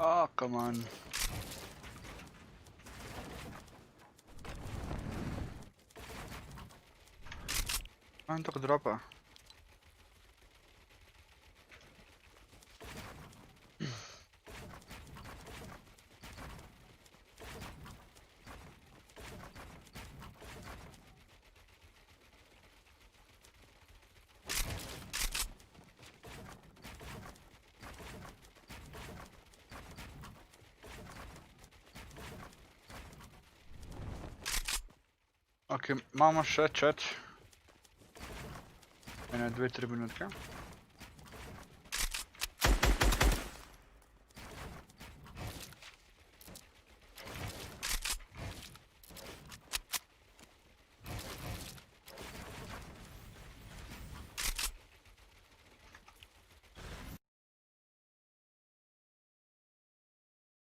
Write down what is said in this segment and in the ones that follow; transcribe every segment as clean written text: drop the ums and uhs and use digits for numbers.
Oh, come on. On toch droppen. Ok, imamo še chat. Ene 2-3 minutke.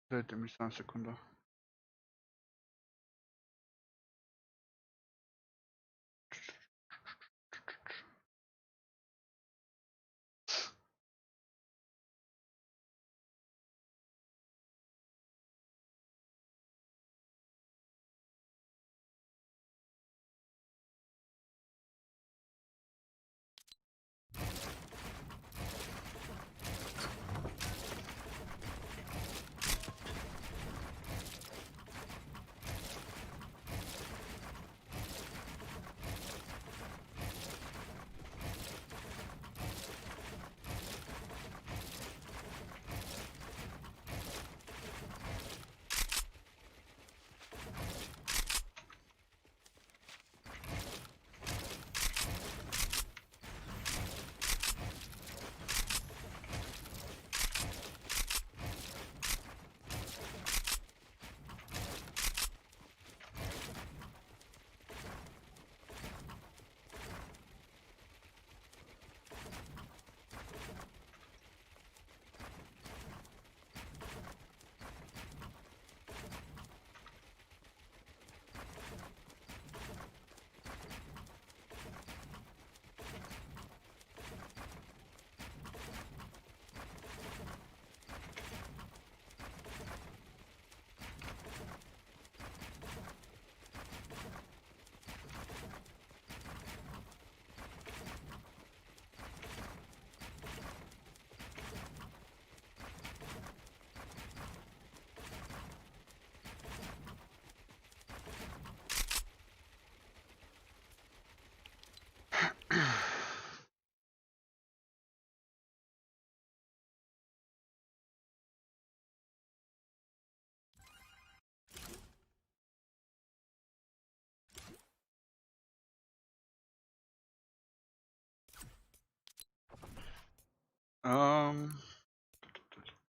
Dajte mi samo sekundo.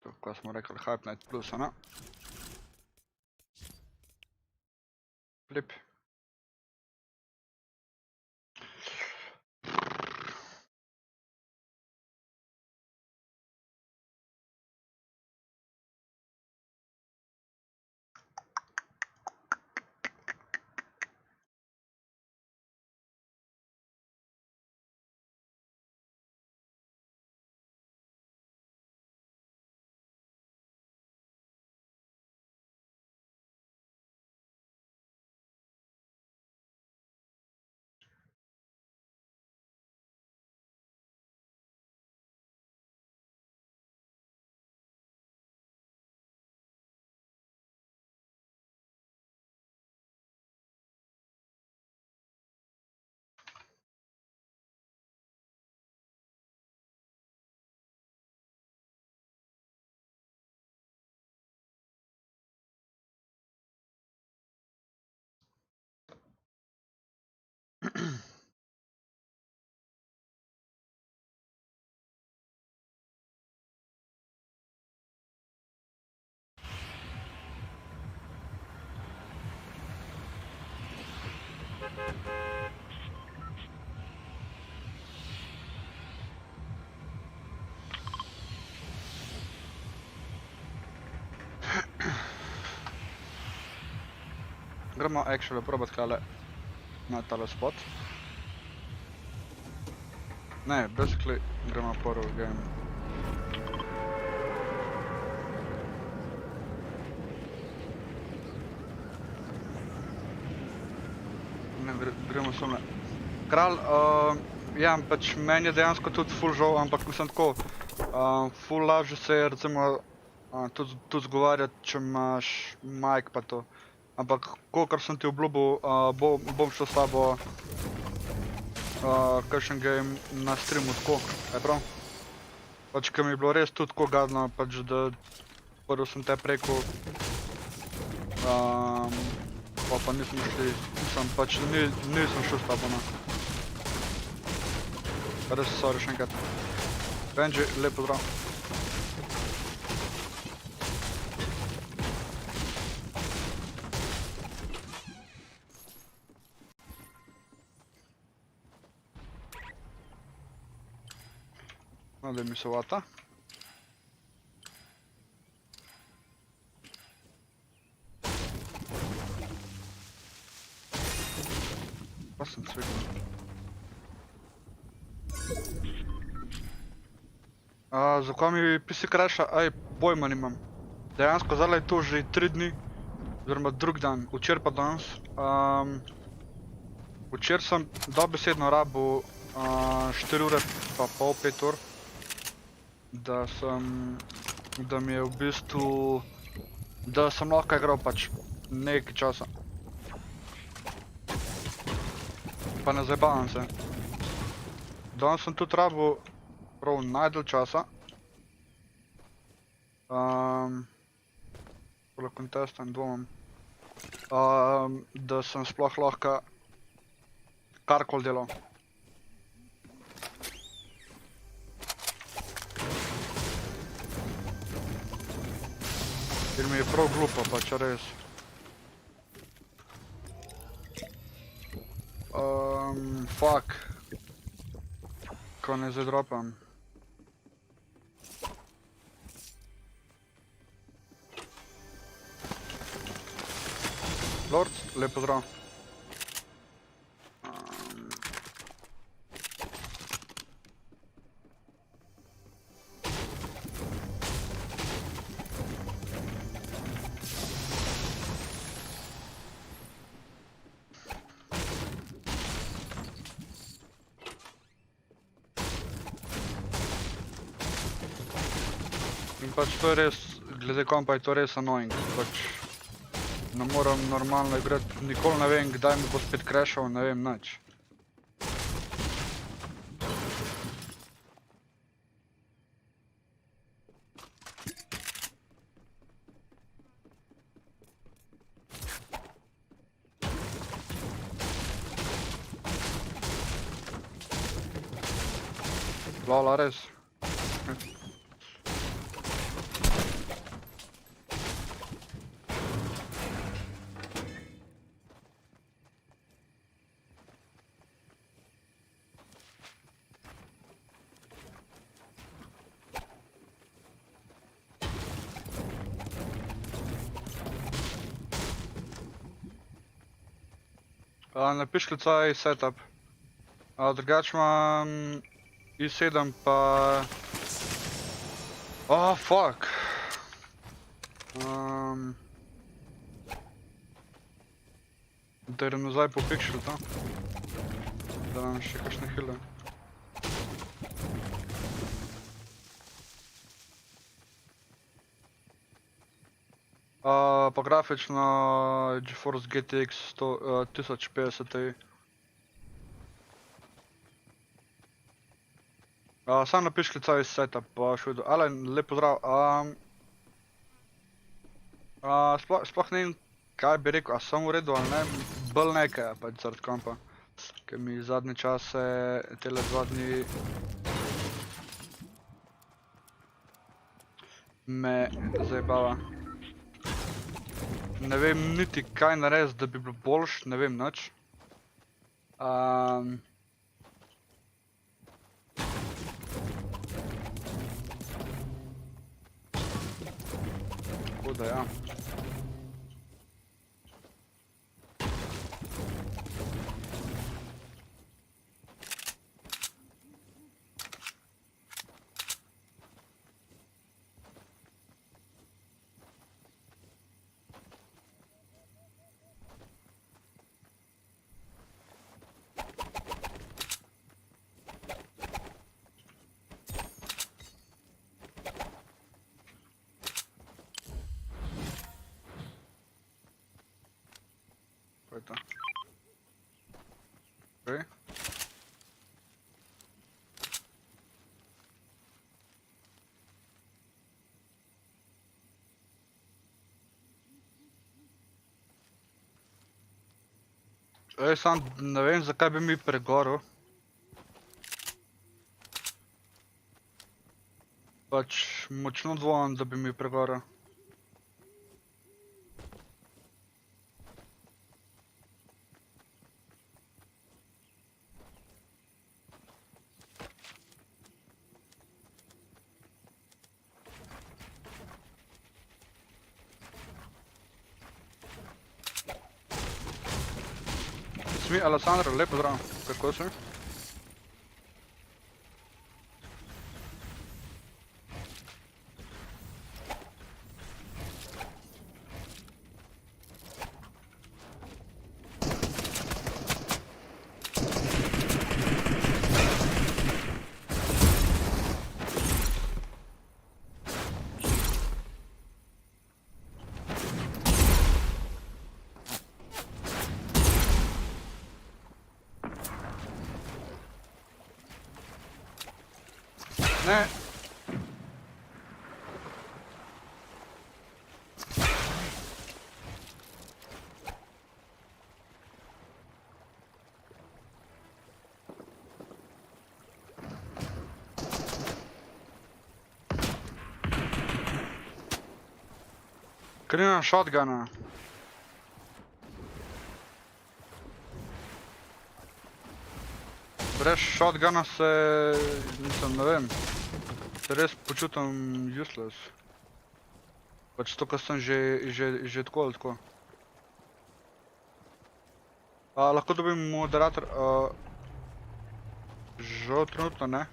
To, ko smo rekli Hype Night Plus, ne? Rip. Gremo actually probat kale na tale spot. Ne, basically gremo prvi game. Ne, gremo samo. Kralj, ja, pač meni je dejansko tudi ful žal, ampak mislim tako, ful lažje se je recimo tudi zgovarjati, če imaš mic pa to. Ampak, kolikor sem ti obljubil, bom šel s tabo kakšen game na streamu tako, je prav? Pač, ker mi je bilo res tudi tako gadno, pač, da prvo sem te preko, pa nisem šli, pač nisem šel s tabo, no. Res, sorry še enkrat. Benji, lep pozdrav. No, da mi se vata. Pa sem cviknil. Zakaj mi PC crasha? Aj, pojma nimam. Dejansko zdaj je to že 3 dni, oziroma drug dan, včer pa danes. Včer sem dobesedno rabil 4 ure pa pol, 5 ur, da mi je v bistvu, da sem lahko igral pač nekaj časa. Pa ne zabavam se. Danes sem tudi rabil prav najdolj časa. Tole contestant dvomam. Da sem sploh lahko karkoli delal. Ker mi je prav glupo, pač res. Fuck. Ko ne zdaj dropam. Lord, lep pozdrav. In pač to je res, glede kompa je to res annoying, pač ne moram normalno igrati, nikoli ne vem, kdaj mi bo spet crashal, ne vem nič. Lola, res. Napiš klicaj setup. Drugač imam i7 pa... Oh, fuck. Da grem nazaj po pixel to. Da nam še kakšne hile. Pa grafično GeForce GTX 1050 Ti. Sam napiš klicaj setup, pa še vidu. Ale, lep pozdrav. Sploh ne vem, kaj bi rekel, a sem v redu ali ne, bolj nekaj pač zaradi kompa. Ker mi zadnje čase, tele 2 dni me zajebava. Ne vem niti kaj narediti, da bi bilo boljš, ne vem nič. Tako da ja. To je to. Okej. Sam ne vem, zakaj bi mi pregoril. Pač močno dvomim, da bi mi pregoril. Smi, Alessandro, lep pozdrav, kako si? Ne. Ker nimam shotguna. Brez shotguna se, mislim, ne vem, se res počutim useless. Pač to, ko sem že tako ali tako. Lahko dobim moderator, žal trenutno ne,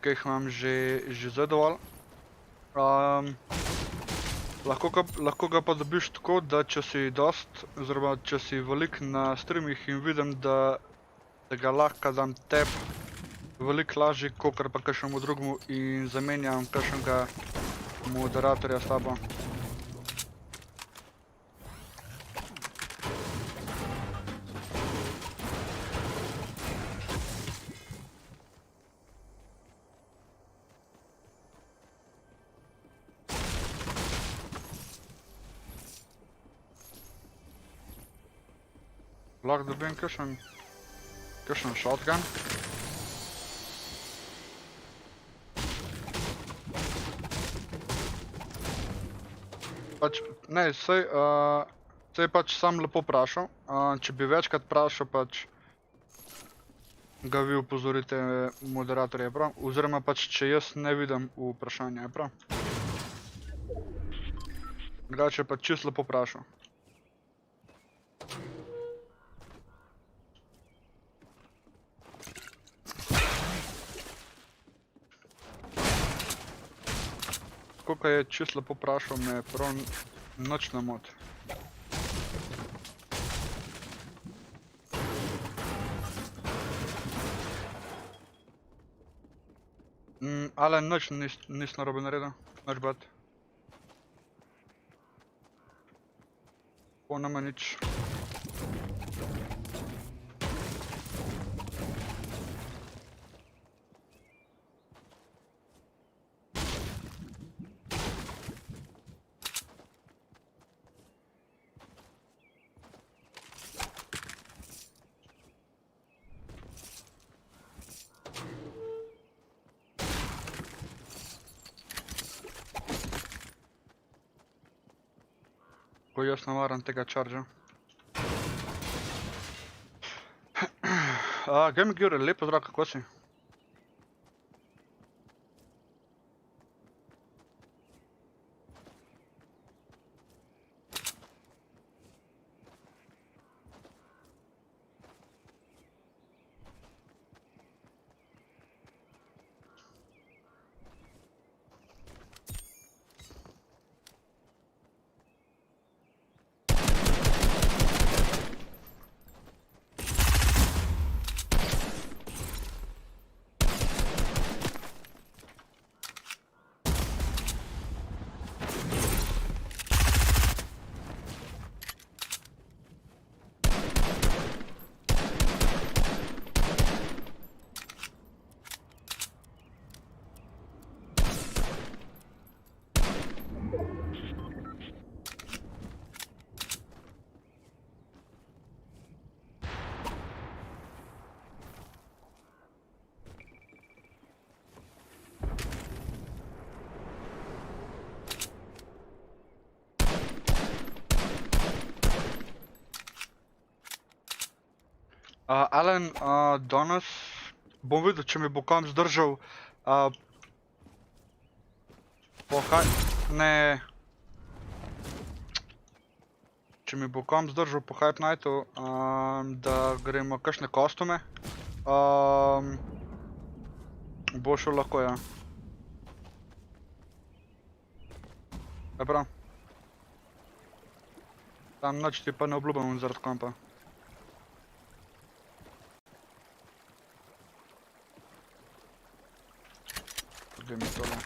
ker jih imam že zdaj dovolj. Lahko ga pa dobiš tako, da če si dost, oziroma če si velik na streamih in vidim, da ga lahko dam tep veliko lažje, kakor pa kakšnemu drugemu in zamenjam kakšnega moderatorja s tabo. Lahko dobim kakšen shotgun. Pač, ne, sej pač sam lepo vprašal, če bi večkrat vprašal, pač ga vi upozorite moderatorje, prav? Oziroma pač, če jaz ne vidim vprašanja, prav? Drugače pač čisto lepo vprašal. tako ko je čisto lepo vprašal, me prav nič ne moti. Ale nič nis narobe naredil, nič bat. Po nama nič. Ko jaz navaram tega chargea. Gaming Jure, lepo zdrav, kako si? Alen, danes bom videl, če mi bo kam zdržal če mi bo kam zdržal po Hype Nightu, da gremo kakšne kostume, bo šel lahko, ja. Ja, prav. Tam nič ti pa ne obljubam zaradi kompa. Gdje mi tole?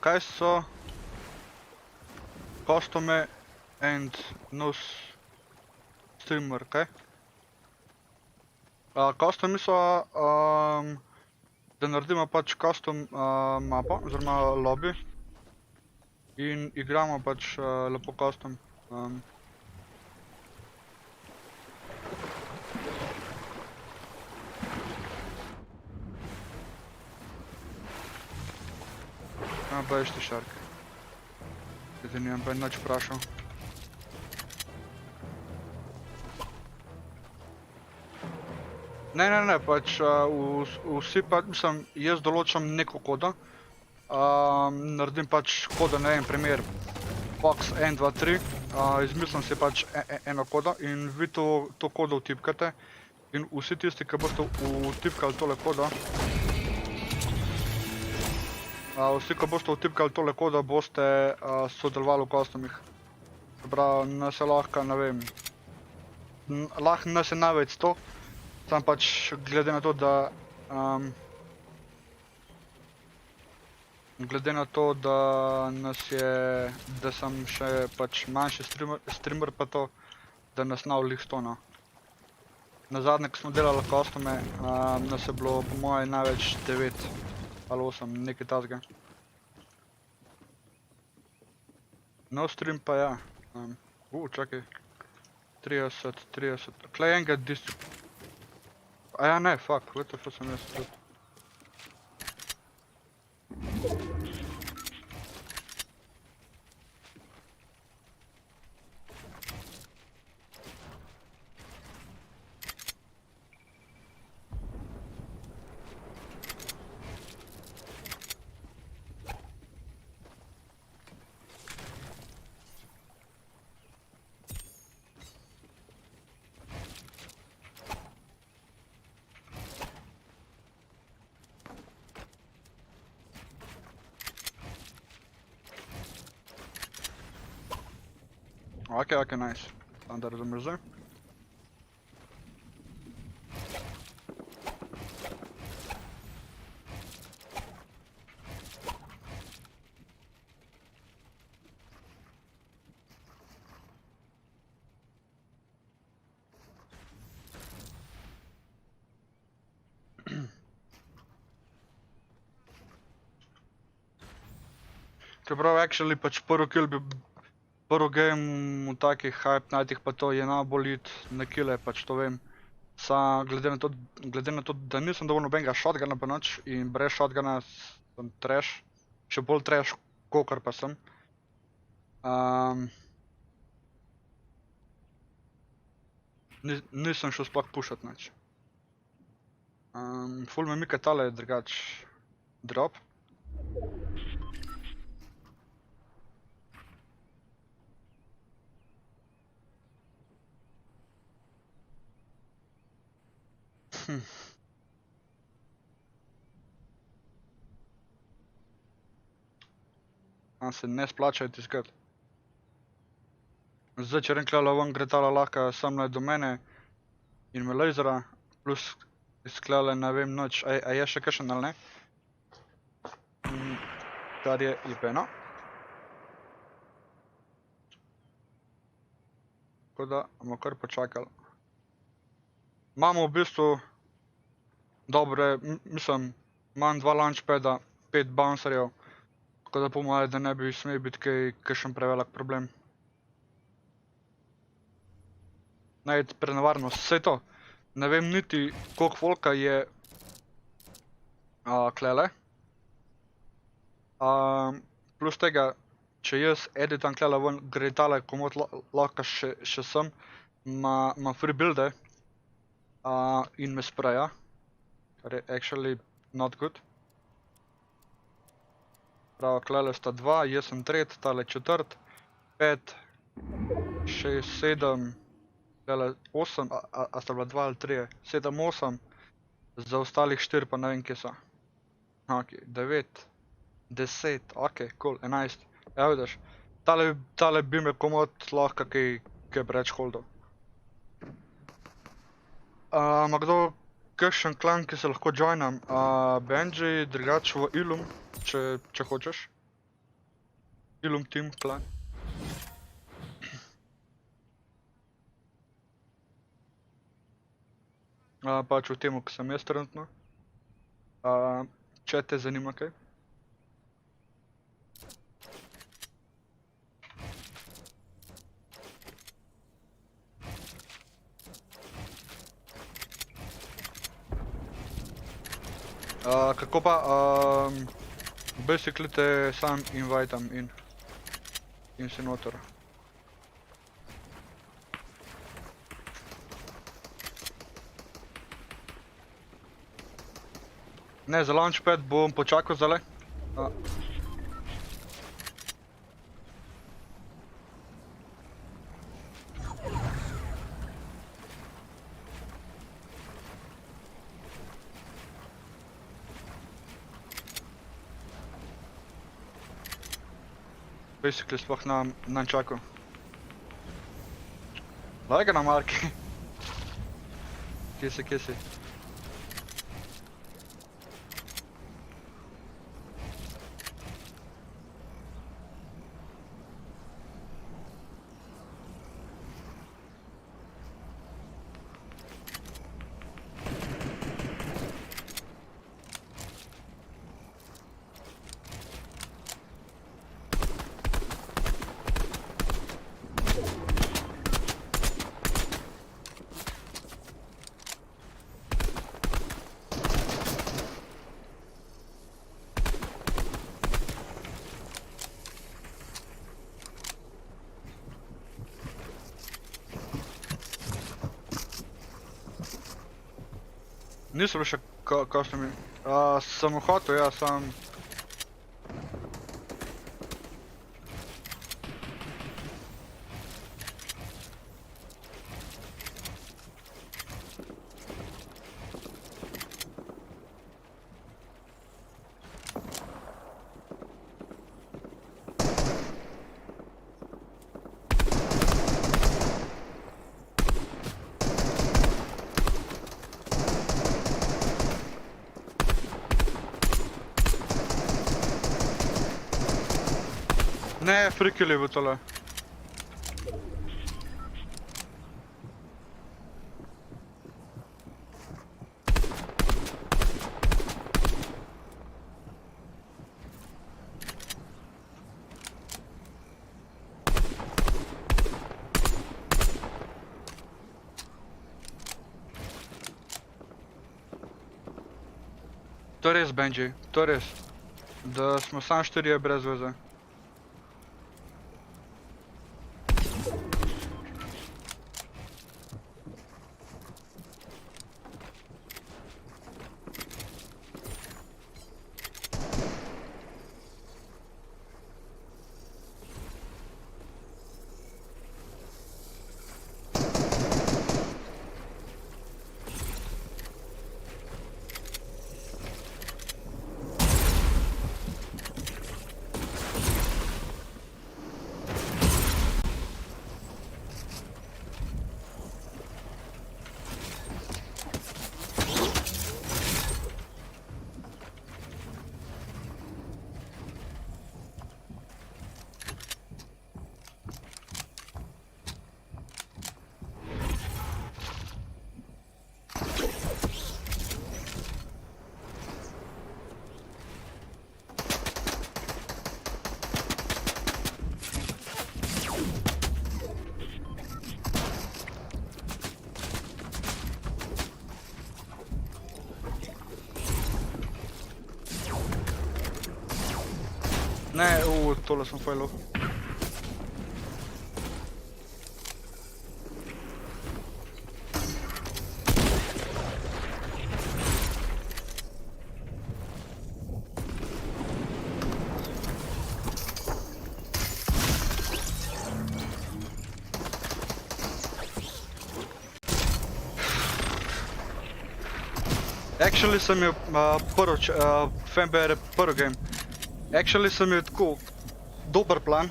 Kaj so costume and no streamer, kaj? Costumi so, da naredimo pač custom mapo, oziroma lobby in igramo pač lepo custom. Pa ješ ti šark. Zdaj nimam pa nič vprašal. Ne, pač vsi pa, mislim, jaz določam neko kodo. Naredim pač kodo, ne vem, primer box 1, 2, 3. Izmislim si pač eno kodo in vi to kodo vtipkate. In vsi tisti, ki boste vtipkali tole kodo, vsi, ko boste vtipkali tole kodo, boste sodelovali v costumih. Se pravi, nas je lahko, ne vem, lahko nas je največ 100, sam pač glede na to, da nas je, da sem še pač manjši streamer pa to, da nas nav lih 100, no. Nazadnje, ko smo delali costume, nas je bilo po moje največ 9. ali 8, nekaj tazga. No stream pa ja. Čakaj. 30. Klej enega A ja ne, fuck, what the fuck sem jaz tudi. Ok, nice. Tam da razumeš zdaj. Čeprav actually pač prvi kill bi prvi game v takih hype nightih pa to je nabolit na kille, pač to vem. Glede na to, da nisem dovolj nobenega shotguna pa noč in brez shotguna sem trash. Še bolj trash, kakor pa sem. Nisem šel sploh pushat nič. Ful me mika tale drugač drop. Se ne splačajo tiskati. Zdaj, če renkljala ven gre tala lahka samle do mene in me lejzera, plus izkljale ne vem noč, a je še kakšen ali ne? Kar je jebeno. Tako da bomo kar počakali. Imamo v bistvu dobre, mislim, imam 2 launchpada, 5 bouncerjev, tako da pomalo, da ne bi smel biti kakšen prevelik problem. Najti prenevarno, vse to. Ne vem niti, koliko volka je klele. Plus tega, če jaz editam klele ven, gre tale komod lahko še sem, ima free builde in me spreja, kar je actually not good. Prav, klele sta 2, jaz sem tret, tale četrt, 5, 6, 7, klele 8, a sta bila 2 ali 3, 7, 8, za ostalih 4 pa ne vem kje so. Ok, 9, 10, ok, cool, 11, ja vidiš, tale bi me komod lahko kaj preč holdal. Ma kdo kakšen klan, ki se lahko joinam? Benji, drugač v Ilum, če hočeš. Ilum team klan. Pač v temu, ki sem jaz trenutno. Če te zanima kaj. Kako pa, basically te sam invitam in si noter. Ne, za launchpad bom počakal zdajle. Basically sploh nam čakal. Lajga na Marki. Kje si? Niso bili še custom. Sem hotel, ja, sam... Ne, frikili je bil tole. To je res, Benji, to je res. Da smo sam 4 brez veze. Ne, tole sem failov. Actually sem imel fanbare prvi game. Actually sem imel tako dober plan.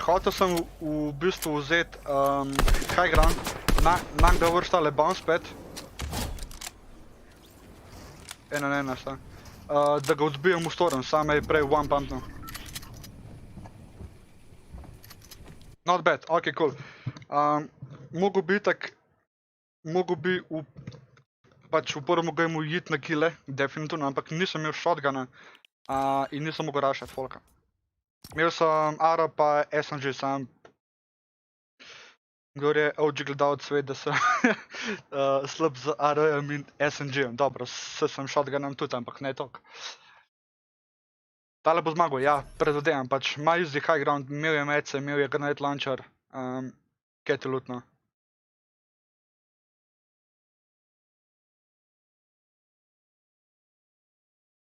Hotel sem v bistvu vzeti high ground, nam ga vrštale bounce pad. Ena sta. Da ga odbijem v storm, sam je prej one pumpnil. Not bad, ok, cool. Mogo bi itak, mogo bi pač v prvem gameu iti na kile, definitivno, ampak nisem imel shotguna in nisem mogel rašati folka. Imel sem ARO pa SMG, sam kdor je OG gledalec ve, da sem slab z ARO-jem in SMG-jem. Dobro, sem shotgunom tudi, ampak ne toliko. Tale bo zmagal, ja, predvidevam, pač ima easy high ground, imel je mece, imel je granate launcher, ketilutno.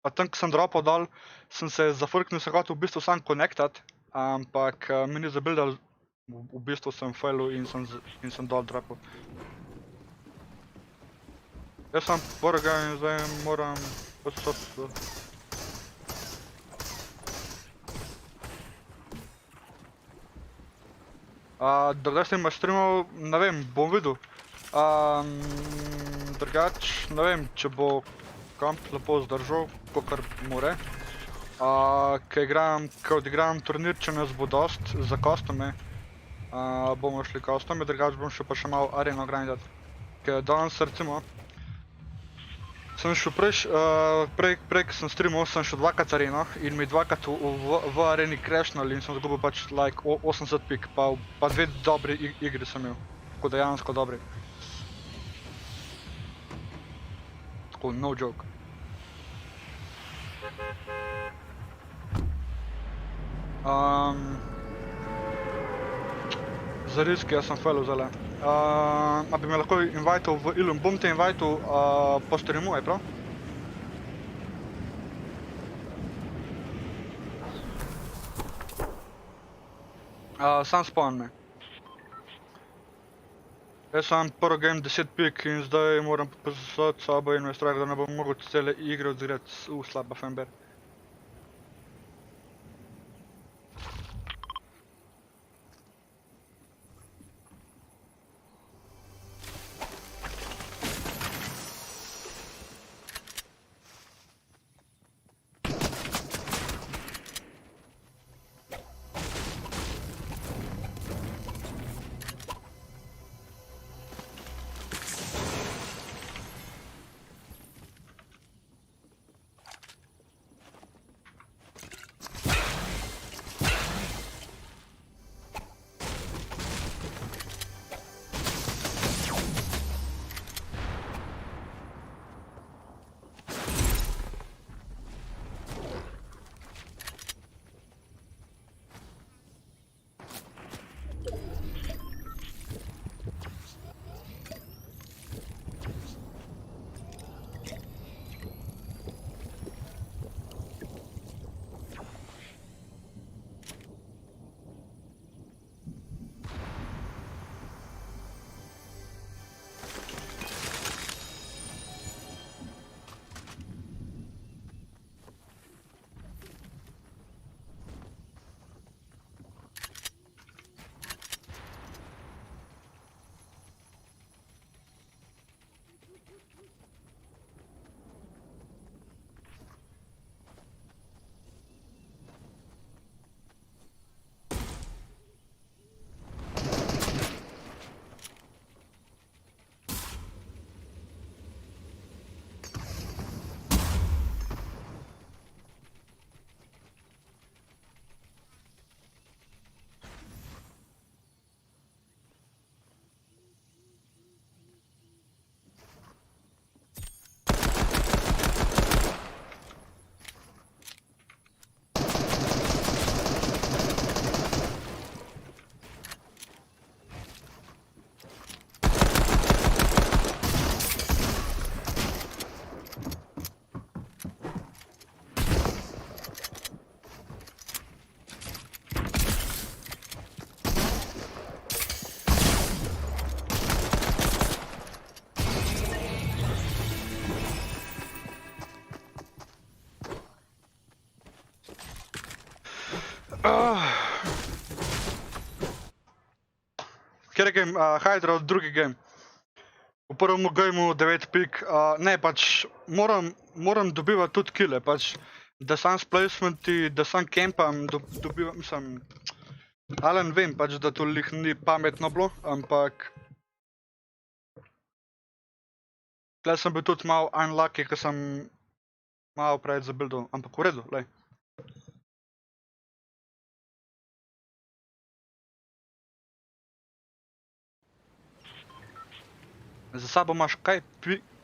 Pa tam, ko sem dropal dol, sem se zafrknil, se hotel v bistvu sam connectat, ampak mi ni zabildal, v bistvu sem failil in sem dol dropal. Jaz sem prvega in zdaj moram postopiti. Drugače imaš streamov, ne vem, bom videl. Drugač, ne vem, če bo kamp lepo zdržal, kakor more. Ko odigram turnir, če nas bo dost za costome, bomo šli costome, drugač bom še pa še malo areno grindati. Ker danes recimo, sem šel prej, ko sem streamal, sem šel dvakrat areno in mi dvakrat v areni crashnali in sem zgubil pač like 80 pik, pa dve dobri igri sem imel, tako dejansko dobri. Tako, no joke. Za riski jaz sem failil zdajle. A bi me lahko invital v Ilum? Bom te invital po streamu, je prav? Sam spomnim me. Jaz sem prvi game 10 pik in zdaj moram posoditi sobo in me strah, da ne bom mogel cele igre odzirati slaba fanber. Kateri game? Hydra, drugi game. V prvem gameu 9 pik. Ne, pač moram dobivati tudi kille, pač da sam s placementi, da sam campam, dobivam, mislim, ali ne vem, pač da to lih ni pametno bilo, ampak tle sem bil tudi malo unlucky, ker sem malo preveč zabuildal, ampak v redu, lej. Za sabo imaš kaj?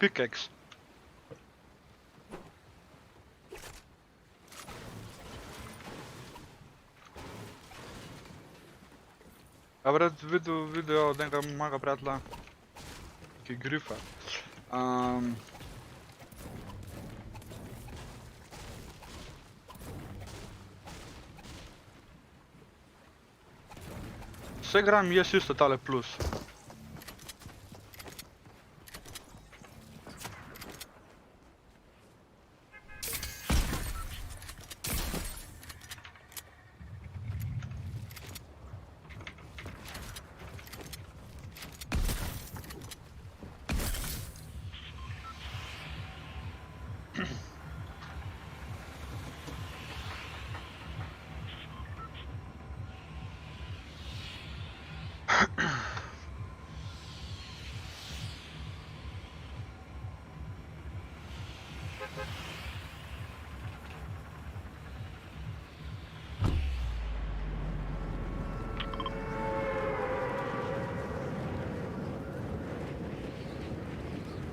Pickaxe? Ja bi rad videl video od enega mojega prijatelja, ki grifa. Vse igram jaz isto tale plus.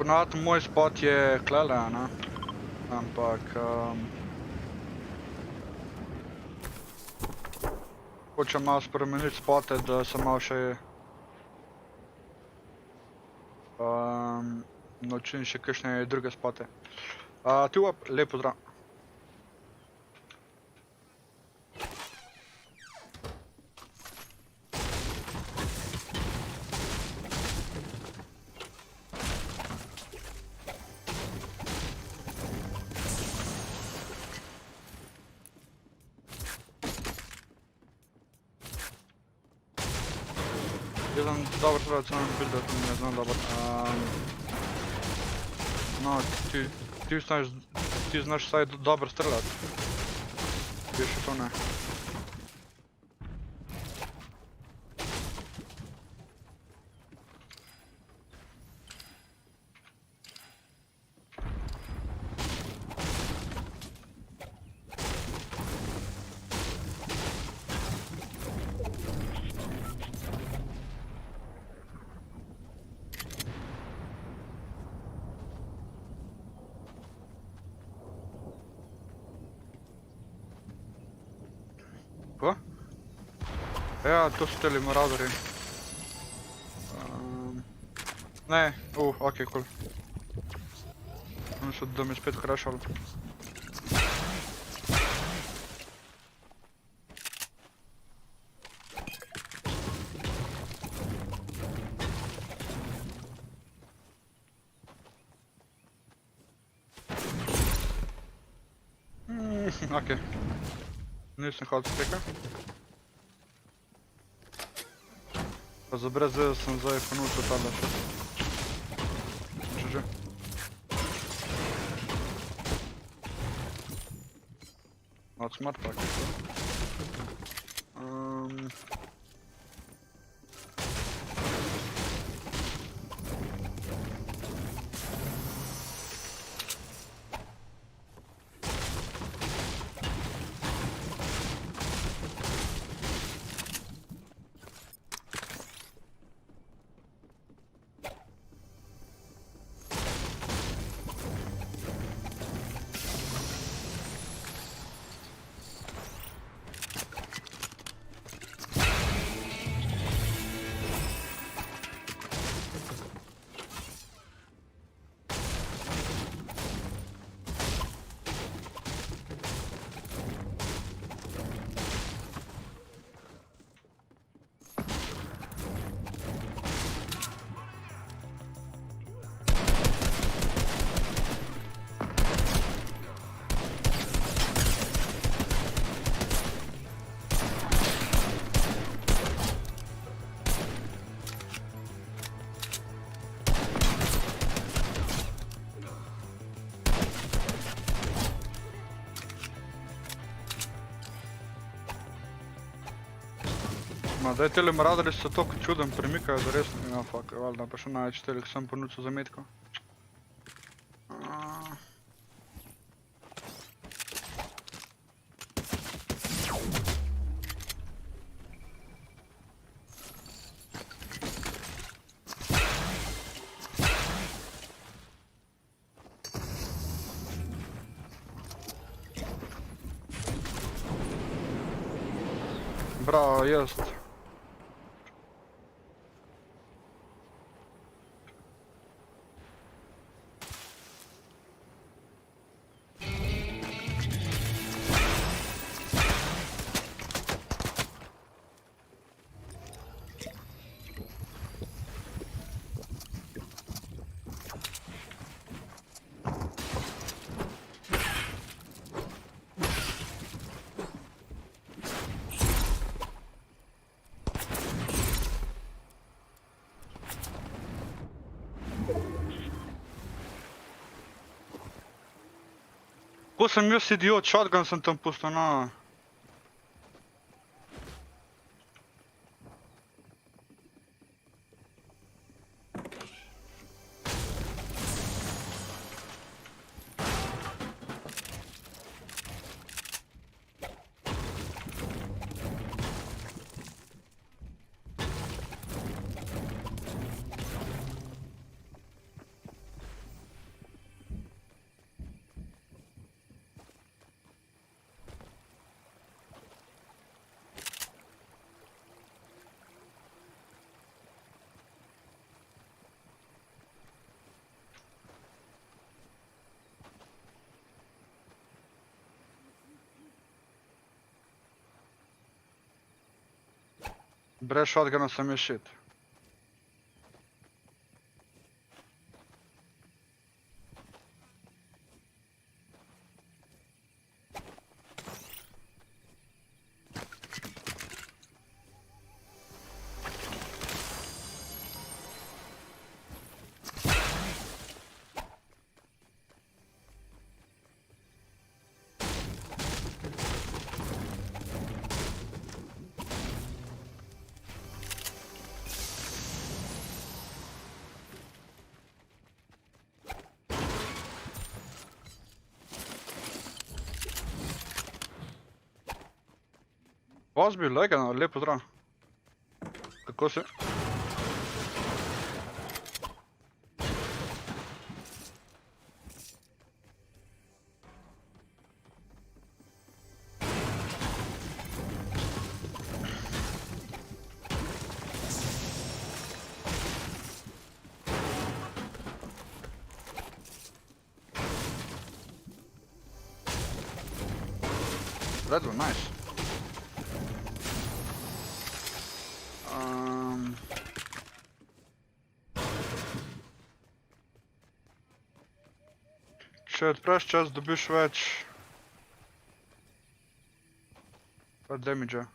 Ponavadi moj spot je klele, ne? Ampak hočem malo spremeniti spote, da se malo še Naučim še kakšne druge spote. Ti up, lep pozdrav. Jaz sem dober strelec, sem builder, ne znam dober. No, ti znaš vsaj dober streljat. Ti še to ne. Ko? Ja, to so teli moradori. Ne, okej, cool. Mislim, da mi je spet crashalo. Okej. Nisem hodil steka. Pa za brez veze sem zdaj ponučil tale še. Če že. Not smart tak je to. Ma daj, tele maradari se toliko čudem premikajo, da res ne, fuck, valjda pa še največ telih sem ponučil za metko. Bravo, jest. Ko sem jaz idiot, shotgun sem tam pustil, no. Brez shotguna sem je shit. Vas bi legano, lepo zdrav. Kako si? Redu, nice. Če odpreš čas, dobiš več damage-a.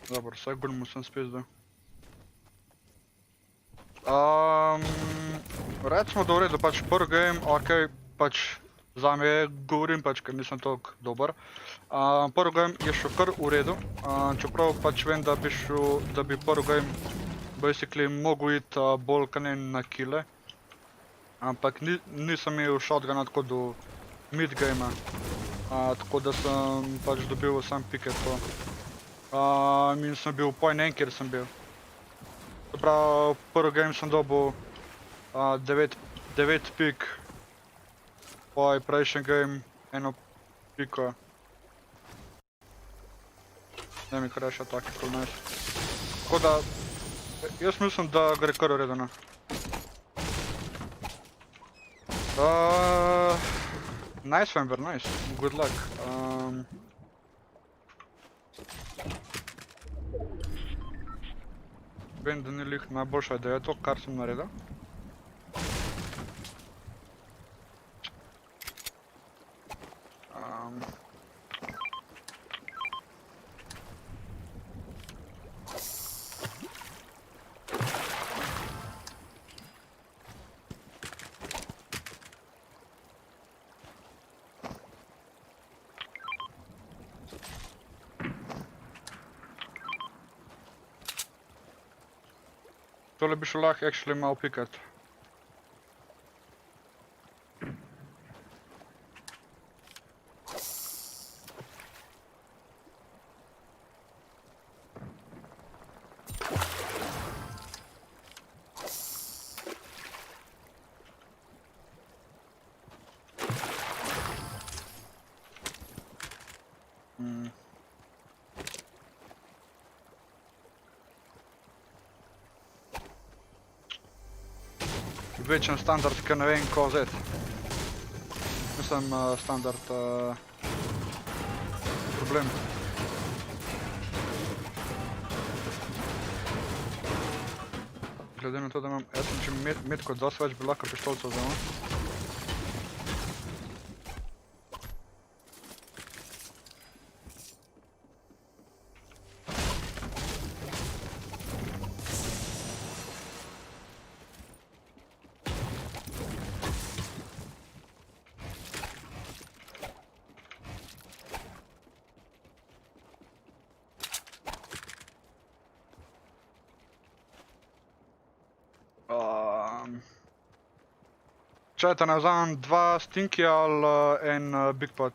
Dobro, vsaj gulmu sem spizdil. Recimo, da v redu, pač prvi game, okej, pač zame govorim, pač, ker nisem toliko dober. Prvi game je šel kar v redu, čeprav pač vem, da bi prvi game basically mogel iti bolj kaj ne na kile. Ampak nisem imel shotguna tako do mid-gamea, tako da sem pač dobil sam pike to. In sem bil point en, kjer sem bil. Se pravi, prvi game sem dobil 9 pik, poj prejšnji game 1 piko. Ne mi kreša tako, kol nice. Tako da, jaz mislim, da gre kar v redu, ne. Nice Vember, nice, good luck. Vem, da ni lih najboljša ideja to, kar sem naredil. Tole bi šel lahko actually malo pikat. Večen standard, ker ne vem, ko vzeti. Mislim, standard problem. Glede na to, da imam SMG metko dosti več, bi lahko pištolcev vzel. Če te ne vzamem 2 stinki ali en big pot.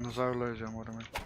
Nazaj v laser moram iti.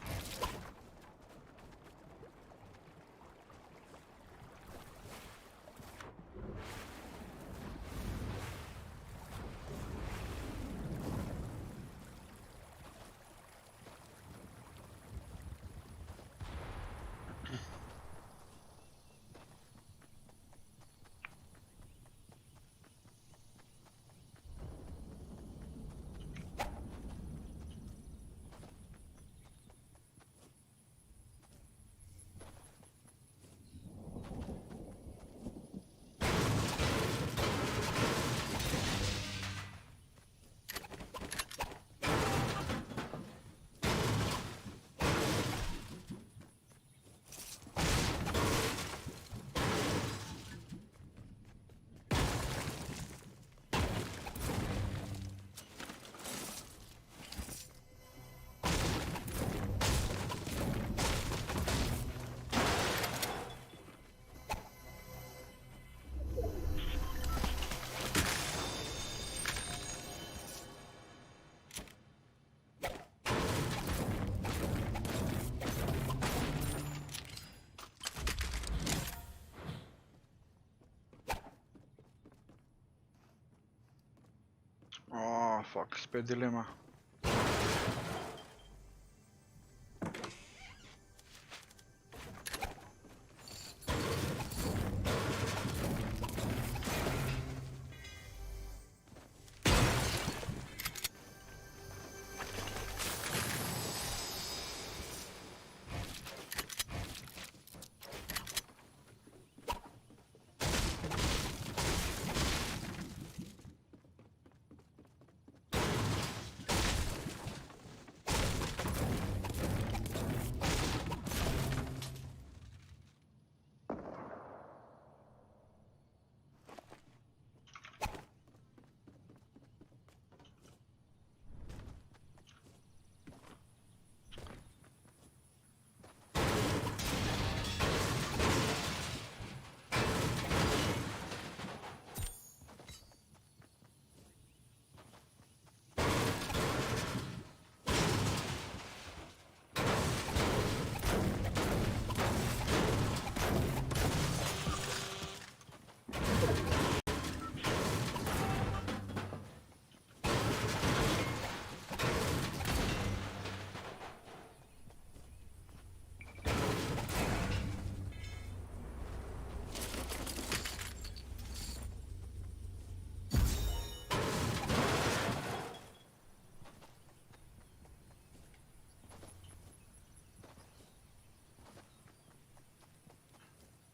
Fuck, spet dilema.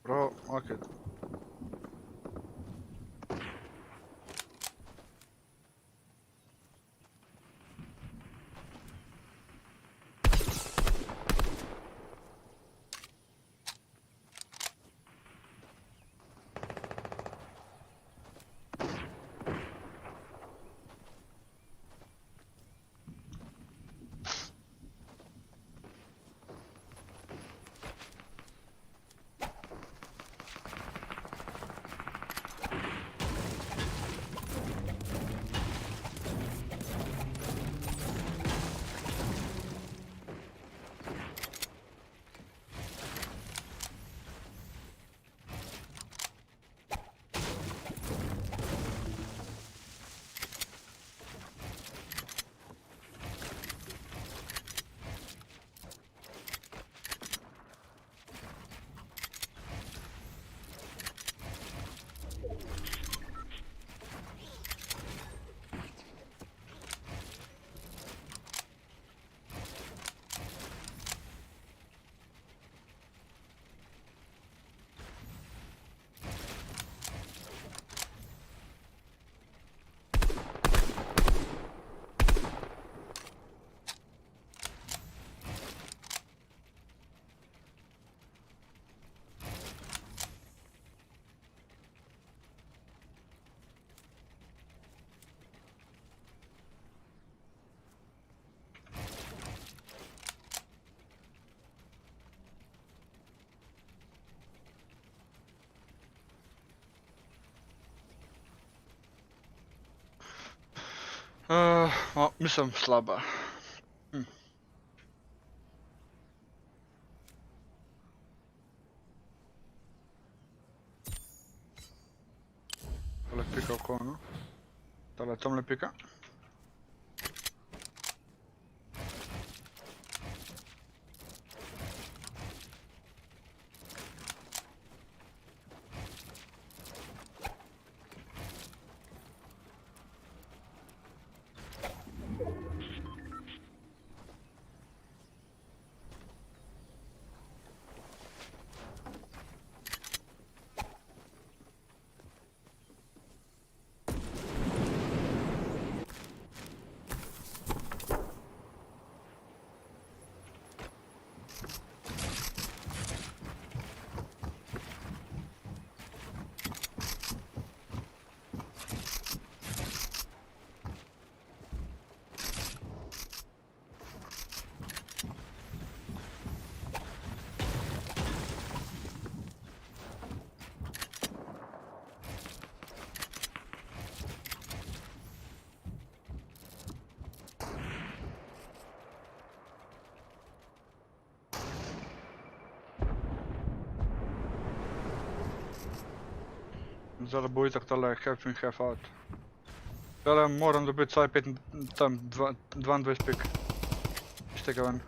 Bro, okej. Mislim, slaba. Tale tamle pika. Zdaj bo itak tale half in half out. Tale moram dobiti vsaj 22 pik. Iz tega ven.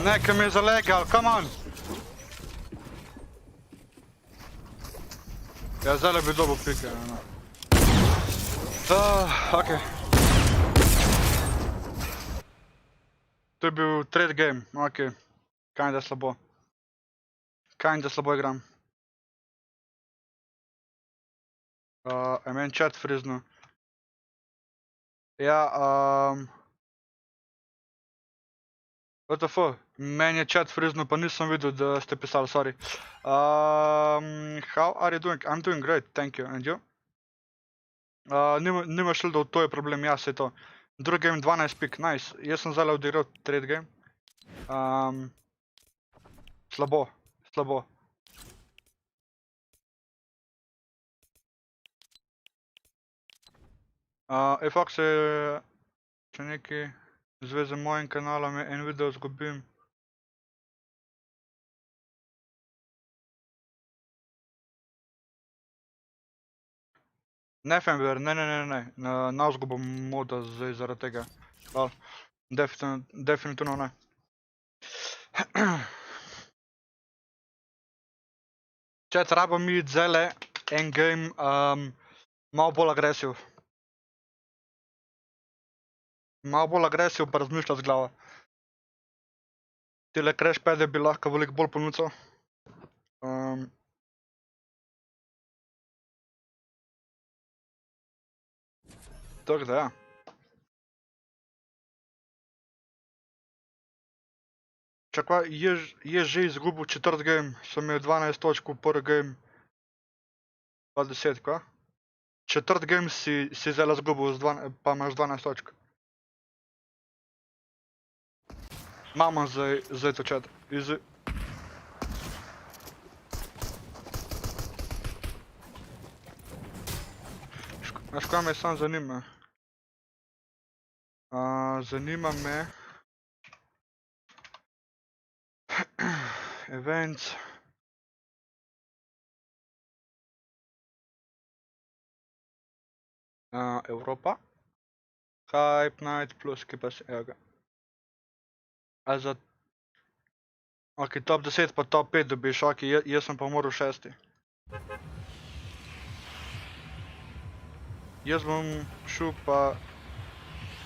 Nekaj mi je zalegal, come on! Ja, zdaj bi dobil pike, no. Okej. To je bil trade game, okej. Kinda slabo. Kinda slabo igram. Je meni chat friznil. Ja, WTF, meni je chat friznil, pa nisem videl, da ste pisali, sorry. How are you doing? I'm doing great, thank you. And you? Nima shieldov, to je problem, ja, sej to. Drugi game 12 pik, nice. Jaz sem zdaj odigral trade game. Slabo, slabo. Fox je, če nekaj zveze mojim kanalom, en video zgubim. Ne, Fember, ne. Na vzgubo moda zdaj zaradi tega. Definitivno ne. Chat, rabo mi Zele, en game, malo bolj agresiv. Malo bolj agresiv, pa razmišlja z glavo. Tile crash pade bi lahko veliko bolj ponudil. Tako da, ja. Čakaj, je že izgubil četrt game, sem imel 12 točk v prvi game. Pa 10, kva? Četrt game si zdaj izgubil, pa imaš 12 točk. Imamo zdaj to chat, easy. Znaš, kaj me sam zanima? Zanima me... Events... Evropa. Hype Night plus, ki pa se, evo ga. A za... Ok, top 10 pa top 5 dobiš, ok, jaz sem pa moral 6. Jaz bom šel pa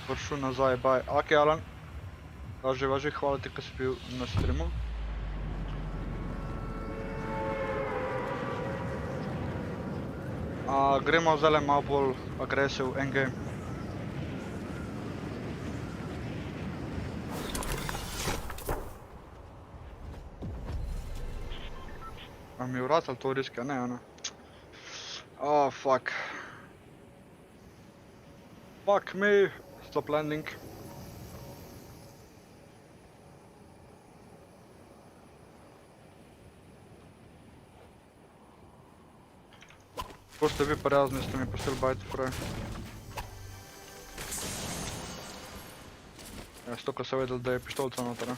vršel nazaj, bye. Ok, Alan. Važi, hvala ti, ko si bil na streamu. Gremo zdaj malo bolj agresiv endgame. A mi je vracal to riske, ne, ono. Fuck. Fuck me. Stop landing. Ko ste vi pa razni, ste mi pošteli bajti fraj. Ja, stoko se vedel, da je pištolca noter, ne?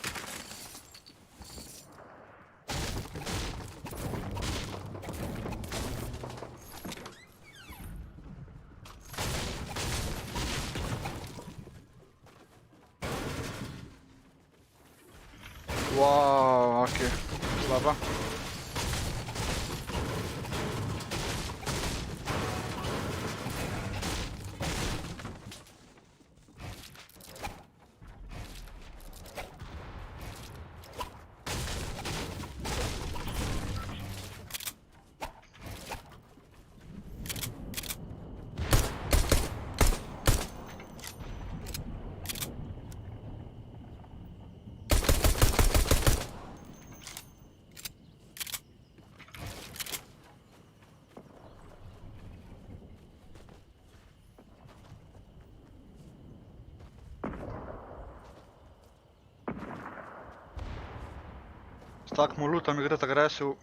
Wow, okej. Slaba. S takmo lutom igrati agresiv,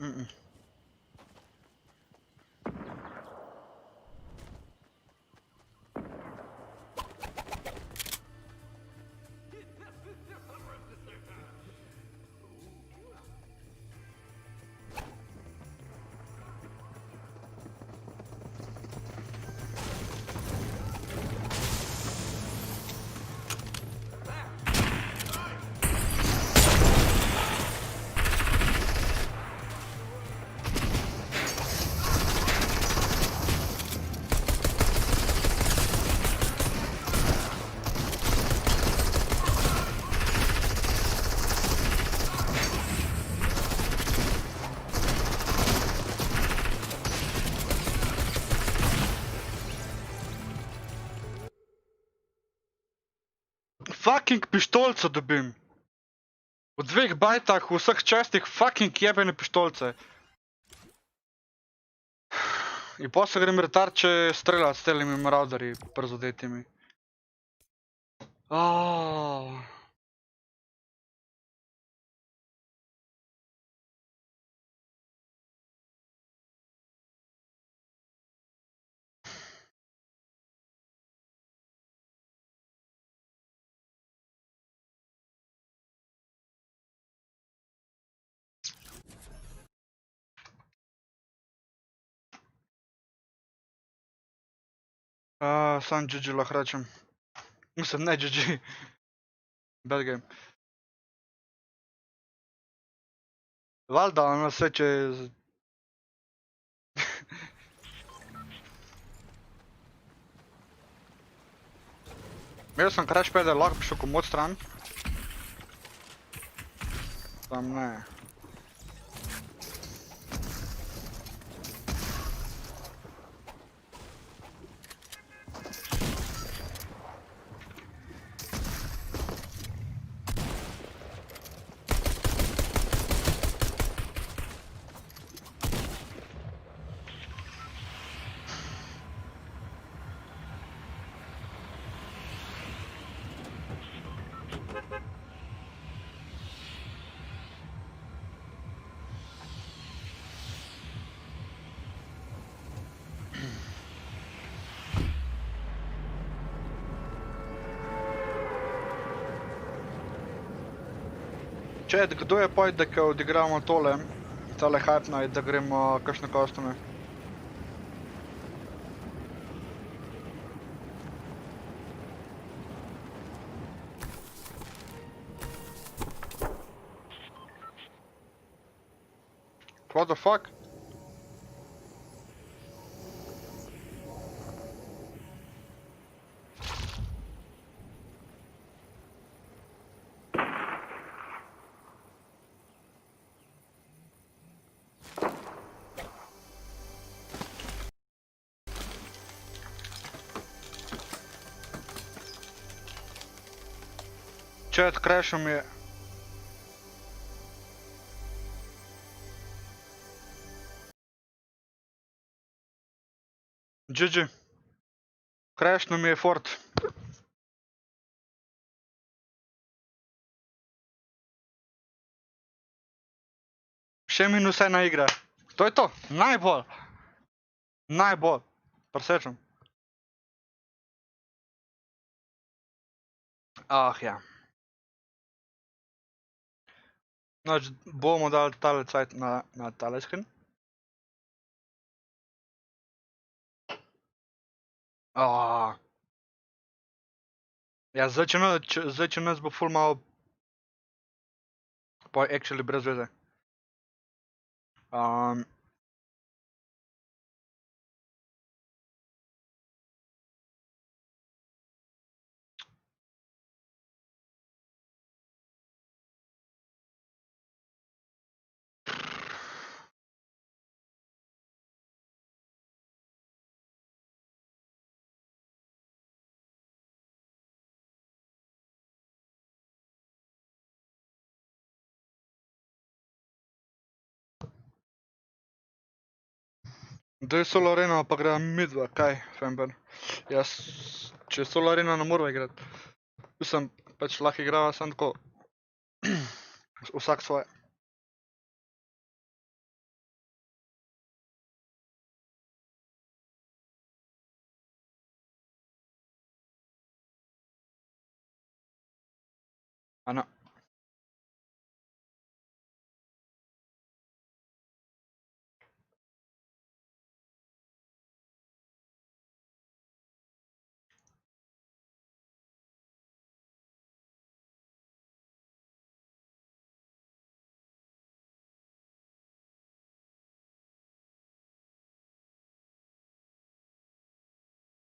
fucking pištolco dobim. V 2 bajtah, v vseh čestih fucking jebene pištolce. In pa se grem retarče streljati s telimi marauderji prizadetimi. Sam GG lahko rečem. Mislim, ne GG. Bad game. Valjda, ono vse če... Imel sem crash pad, lahko bi šel komod stran. Tam ne. Chat, kdo je pojď, da odigramo tole hype night, da gremo kakšne kostume? What the fuck? Chat, crashal mi je. GG. Crashnil mi je fort. Še minus 1 igra. To je to. Najbolj. Najbolj. Presečem. Ja. Znači, bomo dali tale cajt na tale screen. Ja, zdaj če nas bo ful malo... Pa actually brez veze. Da je solo arena, pa gre midva, kaj, Fember? Jaz, če je solo arena, ne morava igrati. Mislim, pač lahko igrava samo tako. Vsak svoje. Ano.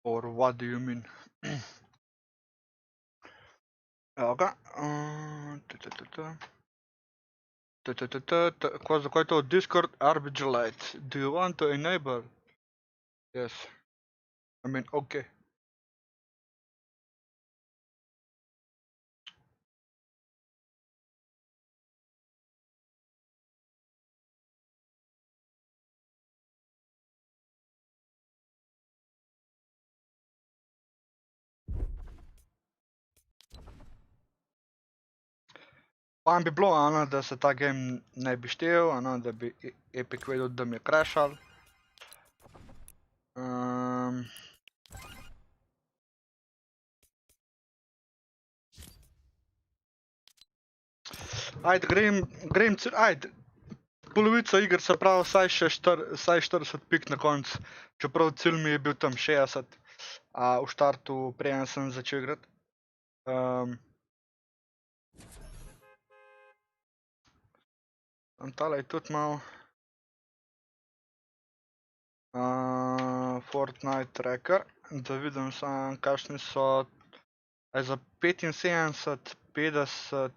Or what do you mean? Evo ga. Zakaj je to? Discord RBG Lite. Do you want to enable? Yes. I mean, okay. Fajn bi bilo, da se ta game ne bi štel, da bi Epic vedel, da mi je crashal. Ajde, ajde. Polovica igr se pravi vsaj 40 pik na konc, čeprav cilj mi je bil tam 60 v štartu, preden sem začel igrati. Tale je tudi malo Fortnite tracker, da vidim sam kakšni so za 75, 50,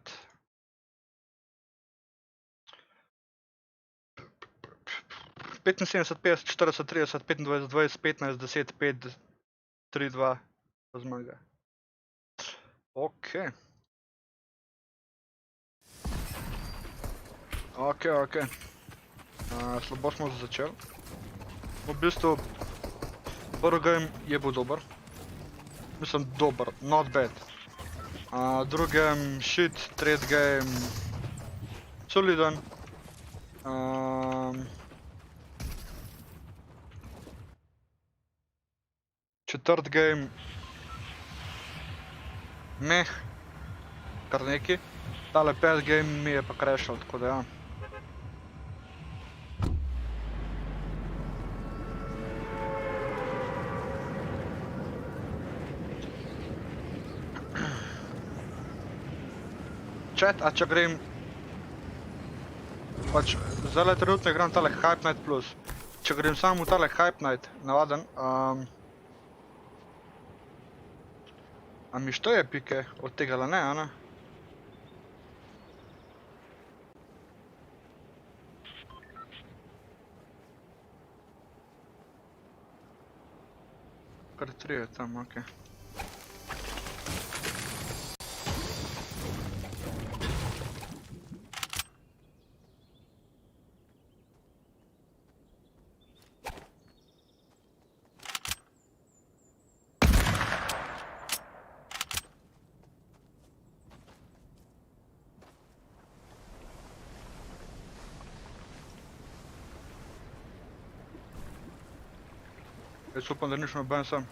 75, 50, 40, 30, 25, 20, 15, 10, 5, 3, 2, pa zmaga. Ok. Slabo smo začeli. V bistvu, prvi game je bil dober. Mislim, dober, not bad. Drugi game shit, tretji game soliden. Četrti game meh, kar neki. Tale peti game mi je pa crashal, tako da ja. Chat, a če grem, pač zdaj trenutno igram tale Hype Night Plus. Če grem samo v tale Hype Night, navaden, a mi šteje pike od tega, ali ne, Kar 3 je tam, okej. Jaz upam, da nič noben sem.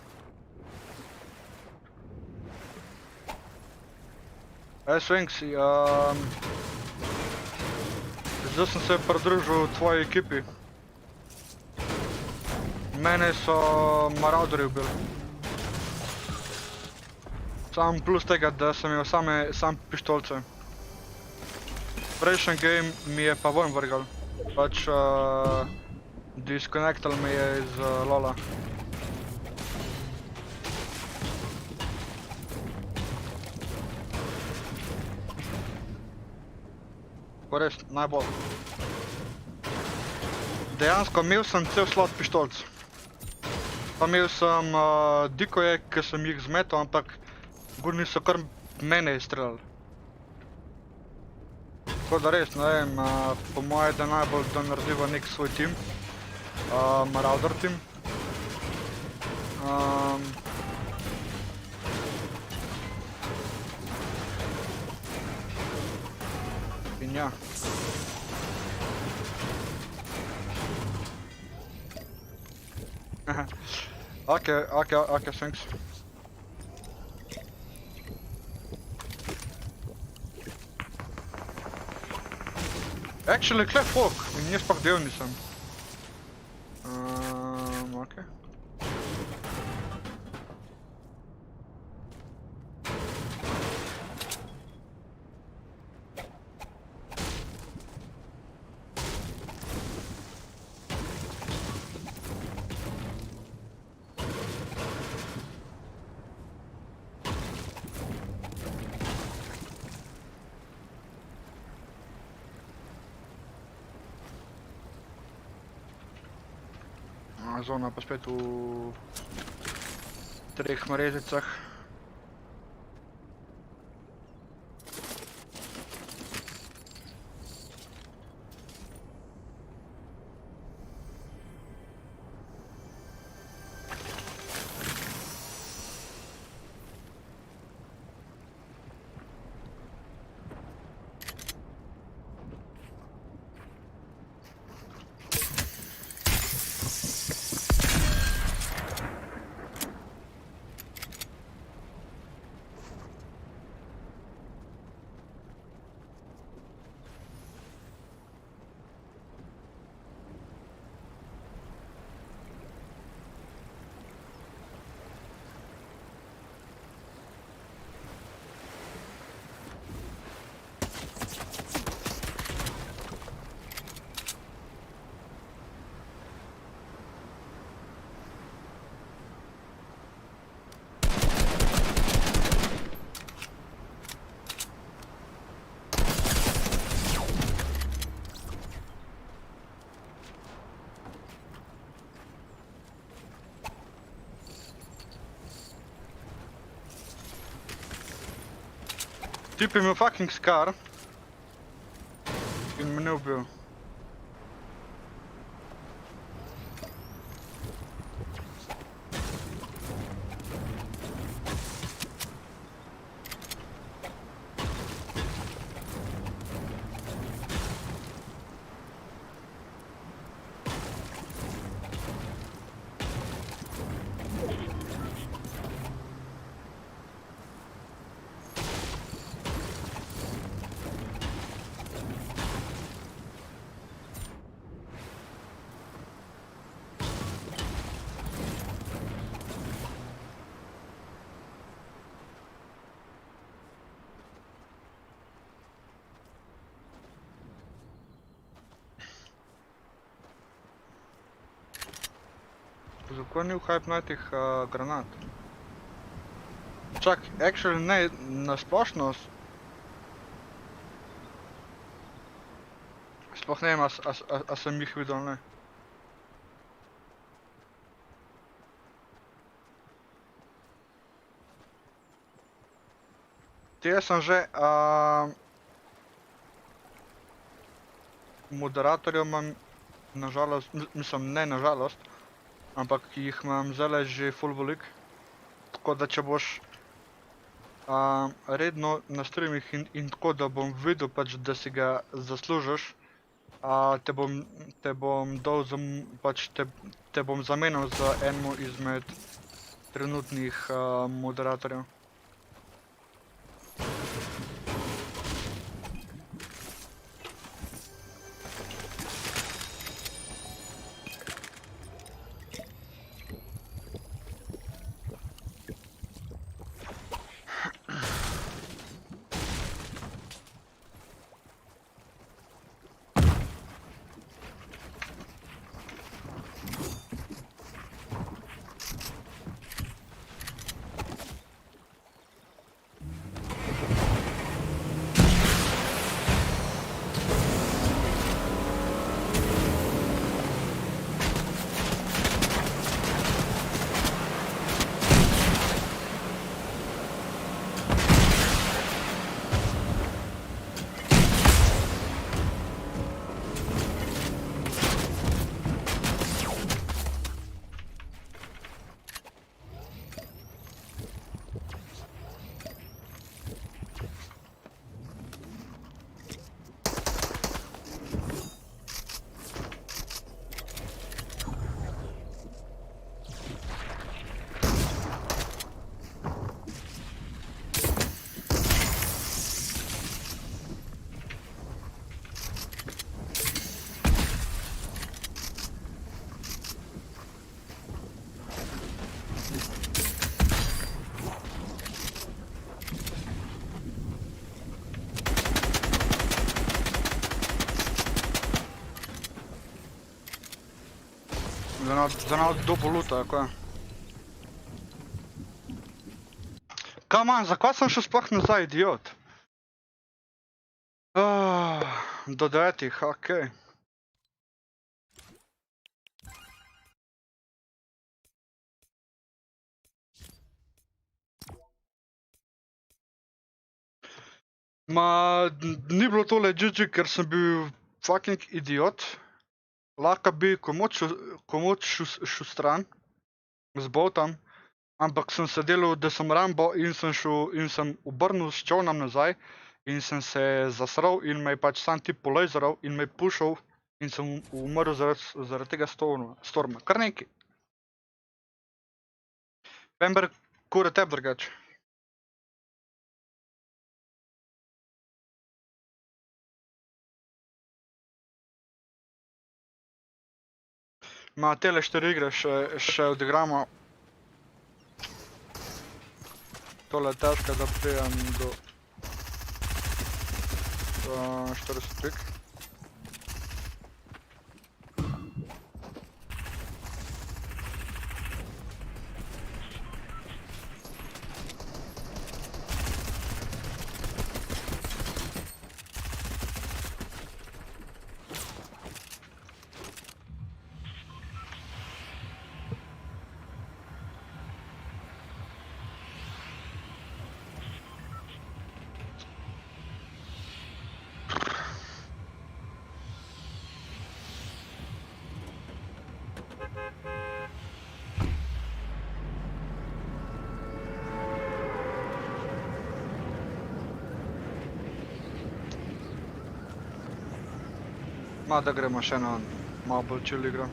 Swingsi, zdaj sem se pridružil tvoji ekipi. Mene so marauderji ubili. Sam plus tega, da sem imel sam pištolce. Prejšnji game mi je pa ven vrgal. Pač disconnectal me je iz LoLa. Ko res, najbolj. Dejansko imel sem cel slot pištolc. Pa imel sem dikoje, ki sem jih zmetal, ampak gurni so kar mene izstreljali. Tako da res, ne vem, po moje, da najbolj da narediva nek svoj tim. Marauder tim. In ja. Okay, thanks. Actually, kle folk, in jaz pa del nisem. Okay. Zona pa spet v 3 mrezicah. Tip je imel fucking skar. In me ne ubil. Zakaj ni v hype nightih granat? Čak, actually ne, na splošno... Sploh ne vem, a sem jih videl, ne. Te sem že... Moderatorjev imam, nažalost, mislim, ne nažalost, ampak jih imam zdajle že ful velik. Tako da če boš redno na streamih in tako da bom videl pač, da si ga zaslužiš, te bom dal za, pač te bom zamenjal za enemu izmed trenutnih moderatorjev. Za nas dobo luta, kako je. Come on, zakaj sem šel sploh nazaj, idiot? Do 9, okej. Ma, ni bilo tole GG, ker sem bil fucking idiot. Lahko bi komoč šel stran z botom, ampak sem se delal, da sem Rambo in sem šel in sem obrnil s čovnom nazaj in sem se zasral in me je pač sam tip polejzeral in me je pušal in sem umrl zaradi tega storma. Kar neki. Pember, kure teb drugače. Ma, tele 4 igre še odigramo. Tole je težko, da prijem do 40 pik. Ma da gremo še na malo bolj chill igro.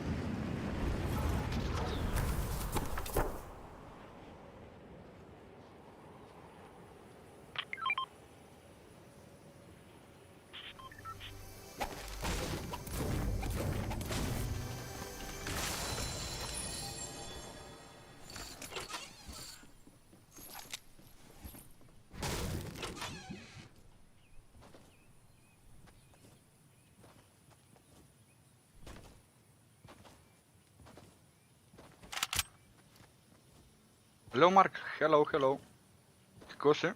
Hello Mark, hello, hello. Kako si?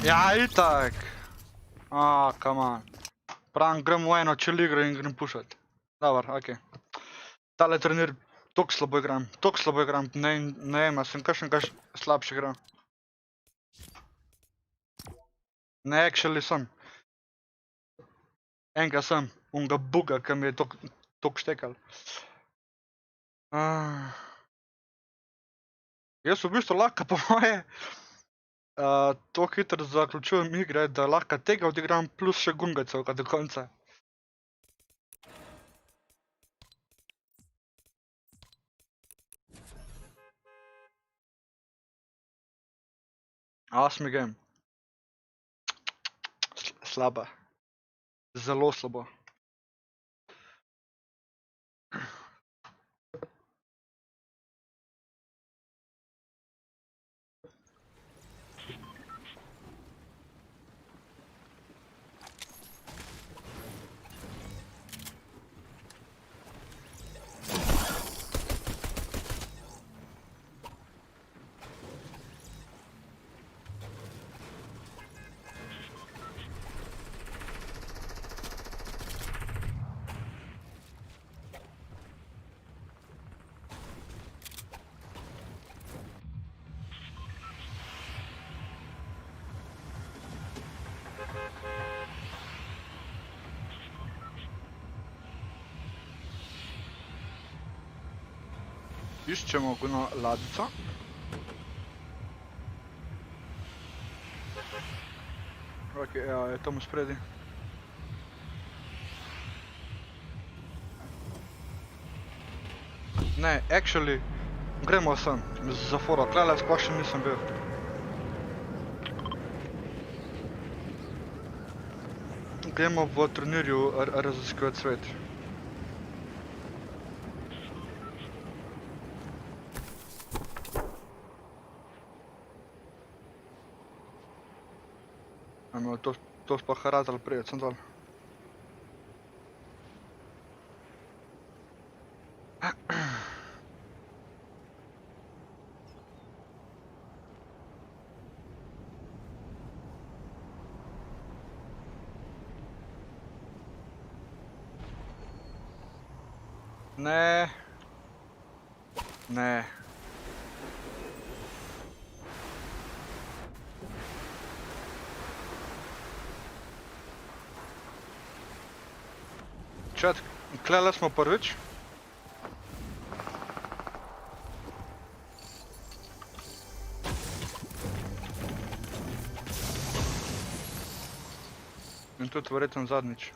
Ja, itak. Come on. Pravim, grem v eno chill igro in grem pušat. Dobar, okej. Tale turnir toliko slabo igram, ne vem, a sem kakšen slabši igram. Ne, actually sem. Enega sem, unga buga, ki mi je toliko štekal. Jaz v bistvu lahko po moje to hitro zaključujem igre, da lahko tega odigram plus še gungacevka do konca. Osmi game. Slaba. Zelo slabo. Iščemo gno ladico. Ok, ja, je tam spredi. Ne, actually, gremo sem, za foro, klele sploh še nisem bil. Gremo v turnirju raziskovat svet. To sploh razal prijet, sem dol. Ne. Ne. Čat, klele smo prvič. In tudi verjetno zadnjič.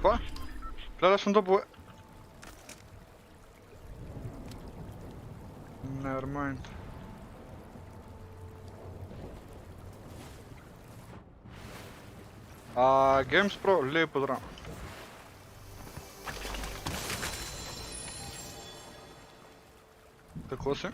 Pa? Klele sem dobil... Never mind. Games Pro, lep pozdrav. Kako si?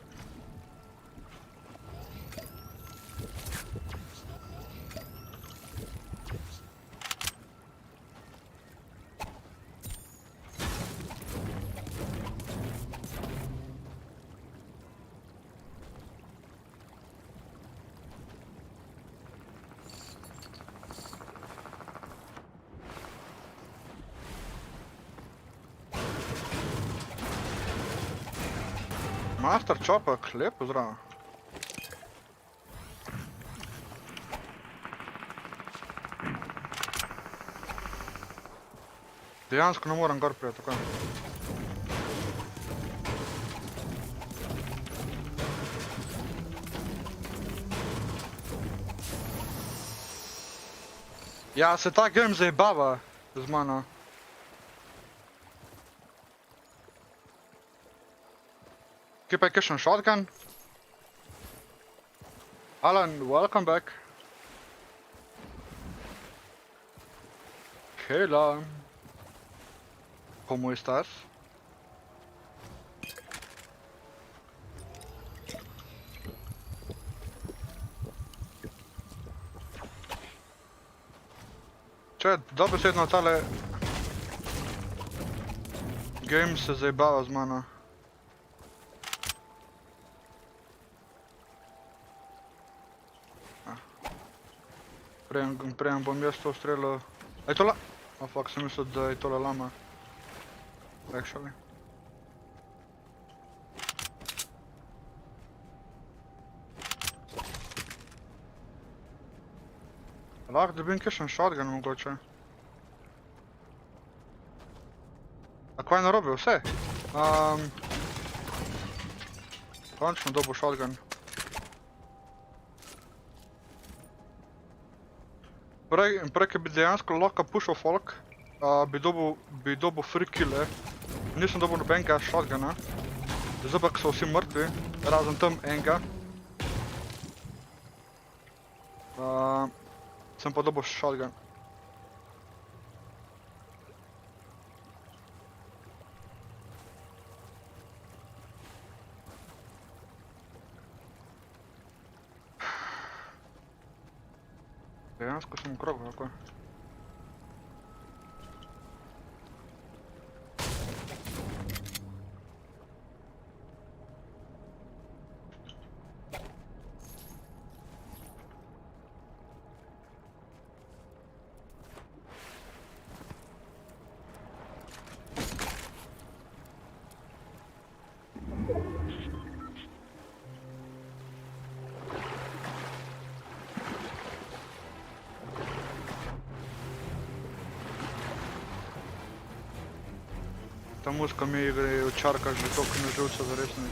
Master Čopek, lepo zdravo. Dejansko ne moram gor prijeti, tako. Ja, se ta game zajebava z mano. Kje pa je kakšen shotgun? Alan, welcome back. Hela. ¿Cómo estás? Če, dobesedno tale game se zajebava z mano. Prejem bom jaz to streljal. Ej, to la... Oh fuck, sem mislil, da je tole lama. Actually. Lahko dobim kakšen shotgun mogoče. A kaj narobe, vse? Končno dobil shotgun. Prej, ki bi dejansko lahko pušal folk, bi dobil free kille. Nisem dobil nobenega shotguna. Zdaj pa so vsi mrtvi, razen tam enega. Sem pa dobil shotgun. Dejansko sem v krogu, kako je. Ta muzika mi gre očarka že toliko na živce za resno.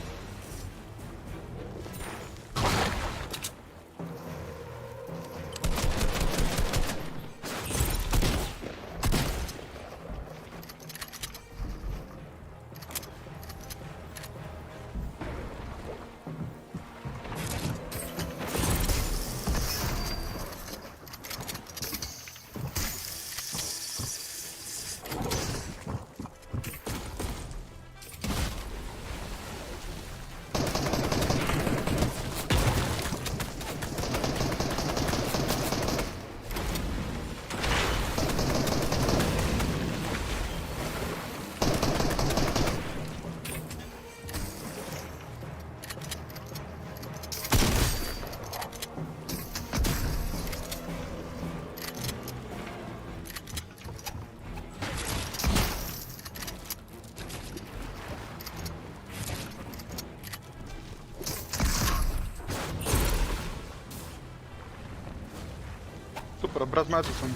Super, brez meta sem.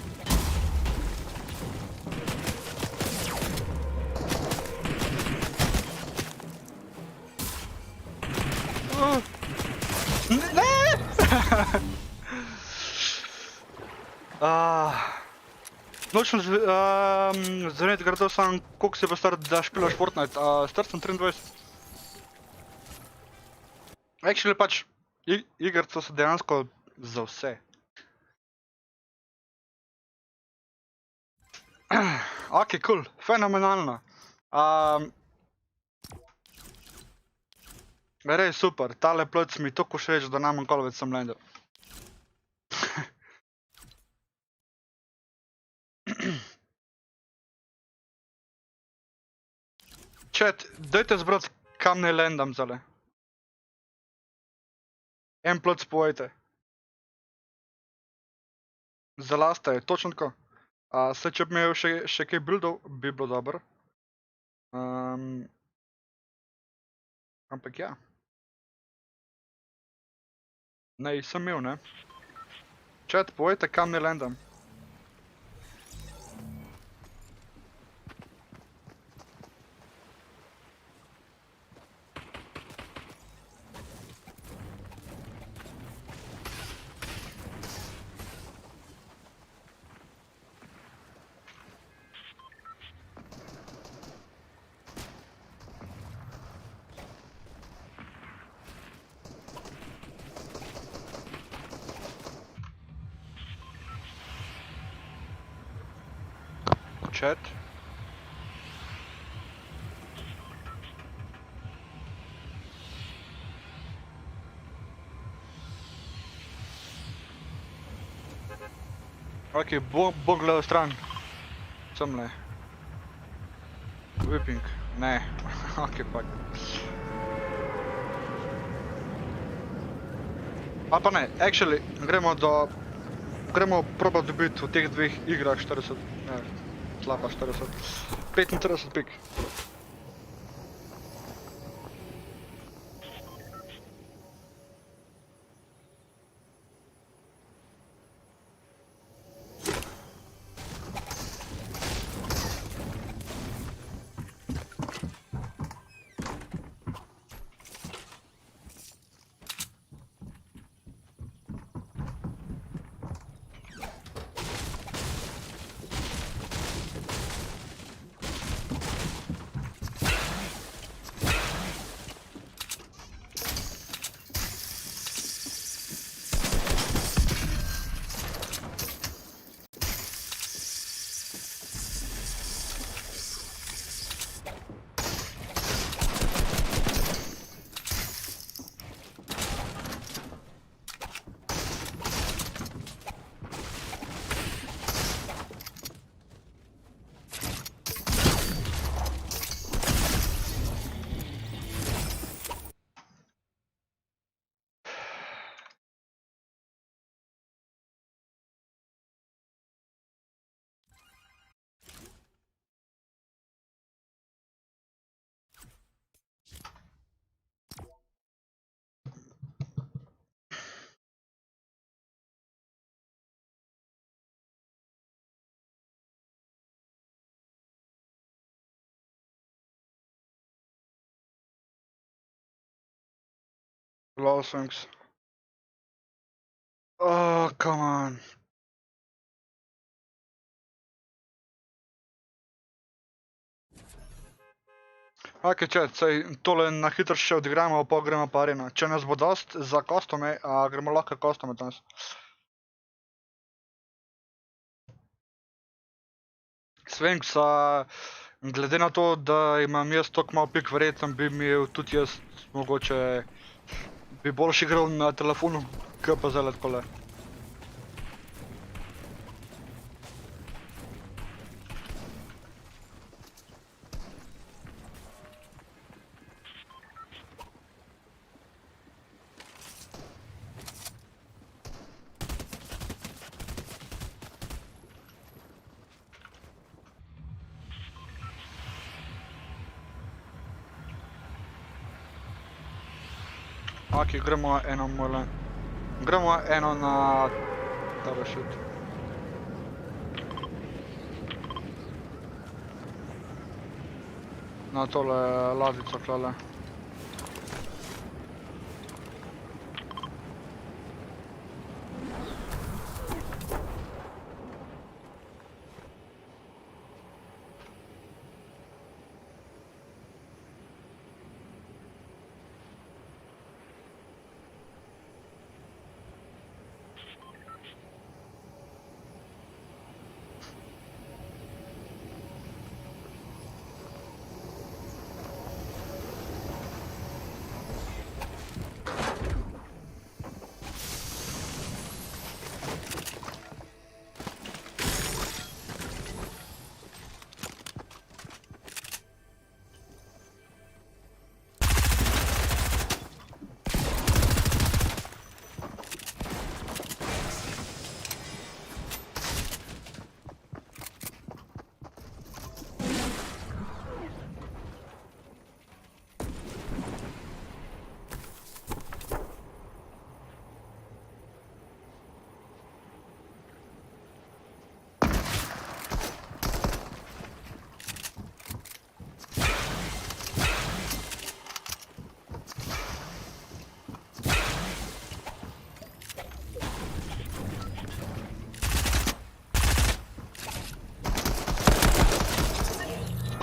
Ne! Nočem zveneti, gradil sam, koliko si pa star, da špilaš Fortnite. Star sem 23. Actually pač, igrice so dejansko za vse. Ok, cool, fenomenalno. Res super, tale plc mi toliko všeč, da nam nikoli več sem blender. Chat, dajte zbrati, kam ne landam zdaj. En plc povejte. Za lasta je točno tako. Se če bi imel še kaj buildov, bi bilo dobro. Ampak ja. Ne, sem imel, ne. Chat, povejte, kam ne landam. Chat. Ok, bom gledal stran. Semle. Whipping. Ne. Ok, fuck. Pa ne, actually, gremo probat dobiti v teh dveh igrah 40, ne, slaba 40, 35 pik. Lol swings. Oh, come on. Ok, chat, sej tole na hitro še odigramo, pa gremo pa arena. Če nas bo dost za kostome, gremo lahko kostome danes. Swings, glede na to, da imam jaz toliko malo pik, verjetno bi imel tudi jaz mogoče bi boljši igral na telefonu, k pa zdaj takole. Ok, gremo eno mole. Gremo eno na... tale shit. Na tole ladjico tlele.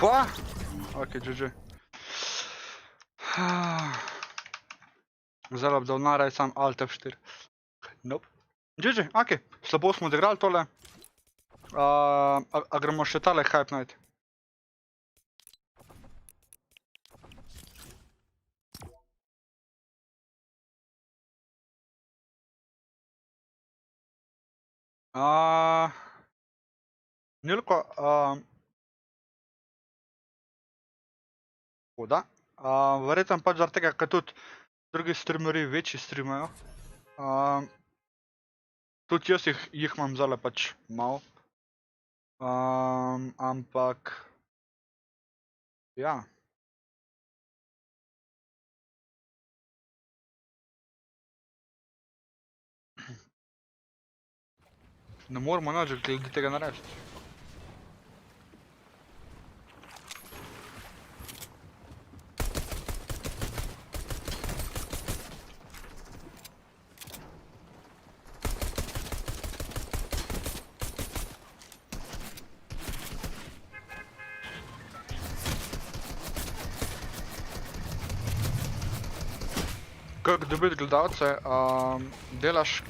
Kva? Ok, GG. Zdaj bi dal naraj sam Alt F4. Nope. GG, ok. Slabo smo odigrali tole. A gremo še tale hype najti? Nilko, da. Verjetno pač zaradi tega, ker tudi drugi streamerji večji streamajo. Tudi jaz jih imam zdajle pač malo. Ampak... Ja. Ne moramo nič glede tega narediti. Kako dobiti gledalce, delaš,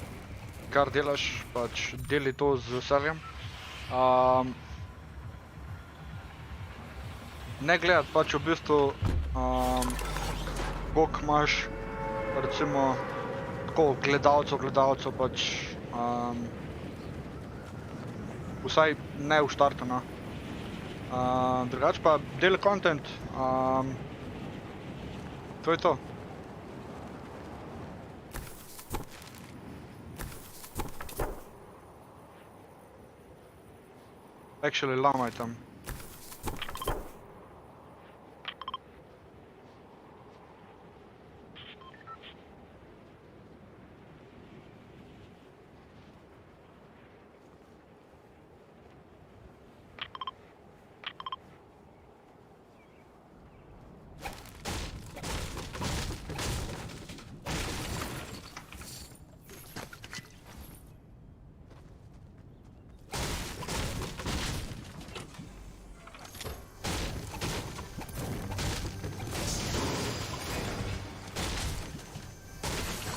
kar delaš, pač deli to z veseljem. Ne gledati pač v bistvu, koliko imaš, recimo, tako gledalcev pač, vsaj ne v štartu, no. Drugače pa deli content, to je to. Actually, lama je tam.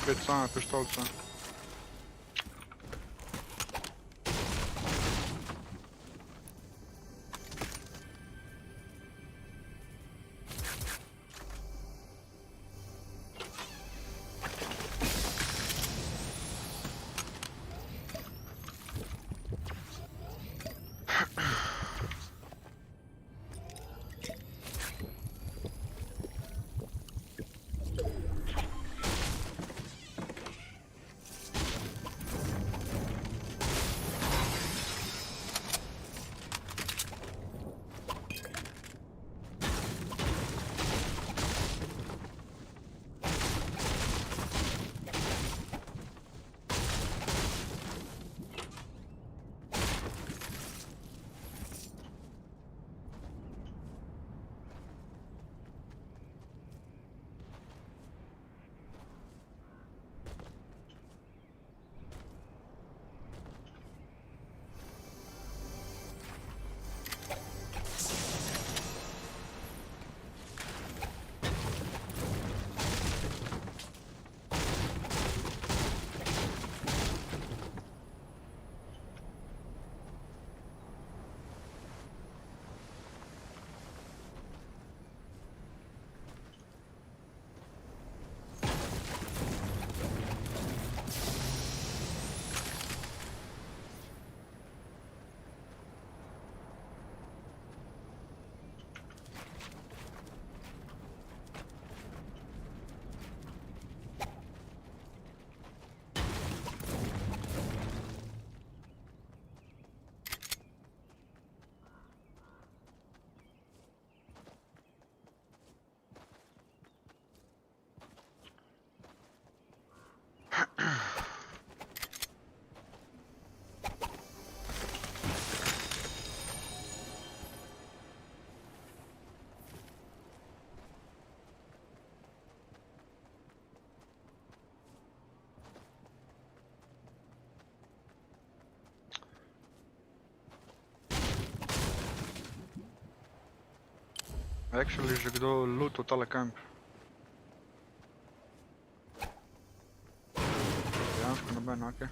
Pet same pištolce. Actually, že kdo lootil tale kamp. Dejansko noben, okej.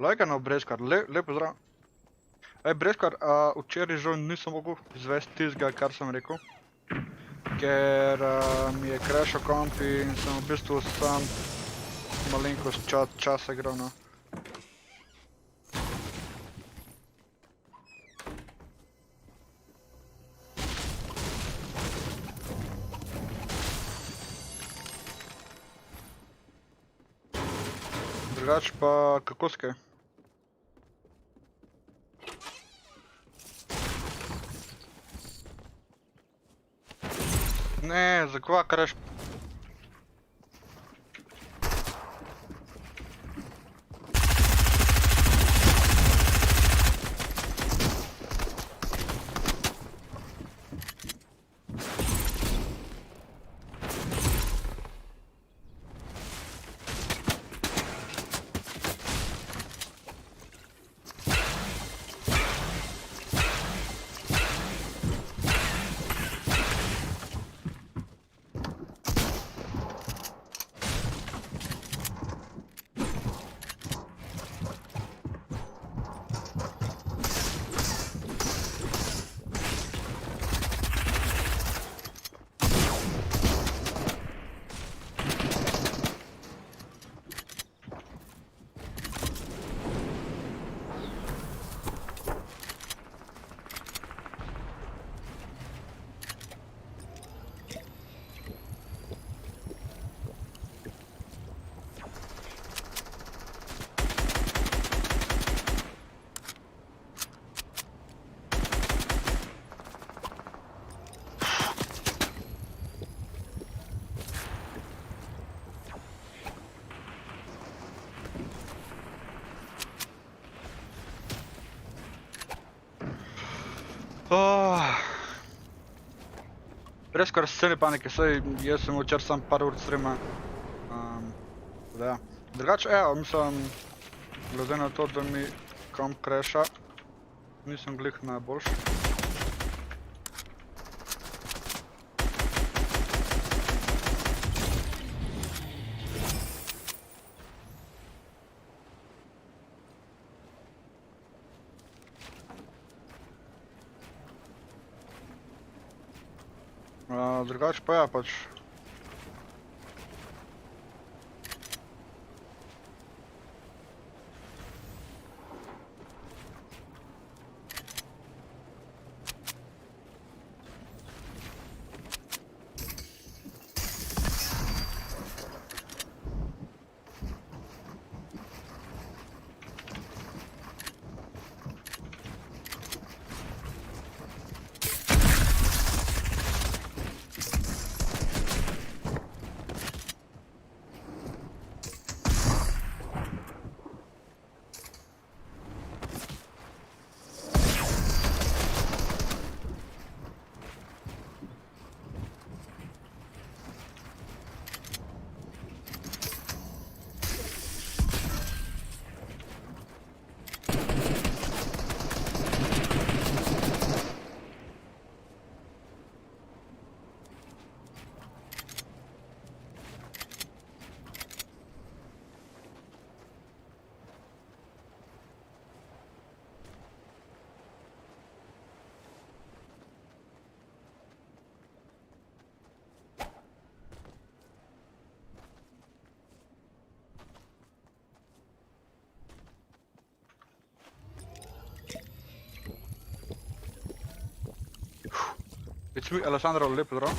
Lajkano, Breskar, lep pozdrav. Ej, Breskar, včeraj žal nisem mogel izvesti tistega, kar sem rekel. Ker mi je crashal komp in sem v bistvu sam malenkost časa igral, no. Drugač pa, kako si kaj? Ne, zakva crash? Breskar, ne panike, saj jaz sem včeraj sam par ur streama. Drugače, mislim, glede na to, da mi komp crasha, nisem glih najboljši. Drugače pa pač. It's me, Alessandro, lep pozdrav.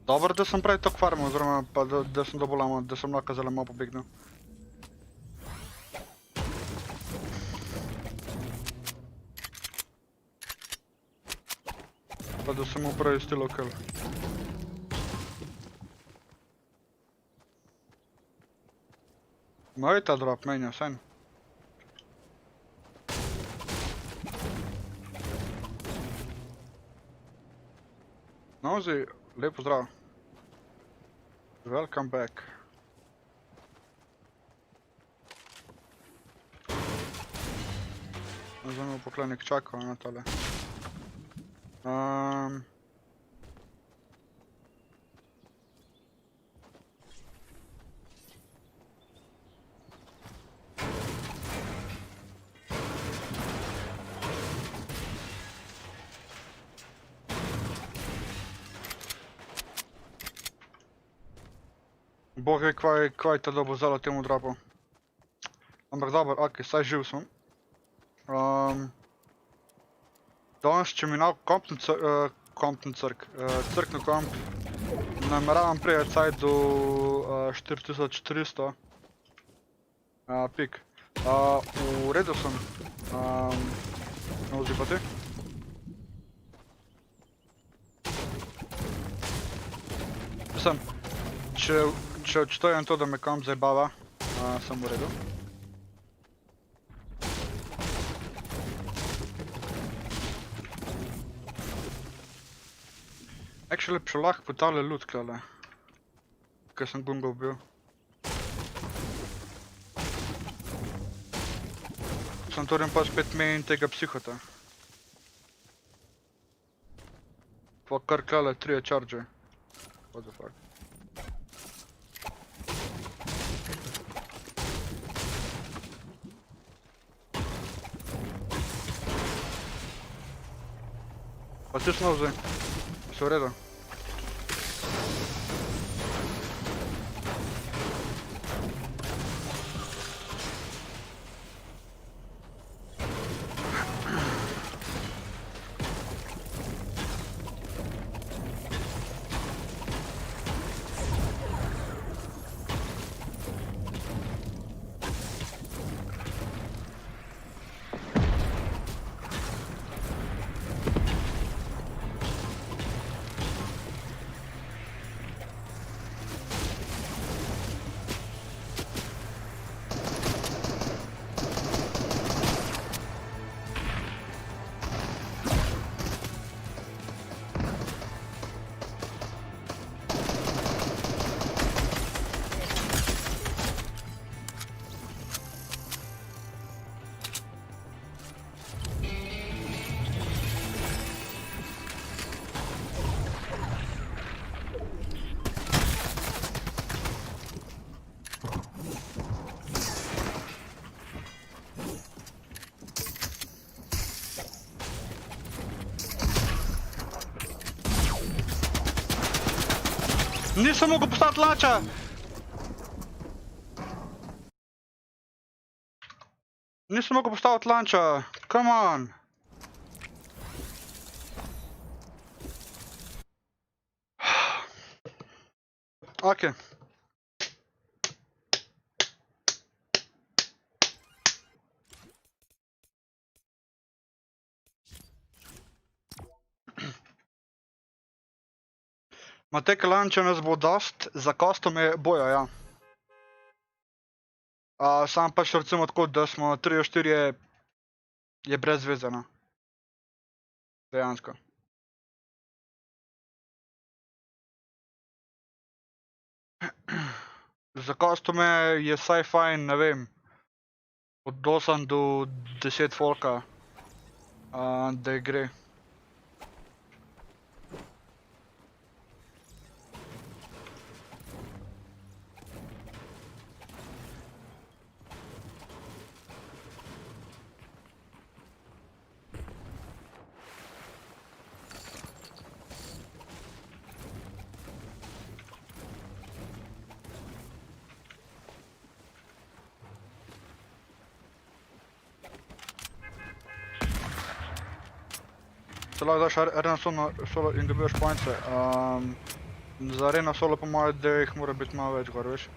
Dobro, da sem prej tako farmil, oziroma pa da sem dobil lamo, da sem lahko zelo malo pobegnil. Pa da sem mu prej stilo kill. Moj ta drop menja, sen. Nozi, lep pozdrav. Welcome back. Zdaj me poklenik čakal na tole. Bog ve, kaj te dobo vzelo temu dropu. Ampak dobro, ok, saj živ sem. Danes, če mi na crknu komp, nameravam prijeti saj do 4400 pik. V redu sem. Nozi pa ti? Sem. Če odštojem to, da me komp zajbava, sem v redu. Actually, če lahko potale loot klele, kaj sem gunga ubil. Sem torej pa spet menj tega psihota. Pa kar klele 3 charge. What the fuck. Pa ti snov zdaj? Vse v redu? Nisem mogel postaviti lača! Nisem mogel postaviti lanča! Come on! Ok. Ma teka lanča nas bo dost, za kostome bojo, ja. Sam pač recimo tako, da smo 3-4 je brez veze, no. Dejansko. Za kostome je saj fajn, ne vem, od 8 do 10 folka, da gre. Se lahko daš arena solo in dobivaš poince. Za arena solo po mojem, da jih mora biti malo več gor, veš.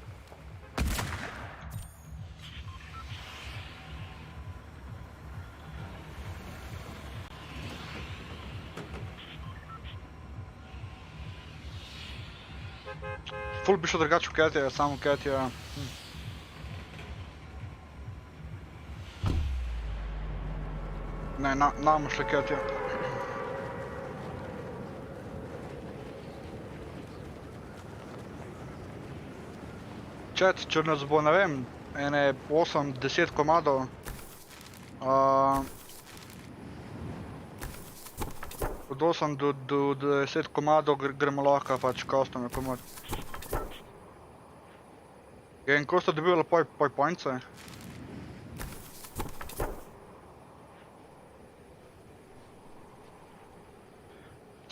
Ful bi šel drugače v Catje, samo Catje. Ne, namo šli Catje. Chat, če nas bo, ne vem, ene 8-10 komadov. Od 8 do 10 komadov gremo lahko pač custom komad. In ko ste dobili poince?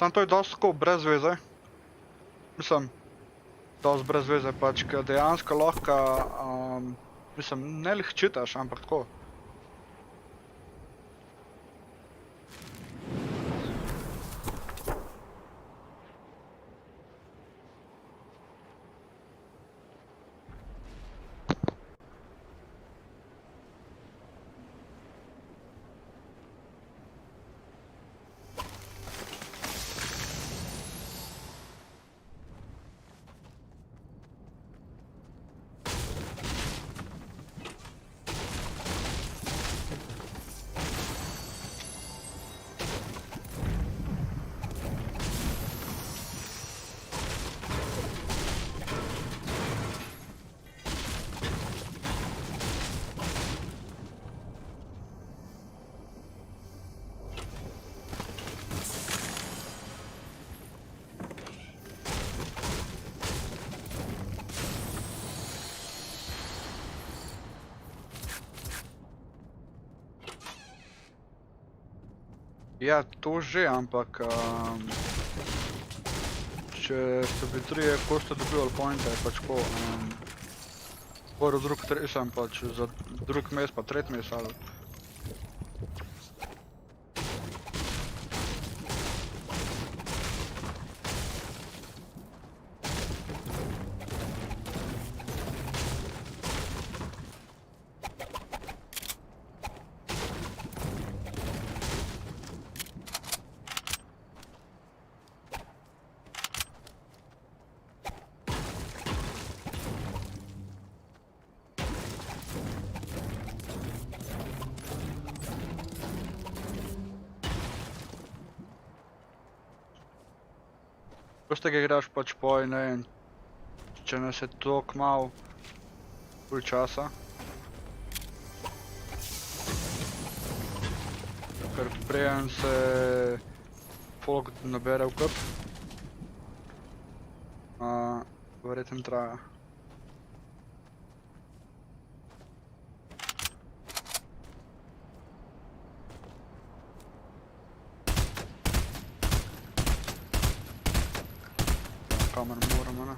Sam to je dosti tako brez veze. Mislim, dosti brez veze pač, ker dejansko lahko, mislim, ne lih čitaš, ampak tako. Ja, to že, ampak če ste bili trije, ko ste dobivali pointe, je pač ko drug sem pač za drug mes pa tretji mes ali. Ko ste ga igraš pač poj, ne vem, če nas je toliko malo ful časa. Ker preden se folk nabere v kup, verjetno traja. Kamer moramo, ne?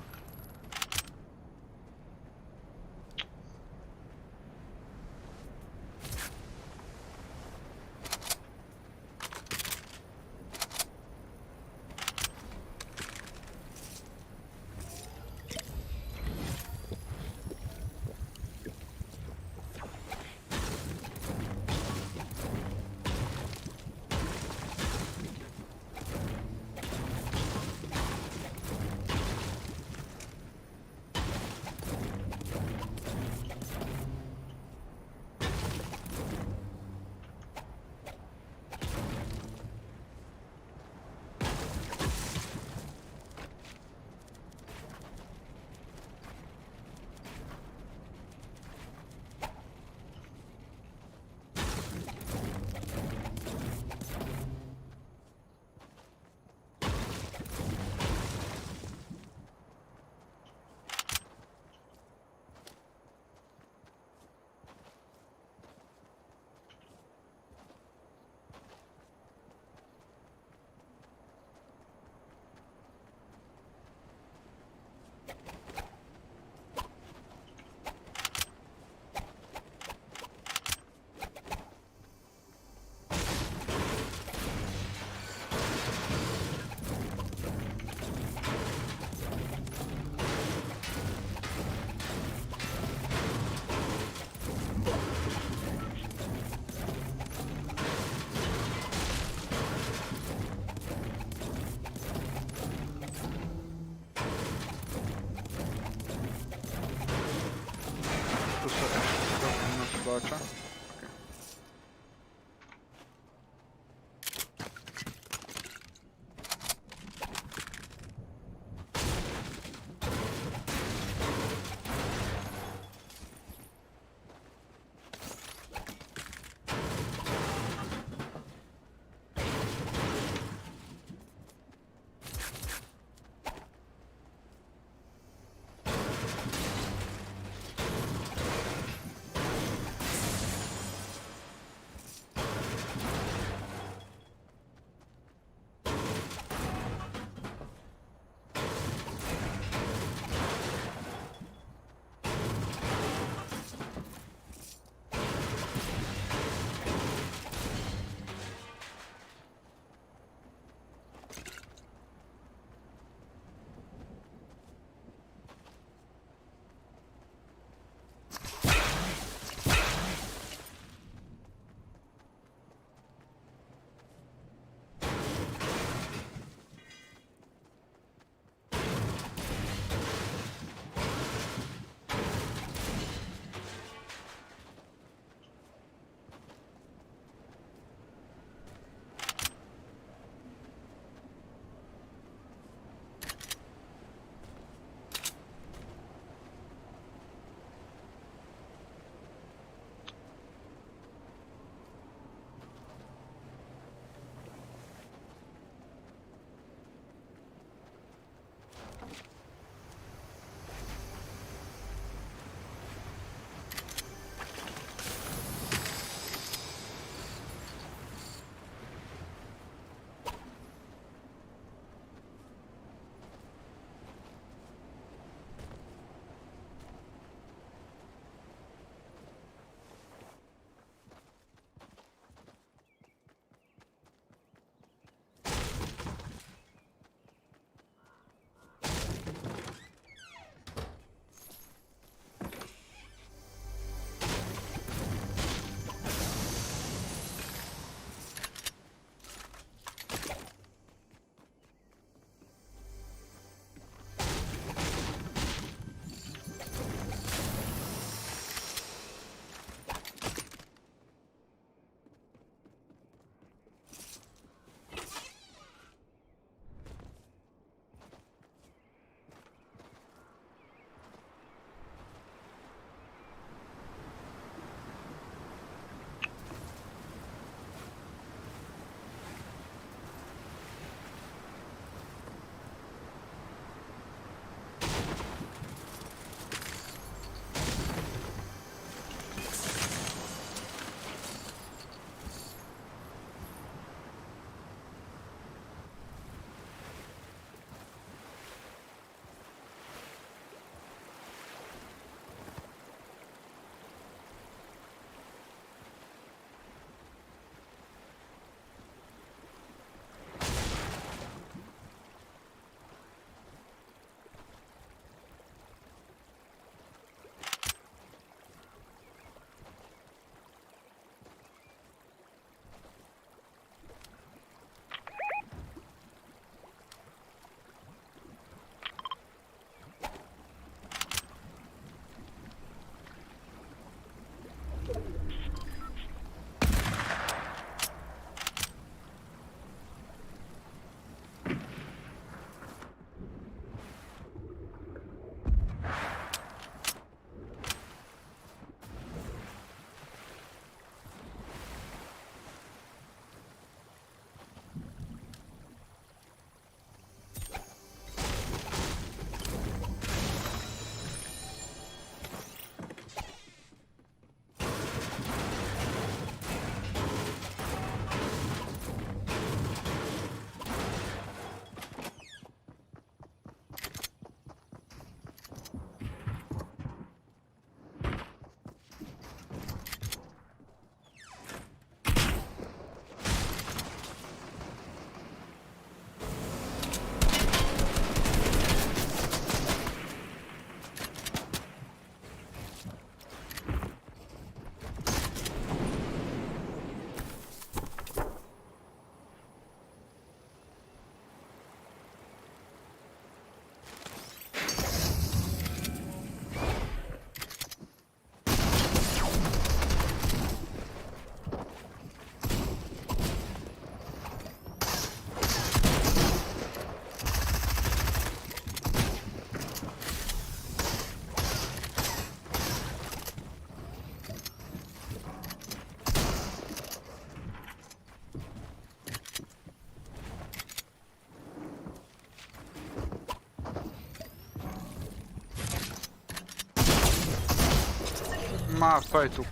Ma, pa je tu.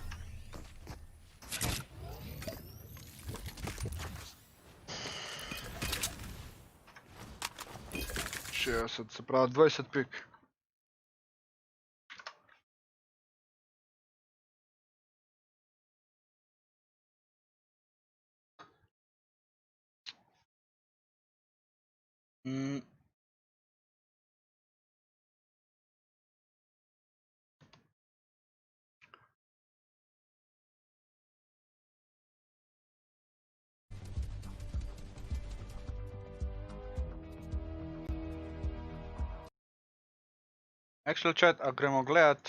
Se pravi 20 pik. Actual chat, a gremo gledat.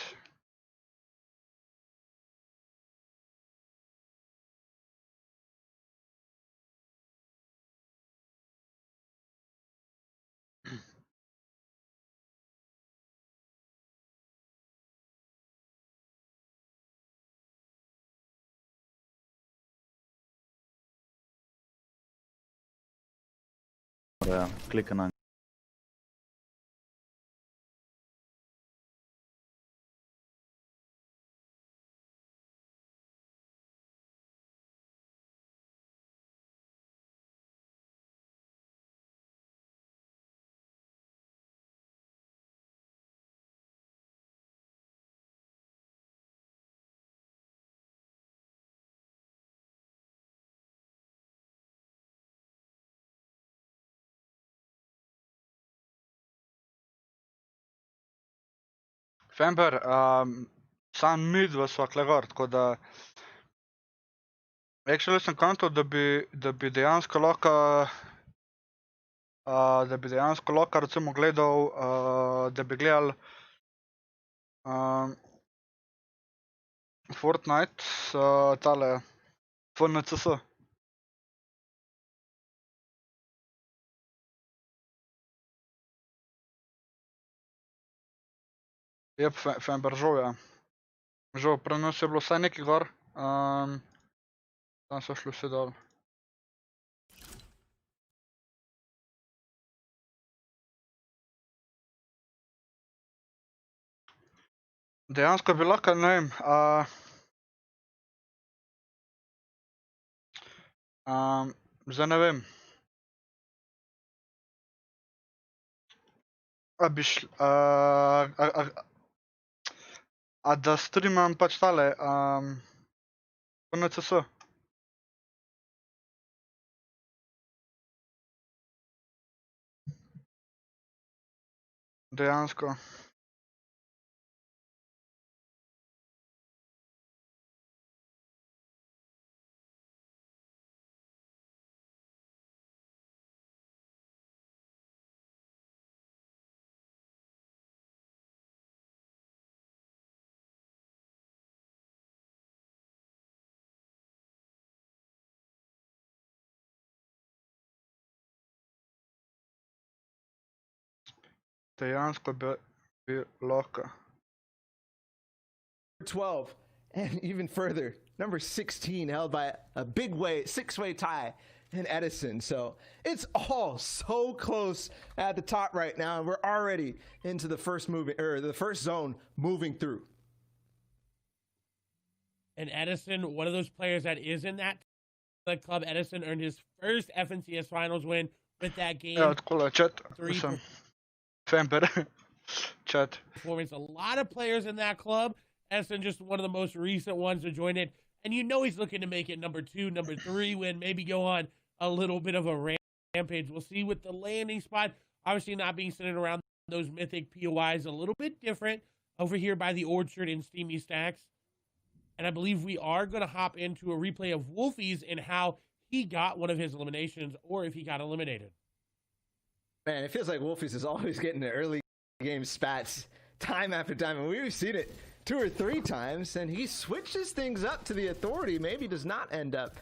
Ja, klikken na. Fember, sam midva sva kle gor, tako da... Actually sem kontal, da bi dejansko lahko... Da bi dejansko lahko recimo gledal, da bi gledal... Fortnite s tale... FNCS. Jep, Fember, žal je. Žal, pri nas je bilo vsaj nekaj gor. Tam so šli vsi dol. Dejansko bi lahko, ne vem, zdaj ne vem. A bi šli, a da streamam pač tale, PNCS. Dejansko. Dejansko bi lahko. 12, and even further, number 16 held by a big six-way tie in Edison. So it's all so close at the top right now, and we're already into the first zone moving through. And Edison, one of those players that is in that club. Edison earned his first FNCS finals win with that game. Ja, tako chat, mislim, Fember, chat. Performance. A lot of players in that club. Edison just one of the most recent ones to join it. And you know he's looking to make it number 2, number 3 win, maybe go on a little bit of a rampage. We'll see with the landing spot. Obviously not being centered around those mythic POIs, a little bit different over here by the Orchard and Steamy Stacks. And I believe we are going to hop into a replay of Wolfie's and how he got one of his eliminations or if he got eliminated. Man, it feels like Wolfie's is always getting the early game spats time after time. And we've seen it 2 or 3 times, and he switches things up to the Authority. Maybe does not end up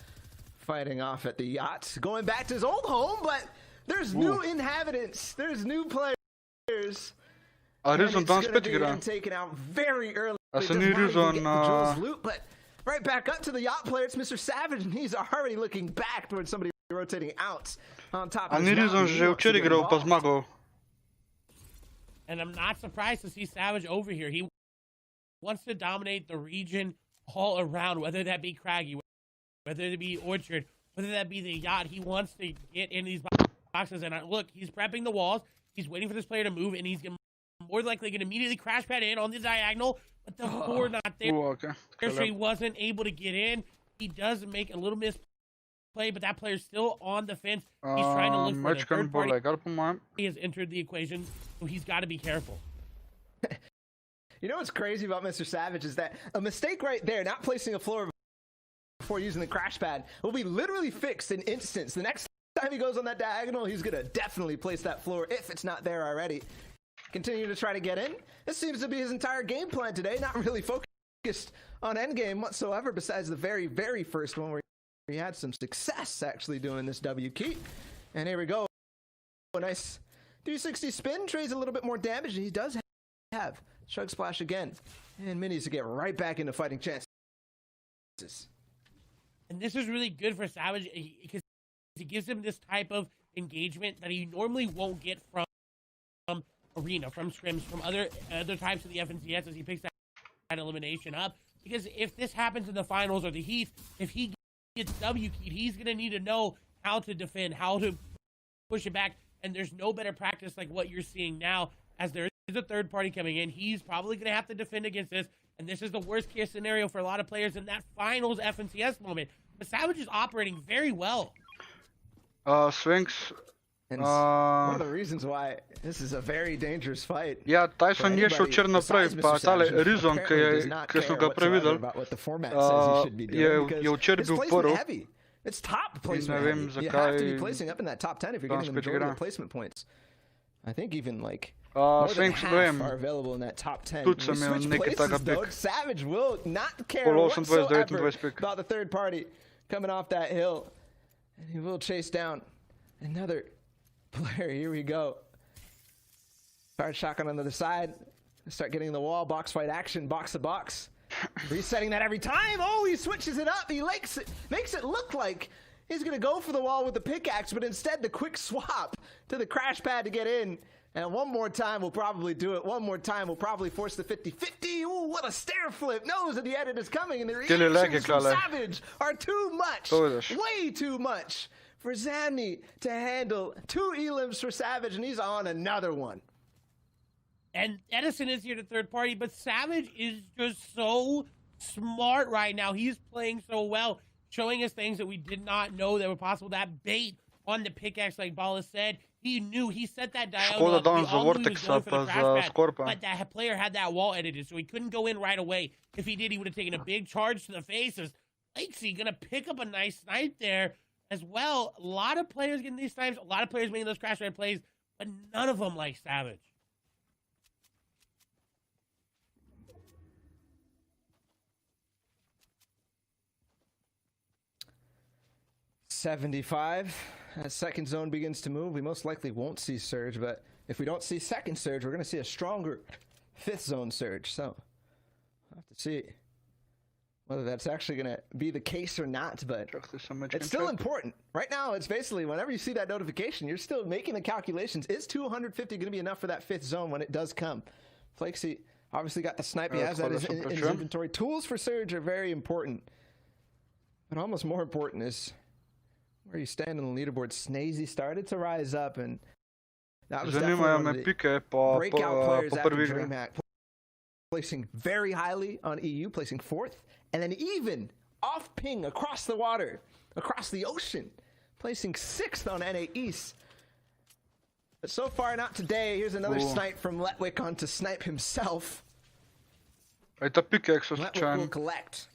fighting off at the yacht, going back to his old home, but there's new inhabitants, there's new players. Razen danes spet igra. Taken out very early. A se ni Razen loot, but right back up to the yacht player. It's Mr. Savage, and he's already looking back towards somebody rotating out on top of his mountain. A ni Razen že včeraj igral pa zmagal. And I'm not surprised to see Savage over here. He wants to dominate the region all around, whether that be Craggy, whether it be Orchard, whether that be the yacht. He wants to get in these boxes. And look, he's prepping the walls. He's waiting for this player to move, and he's more likely going to immediately crash pad in on the diagonal. But the four not there. Ooh, okay. So he wasn't able to get in. He does make a little misplay, but that player's still on the fence. He's trying to look for the third party. He has entered the equation, so he's got to be careful. You know what's crazy about Mr. Savage is that a mistake right there, not placing a floor before using the crash pad, will be literally fixed in instance. The next time he goes on that diagonal, he's going to definitely place that floor if it's not there already. Continue to try to get in. This seems to be his entire game plan today, not really focused on endgame whatsoever, besides the very, very first one where he had some success actually doing this W key. And here we go. A nice 360 spin, trades a little bit more damage, and he does have Chug Splash again, and Minis to get right back into fighting chances. And this is really good for Savage because it gives him this type of engagement that he normally won't get from Arena, from scrims, from other types of the FNCS as he picks that elimination up. Because if this happens in the finals or the Heat, if he gets W keyed, he's going to need to know how to defend, how to push it back, and there's no better practice like what you're seeing now. As there is a third party coming in, he's probably going to have to defend against this, and this is the worst case scenario for a lot of players in that finals FNCS moment. But Savage is operating very well. Sphinx. And one of the reasons why this is a very dangerous fight. Ja, Tyson je šel včeraj naprej, pa tale Rizon, ki smo ga prevideli, je včeraj bil prvi. It's top placement. You have to be placing up in that top 10 if you're getting the majority of placement points. I think even like more than half are available in that top 10. Tudi sem imel nekaj takega pik. Savage will not care whatsoever about the third party coming off that hill. And he will chase down another player. Here we go. Start shotgun on the other side. Start getting the wall. Box fight action. Box to box. Resetting that every time. Oh, he switches it up. He makes it look like he's going to go for the wall with the pickaxe, but instead the quick swap to the crash pad to get in. And one more time will probably do it. One more time will probably force the 50-50. Ooh, what a stair flip. Knows that the edit is coming, and the reactions from Savage are too much. Way too much for Zanny to handle. 2 elims for Savage, and he's on another one. And Edison is here to third party, but Savage is just so smart right now. He's playing so well, showing us things that we did not know that were possible. That bait on the pickaxe, like Bala said, he knew. He set that diagonal up. We all knew he was going for the crash pad, but that player had that wall edited, so he couldn't go in right away. If he did, he would have taken a big charge to the face. Is Lakesy going to pick up a nice snipe there as well? A lot of players getting these snipes, a lot of players making those crash pad plays, but none of them like Savage. .75 as second zone begins to move. We most likely won't see Surge, but if we don't see second Surge, we're going to see a stronger fifth zone Surge. So we'll have to see whether that's actually going to be the case or not, but it's still important. Right now, it's basically whenever you see that notification, you're still making the calculations. Is 250 going to be enough for that fifth zone when it does come? Flakesy obviously got the snipe. He has that in his inventory. Tools for Surge are very important, but almost more important is where you stand on the leaderboard. Snazy started to rise up, and that was definitely one of the breakout players after DreamHack, placing very highly on EU, placing 4th, and then even off ping across the water, across the ocean, placing 6th on NA East. But so far, not today. Here's another snipe from Letwick onto Snipe himself. Letwick will collect.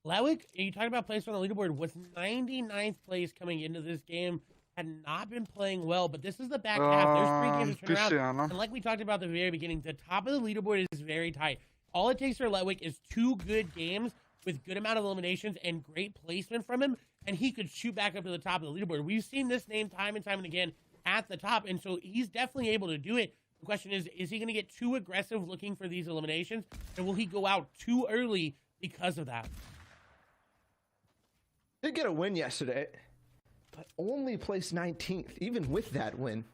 Letwick, you talking about place on the leaderboard, was 99th place coming into this game, had not been playing well, but this is the back half. There's 3 games to turn around. And like we talked about at the very beginning, the top of the leaderboard is very tight. All it takes for Letwick is 2 good games with good amount of eliminations and great placement from him, and he could shoot back up to the top of the leaderboard. We've seen this name time and time and again at the top, and so he's definitely able to do it. The question is he going to get too aggressive looking for these eliminations, and will he go out too early because of that? Did get a win yesterday, but only placed 19th, even with that win.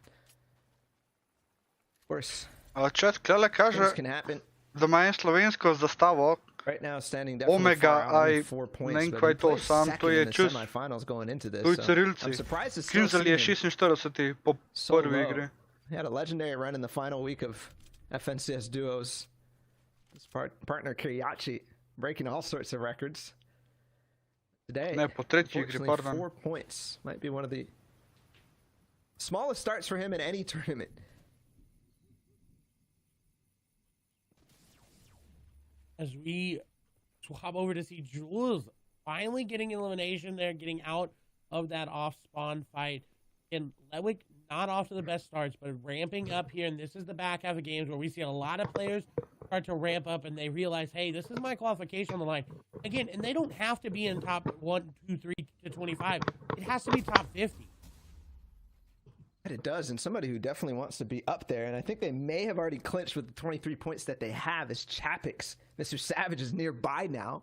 Of course, chat Klele kaže, can happen. da ima en slovensko zastavo, Right now, standing definitely Omega, far out, only I 4 points, ne vem, but kaj he je to, plays sam to second je in the čist. semifinals going into this. Tuj So Cirilci. I'm surprised to still K1NZELL-A je see him 46 po so prvi low. igri. He had a legendary run in the final week of FNCS duos. His partner Kiriachi breaking all sorts of records. Today, Ne, po tretji igri, unfortunately, pardon. 4 points might be one of the smallest starts for him in any tournament. As we swap over to see Jules finally getting elimination there, getting out of that off spawn fight. And Ledwick not off to the best starts, but ramping up here. And this is the back half of games where we see a lot of players start to ramp up and they realize, hey, this is my qualification on the line. Again, and they don't have to be in top 1, 2, 3 to 25. It has to be top 50. It does, and somebody who definitely wants to be up there, and I think they may have already clinched with the 23 points that they have, is Chapix. Mr. Savage is nearby now,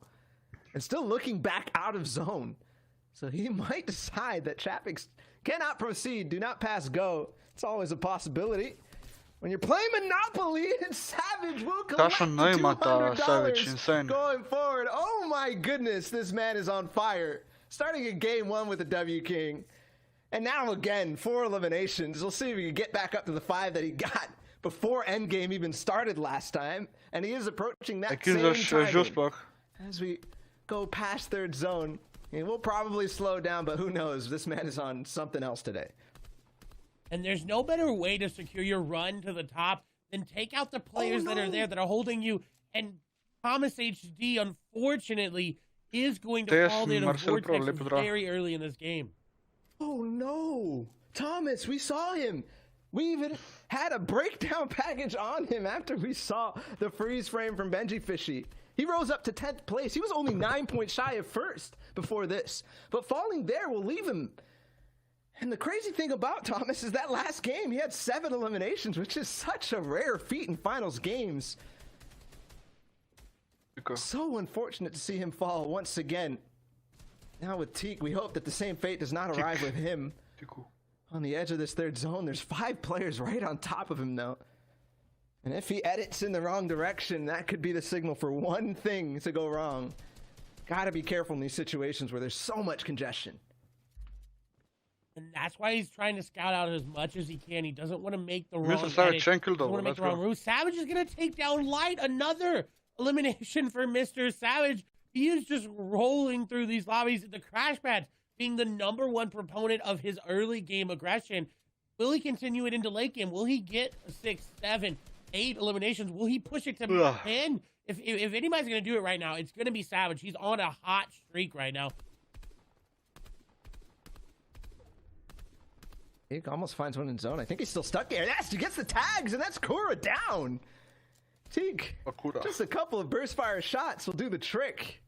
and still looking back out of zone. So he might decide that Chapix cannot proceed, do not pass go. It's always a possibility. When you're playing Monopoly, Savage will collect Kakšen naima ta Savage, $200 insane. going forward. Oh my goodness, this man is on fire. Starting in game 1 with the W King. And now again, 4 eliminations. We'll see if he can get back up to the 5 that he got before endgame even started last time. And he is approaching that same timing. As we go past third zone, and we'll probably slow down, but who knows? This man is on something else today. And there's no better way to secure your run to the top than take out the players that are there that are holding you. And Thomas HD, unfortunately, is going to fall there to Vortex very early in this game. Oh no! Thomas, we saw him! We even had a breakdown package on him after we saw the freeze frame from Benji Fishy. He rose up to 10th place. He was only 9 points shy of first before this. But falling there will leave him. And the crazy thing about Thomas is that last game, he had 7 eliminations, which is such a rare feat in finals games. So unfortunate to see him fall once again. Now with Teak, we hope that the same fate does not arrive with him. On the edge of this third zone, there's 5 players right on top of him though. And if he edits in the wrong direction, that could be the signal for one thing to go wrong. Gotta be careful in these situations where there's so much congestion. And that's why he's trying to scout out as much as he can. He doesn't want to make the wrong edit. Doesn't want to make the wrong move. Savage is going to take down Light. Another elimination for Mr. Savage. He is just rolling through these lobbies. The crash pads being the #1 proponent of his early game aggression. Will he continue it into late game? Will he get 6, 7, 8 eliminations? Will he push it to 10? If anybody's going to do it right now, it's going to be Savage. He's on a hot streak right now. He almost finds one in zone. I think he's still stuck there. Yes, he gets the tags, and that's Kura down. Teak, just a couple of burst fire shots will do the trick.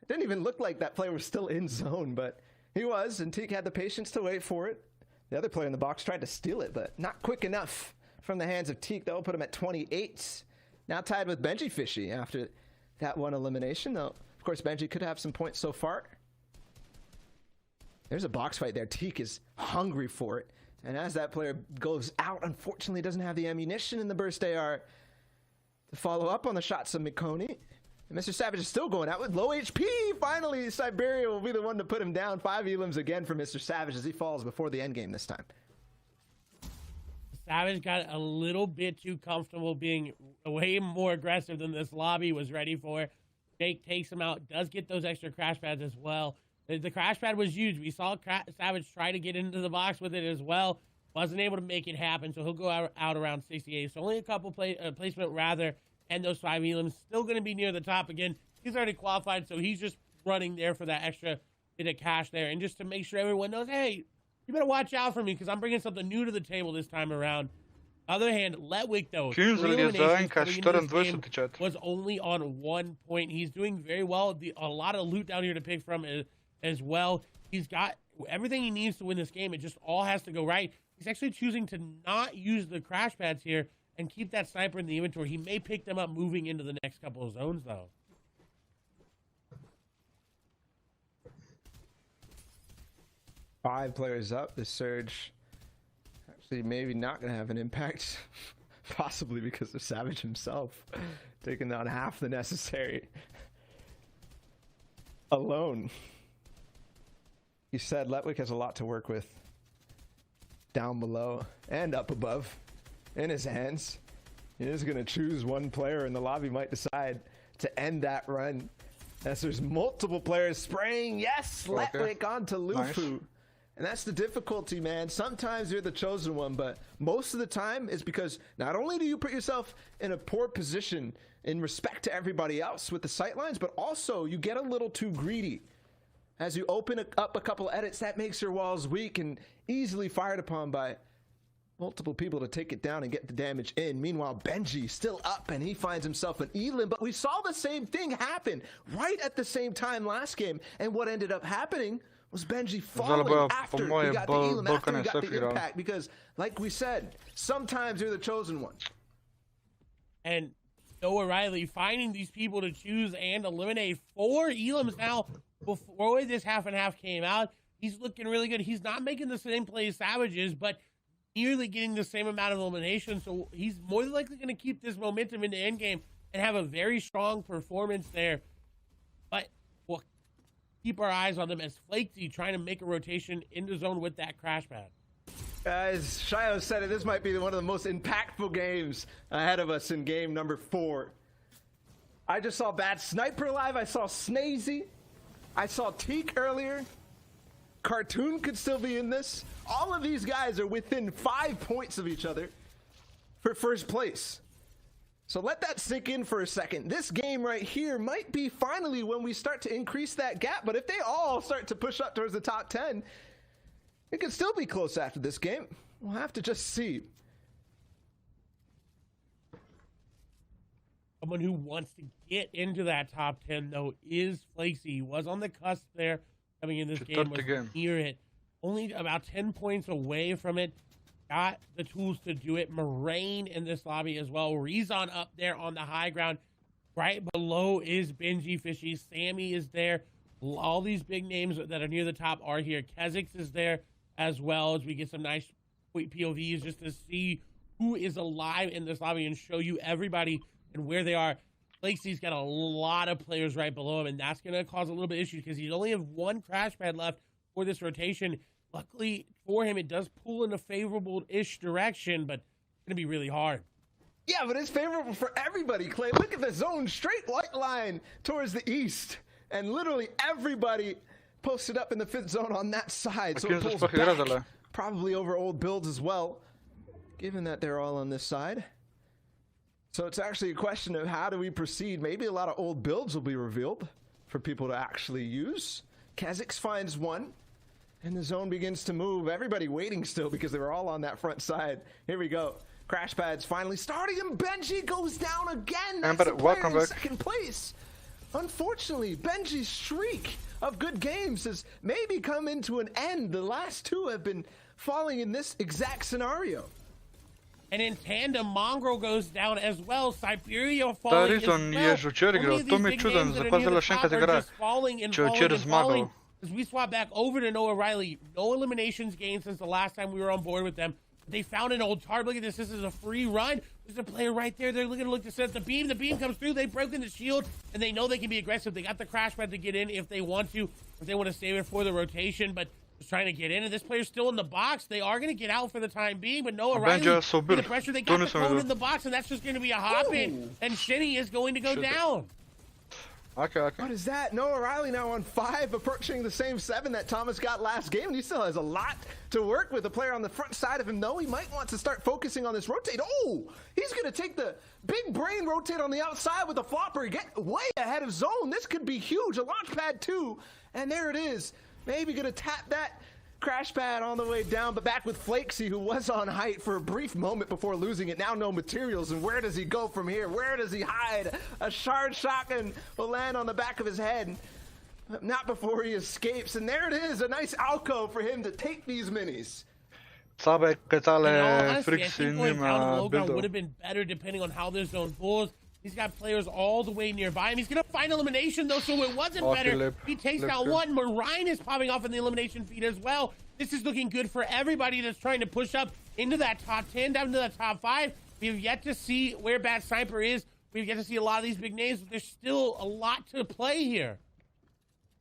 It didn't even look like that player was still in zone, but he was, and Teak had the patience to wait for it. The other player in the box tried to steal it, but not quick enough from the hands of Teak. That will put him at 28. Now tied with Benji Fishy after that one elimination, though. Of course, Benji could have some points so far. There's a box fight there. Teak is hungry for it. And as that player goes out, unfortunately doesn't have the ammunition in the burst AR to follow up on the shots of Mikoni. And Mr. Savage is still going out with low HP. Finally, Siberia will be the one to put him down. 5 elims again for Mr. Savage as he falls before the end game this time. Savage got a little bit too comfortable being way more aggressive than this lobby was ready for. Jake takes him out, does get those extra crash pads as well. The crash pad was huge. We saw Savage try to get into the box with it as well. Wasn't able to make it happen, so he'll go out around 68. So only a couple placement rather, and those 5 elims. Still going to be near the top again. He's already qualified, so he's just running there for that extra bit of cash there. And just to make sure everyone knows, hey, you better watch out for me because I'm bringing something new to the table this time around. Other hand, Letwick, though, was only on 1 point. He's doing very well. A lot of loot down here to pick from as well. He's got everything he needs to win this game. It just all has to go right. He's actually choosing to not use the crash pads here and keep that sniper in the inventory. He may pick them up moving into the next couple of zones, though. Five players up. The surge actually maybe not going to have an impact Possibly because of Savage himself taking down half the necessary alone. He said Letwick has a lot to work with down below and up above in his hands. He is going to choose one player, and the lobby might decide to end that run as there's multiple players spraying. Yes, Letwick onto Lufu. Nice. And that's the difficulty, man. Sometimes you're the chosen one, but most of the time it's because not only do you put yourself in a poor position in respect to everybody else with the sightlines, but also you get a little too greedy. As you open up a couple edits, that makes your walls weak and easily fired upon by multiple people to take it down and get the damage in. Meanwhile, Benji still up and he finds himself an Elim, but we saw the same thing happen right at the same time last game. And what ended up happening was Benji falling after he got the Elim, after he got the impact, because like we said, sometimes you're the chosen one. And Noah Riley finding these people to choose and eliminate 4 Elims now before this half and half came out. He's looking really good. He's not making the same play as Savages, but nearly getting the same amount of elimination. So he's more than likely going to keep this momentum in the end game and have a very strong performance there. But we'll keep our eyes on them as Flaky trying to make a rotation into zone with that crash pad. As Shio said it, this might be one of the most impactful games ahead of us in game number 4. I just saw Bad Sniper live. I saw Snazy. I saw Teak earlier. Cartoon could still be in this. All of these guys are within 5 points of each other for first place. So let that sink in for a second. This game right here might be finally when we start to increase that gap. But if they all start to push up towards the top 10, it could still be close after this game. We'll have to just see. Someone who wants to get into that top 10, though, is Flaky. He was on the cusp there coming in this game, was near it. Only about 10 points away from it. Got the tools to do it. Moraine in this lobby as well. Rezon up there on the high ground. Right below is Benji Fishy. Sammy is there. All these big names that are near the top are here. Kezix is there as well, as we get some nice POVs just to see who is alive in this lobby and show you everybody and where they are. Flaky's got a lot of players right below him, and that's going to cause a little bit of issue because he only have 1 crash pad left for this rotation. Luckily for him, it does pull in a favorable-ish direction, but it's going to be really hard. Yeah, but it's favorable for everybody, Clay. Look at the zone, straight white line towards the east. And literally everybody posted up in the 5th zone on that side. So it pulls back, probably over old builds as well, given that they're all on this side. So it's actually a question of how do we proceed. Maybe a lot of old builds will be revealed for people to actually use. Kezix finds one, and the zone begins to move. Everybody waiting still because they were all on that front side. Here we go. Crash pads finally starting, and Benji goes down again. That's the player in second place. Unfortunately, Benji's streak of good games has maybe come into an end. The last 2 have been falling in this exact scenario. And in tandem, Mongrel goes down as well. Siberia falling as well. Falling. As we swap back over to Noah Riley, no eliminations gained since the last time we were on board with them. They found an old target. Look at this. This is a free run. There's a player right there. They're going to look to set the beam. The beam comes through. They've broken the shield, and they know they can be aggressive. They got the crash pad to get in if they want to, if they want to save it for the rotation, but just trying to get in. And this player's still in the box. They are going to get out for the time being, but Noah Riley, the pressure, they got the cone in the box, and that's just going to be a hop-in, and Shinny is going to go down. Okay. What is that? Noah Riley now on 5, approaching the same 7 that Thomas got last game. And he still has a lot to work with. The player on the front side of him, though, he might want to start focusing on this rotate. Oh, he's going to take the big brain rotate on the outside with the flopper. Get way ahead of zone. This could be huge. A launch pad, too. And there it is. Maybe going to tap that crash pad on the way down, but back with Flaky, who was on height for a brief moment before losing it. Now no materials, and where does he go from here? Where does he hide? A shard shotgun will land on the back of his head. Not before he escapes, and there it is, a nice alcove for him to take these minis. Honestly, I think going down to low ground would have been better depending on how this zone pulls. He's got players all the way nearby him. He's going to find elimination, though, so it wasn't better. He takes down one. Moraine is popping off in the elimination feed as well. This is looking good for everybody that's trying to push up into that top 10, down to that top 5. We've yet to see where Bad Sniper is. We've yet to see a lot of these big names, but there's still a lot to play here.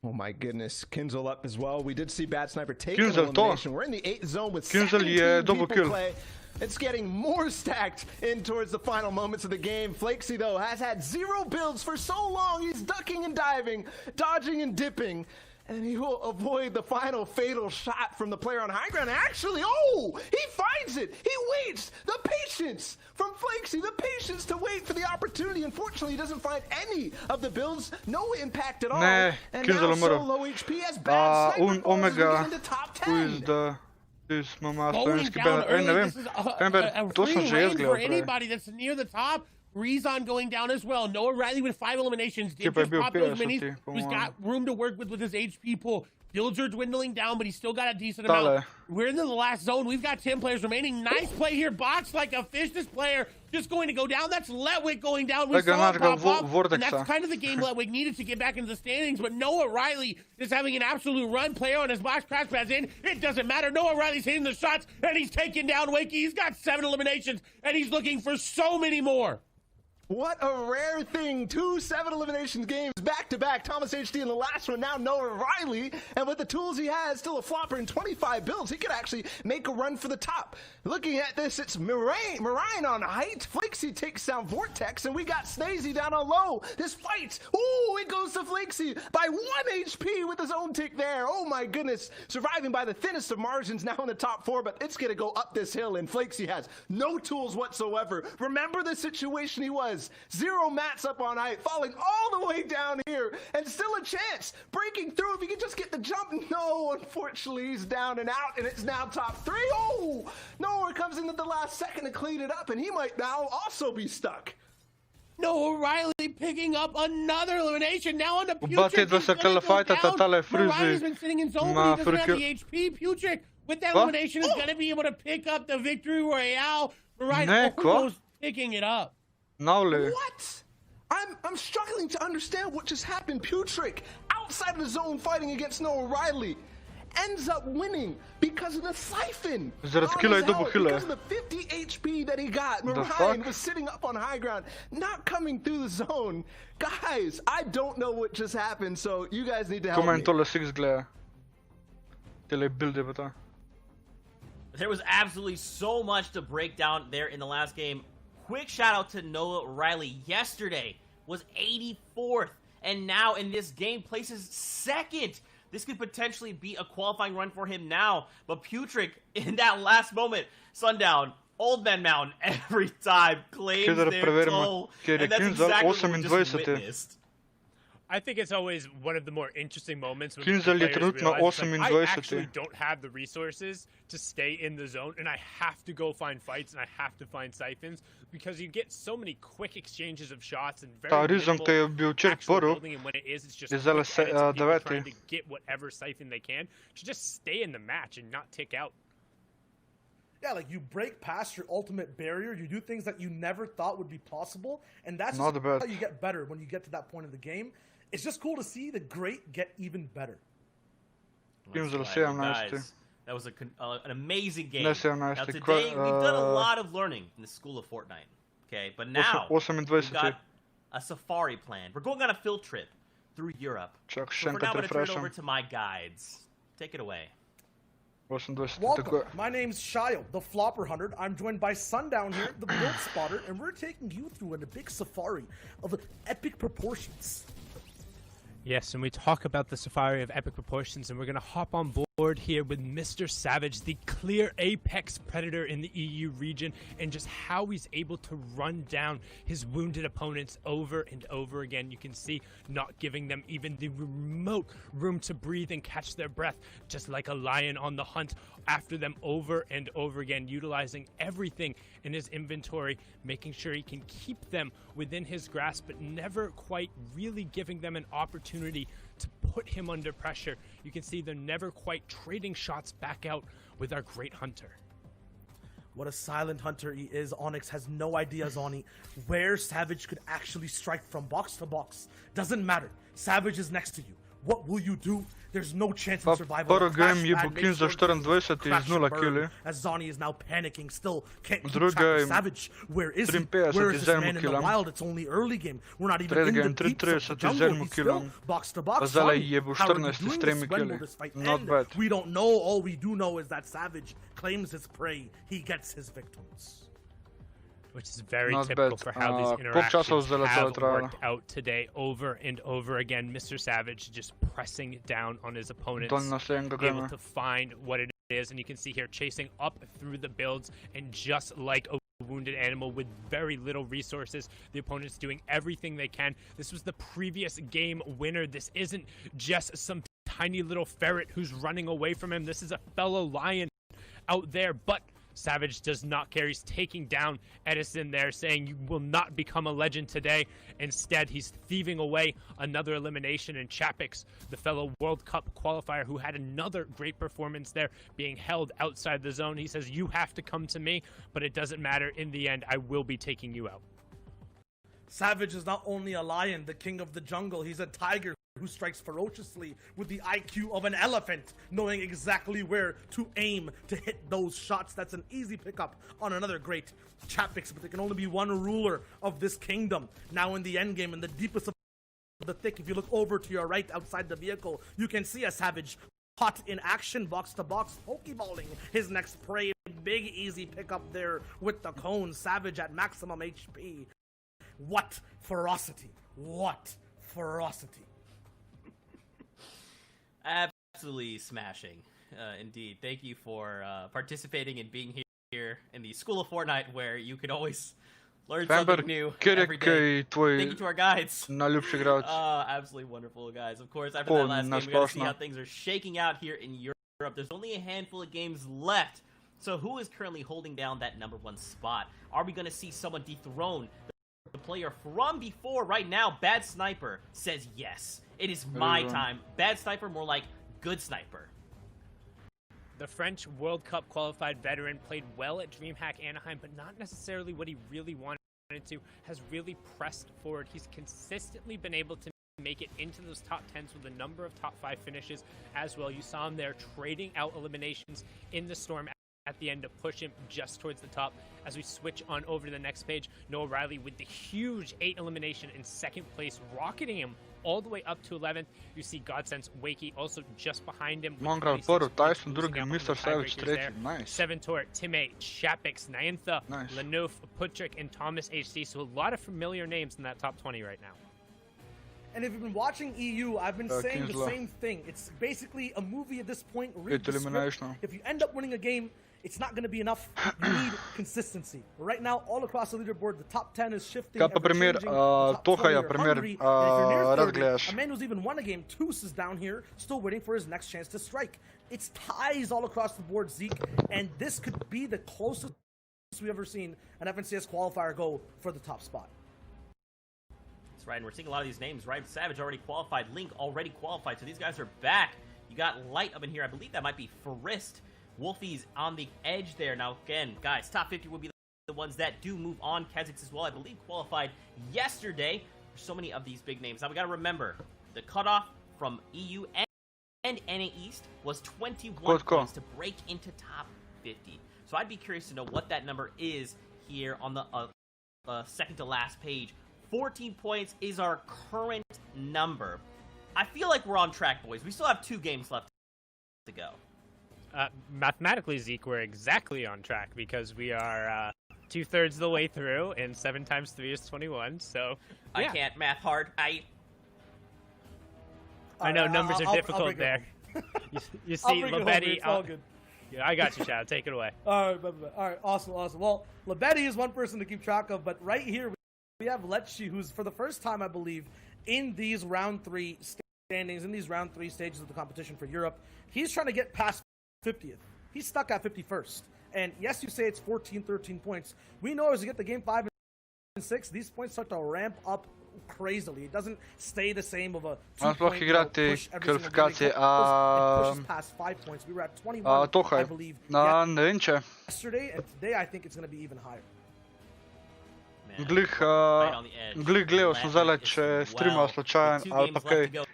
Oh my goodness, K1NZELL up as well. We did see Bad Sniper take an K1NZELL elimination. We're in the 8th zone with K1NZELL 17 double people kill. play. It's getting more stacked in towards the final moments of the game. Flakesy, though, has had 0 builds for so long. He's ducking and diving, dodging and dipping. And he will avoid the final fatal shot from the player on high ground. Actually, oh, he finds it. He waits. The patience from Flakesy, the patience to wait for the opportunity. Unfortunately, he doesn't find any of the builds. No impact at all. Ne, And K1NZELL now so umrl. low HP as Bad Sniper falls as we Omega, get into top tu 10. da... Tu smo malo Going slovenski down banner. Ne early, vem, this is a to sem free že jaz reign gledal for prej. anybody that's near the top. Rezon going down as well. Noah Riley with 5 eliminations. Did Kje pa je just bil pop those 50, minis. po He's mojem. got room to work with his HP pool. Builds are dwindling down, but he's still got a decent Tale. amount. We're into the last zone. We've got 10 players remaining. Nice play here. Box like a fish. This player just going to go down. That's Letwick going down. We Like saw it another pop up, and Vortexa. that's kind of the game Letwick needed to get back into the standings. But Noah Riley is having an absolute run. Player on his box crash pads in. It doesn't matter. Noah Riley's hitting the shots, and he's taking down Wakey. He's got 7 eliminations, and he's looking for so many more. What a rare thing. 2 7 eliminations games back to back. Thomas HD in the last one. Now Noah Riley. And with the tools he has, still a flopper in 25 builds, he could actually make a run for the top. Looking at this, it's Marine on height. Flakesy takes down Vortex, and we got Snazy down on low. This fight. Ooh, it goes to Flakesy by 1 HP with his own tick there. Oh my goodness. Surviving by the thinnest of margins now in the top 4, but it's going to go up this hill, and Flakesy has no tools whatsoever. Remember the situation he was. 0 mats up on height, falling all the way down here, and still a chance. Breaking through if he can just get the jump. No, unfortunately, he's down and out, and it's now top 3. Oh, Noah comes into the last second to clean it up, and he might now also be stuck. Noah Riley picking up another elimination. Now on the Bate da se kalafajtata tale Riley's Frizi. been sitting in zone, Ma but he doesn't have frikil- the HP. Putrick with that What? elimination is going to be able to pick up the victory royale. Riley Ne, ko? almost picking it up. Navli. What? I'm struggling to understand what just happened. Putrick, outside of the zone fighting against Noah Riley, ends up winning because of the siphon. Zaradi On killa his je dobil out, killa. Because of the 50 HP that he got. The Ryan fuck? was sitting up on high ground, not coming through the zone. Guys, I don't know what just happened, so you guys need to help Ko meni me. tole Six gleda. Tele builde pa ta. There was absolutely so much to break down there in the last game. Quick shout out to Noah Riley. Yesterday was 84th, and now in this game places 2nd. This could potentially be a qualifying run for him now. But Putrick, in that last moment, Sundown, Old Man Mountain, every time claims Kje da their preverimo, toe. ker je And that's K1NZELL exactly what we just 28. witnessed. I think it's always one of the more interesting moments when K1NZELL je players trenutno realize, like, I 28. actually don't have the resources to stay in the zone, and I have to go find fights, and I have to find siphons, because you get so many quick exchanges of shots and very Ta Rizom, minimal ki je bil črk actual prvi, building, and when it is, it's just je zdajle quick edits of people 9. trying to get whatever siphon they can to just stay in the match and not tick out. Yeah, like you break past your ultimate barrier, you do things that you never thought would be possible, and that's Not just bad. how you get better when you get to that point of the game. It's just cool to see the great get even better. K1NZELL That's 17. right, guys. That was an amazing game. Ne 17, Now today we've done a lot of learning in the school of Fortnite. Okay, but now we've 28. got a safari plan. We're going on a field trip through Europe. Čak, še So for now, enkrat I'm going to turn it over refresham. to my guides. Take it away. 28, Welcome. tako je. My name's Shio, the Flopper Hunter. I'm joined by Sundown here, the Build Spotter, and we're taking you through a big safari of epic proportions. Yes, and we talk about the safari of epic proportions, and we're going to hop on board here with Mr. Savage, the clear apex predator in the EU region, and just how he's able to run down his wounded opponents over and over again. You can see not giving them even the remote room to breathe and catch their breath, just like a lion on the hunt after them over and over again, utilizing everything in his inventory, making sure he can keep them within his grasp, but never quite really giving them an opportunity to put him under pressure. You can see they're never quite trading shots back out with our great hunter. What a silent hunter he is. Onyx has no idea, Zoni, where Savage could actually strike from box to box. Doesn't matter. Savage is next to you. What will you do? There's no chance Pa in survival. prvi game je bil Crash King za makes sure 24 to z 0 crash killi. burn, as Zani is now panicking, still can't keep Drugi track of game Savage. Where is he? 53 Where is z this 1 man in the killom. wild? It's only early game. We're not even Tretji in the game deeps of the 33 z jungle. 1 He's still killom. box to Pa box. zdajle Zani, je bil how are you 14 s doing 3 this? When will killi. this fight Not end? bad. We don't know. All we do know is that Savage claims his prey. He gets his victims. Which is very Not typical bad. for how these Koliko časa interactions vzela have tole trajalo? worked out today over and over again. Mr. Savage just pressing down on his opponents, Do naslednjega able game. to find what it is, and you can see here chasing up through the builds, and just like a wounded animal with very little resources, the opponent's doing everything they can. This was the previous game winner. This isn't just some tiny little ferret who's running away from him. This is a fellow lion out there, but Savage does not care. He's taking down Edison there, saying you will not become a legend today. Instead, he's thieving away another elimination in Chapix, the fellow World Cup qualifier who had another great performance there, being held outside the zone. He says, you have to come to me, but it doesn't matter. In the end, I will be taking you out. Savage is not only a lion, the king of the jungle, he's a tiger who strikes ferociously with the IQ of an elephant, knowing exactly where to aim to hit those shots. That's an easy pickup on another great Chapix, but there can only be one ruler of this kingdom. Now in the endgame, in the deepest of the thick, if you look over to your right outside the vehicle, you can see a Savage caught in action, box to box, pokeballing his next prey. Big easy pickup there with the cone. Savage at maximum HP. What ferocity. What ferocity. Absolutely smashing, indeed. Thank you for participating and being here in the School of Fortnite, where you can always learn something new every day. Thank you to our guides. Najljubši igralec. Absolutely wonderful, guys. Of course, after that last game, we got to see how things are shaking out here in Europe. There's only a handful of games left. So who is currently holding down that #1 spot? Are we going to see someone dethrone the player from before? Right now, Bad Sniper says yes. It is my time. Bad Sniper, more like good sniper. The French World Cup qualified veteran played well at DreamHack Anaheim, but not necessarily what he really wanted to, has really pressed forward. He's consistently been able to make it into those top 10s with a number of top 5 finishes as well. You saw him there trading out eliminations in the Storm at the end to push him just towards the top. As we switch on over to the next page, Noah Riley with the huge 8 elimination in 2nd place, rocketing him all the way up to 11th. You see Godsense Wakey also just behind him. Mongrel prvi, Tyson drugi, Mr. Savage tretji. Nice. 7 Tor, Timay, Chapix, Nyantha, Nice. Lenouf, Putrick, and Thomas HC. So a lot of familiar names in that top 20 right now. And if you've been watching EU, I've been saying the K1NZELL-A. same thing. It's basically a movie at this point. Read the script. elimination. If you end up winning a game, it's not going to be enough. You need consistency. Right now, all across the leaderboard, the top 10 is shifting. Kaj pa primer, ever-changing. The top 20 Tohaja, are primer, hungry, and if you're near rad 30, gledaš. a man who's even won a game, Toos, is down here, still waiting for his next chance to strike. It's ties all across the board, Zeke, and this could be the closest we've ever seen an FNCS qualifier go for the top spot. That's right, and we're seeing a lot of these names, right? Savage already qualified, Link already qualified, so these guys are back. You got Light up in here. I believe that might be Forrest. Wolfie's on the edge there. Now, again, guys, top 50 will be the ones that do move on. Kazakhs as well, I believe, qualified yesterday. There's so many of these big names. Now, we got to remember, the cutoff from EU and NA East was 21 points to break into top 50. So I'd be curious to know what that number is here on the second to last page. 14 points is our current number. I feel like we're on track, boys. We still have 2 games left to go. Mathematically, Zeke, we're exactly on track because we are 2/3 of the way through, and 7 times 3 is 21. So I can't math hard. I know numbers are difficult there. You see, Labetti. It's all good. Yeah, I got you, Shadow. Take it away. All right, awesome. Well, Labetti is one person to keep track of, but right here we have Lecce, who's for the first time, I believe, in these round 3 standings, in these round 3 stages of the competition for Europe. He's trying to get past 50th. He's stuck at 51st. And yes, you say it's 14, 13 points. We know as you get to game 5 and 6, these points start to ramp up crazily. It doesn't stay the same of a 2-point push every single game. It pushes past 5 points. We were at 21, I believe, ne vem če. yesterday, and today I think it's going to be even higher. Glih gledal sem zdajle, če streama slučajen ali pa kaj.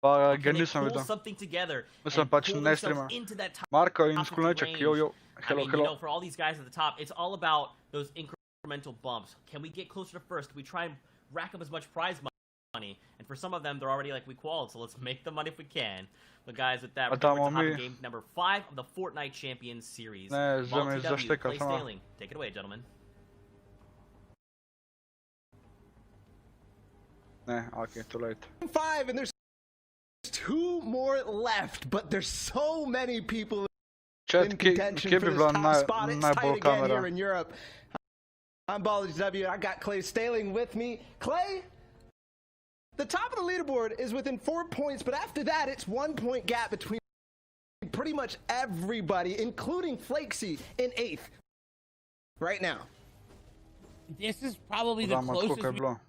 Pa Can ga they nisem pull videl. something together Mislim, and pač pull ne themselves streama. into that top Marko in of the Skulneček, range? yo, yo, I hello, mean, you know, hello. for all these guys at the top, it's all about those incremental bumps. Can we get closer to first? Do we try and rack up as much prize money? And for some of them, they're already like, we qualified, so let's make the money if we can. But guys, with that, we're Adamo going to mi. have game number 5 of the Fortnite Champions Series. Ne, zdaj me Multi-W, zašteka play samo. Staling. Take it away, gentlemen. Ne, ok, too late. 5, and there's 2 more left, but there's so many people Chat, in kje contention bi for this bila top spot. It's tight najbolj again here kamera? in Europe. I'm BallWW. I got Clay Staling with me. Clay, the top of the leaderboard is within 4 points, but after that, it's 1 point gap between pretty much everybody, including Flakesy in 8th right now. This is probably the Damo, koliko je closest bilo?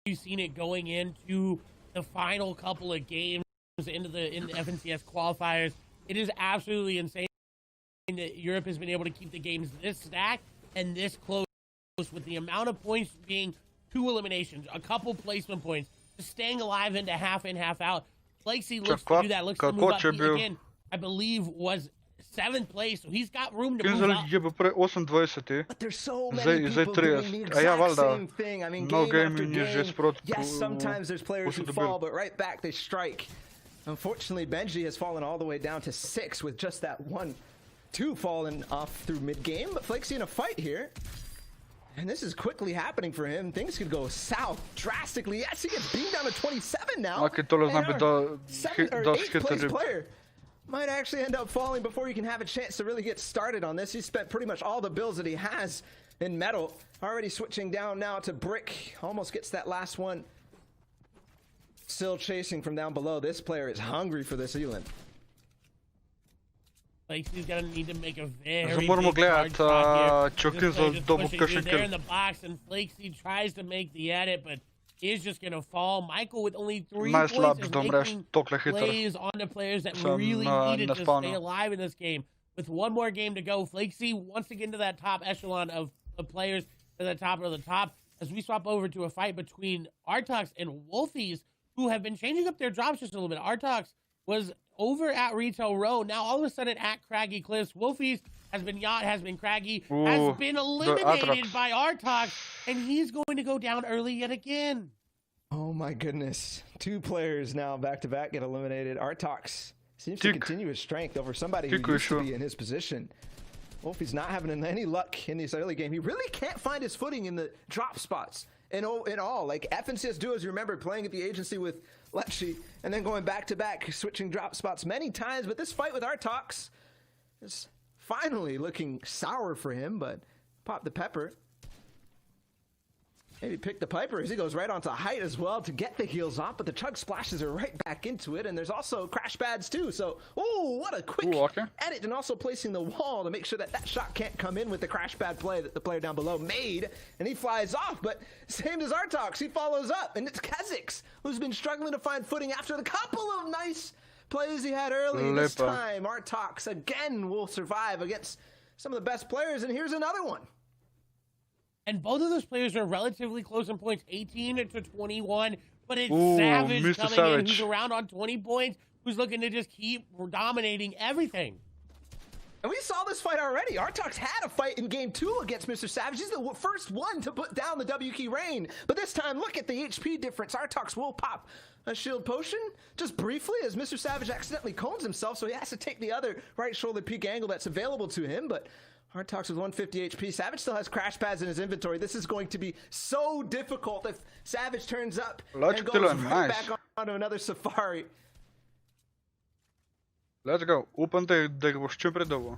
we've seen it going into the final couple of games into the FNCS qualifiers. It is absolutely insane that Europe has been able to keep the games this stacked and this close with the amount of points being 2 eliminations, a couple placement points, just staying alive into half in, half out. Flakesy looks to do that, looks to move up. He, again, I believe, was 7th place, so he's got room to move K1NZELL up. je bil prej 28. But there's so many Zdaj people doing 30. the A ja, exact valjda. same thing. I mean, No game after gaming je že game. sproti Yes, sometimes there's players who posodobil. fall, but right back they strike. Unfortunately, Benji has fallen all the way down to 6 with just that 2 falling off through mid-game. But Flakesy in a fight here. And this is quickly happening for him. Things could go south drastically. Yes, he gets beamed down to 27 now. Ok, tole znam And biti our 7th or dosti 8th place hiter. player might actually end up falling before he can have a chance to really get started on this. He spent pretty much all the bills that he has in metal. Already switching down now to brick. Almost gets that last one. Still chasing from down below. This player is hungry for this Elan. Flaksy's gonna need to make a very Zdaj moramo big hard gledati, shot če here. K1NZELL This player just dobi pushing kakšen you there kill. in the box, and Flakesy tries to make the edit, but is just gonna fall. Michael with only 3 points Najslabši, is da umreš making tokle hitro. plays on the players that Sem, really needed na to spawnu. stay alive in this game. With 1 more game to go, Flakesy wants to get into that top echelon of the players to the top of the top. As we swap over to a fight between Artox and Wolfies, who have been changing up their drops just a little bit. Artox was over at Retail Row, now all of a sudden at Craggy Cliffs. Wolfies has been Yacht, has been Craggy, Ooh, has been the eliminated Artox. by Artox, and he's going to go down early yet again. Oh my goodness. 2 players now back-to-back get eliminated. Artox seems to Tick. continue his strength over somebody who Tick used to sure. be in his position. Wolfie's not having any luck in this early game. He really can't find his footing in the drop spots. In all, like FNCS duos, you remember playing at the agency with Lepshy and then going back-to-back, switching drop spots many times. But this fight with Artox is finally looking sour for him, but pop the pepper. Maybe pick the Piper as he goes right onto height as well to get the heals off, but the chug splashes are right back into it, and there's also crash pads too. So, oh, what a quick okay. edit, and also placing the wall to make sure that that shot can't come in with the crash pad play that the player down below made, and he flies off. But same as Artox, he follows up, and it's Kha'Zix who's been struggling to find footing after the couple of nice plays he had early. This Lepa. time, Artox again will survive against some of the best players, and here's another one. And both of those players are relatively close in points, 18 to 21. But it's Ooh, Savage Mr. coming in, Savage. who's around on 20 points, who's looking to just keep dominating everything. And we saw this fight already. Artox had a fight in game 2 against Mr. Savage. He's the first one to put down the W key rain. But this time, look at the HP difference. Artox will pop a shield potion just briefly as Mr. Savage accidentally cones himself, so he has to take the other right shoulder peek angle that's available to him. But Artox with 150 HP. Savage still has crash pads in his inventory. This is going to be so difficult if Savage turns up Let's and kill goes him. right Nice. back onto another Safari. Let's go. Upam, da ga boš čim prej dobil.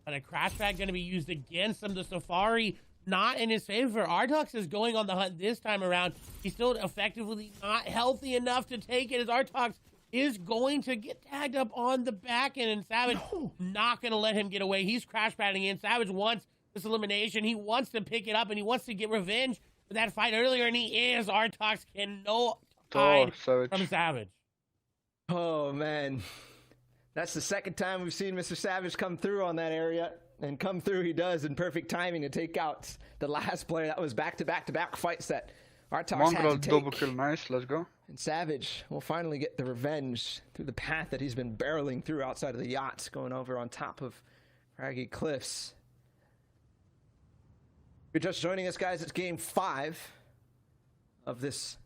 But a crash pad going to be used against him. The Safari not in his favor. Artox is going on the hunt this time around. He's still effectively not healthy enough to take it as Artox is going to get tagged up on the back end, and Savage not going to let him get away. He's crash padding in. Savage wants this elimination. He wants to pick it up, and he wants to get revenge for that fight earlier, and he is. Artox can no hide Savage. from Savage. Oh, man. That's the second time we've seen Mr. Savage come through on that area. And come through he does in perfect timing to take out the last player. That was back-to-back-to-back fights that Artox had Mongrel to double take. kill, nice, let's go. And Savage will finally get the revenge through the path that he's been barreling through outside of the yachts, going over on top of craggy cliffs. If you're just joining us, guys, it's game 5 of this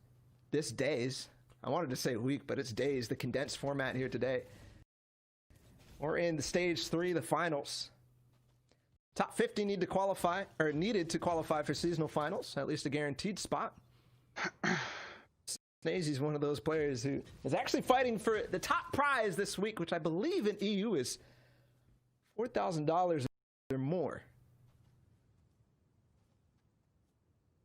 days. I wanted to say week, but it's days, the condensed format here today. We're in the stage 3, the finals. Top 50 needed to qualify for seasonal finals, at least a guaranteed spot. Snazy's one of those players who is actually fighting for the top prize this week, which I believe in EU is $4,000 or more.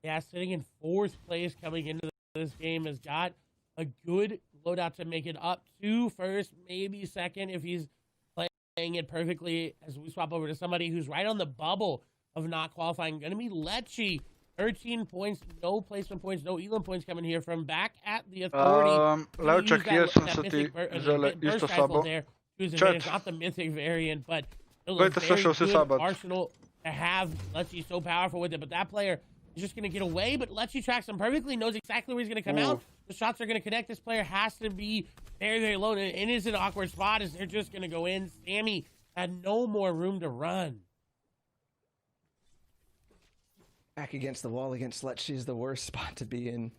Yeah, sitting in 4th place coming into this game, has got a good loadout to make it up to first, maybe second if he's playing it perfectly. As we swap over to somebody who's right on the bubble of not qualifying, going to be Lecce. 13 points, no placement points, no Elam points coming here from back at the authority. Levčak, jaz sem se ti zdaj isto sabo. Not the mythic variant, but it was very good arsenal to have Lecce so powerful with it. But that player is just going to get away, but Lecce tracks him perfectly, knows exactly where he's going to come out. The shots are going to connect. This player has to be very, very low, and it is an awkward spot as they're just going to go in. Sammy had no more room to run. Back against the wall against Lecce is the worst spot to be in.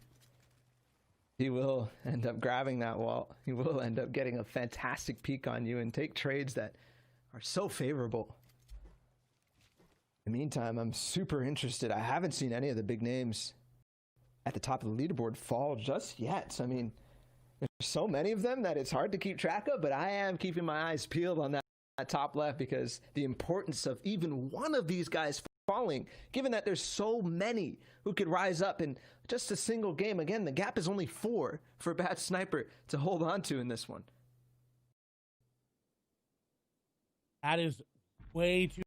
He will end up grabbing that wall. He will end up getting a fantastic peek on you and take trades that are so favorable. In the meantime, I'm super interested. I haven't seen any of the big names at the top of the leaderboard fall just yet. So, I mean, there's so many of them that it's hard to keep track of, but I am keeping my eyes peeled on that top left because the importance of even one of these guys falling, given that there's so many who could rise up in just a single game. Again, the gap is only 4 for Bad Sniper to hold on to in this one. That is way too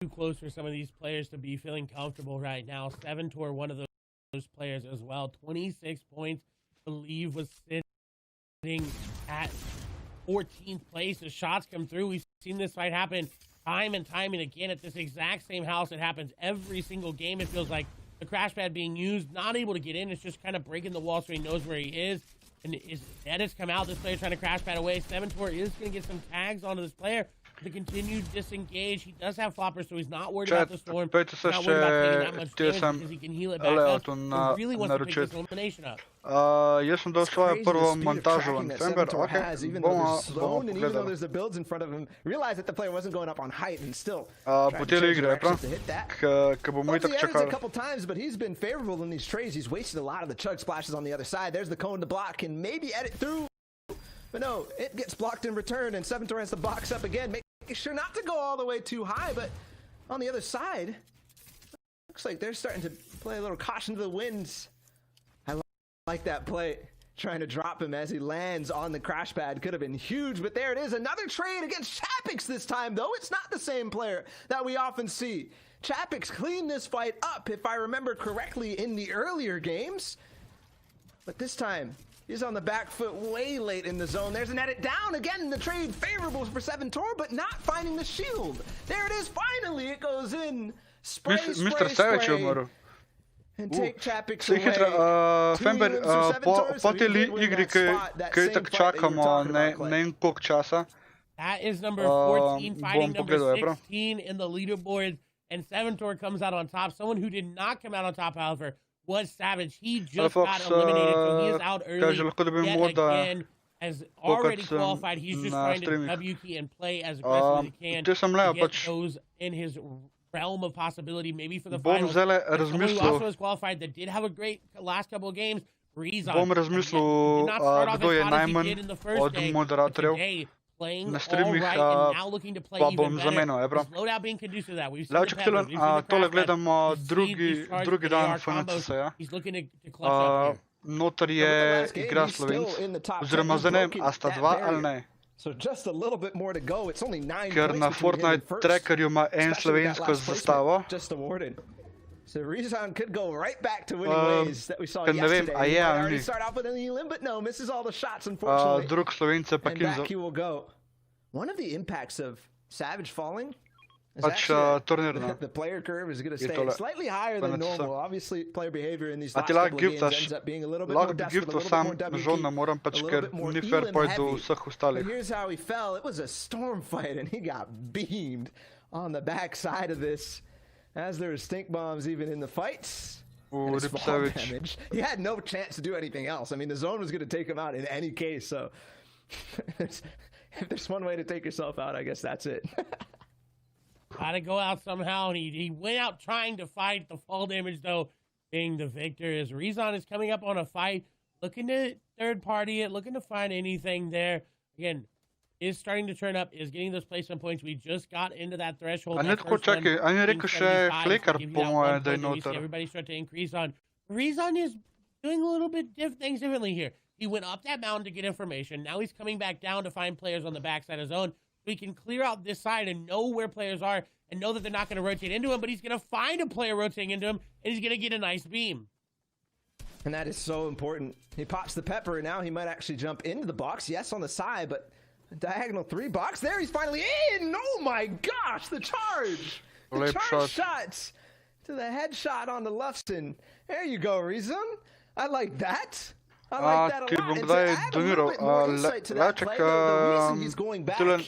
close for some of these players to be feeling comfortable right now. Seventor, one of those players as well. 26 points, I believe, was sitting at 14th place. The shots come through. We've seen this fight happen time and time and again at this exact same house. It happens every single game. It feels like the crash pad being used, not able to get in. It's just kind of breaking the wall so he knows where he is. And his edits come out. This player trying to crash pad away. Seventor is going to get some tags onto this player to continue disengage. He does have floppers, so he's not worried about the storm. Pejte se Not worried about taking that much htio damage sam because he can heal it back up. Leotu He really wants to pick this naročiti. elimination up. Jaz sem dal svojo prvo montažo v November, Even though there's zone, and even though there's the builds in front of him, realize that the player wasn't going up on height and still po teli igri, je prav? to hit that. Ker bomo itak A čakali. couple times, but he's been favorable in these trades. He's wasted a lot of the chug splashes on the other side. There's the cone to block and maybe edit through. But no, it gets blocked in return, and Seventor has to box up again, making sure not to go all the way too high. But on the other side, looks like they're starting to play a little caution to the winds. I like that play, trying to drop him as he lands on the crash pad. Could have been huge, but there it is. Another trade against Chapix this time, though. It's not the same player that we often see. Chapix cleaned this fight up, if I remember correctly, in the earlier games. But this time, he's on the back foot way late in the zone. There's an edit down. Again, the trade favorable for Seventor, but not finding the shield. There it is. Finally, it goes in. Spray, Mr. Savage je umrl. And take Chapix Sej away. hitra, Fember, Two wins for Seventor, po so tej he did win igri, that spot, that ki same itak fight that you were čakamo talking ne about, Clay. vem koliko časa. That is number 14 fighting bom number pogledal, je prav? 16 in the leaderboard, and Seventor comes out on top. Someone who did not come out on top, however, was Savage. He just got Fox, eliminated, so he is out kaže, early lahko dobim yet morda again. As already sem qualified, he's just na trying to streamih. W key and play as aggressively as he can Te sem to le, get pač those in his realm of possibility, maybe for the bom finals. zdajle And someone who also razmislil, was qualified that did have a great last couple of games, Breeze on. bom Again, razmislil, did not start off kdo as je hot as he najmanj did in the first od day, but moderatorjev. today, playing Na all streamih, right and now looking to play pa even bom better. zamenjal, je prav? His loadout being conducive to that. We've seen the Levčak, peppers, we've seen the tole crash pad, gledamo we've seen these charges drugi with the dan AR combos. FNCS-ja. He's looking to clutch up here. Noter je igra Slovenc, oziroma zdaj ne vem, a sta dva ali ne. So just a little bit more to go. It's only 9 Ker points na between him and Fortnite first, trackerju ima en especially with that slovensko last placement zastavo. just awarded. So Rezon could go right back to winning ways that we saw ker ne vem, yesterday. a He je might ali already ni. start off with an elim, but no, misses all the shots, unfortunately. Drug Slovenc je pa And back Kinzel. he will go. One of the impacts of Savage falling It's Pač actually turnirno. the player curve is going to Je stay tole. slightly higher than Konec vse. normal. Obviously, player behavior in these A last ti couple lahko of games giftaš, ends up being a little bit lahko more bi desperate, a giftal little bit sam, more WP, žal ne morem, a pač little ker bit more ni fair elim point do heavy. vseh But ostalih. here's how he fell. It was a storm fight, and he got beamed on the back side of this, as there were stink bombs even in the fights. And his fall Ripcevic. damage. He had no chance to do anything else. I mean, the zone was going to take him out in any case. So, if there's one way to take yourself out, I guess that's it. Gotta go out somehow, and he went out trying to fight. The fall damage, though, being the victor. As Rezon is coming up on a fight, looking to third party it, looking to find anything there. Again, is starting to turn up, is getting those placement points. We just got into that threshold. A that ne tako first one čakaj, a ni being rekel še 75, Flicker, so give you po that moje, one da je point that we see noter. everybody start to increase on. Rezon is doing a little bit things differently here. He went up that mountain to get information. Now he's coming back down to find players on the backside of zone. So he can clear out this side and know where players are and know that they're not going to rotate into him, but he's going to find a player rotating into him, and he's going to get a nice beam. And that is so important. He pops the pepper, and now he might actually jump into the box. Yes, on the side, but diagonal 3 box. There, he's finally in! Oh my gosh, the charge! The Lip charge shot. shots to the headshot on the Lufston. There you go, Rezon. I like that. I like that a ti lot. bom And to kdaj add a little doniral, bit more insight to that Leček, play, the reason he's going back tule,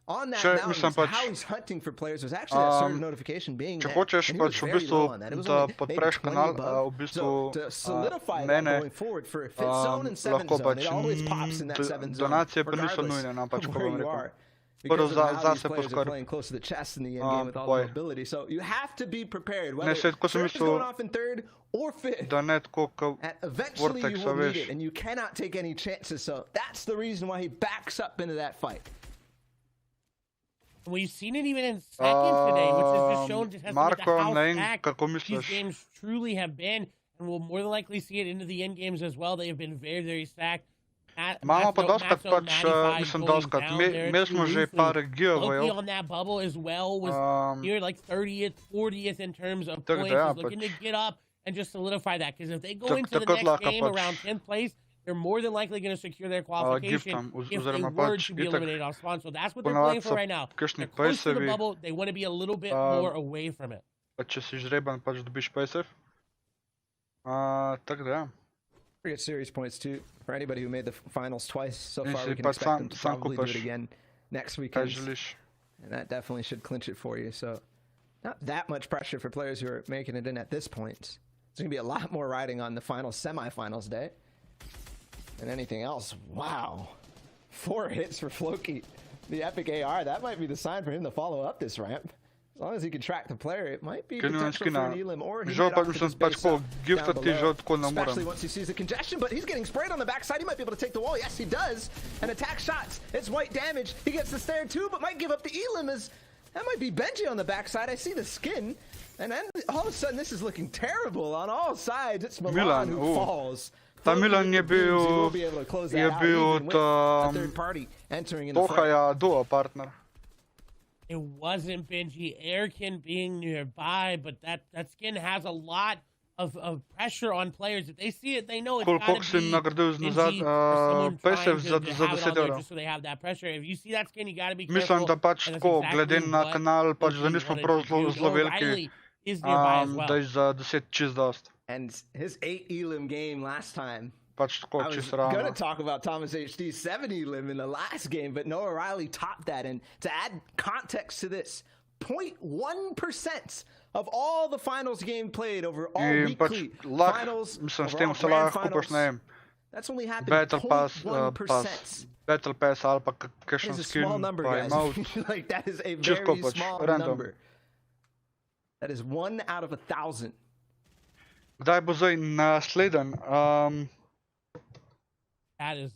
on that če, mountain, mislim is pač, how he's hunting for players, was actually that surge notification being če there. hočeš And he was pač v very bistvu, low on that. It was da only maybe podpreš 20 kanal, above. v bistvu So to solidify that mene, going forward for 5th zone and 7th lahko zone, pač it always pops in that 7th zone, donacije pa niso regardless nujne, no, pač, of ko where bom you rekel. are. Prvo Because of how za these se players are poskrbi. playing close to the chest in the end game with all boj. the ability. So you have to be prepared, Ne, whether saj tako sem surge is mislil, going off in 3rd or 5th. da ne tako kot And eventually you Vortexa, will need veš. it, and you cannot take any chances. So that's the reason why he backs up into that fight. We've seen it even in second today, which has just shown to Marko, how ne vem, stacked kako these misliš. games truly have been, and we'll more than likely see it into the end games as well. They have been very, very stacked. Imamo pa doskrat pač, mislim doskrat, imeli smo že par giveawayev. Loki on that bubble as well was near like 30th, 40th in terms of Tako points. da ja, He's looking to pač. get up and just solidify that, because if they go Tak- into the takrat next lahko game pač, around 10th place, they're more than likely going to secure their qualification giftam, if they oziroma were pač to be itak eliminated off spawn. So that's what they're ponavadi playing for so right now. kakšni They're close to the pejsevi, bubble. They want to be a little bit more away from it. pa če si žreban, pač dobiš pejsev. Tako da ja. Pretty good series points too for anybody who made the finals twice so In far. si We can pač expect them to sam probably do it kupaš, again next kaj weekend, želiš. and that definitely should clinch it for you. So not that much pressure for players who are making it in at this point. There's gonna be a lot more riding on the final semifinals day than anything else. Wow, 4 hits for Floki, the epic AR. That might be the sign for him to follow up this ramp. As long as he can track the player, it might be Ker nimam potential for an skina. elim, or he Žal might pa opt to mislim just pač base tako, up giftati down below, žal tako ne especially morem. once he sees the congestion. But he's getting sprayed on the backside. He might be able to take the wall. Yes, he does. And attack shots. It's white damage. He gets the stare too, but might give up the elim. As that might be Benji on the backside. I see the skin, and then all of a sudden this is looking terrible on all sides. It's Milan, Milan, who oh. falls. Ta Floki Milan with je the booms. He will bil, be able to close that je out, bil even with a third party entering in the fray. Tohaja duo partner. It wasn't Benji Airkin being nearby, but that skin has a lot of pressure on players. If they see it, they know it's Koliko got to si be nagradil Benji or someone pejsev trying za to 10 have it on there evrov. just so they have that pressure. If you see that skin, you got to be careful. Mislim, da pač and that's tako, exactly glede na what kanal, pač da Benji nismo wanted prav to do. zelo veliki, O'Reilly is nearby as well. da je za 10 čist dost. And his 8 elim game last time. Pač tako, I was čist going to ravno. talk about Thomas HD's 7 elim in the last game, but Noah Riley topped that. And to add context to this, 0.1% of all the finals game played over all In pač weekly lahko, finals, mislim, s over tem all se grand lahko kupaš, ne finals, vem, that's only happened Battle Pass, 0.1%. Battle Pass ali pa That kakšen is a skin, small number, pa guys. emote. Like, that is a Just very go, pač, small random. number. That is 1 out of 1,000. Kdaj bo zdaj nasleden? That is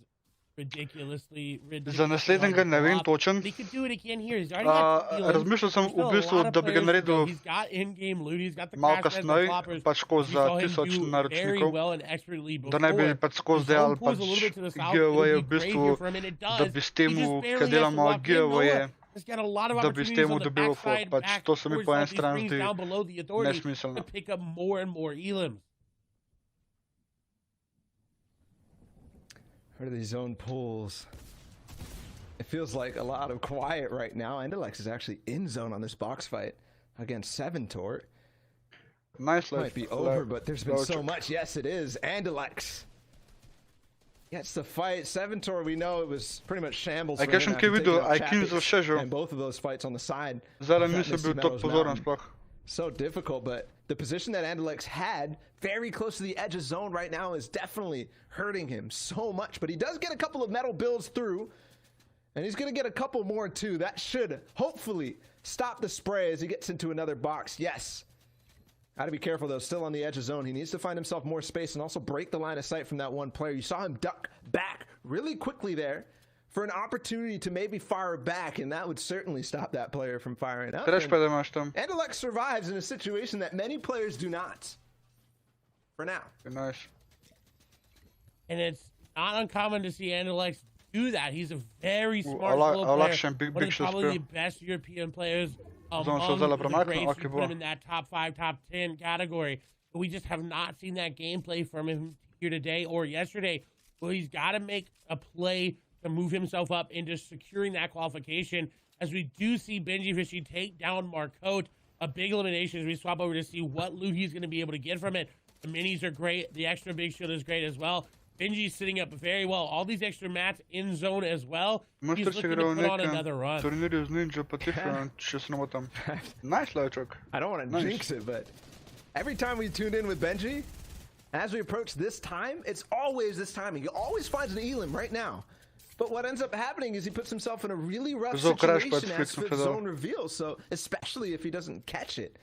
ridiculously Za naslednjega ne vem točen. He could do it again here. He's already got stealing. Razmišljal sem There's still v a bistvu, lot of da bi ga players to go. naredil He's got in-game loot. He's got the malo crash and the kasneje, floppers. pač tako We za saw him 1000 do very naročnikov, well and expertly da ne bi before. pač skozi The zone delal pulls pač a little bit to the south. giveaway It'll v be bistvu, crazier for him, and it does. da bi s He temu, just ker barely has to delamo walk in. giveawaye, Noah has got a lot of da bi s opportunities temu on the dobil backside, fok, pač back to se mi towards po eni these strani screens zdi down below the authorities nesmiselno. to pick up more and more elims. What are these zone pulls? It feels like a lot of quiet right now. Andalex is actually in zone on this box fight against Seventor. Nice Might be over, but there's been so much. Yes, it is. Andalex gets the fight. Seventor, we know it was pretty much shambles. Jak ja się widzę, K1NZELL-A przeżył. And both of those fights on the side. Zala Misa był top pozorem sploch. So difficult, but the position that Andalex had very close to the edge of zone right now is definitely hurting him so much. But he does get a couple of metal builds through, and he's going to get a couple more too. That should hopefully stop the spray as he gets into another box. Yes. Got to be careful though, still on the edge of zone. He needs to find himself more space and also break the line of sight from that one player. You saw him duck back really quickly there for an opportunity to maybe fire back, and that would certainly stop that player from firing up. Andalex survives in a situation that many players do not. For now. Nice. And it's not uncommon to see Andalex do that. He's a very smart little player. One of probably the best European players among the greats who put him in that top 5, top 10 category. But we just have not seen that gameplay from him here today or yesterday. Well, he's got to make a play to move himself up into securing that qualification, as we do see Benji Fishy take down Marcote. A big elimination as we swap over to see what loot he's going to be able to get from it. The minis are great. The extra big shield is great as well. Benji's sitting up very well. All these extra mats in zone as well. He's looking to put on another run. Nice logic. I don't want to jinx it, but every time we tuned in with Benji, as we approach this time, it's always this timing. He always finds an elim right now. But what ends up happening is he puts himself in a really rough situation as fifth zone reveals, so especially if he doesn't catch it.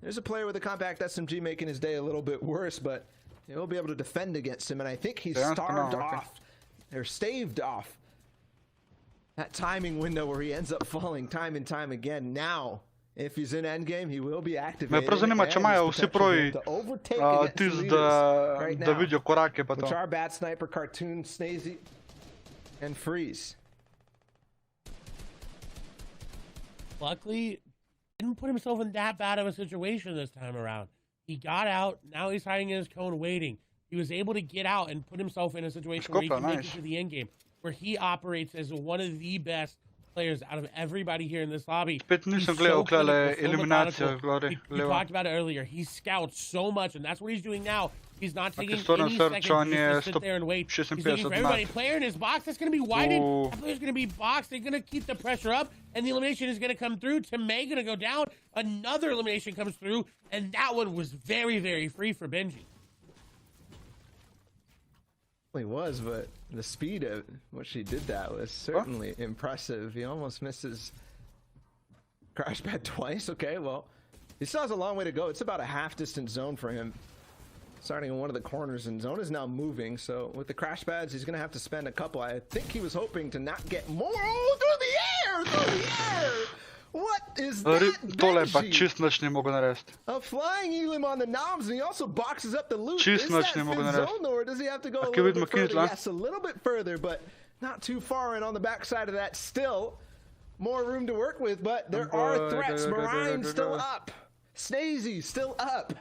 There's a player with a compact SMG making his day a little bit worse, but he'll be able to defend against him, and I think he's starved off, or staved off, that timing window where he ends up falling time and time again. Now, if he's in endgame, he will be activated. Me zanima, če imajo vsi proji da vidijo korake pa to. Which are Bad Sniper, Cartoon, Snazy, and Freeze. Luckily, didn't put himself in that bad of a situation this time around. He got out. Now he's hiding in his cone waiting. He was able to get out and put himself in a situation where he can make it to the end game, where he operates as one of the best players out of everybody here in this lobby. We talked about it earlier. He scouts so much, and that's what he's doing now. He's not taking any seconds to sit there and wait. He's looking for everybody. Player in his box, that's going to be widened. That player's going to be boxed. They're going to keep the pressure up, and the elimination is going to come through. Timay going to go down. Another elimination comes through, and that one was very, very free for Benji. He was, but the speed of which he did that was certainly impressive. He almost misses crash pad twice. Okay, well, he still has a long way to go. It's about a half distance zone for him. Starting in one of the corners, and zone is now moving, so with the crash pads, he's going to have to spend a couple. I think he was hoping to not get more. Oh, through the air! What is that, Benji? A flying elim on the knobs, and he also boxes up the loot. Is that zone, or does he have to go a little bit further? Yes, a little bit further, but not too far in on the backside of that. Still more room to work with, but there are threats. Marine still up. Snazy still up.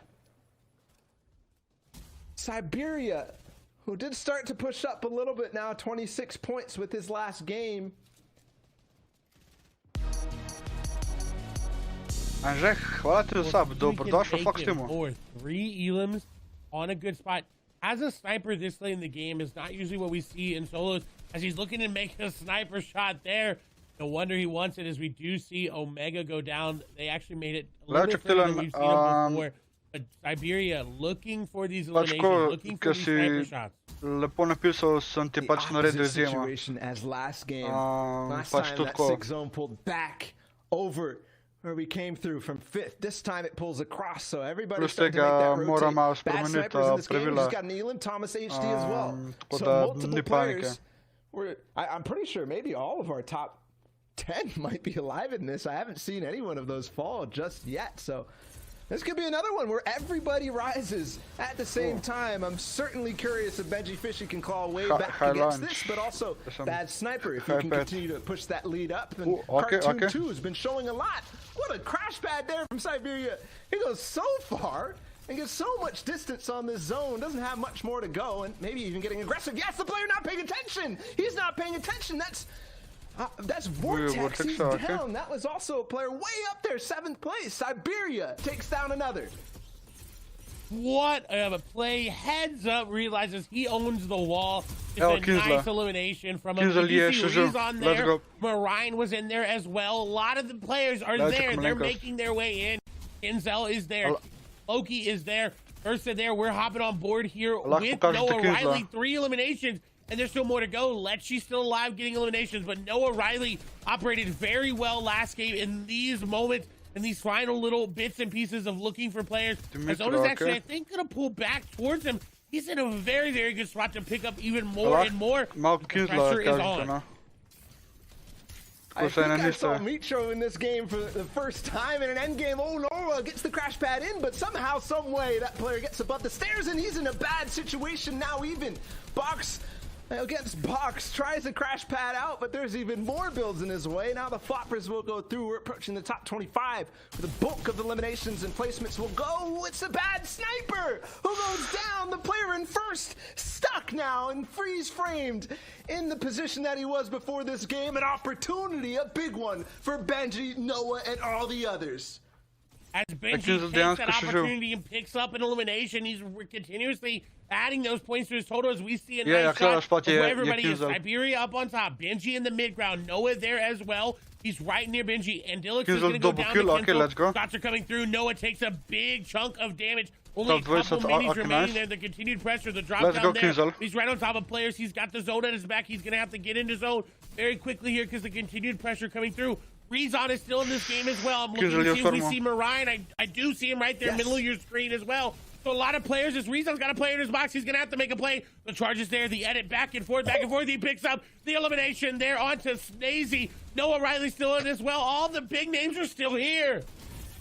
Siberia, who did start to push up a little bit now, 26 points with his last game. Anžek, hvala ti za sub, dobrodošel, fuck Stimu. 3 elims on a good spot. As a sniper this late in the game is not usually what we see in solos, as he's looking to make a sniper shot there. No wonder he wants it, as we do see Omega go down. They actually made it a little bit further than we've seen him before. But Siberia looking for these eliminations, looking for these sniper shots. Lepo napisal, sem ti pač naredil izjemo. Situation as last game. Last time that 6 zone pulled back over where we came through from 5th. This time it pulls across, so everybody's starting to make that rotate. Bad snipers in this game. He's got an elim, Thomas HD as well. So multiple players. I'm pretty sure maybe all of our top 10 might be alive in this. I haven't seen any one of those fall just yet, so this could be another one where everybody rises at the same time. I'm certainly curious if Benji Fishy can claw way back against this, but also Bad Sniper, if he can continue to push that lead up. And Cartoon 2 has been showing a lot. What a crash pad there from Siberia. He goes so far and gets so much distance on this zone, doesn't have much more to go, and maybe even getting aggressive. Yes, the player not paying attention. He's not paying attention. That's That's Vortex. Vortex, He's okay. down. That was also a player way up there, 7th place. Siberia takes down another. What a play. Heads up, realizes he owns the wall. It's Oh, a K1NZELL-A. nice elimination from him. K1NZELL-A, You see je Reese joue. on Let's there. go. Marine was in there as well. A lot of the players are Let's there. go, They're Malenkos. making their way in. K1NZELL is there. Loki is there. Ursa there. We're hopping on board here Allah with pokaže Noah K1NZELL-A. Riley. 3 eliminations. And there's still more to go. Let's still alive getting eliminations, but Noah Riley operated very well last game in these moments, in these final little bits and pieces of looking for players. Arizona's actually, I think, going to pull back towards him. He's in a very, very good spot to pick up even more and more. Malko The K1NZELL-A, pressure is kažete, on. no. I Ko se think ena I saw nista. Mitro in this game for the first time in an endgame. Oh, Noah gets the crash pad in, but somehow, some way, that player gets above the stairs, and he's in a bad situation now even. Box against Box, tries to crash pad out, but there's even more builds in his way. Now the floppers will go through. We're approaching the top 25. The bulk of the eliminations and placements will go. It's a bad sniper who goes down. The player in first, stuck now and freeze framed in the position that he was before this game. An opportunity, a big one for Benji, Noah, and all the others. As Benji K1NZELL-A takes that dejansko še živ. opportunity and picks up an elimination, he's continuously adding those points to his total as we see a Yeah, nice gledaš shot pa of ti je- where je everybody is. K1NZELL. Siberia up on top, Benji in the mid ground, Noah there as well. He's right near Benji, and Dilix is K1NZELL going to go double down kill, to okay, Kensel. let's go. Shots are coming through. Noah takes a big chunk of damage. Only a Top 20 couple to minis okay, remaining nice. there. The continued pressure, the drop Let's down go, there. K1NZELL. He's right on top of players. He's got the zone at his back. He's going to have to get into zone very quickly here because the continued pressure coming through. Rezon is still in this game as well. I'm looking to see if we see Marine. I do see him right there, middle of your screen as well. So a lot of players, as Rezon's got a player in his box, he's going to have to make a play. The charge is there, the edit back and forth. He picks up the elimination there onto Snazy. Noah Riley still in as well. All the big names are still here.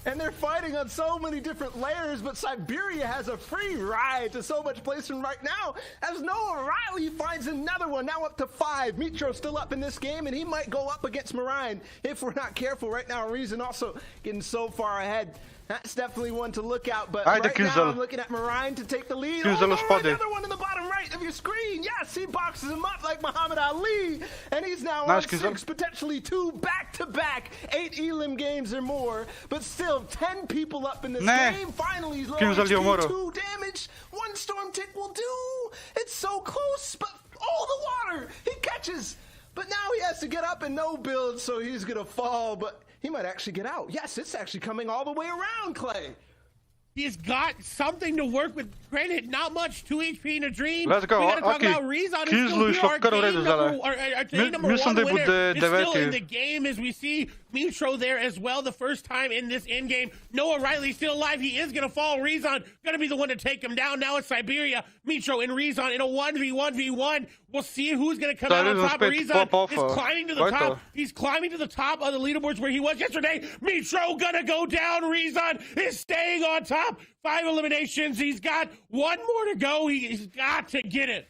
And they're fighting on so many different layers, but Siberia has a free ride to so much placement right now as Noah Riley finds another one, now up to 5. Mitro still up in this game, and he might go up against Marine if we're not careful right now. Reason also getting so far ahead. That's definitely one to look out, but Ajde, right now K1NZELL. I'm looking at Marine to take the lead. K1NZELL no, spade. another one in the bottom right of your screen. Yes, he boxes him up like Muhammad Ali, and he's now Nice, on K1NZELL. 6, potentially 2 back-to-back, 8 elim games or more, but still 10 people up in this Nah. game. Finally, he's K1NZELL je lowering umoril. 2 damage. 1 storm tick will do. It's so close, but all the water he catches. But now he has to get up and no build, so he's gonna fall, but he might actually get out. Yes, it's actually coming all the way around, Clay. He's got something to work with. Granted, not much. 2 HP in a dream. Let's go. We gotta talk Okay. about Rezon. Is K1NZELL still je here. šlo Our kar v redu game zdajle. number, our team number Mislim, 1 da winner bude is still 9. in the game as we see Mitro there as well. The first time in this end game. Noah Riley still alive. He is gonna fall. Rezon gonna be the one to take him down. Now it's Siberia, Mitro, and Rezon in a 1v1v1. We'll see who's gonna come out on top. Rezon is climbing to the top. He's climbing to the top of the leaderboards where he was yesterday. Mitro gonna go down. Rezon is staying on top. 5 eliminations. He's got 1 more to go. He's got to get it.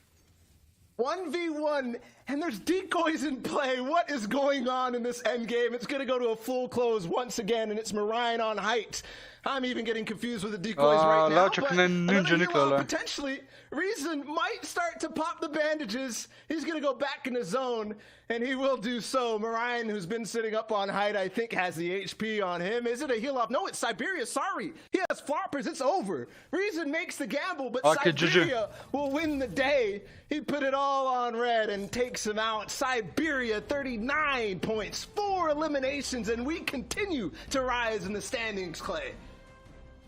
1v1, and there's decoys in play. What is going on in this end game? It's going to go to a full close once again, and it's Marine on height. I'm even getting confused with the decoys right now. Lauček But ne another ninja heal nikole. out potentially, Reason might start to pop the bandages. He's going to go back in the zone, and he will do so. Marine, who's been sitting up on height, I think has the HP on him. Is it a heal off? No, it's Siberia. Sorry. He has floppers. It's over. Reason makes the gamble, but Okay, GG. Siberia will win the day. He put it all on red and takes him out. Siberia, 39 points, 4 eliminations, and we continue to rise in the standings, Clay.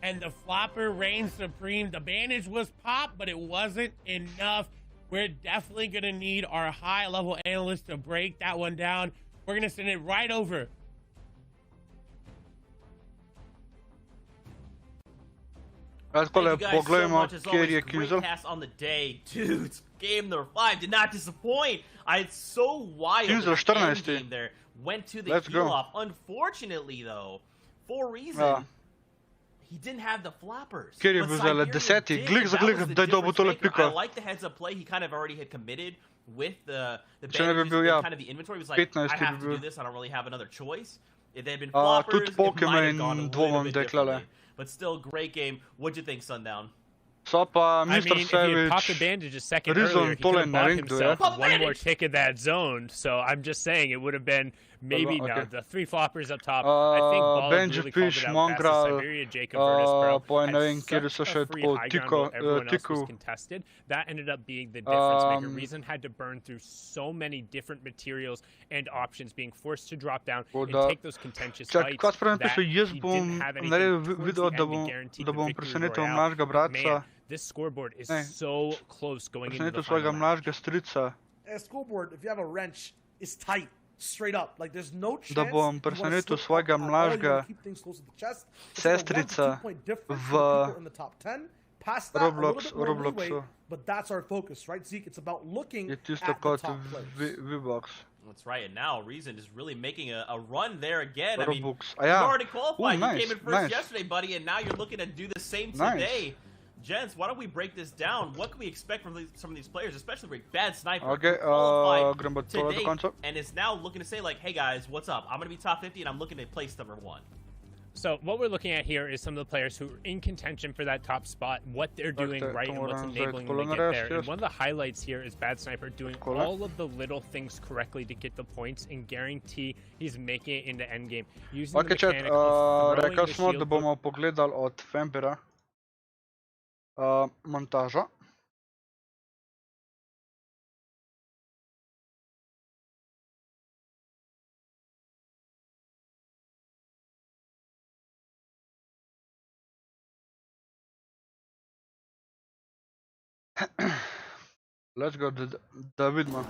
And the flopper reigns supreme. The bandage was popped, but it wasn't enough. We're definitely going to need our high-level analyst to break that one down. We're going to send it right over. Ajde, Thank kole you guys so pogledajmo, much as kjer always. je Great K1NZELL. cast on the day. Dudes, game number 5 did not disappoint. It's so wild. K1NZELL that the 14. end game there went to the Let's heel go. off. Unfortunately, though, for reason, Ja. he didn't have the floppers. Kjer je But bil zdajle? Siberia 10. did, Glik and za that glik, was the da je dobil difference tole maker. piko. I like the heads up play. He kind of already had committed with the Če ne bi bandages bil, and ja, kind of the inventory. He was like, 15 I have bi to do bil. this. I don't really have another choice. If they had been Tudi floppers, it Pokémon might have gone a little dvomim, bit da je klale. differently. But still, great game. What'd you think, Sundown? So pa I mean, Mr. if he had popped the Savage, bandage a second Rizzo earlier, he tole could have na bought ring, himself Pop the one more bandage! tick of that zone. So I'm just saying it would have been maybe Okay. no. The three floppers up top. I think Ball Benji really called Fish, it out best. Mongrel, Siberia, Jacob Virtus, bro, po had ne vem, kjer so such še a free tako high ground while everyone else was Tiku. contested. That ended up being the difference maker. Um, Reason had to burn through so many different materials and options, being forced to drop down Tako and da- take those contentious Čak, fights. kaj spremem that piše, jaz he bom didn't have anything naredil towards video, the da end to bom, guarantee da the bom victory presenetil royale. mlajšega bratca, Man, this scoreboard is Ne. so close going into the presenetil final svojega match. mlajšega strica, A scoreboard, if you have a wrench, is tight, straight up. Like there's no chance. da bom you wanna presenetil slip svojega up at all, you wanna mlajšega keep things close to the chest. It's like a 1 to 2 sestrica point difference v for people in the top 10. Past that, a little bit more Robloxu. leeway, but that's our focus, right, Zeke? It's about looking je at tisto the kot top players. V-Box, That's right, and now Reason is really making a run there again. I mean, Robux. you've already qualified. Ooh, nice, You came in first nice. yesterday, buddy, and now you're looking to do the same Nice. today. Gents, why don't we break this down? What can we expect from some of these players, especially with Bad Sniper, Okay, who qualified gremo tole do today konca. and is now looking to say, like, hey guys, what's up? I'm going to be top 50 and I'm looking to place number 1. So what we're looking at here is some of the players who are in contention for that top spot, what they're doing Dakle, right and what's K1NZELL-A enabling them to get Polonara there. And jest. one of the highlights here is Bad Sniper doing Kole. all of the little things correctly to get the points and guarantee he's making it into endgame. Using Ok, the chat, mechanic of throwing rekel the smo, da shield bomo pogledali od Fembera montažo. Let's go, da vidimo.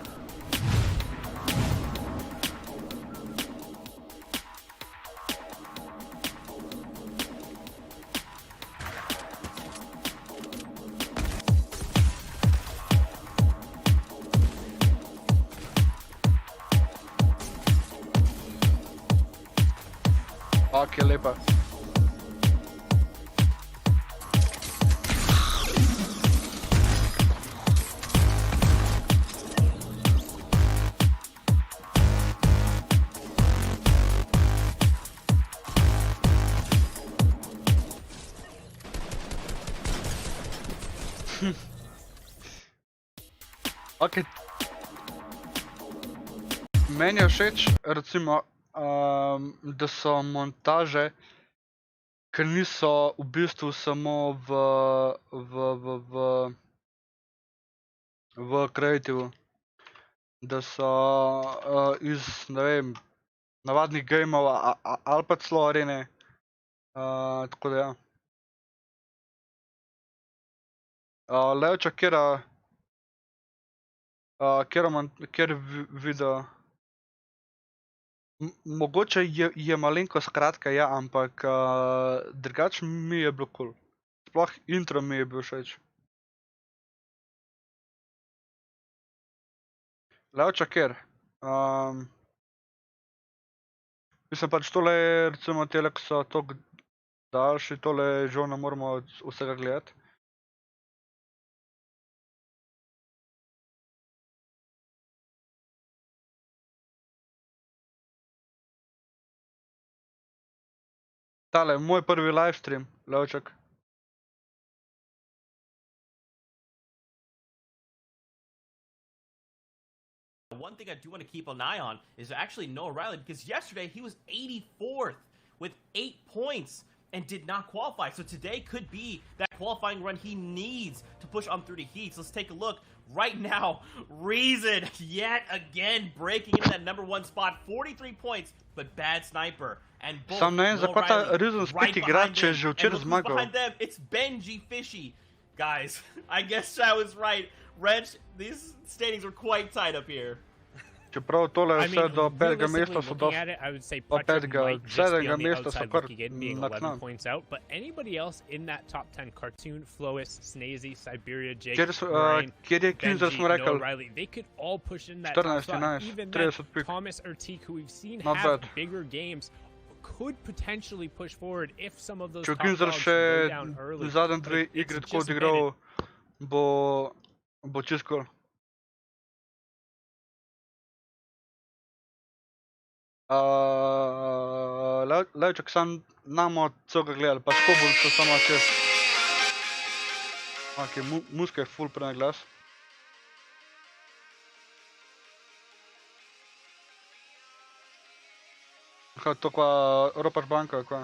Ok, lepa. Ok. Meni je všeč, recimo, da so montaže, ki niso v bistvu samo v kreativu. Da so iz, ne vem, navadnih gameov ali pa celo arene. Tako da ja. Levča, kjer video? Mogoče je malenkost kratka, ja, ampak drugače mi je bilo kul. Sploh intro mi je bil všeč. Levča, kjer? Mislim pač tole, recimo tele, ki so toliko daljši, tole žal ne moramo vsega gledati. Tale, moj prvi livestream, Levček. One thing I do want to keep an eye on is actually Noah Riley, because yesterday he was 84th with 8 points and did not qualify. So today could be that qualifying run he needs to push on through the heats. Let's take a look. Right now, Reason yet again breaking into that number 1 spot, 43 points, but Bad Sniper. And both Sam ne vem, Noah zakaj ta Riley Reason right spet igra, behind če je them. že And včeraj look who's zmagal. behind them. It's Benji Fishy. Guys, I guess I was right. Wrench, these standings are quite tight up here. Čeprav tole I vse mean, do 5. mesta so looking at dosti. it, I would say od Patrick 5. might just be on 7. the mesta so outside kar looking in, being na 11 knap. points out. But anybody else in that top 10, Cartoon, Flois, Snazy, Siberia, Jake, Kjer je K1NZELL, smo Benji, Noah rekli? Riley, they could all push in that 14, top spot. 11, Even 30 then, pik. Thomas or Teak, who we've seen Not have bad. bigger games, could potentially push forward if some of those Če top K1NZELL dogs še go down early. zadnje But 2 it's igre tako just odigral, bo čist kul. Levček, sam namo celega gledali, pa tako bolj so samo čez. Ok, muska je full prenaglas. Aha, to kva ropaš banka, kva?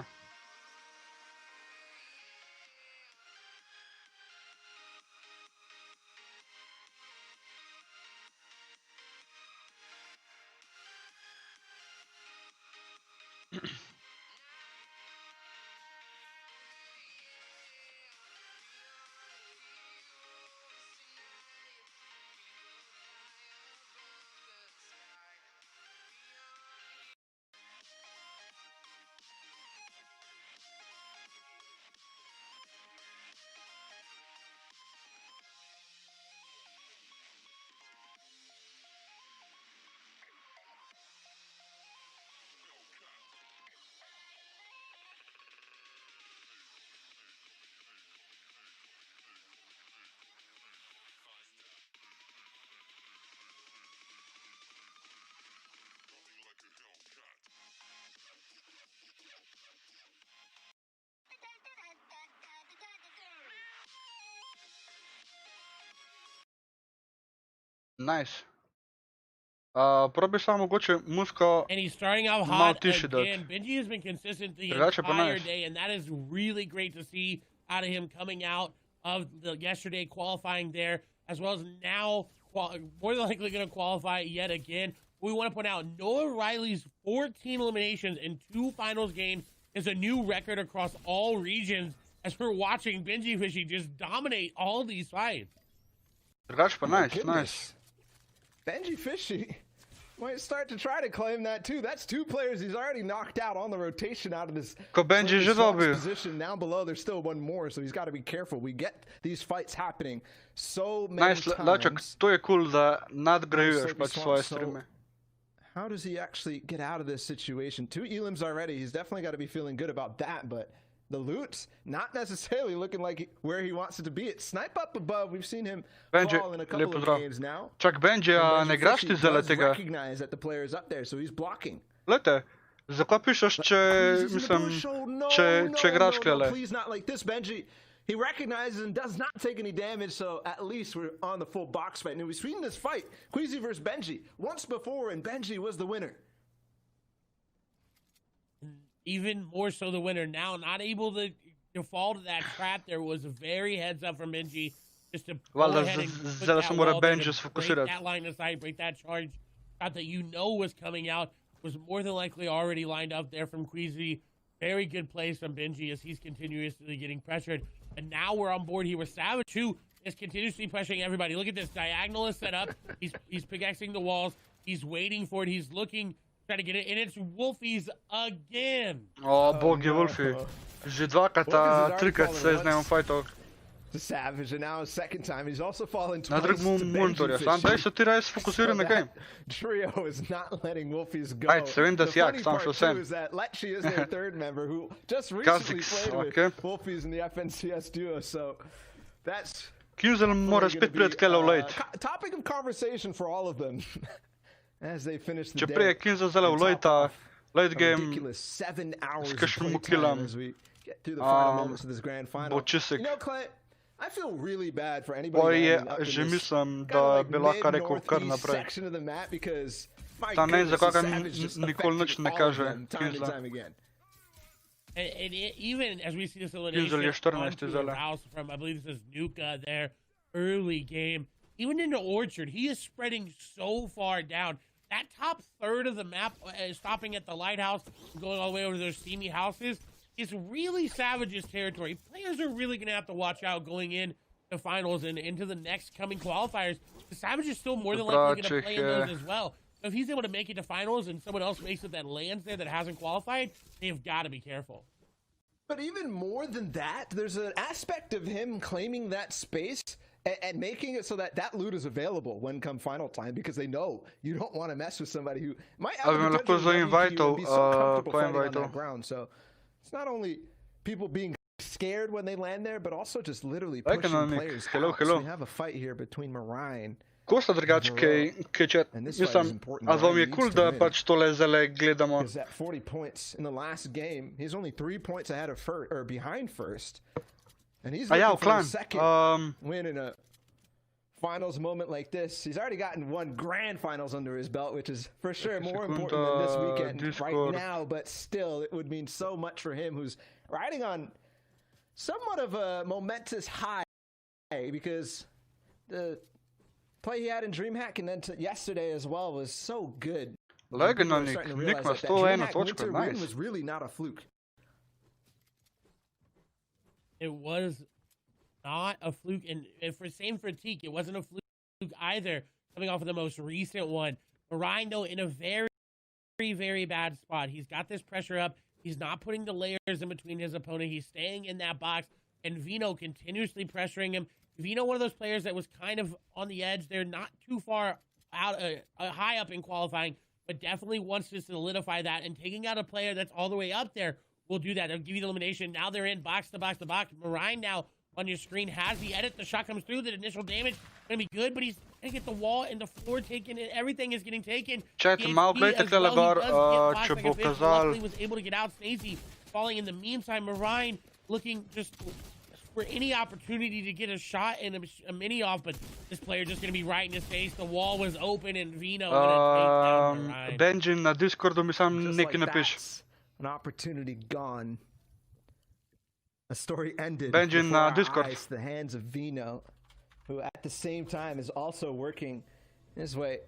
Nice. Probi samo mogoče musko And he's starting out malo hot tiše dati. again. Benji has been consistent the Drugače pa entire nice. day, and that is really great to see out of him coming out of the yesterday qualifying there, as well as now more than likely going to qualify yet again. We want to point out Noah Riley's 14 eliminations in 2 finals games is a new record across all regions, as we're watching Benji Fishy just dominate all these fights. Drugače pa nice, Goodness. nice. Benji Fishy might start to try to claim that too. That's 2 players he's already knocked out on the rotation out of this Ko Benji že dobil. position. Down below, there's still one more, so he's got to be careful. We get these fights happening so many Nice, Laček, times. to je cool, da nadgrajuješ Soapy pač swamp, svoje so streame. How does he actually get out of this situation? 2 elims already. He's definitely got to be feeling good about that, but the loot not necessarily looking like where he wants it to be. It's snipe up above. We've seen him Benji, fall in a lep couple of pozdrav. games now. Čak Benji, a And ne Benji igraš Fishy ti zdajle does tega? recognize that the player is up there, so he's blocking. Glejte, zakaj pišeš, če, He's in the mislim, bush. Oh, no, če igraš no, klele? please not like this, Benji. He recognizes and does not take any damage, so at least we're on the full box fight. And we've seen this fight, Queasy versus Benji, once before, and Benji was the winner. Even more so the winner now, not able to fall to that trap. There was a very heads up from Benji just to go Valjda ahead and put zdaj that se mora wall there Benji to sfokusirati. break that line of sight, break that charge shot that you know was coming out, was more than likely already lined up there from Queasy. Very good plays from Benji as he's continuously getting pressured. And now we're on board here with Savage, who is continuously pressuring everybody. Look at this. Diagonal is set up. He's pickaxing the walls. He's waiting for it. He's looking, trying to get it. And it's Wolfies again. O, bog je Wolfi. Že dvakrat, trikrat se je z njim fajtal. The Savage, and now his second time. He's also fallen Na twice drugmu to monitorja. Benji Sam daj Fishy. se ti raje sfokusiraj na game. Trio is not letting Wolfies go. Ajde, se vem, da The si jak, funny sam part še too vsem. is that Lecce is their third member who just recently Kazix, played okay. with Wolfies in the FNCS duo, so that's K1NZELL mora probably spet gonna priti be, kele v late. topic of conversation for all of them as they finish the Če day. prej je K1NZELL zdaj v and top late, off late a game, ridiculous 7 hours s of kakšnim play time killom, as we get through the final moments of this grand final. bo čisek. You know, Clay, I feel really bad for Bo anybody je, lining up in že this mislim, kinda da like bi lahko rekel kar mid-northeast naprej. section of the map because my Tam ne vem, goodness, zakaj the ga Savage just nikoli nič affected ne all of kaže. them time and K1NZELL. time again. And even as we see this elimination K1NZELL je 14 onto zdajle. the house from, I believe this is Nuka there, early game, even into Orchard, he is spreading so far down. That top third of the map, stopping at the lighthouse, going all the way over to those steamy houses, is really Savage's territory. Players are really going to have to watch out going in the finals and into the next coming qualifiers. The Savage is still more than likely going to play in those as well. So if he's able to make it to finals and someone else makes it that lands there that hasn't qualified, they've got to be careful. But even more than that, there's an aspect of him claiming that space and making it so that that loot is available when come final time because they know you don't want to mess with somebody who might have Ali me the lahko potential to zainvajtal, WQ and be so comfortable po fighting on invajtal. that ground. So it's not only people being scared when they land there, but also just literally Like pushing Anonik. players Hello, out. hello. So we have a fight here between Marine. Ko sta drugače, kaj če, And this fight is mislim, important. a z vami je Marine kul, needs to da win. pač tole zdaj gledamo. Because at 40 points in the last game, he's only 3 points ahead of first or behind first. And he's A ja, looking for Klan. a second win in a finals moment like this. He's already gotten one grand finals under his belt, which is for sure more important than this weekend Discord. right now, but still it would mean so much for him, who's riding on somewhat of a momentous high, because the play he had in DreamHack and then yesterday as well was so good. Legendary People are starting to realize Nick that Mastola DreamHack točka, winter win nice. was really not a fluke. It was not a fluke, and same for Teak, it wasn't a fluke either, coming off of the most recent one. Ryan, though, in a very, very, very bad spot. He's got this pressure up. He's not putting the layers in between his opponent. He's staying in that box, and Vino continuously pressuring him. Vino, one of those players that was kind of on the edge. They're not too far out, high up in qualifying, but definitely wants to solidify that, and taking out a player that's all the way up there will do that. They'll give you the elimination. Now they're in box to box to box. Marine now on your screen has the edit. The shot comes through. The initial damage going to be good, but he's going to get the wall and the floor taken, and everything is getting taken. Chat, malo gledajte tele gor, če bo kazal. He was able to get out. Stacey falling in the meantime. Marine looking just for any opportunity to get a shot and a mini off, but this player just going to be right in his face. The wall was open, and Vino going to take down Marine. Benji na Discordu mi sam Just nekaj like napiš. that's an opportunity gone. A story ended Benji before na our Discord. eyes, the hands of Vino, who at the same time is also working his way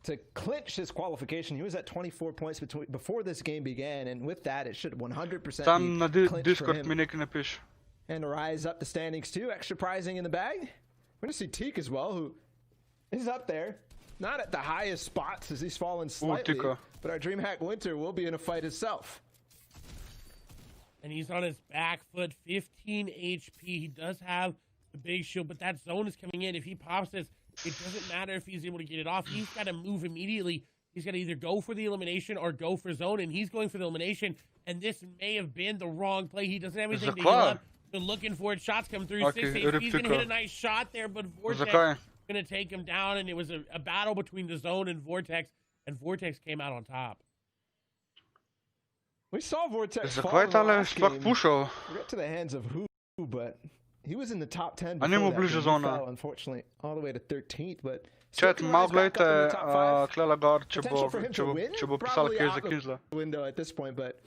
to clinch his qualification. He was at 24 points before this game began, and with that, it should 100% Sam na be clinched for Discord mi him. nekaj napiš. And to rise up the standings too. Extra prizing in the bag. We're going to see Teak as well, who is up there. Not at the highest spots as he's fallen slightly, Tika. but our DreamHack Winter will be in a fight itself. And he's on his back foot, 15 HP. He does have the big shield, but that zone is coming in. If he pops this, it doesn't matter if he's able to get it off. He's got to move immediately. He's got to either go for the elimination or go for zone, and he's going for the elimination, and this may have been the wrong play. He doesn't have anything to heal up. They're looking for it. Shots come through. Okay, 6 HP. He's going to Tika. hit a nice shot there, but Vortex Zakaj? going to take him down, and it was a battle between the zone and Vortex came out on top. We saw Vortex fall Zakaj in the tale last sploh game. pušal? Forget to the hands of who, but he was in the top 10 A ni before mu that bliže game. He zona. fell, unfortunately, all the way to 13th, but Chat, still can malo rise back up in gledajte the top five. tlela gor, če Potential for him to bo win? pisal Probably kaj za out Kinzla. the window at this point, but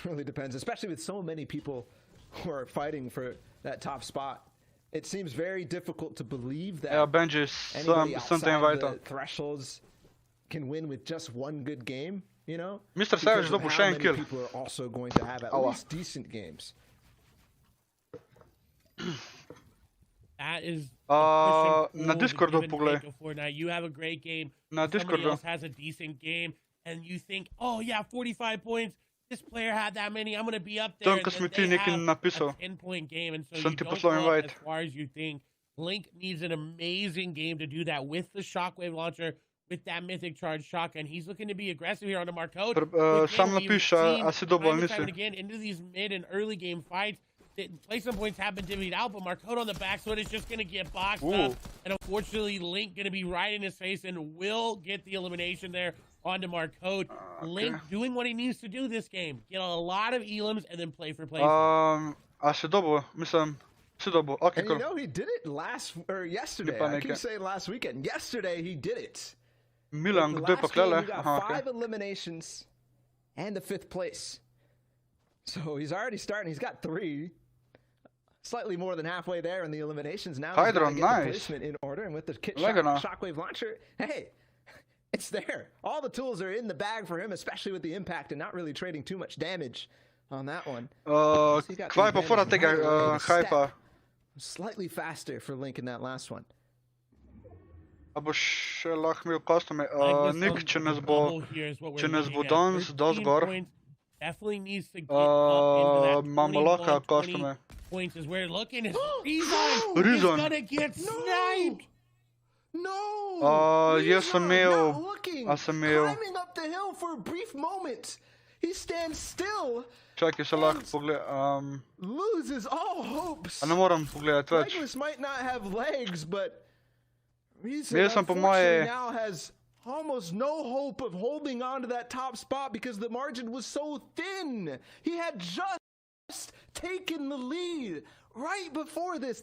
really depends, especially with so many people who are fighting for that top spot. It seems very difficult to believe that Ja, Benji, anybody sem te outside invajta. the thresholds can win with just one good game, you know? Mr. Because Savage of dobil how še en many kill. people are also going to have at Aua. least decent games. That is Na Discordu poglej. Now you have a great game. Na Somebody Discordu. else has a decent game, and you think, oh yeah, 45 points. This player had that many. I'm gonna be up there. Tam, and ko then smo ti they nekaj have napisal. a 10-point game, and so Sem you ti don't poslal go up invite. as far as you think. Link needs an amazing game to do that with the shockwave launcher, with that mythic charge shotgun. He's looking to be aggressive here on the Marcode. Sam napiš, a si dobil ali nisi? Again, into these mid and early game fights, placement points have been divvied out, but Marcode on the back foot is just going to get boxed up. And unfortunately, Link going to be right in his face and will get the elimination there onto Marcode. Link doing what he needs to do this game. Get a lot of elims and then play for placement. A si dobil, mislim, si dobil. Ok, And you cool. know, he did it yesterday. Lipa I keep nekaj. saying last weekend. Yesterday, he did it. Milan, The kdo je pa last game, klele? he got Aha, 5 ok. eliminations and the 5th place. So he's already starting. He's got 3. Slightly more than halfway there in the eliminations. Now he's got to Hydron, get nice. the placement in order. And with the kit Lekker shockwave launcher, hey, it's there. All the tools are in the bag for him, especially with the impact and not really trading too much damage on that one. Kvaj pa fora tega hypa? Slightly faster for Link in that last one. A boš še lahko imel kostume? Nik, če nas bo danes dosti gor, definitely needs to get up into that imamo lahko 21, 20 kostume. points is where looking is Rezon. Rezon. He's gonna get sniped. No! Jaz sem Rezon imel, not looking, a sem imel, climbing up the hill for a brief moment. He stands still, čakaj, se lahko pogledam. loses all hopes. A ne moram pogledati več. Legless might not have legs, but Rezon Jaz sem po unfortunately moje- now has almost no hope of holding on to that top spot because the margin was so thin. He had just taken the lead right before this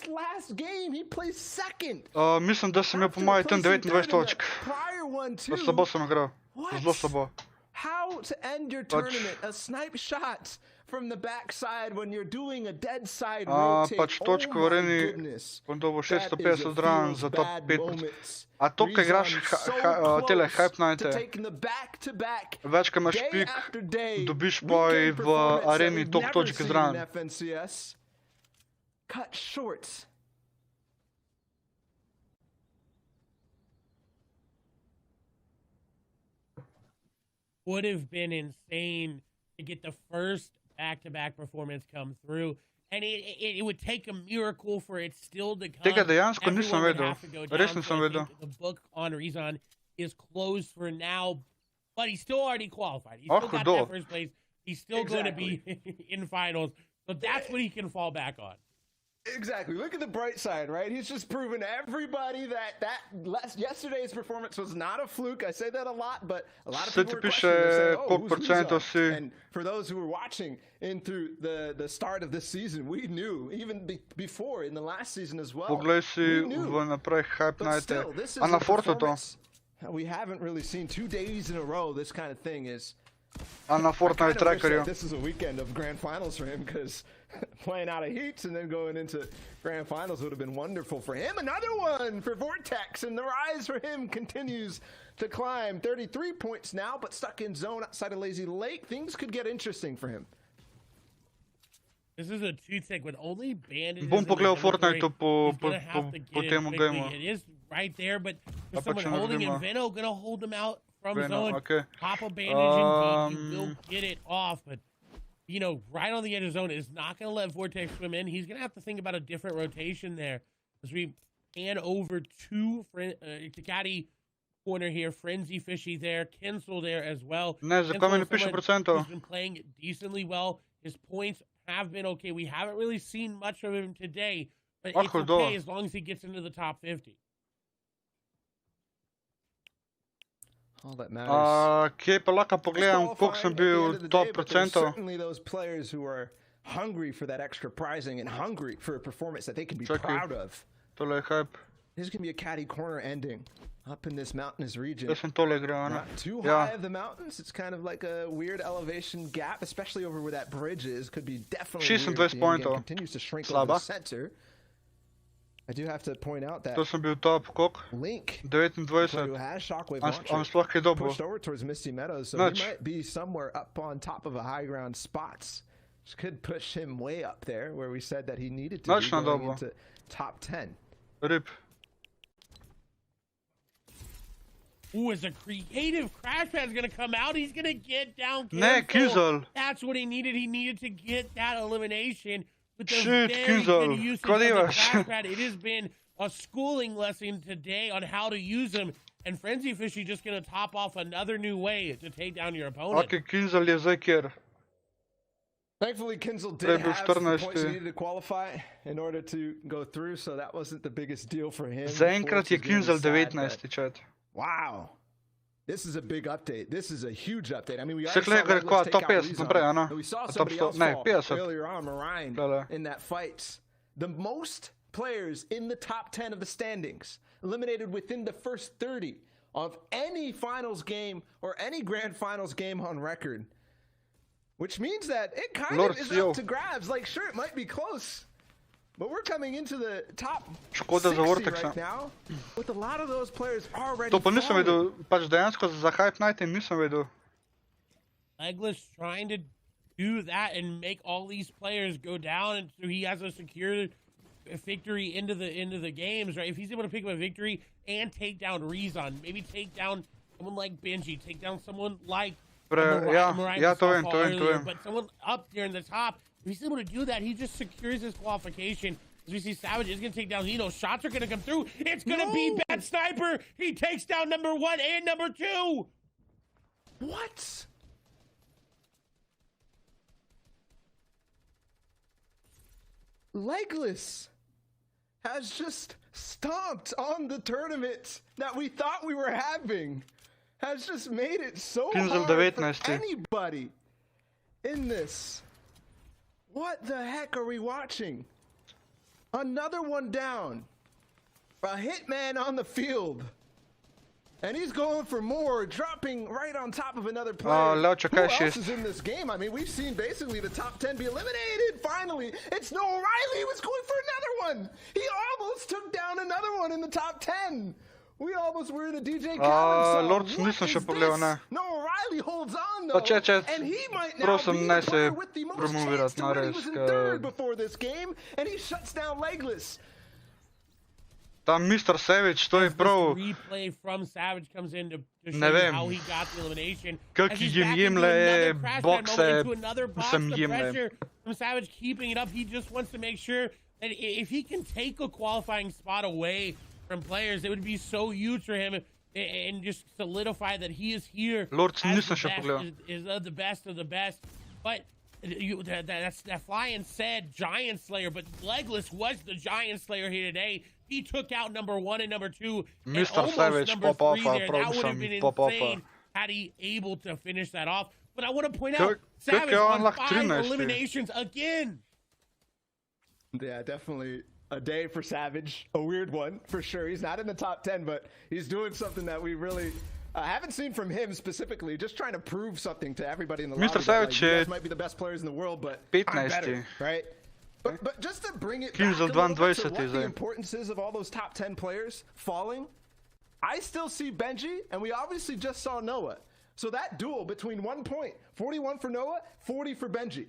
last game, he placed second. Mislim, da sem imel po mojem tam 29 točk. Prior one too. Slabo sem igral. What? Zelo slabo. How to end your tournament? A snipe shot from the backside when you're doing a dead side rotate. Pač točko v areni, bom dobil 650 dran za top 5%. A to, kaj igraš tele Hype Nighte, več, kaj imaš pik, dobiš pa i v areni top točke zran. Cut short. Would have been insane to get the first back-to-back performance come through, and it would take a miracle for it still to come. Tega dejansko nisem vedel. Res nisem vedel. The book on Rezon is closed for now, but he's still already qualified. He's still got that first place. He's still going to be in finals, so that's what he can fall back on. Exactly. Look at the bright side, right? He's just proven everybody that yesterday's performance was not a fluke. I say that a lot, but a lot of people are questioning. And for those who were watching in through the start of this season, we knew, even before in the last season as well. Poglej si v naprej Hype Nighte. A na Fortu to. We haven't really seen 2 days in a row this kind of thing is. A na Fortnite trackerju. This is a weekend of grand finals for him because playing out of heats and then going into grand finals would have been wonderful for him. Another one for Vortex, and the rise for him continues to climb. 33 points now, but stuck in zone outside of Lazy Lake. Things could get interesting for him. This is a two-tick with only bandages. Bom pogledal Fortnite po temu gameu. It is right there, but there's someone holding him. Veno gonna hold him out from zone. Okay. Pop a bandage and he will get it off, but you know, right on the edge of zone is not going to let Vortex swim in. He's going to have to think about a different rotation there as we pan over to Caddy corner here. Frenzy Fishy there. K1NZELL there as well. He's been playing decently well. His points have been okay. We haven't really seen much of him today, but it's okay as long as he gets into the top 50. All that matters. Kje pa lahko pogledam, koliko sem bil top procentov. Certainly those players who are hungry for that extra prizing and hungry for a performance that they can be proud of. Tole je Hype. This is going to be a caddy corner ending up in this mountainous region. Jaz sem tole igral, ne? Not too high of the mountains. It's kind of like a weird elevation gap, especially over where that bridge is. Could be definitely weird. 26 pointov. Continues to shrink over the center. I do have to point out that to sem bil top, koliko? Link, 29. who has Shockwave On sploh kaj dobil? pushed over towards Misty Meadows, so he might be somewhere up on top of a high ground spots. Which could push him way up there, where we said that he needed to be going into top 10. Rip. Ooh, as a creative crash pad's gonna come out, he's gonna get down. Ne, K1NZELL. That's what he needed. He needed to get that elimination. Shit, K1NZELL. It has been a schooling lesson today on how to use them, and Frenzy Fishy just gonna top off another new way to take down your opponent. Okay, K1NZELL je zdaj kjer. Thankfully, K1NZELL did have the points he needed to qualify in order to go through, so that wasn't the biggest deal for him. Zaenkrat je K1NZELL 19. chat. Wow. This is a big update. This is a huge update. I mean, we already saw top 50 naprej, ano? We saw somebody else fall earlier on, Marine, in that fight. The most players in the top 10 of the standings eliminated within the first 30 of any finals game or any grand finals game on record. Which means that it kind of is up to grabs. Like, sure, it might be close. But we're coming into the top 60 right now, with a lot of those players already to pa nisem vedel, pač dejansko za Hype Night nisem vedel. Legless trying to do that and make all these players go down, and so he has a secure victory into the games, right? If he's able to pick up a victory and take down Rezon, maybe take down someone like Benji, take down someone like ja, to vem. But someone up there in the top, if he's able to do that, he just secures his qualification. As we see, Savage is going to take down Zeno. Shots are going to come through. It's going to be Bad Sniper. He takes down number 1 and number 2. What? Legless has just stomped on the tournament that we thought we were having. Has just made it so hard for anybody in this. What the heck are we watching? Another one down. A hitman on the field. And he's going for more, dropping right on top of another player. Leo, Who čakaj, else šest. is in this game? I mean, we've seen basically the top 10 be eliminated. Finally, it's Noah Riley was going for another one. He almost took down another one in the top 10. We almost were in a DJ Khaled song. Lord, What nisem še is pogledal, this? ne. Noah Riley holds on Pa though, če, and he might now prosim, be ne the se player with the most chance promovirati, to win. He was in third ker before this game, and he shuts down Legless. ta Mr. Savage, to je This prav, replay from Savage comes in to show Ne you vem. how he got the elimination. Kak As he's jim back into jemlje another crash pad moment, bokse, into another box sem of jemlje. pressure from Savage keeping it up. He just wants to make sure that if he can take a qualifying spot away from players, it would be so huge for him and just solidify that he is here Lord, as nisem the še best, pogledal. is of the best of the best. But that Flying said Giant Slayer, but Legless was the Giant Slayer here today. He took out number 1 and number 2, and Mr. almost Savage number pop 3 offa, there. prav That would have sem been pop offa. insane had he able to finish that off. But I want to point out, Kak Savage je on on lahko 5 13. eliminations again. Yeah, definitely a day for Savage. A weird one, for sure. He's not in the top 10, but he's doing something that we really haven't seen from him specifically. Just trying to prove something to everybody in the Mr. lobby. That, Savage you je guys might be the best players in the world, but I'm 15. better, right? But just to bring it Kim back za a little bit to 22 what the zdaj. importance is of all those top 10 players falling, I still see Benji, and we obviously just saw Noah. So that duel between 1 point, 41 for Noah, 40 for Benji.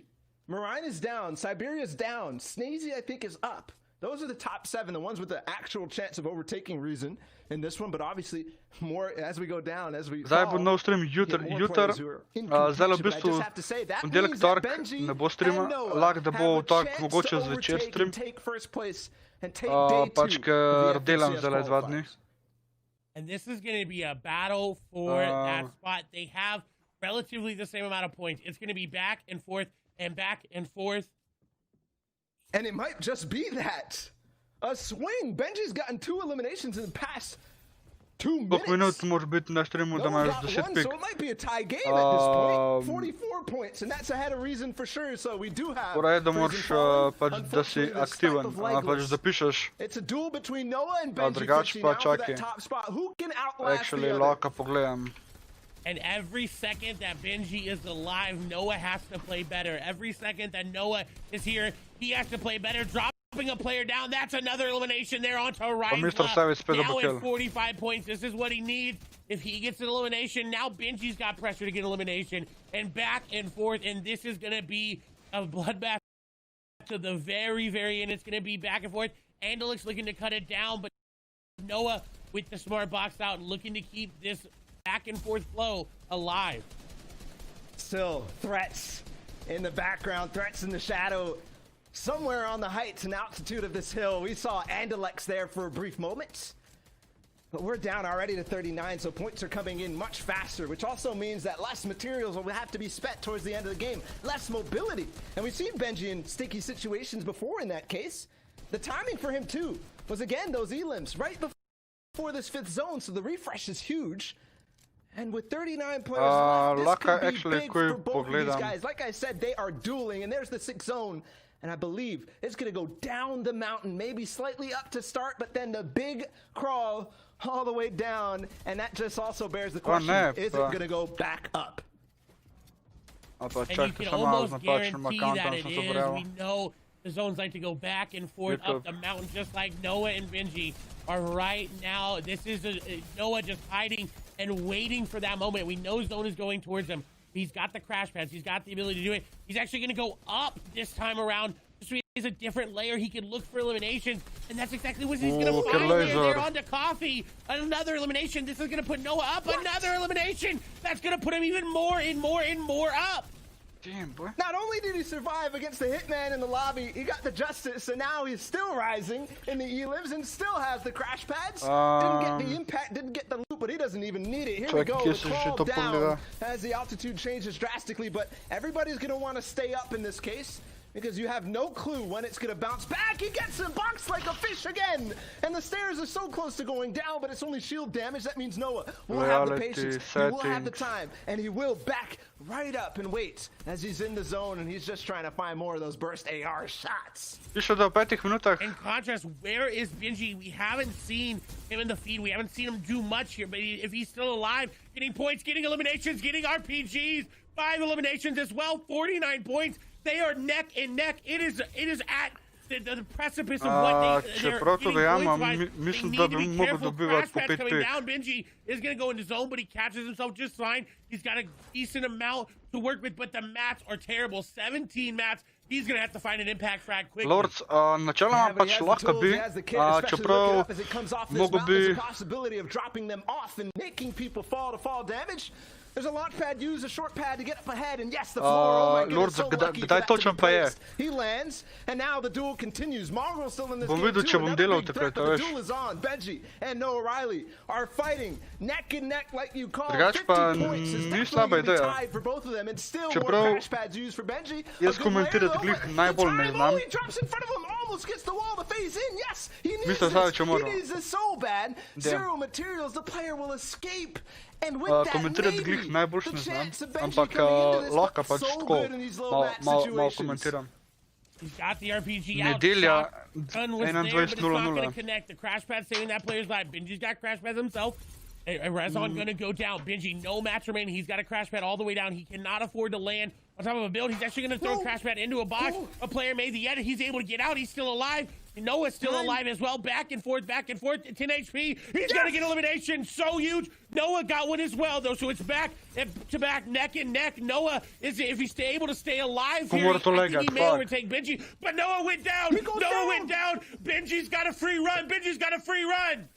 Marine is down, Siberia's down, Sneezy I think is up. Those are the top 7, the ones with the actual chance of overtaking Reason in this one, but obviously more as we go down, as we Zdaj fall, bo nov stream you get jutr, more players who are in contention, zdaj v but I bistvu just have to say, that ponedeljek, means that torek Benji ne bo streama, and Noah lahko da bo have a torek chance mogoče to zvečer overtake stream, and take first place and take day 2 pač of ker the delam FNCS zdaj 2 dni. qualifiers. And this is going to be a battle for that spot. They have relatively the same amount of points. It's going to be back and forth and back and forth. And it might just be that. A swing. Benji's gotten 2 eliminations in the past 2 minutes. Koliko minut moraš biti na streamu, da Noah imaš got 10 one, pik? so it might be a tie game at this point. 44 points, and that's ahead of Reason for sure. So we do have. Torej je, da Reason moraš falling. pač, da si Unfortunately, the aktiven, snipe of pač Legless. da pišeš. It's a duel between Noah and Benji drugače fishing pa out for that čakaj. top spot. Who can outlast Actually, the other? lahko pogledam. And every second that Benji is alive, Noah has to play better. Every second that Noah is here, he has to play better. Dropping a player down, that's another elimination there onto Mr. Savage spet Now dobil at kill. 45 points, this is what he needs. If he gets an elimination, now Benji's got pressure to get elimination. And back and forth, and this is going to be a bloodbath to the very, very end. It's going to be back and forth. Andelic's looking to cut it down, but Noah with the smart box out, looking to keep this back and forth flow alive. Still threats in the background, threats in the shadow. Somewhere on the heights and altitude of this hill, we saw Andalex there for a brief moment. But we're down already to 39, so points are coming in much faster, which also means that less materials will have to be spent towards the end of the game. Less mobility. And we've seen Benji in sticky situations before in that case. The timing for him, too, was, again, those elims right before this 5th zone, so the refresh is huge. And with 39 players left, this lahko could be actually big for takoj both of these pogledam. guys. Like I said, they are dueling, and there's the 6th zone. And I believe it's going to go down the mountain, maybe slightly up to start, but then the big crawl all the way down. And that just also bears the question, ne, is it pa. going to go back up? A pa And you čakaj, can še malo almost z napačnim guarantee accountom that sem it se is. prijavil. We know the zones like to go back and forth up YouTube. the mountain, just like Noah and Benji are right now. This is Noah just hiding and waiting for that moment. We know zone is going towards him. He's got the crash pads. He's got the ability to do it. He's actually going to go up this time around. So he has a different layer. He can look for eliminations, and that's exactly what he's going Ooh, to good find there. laser. They're on to coffee. Another elimination. This is going to put Noah up. Another elimination. That's going to put him even more and more and more up. Damn, boy. Not only did he survive against the hitman in the lobby, he got the justice, and now he's still rising in the elims and still has the crash pads. Didn't get the impact, didn't get the loot, but he doesn't even need it. Here we Čakaj, go, kje the sem že crawl to down pogledal? as the altitude changes drastically, but everybody's going to want to stay up in this case. because you have no clue when it's going to bounce back. He gets him boxed like a fish again. And the stairs are so close to going down, but it's only shield damage. That means Noah will have the patience. He will have the time. And he will back right up and wait as he's in the zone. And he's just trying to find more of those burst AR shots. Jeszcze do 5 minutach. In contrast, where is Benji? We haven't seen him in the feed. We haven't seen him do much here. But if he's still alive, getting points, getting eliminations, getting RPGs, 5 eliminations as well, 49 points. They are neck and neck. It is at the precipice of what they're getting points-wise. Mislim, They da need to bi be mogel careful. dobivati po Crashpad's coming 5-5. down. Benji is going to go into zone, but he catches himself just fine. He's got a decent amount to work with, but the mats are terrible. 17 mats. He's going to have to find an impact frag quickly. Lords, načeloma pač lahko bi, čeprav mogo bi... Possibility of dropping them off and making people fall to fall damage. There's a launch pad, use a short pad to get up ahead, and yes, the floor, oh my goodness, Lord, so lucky for kdaj that to točno be pa je? placed. He lands, and now the duel continues. Mongrel's still in this Bom game videl, too. če bom Another delal big takrat, threat, but the veš. duel is on. Benji and Noah Riley are fighting neck and neck like you call. Drugače 50 pa points is ni definitely slaba going to be ideja. tied for both of them, and still Čeprav more crash pads used for Benji. jaz komentirati glih najbolj ne znam. Oh, he drops in front of him, almost gets the wall to phase in. Yes, he needs Mislim, this. če moram. He needs this so bad. Zero materials, the player will escape. And with that, komentirati glih maybe najboljš the ne znam, chance of Benji ampak coming into this lahko look pač so tako good in these low match malo situations. komentiram. He's got the RPG out. Nedelja, Gun was there, but it's not going to 21:00. connect. The crash pad saving that player's life. Benji's got crash pads himself. Razon going to go down. Benji, no match remaining. He's got a crash pad all the way down. He cannot afford to land on top of a build. He's actually going to throw a crash pad into a box. A player made the edit. He's able to get out. He's still alive. Noah's still alive as well. Back and forth, 10 HP. He's going to get elimination. So huge. Noah got one as well, though. So it's back to back, neck and neck. Noah, if he's able to stay alive here, I think he may overtake Benji. But Noah went down. Noah went down. Benji's got a free run. Benji's got a free run.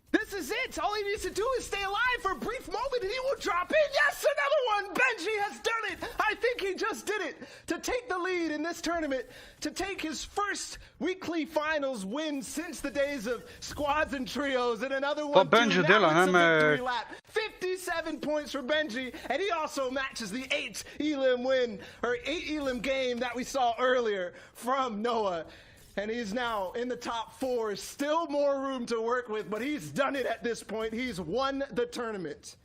This is it. All he needs to do is stay alive for a brief moment and he will drop in. Yes, another one. Benji has done it. I think he just did it to take the lead in this tournament, to take his first weekly finals win since the days of squads and trios, and another one. Benji dela, ne me... 57 points for Benji, and he also matches the 8 Elim win, or 8 Elim game that we saw earlier from Noah. And he's now in the top 4. Still more room to work with, but he's done it at this point. He's won the tournament.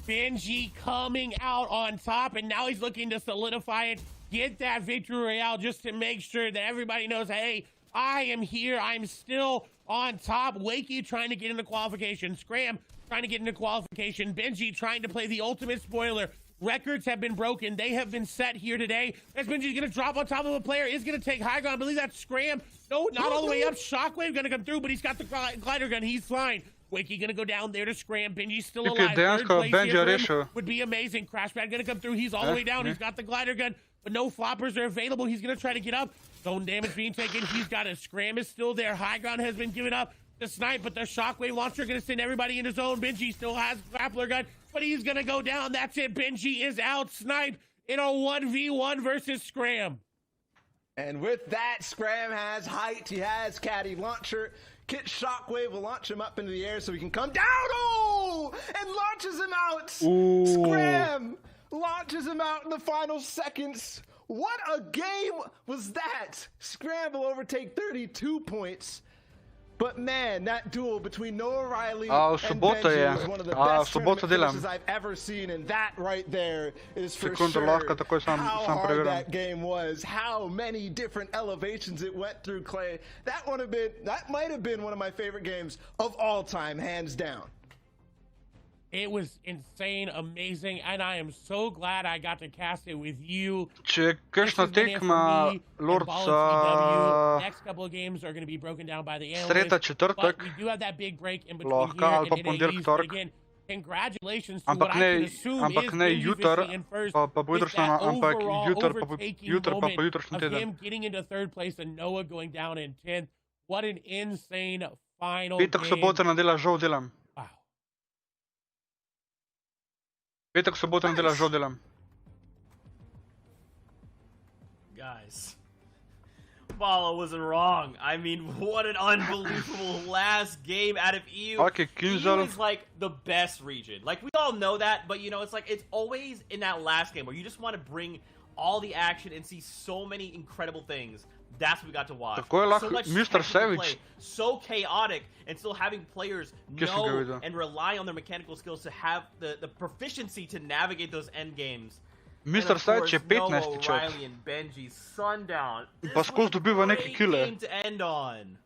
Benji coming out on top, and now he's looking to solidify it, get that victory royale just to make sure that everybody knows, hey, I am here. I'm still on top. Wakey trying to get into qualification. Scram trying to get into qualification. Benji trying to play the ultimate spoiler. Records have been broken. They have been set here today. As Benji's going to drop on top of a player, is going to take high ground. I believe that's Scram. No, not all the way up. Shockwave going to come through, but he's got the glider gun. He's flying. Wakey going to go down there to Scram. Benji's still alive. Third place here for him would be amazing. Crashpad going to come through. He's all the way down. He's got the glider gun, but no floppers are available. He's going to try to get up. Zone damage being taken. He's got a Scram is still there. High ground has been given up. The snipe, but the shockwave launcher going to send everybody into zone. Benji still has grappler gun, but he's going to go down. That's it. Benji is out. Snipe in a 1v1 versus Scram. And with that, Scram has height. He has caddy launcher. Kit Shockwave will launch him up into the air so he can come down. Oh! And launches him out. Ooh. Scram launches him out in the final seconds. What a game was that? Scram will overtake 32 points. But man, that duel between Noah Riley and Benji was one of the best tournament finishes I've ever seen, and that right there is for sure how hard that game was, how many different elevations it went through, Clay. That might have been one of my favorite games of all time, hands down. It was insane, amazing, and I am so glad I got to cast it with you. Če kakšna tekma Lordca Next couple of games are going to be broken down by the sreda, analysts, četrtek, but we do have that big break in between lahko, here ali pa and ponedeljek, NAEs, torek. but again, congratulations to what I can assume is Benji in first, pa bo with jutrišnja, that ampak overall jutr pa overtaking jutr pa moment jutrišnji of teden. him getting into third place and Noah going down in 10th. What an insane final Petek, game. sobota, nedela, žal delam. Wow. Petek, sobota, nedela, žal delam. Guys, Bala wasn't wrong. I mean, what an unbelievable last game out of EU. Okay, K1NZELL-A is like the best region. Like, we all know that, but you know, it's like, it's always in that last game where you just want to bring all the action and see so many incredible things. That's what we got to watch. Tako je lahko so much Mr. technical Savage. play, so chaotic, and still having players Kje sem ga know videl? and rely on their mechanical skills to have the proficiency to navigate those end games. Mr. Savage je 15. Noah, čak. Riley and Benji, Sundown. This Pa was skozi a dobiva neke great kile. game to end on.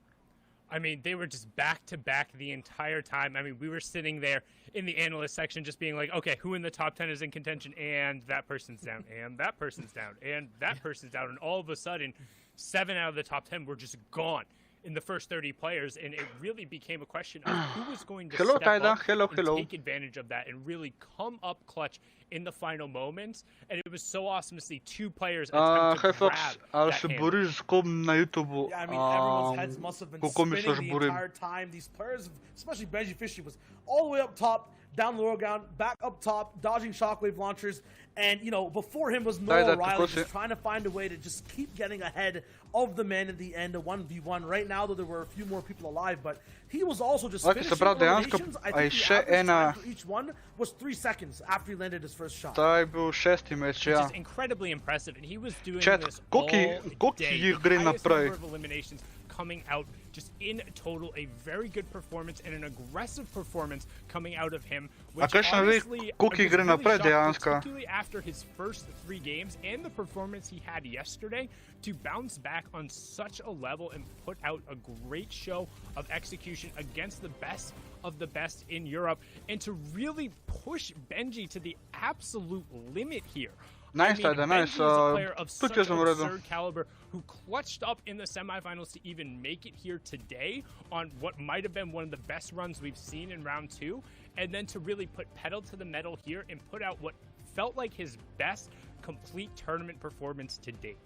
I mean, they were just back to back the entire time. I mean, we were sitting there in the analyst section just being like, okay, who in the top 10 is in contention? And that person's down, and that person's down, and that person's down. And all of a sudden, 7 out of the top 10 were just gone in the first 30 players. And it really became a question of who was going to Hello, step Taida. up Hello, and hello. take advantage of that and really come up clutch in the final moments. And it was so awesome to see 2 players attempt to Hej Fox, grab ali that se handle. boriš z kom na YouTubeu? Yeah, I mean, everyone's heads must have been Kako spinning misliš the borim? entire time. These players, especially Benji Fishy, was all the way up top, down the lower ground, back up top, dodging shockwave launchers. And, you know, before him was Noah Taida, Riley, tako si. just trying to find a way to just keep getting ahead of the man in the end, a 1v1. Right now, though, there were a few more people alive, but he was also just Okay, se finishing pravi, dejansko eliminations. I a je think the še average ena- time for each one was 3 seconds after he landed his first shot. Ta je bil 6. meč, Which ja. is incredibly impressive, and he was doing Chat, this all koliko day. jih The gre highest naprej? number of eliminations coming out, just in total, a very good performance and an aggressive performance coming out of him. Which kaj še ne ve, honestly, koliko I jih gre was really naprej shocked, dejansko? particularly after his first 3 games and the performance he had yesterday, to bounce back on such a level and put out a great show of execution against the best of the best in Europe, and to really push Benji to the absolute limit here. Nice, Taida, Benji nice. is a player of Tudi such jaz sem v redu. absurd caliber who clutched up in the semifinals to even make it here today on what might have been one of the best runs we've seen in round 2, and then to really put pedal to the metal here and put out what felt like his best complete tournament performance to date.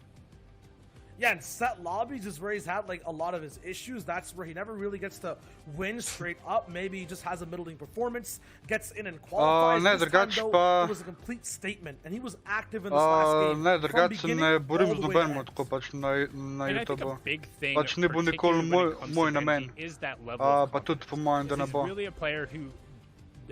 Yeah, and set lobbies is where he's had like a lot of his issues. That's where he never really gets to win straight up. Maybe he just has a middling performance, gets in and qualifies. ne, This time, drugače though, pa- it was a complete statement, and he was active in this last game. Ne, from drugače se beginning ne borim all z the way to nobenim, end. tako pač na And I think a YouTubeu. big thing, Pač ne bo nikoli particularly when it moj- comes moj to namen. Benji, is that level of Pa tudi po mojem, da ne He's bo. really a player who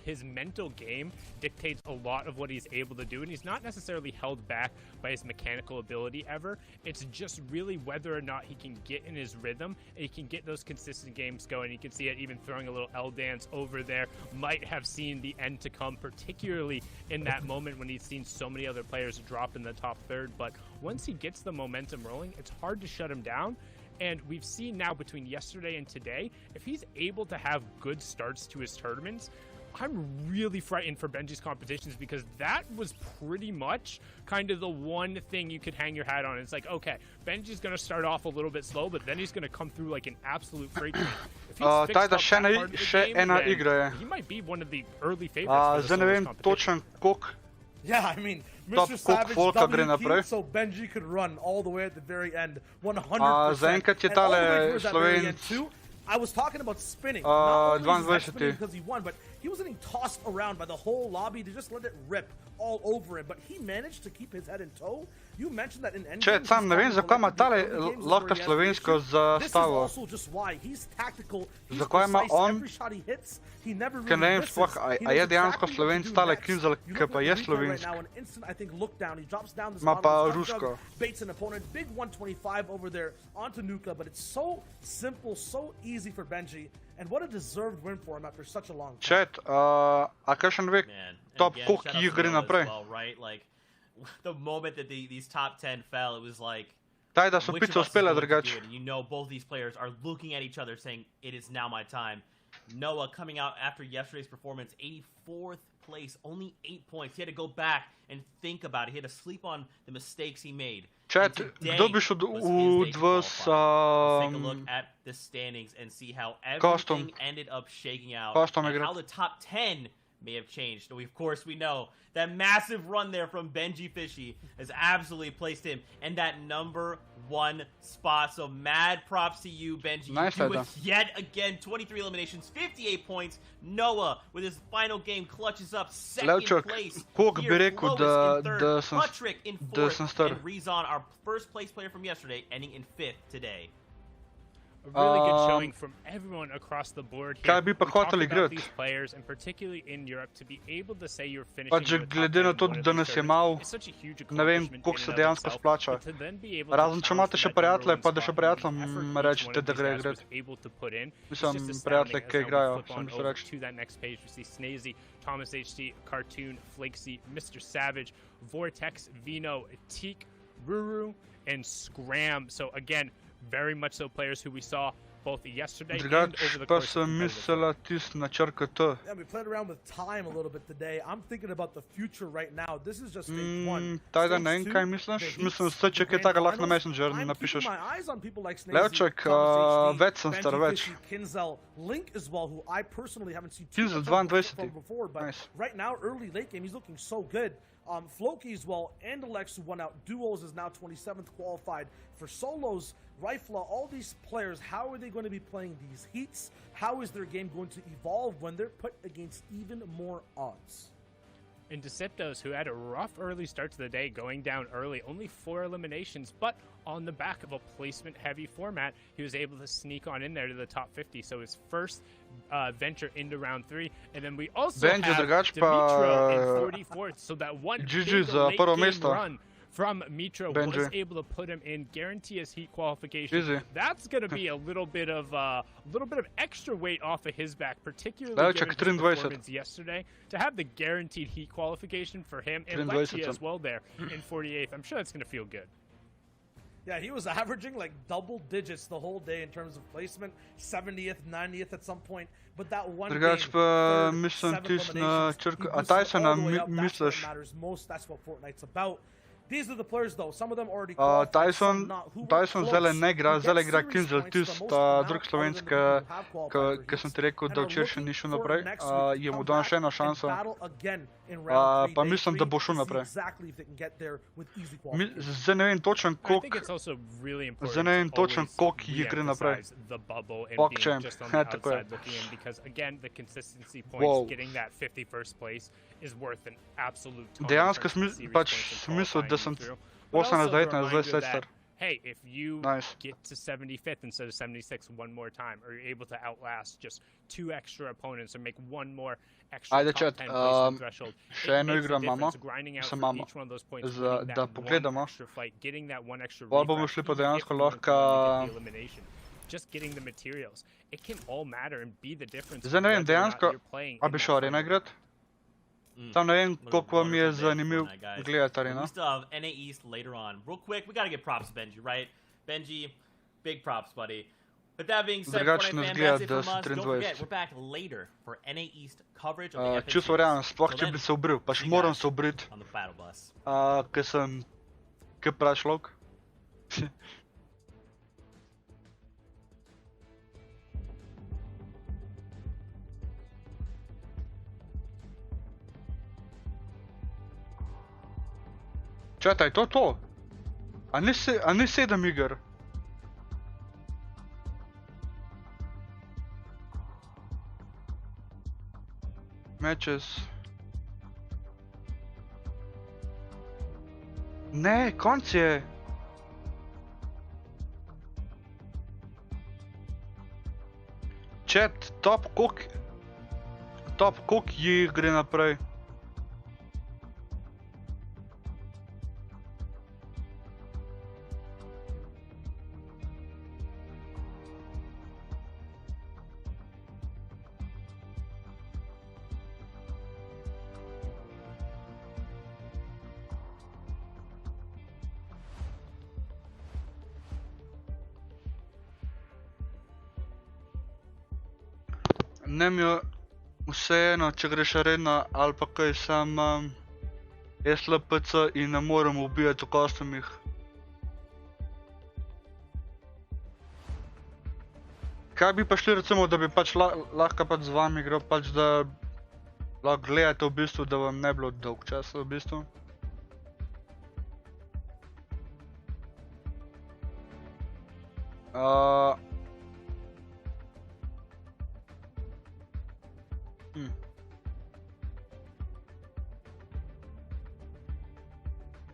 his mental game dictates a lot of what he's able to do, and he's not necessarily held back by his mechanical ability ever. It's just really whether or not he can get in his rhythm and he can get those consistent games going. You can see it even throwing a little L dance over there. Might have seen the end to come, particularly in that moment when he's seen so many other players drop in the top third. But once he gets the momentum rolling, it's hard to shut him down. And we've seen now between yesterday and today, if he's able to have good starts to his tournaments, I'm really frightened for Benji's competitions, because that was pretty much kind of the one thing you could hang your hat on. It's like, okay, Benji's going to start off a little bit slow, but then he's going to come through like an absolute freight train. If he's fixed Taida, up še that ena- part of the še game, ena then igra je. he might be one of the early favorites for Zdaj the ne singles vem competition. točen koliko. Yeah, I mean, Top Mr. koliko Savage folka gre W naprej. keyed so Benji could run all the way at the very end, 100%. zaenkrat je And all the way tale towards that very end, Slovenc- too. I was talking about spinning. Not only is he 22. spinning because he won, but he was getting tossed around by the whole lobby. They just let it rip all over him. But he managed to keep his head in tow. You mentioned that in endgames. Če, sam ne vem, zakaj ima tale lahko This slovensko is zastavo. also just why he's tactical. He's Zakaj ima precise. on- Every shot he hits, he never Ker really ne vem misses. sploh, a He je knows dejansko exactly what to Slovenc do tale next. Kinzel, You ki look pa at je the replay right slovensk. now, an instant, I think, look down. He drops down this Ma bottom pa of the front rusko. jug, baits an opponent. Big 125 over there onto Nuka, but it's so simple, so easy for Benji. And what a deserved win for him after such a long time. Chat, a kakšen ve, Man, and top again, koliko shout out jih to gre Noah as naprej. well, right? Like, the moment that these top 10 fell, it was like, Tajda so which of pico us is uspela going to drugače. do it? And you know both these players are looking at each other saying, it is now my time. Noah coming out after yesterday's performance, 84th place, only 8 points. He had to go back and think about it. He had to sleep on the mistakes he made. Chat, And today kdo bi šel was his v day to dva qualify. Let's take a look at the standings and see how everything Custom. ended up shaking out. Custom and igrat. how the top 10 may have changed. Of course, we know that massive run there from Benji Fishy has absolutely placed him in that number 1 spot. So mad props to you, Benji. Nice, you do it Adam. yet again. 23 eliminations, 58 points. Noah, with his final game, clutches up second Levček, place. koliko Here, bi rekel, Lois in da third, sem Patrick in da fourth, sem star? and Rezon, our first place player from yesterday, ending in 5th today. A really good showing from everyone across the board here. Kaj bi pa We talk hoteli about igrati? these players, and particularly in Europe, to be able to say you're finishing Pač in the top glede 10 na in to, one of da these nas je tournaments malo, is such a huge ne vem, accomplishment koliko in se and of dejansko itself, splača. but to then be able to Razen če challenge imate for še that number prijatelje, one pa da še spot and prijateljem the effort each rečete, one of da these gre guys was igrati. able to put in, it's Mislim, just prijatelje, astounding. ki As now igrajo, we flip sem on se over reči. to that next page, we see Snazy, Thomas HT, Cartoon, Flakesy, Mr. Savage, Vortex, Vino, Teak, Ruru, and Scram. So again, very much so players who we saw both yesterday and Drugač over the pa course of sem competitive mislila tist na črko T. Yeah, we played around with time a little bit today. I'm thinking about the future right now. This is just stage one. Tajda ne Stage vem, two, kaj the misliš? heats, Mislim, the če kaj grand takega lahko na finals. Messenger I'm napišeš. keeping my eyes on people like Snazy, Levček, Thomas HD, več sem star, Benji več. Fishy, K1NZELL, Link as well, who I personally haven't seen too Kizel much of 22. from before, but Nice. right now, early late game, he's looking so good. Floki as well, and Alex, who won out duos, is now 27th qualified. For solos, Rifla, all these players, how are they going to be playing these heats? How is their game going to evolve when they're put against even more odds? And Deceptos, who had a rough early start to the day, going down early, only 4 eliminations, but on the back of a placement-heavy format, he was able to sneak on in there to the top 50. So his first venture into round 3, and then we also Benji have drugač Dimitro in pa 44th. So that one GG big za late prvo game mesto. run from Mitro was Benji. able to put him in, guarantee his heat qualification. Easy. That's going to be a little bit of extra weight off of his back, particularly Levček, given his 23. performance yesterday. To have the guaranteed heat qualification for him and 23 Lexi as well there in 48th, I'm sure that's going to feel good. Yeah, he was averaging like double digits the whole day in terms of placement, 70th, 90th at some point. But that one Drugač game, pa third, mislim 7th tist na eliminations, črko. he A boosted Tysona all the way up. That's what misliš? matters most. That's what Fortnite's about. These are the players though. Some of them already Tyson, qualified, some not. Who were Tyson close zdaj ne to igra, get zdaj igra series K1NZELL, points, the tisti most amount drug other than the slovenski, people who have qualified for ki sem heats. ti rekel, And da are včeraj še looking ni šel for naprej, next week to je mu come dal back še eno and šanso. battle again in round Pa three, day mislim, da three, bo šel to see naprej. exactly if they can get there with easy qualification. Zdaj ne vem točen I think koliko, it's also really important zdaj ne vem to točen always koliko ji gre naprej. re-emphasize the bubble and Fuck being champ. just on the Tako je. outside looking in, because again, the consistency points, Wow. getting that 51st place is worth an absolute ton in Dejansko terms of series pač points and smisel, da qualifying sem through. But also the 18 zdaj reminder star. that, hey, if you Nice. get to 75th instead of 76 one more time, or you're able to outlast just 2 extra opponents or make one more extra Ajde, top chat, 10 placement threshold, še it eno makes a igro imamo. difference, grinding out Mislim, for imamo. each one of those points, Za- winning da that one pogledamo. extra fight, getting that one extra Pol bomo refresh, šli pa even if dejansko you don't lahko- get the elimination. Just getting the materials. It can all matter and be the difference. Zdaj ne vem, whether or not dejansko, you're playing a in bi that šel arena final. igrat? Tam ne vem, koliko vam je zanimiv gledati We arena. still have NA East later on. Real quick, we gotta give props to Benji, right? Benji, big props, buddy. With that being said, Drugače Fortnite nas fan, gleda, that's it da from si us. Don't 23. forget, we're back later for NA East coverage of the FNCs. Čisto verjamem, sploh Till če then, bi se obril, pa še see you moram guys se obriti, on the battle bus. ker sem ke prav človek. Čakaj, to to? A ni 7 iger? Matches. Ne, konc je. Chat, top koliko jih gre naprej? Ne mi je vseeno, če greš arena ali pa kaj, sam SLPC in ne morem ubijati v kostumih. Kaj bi pa šli recimo, da bi pač lahko pač z vami igral, pač da lahko gledate v bistvu, da vam ne bilo dolg čas v bistvu?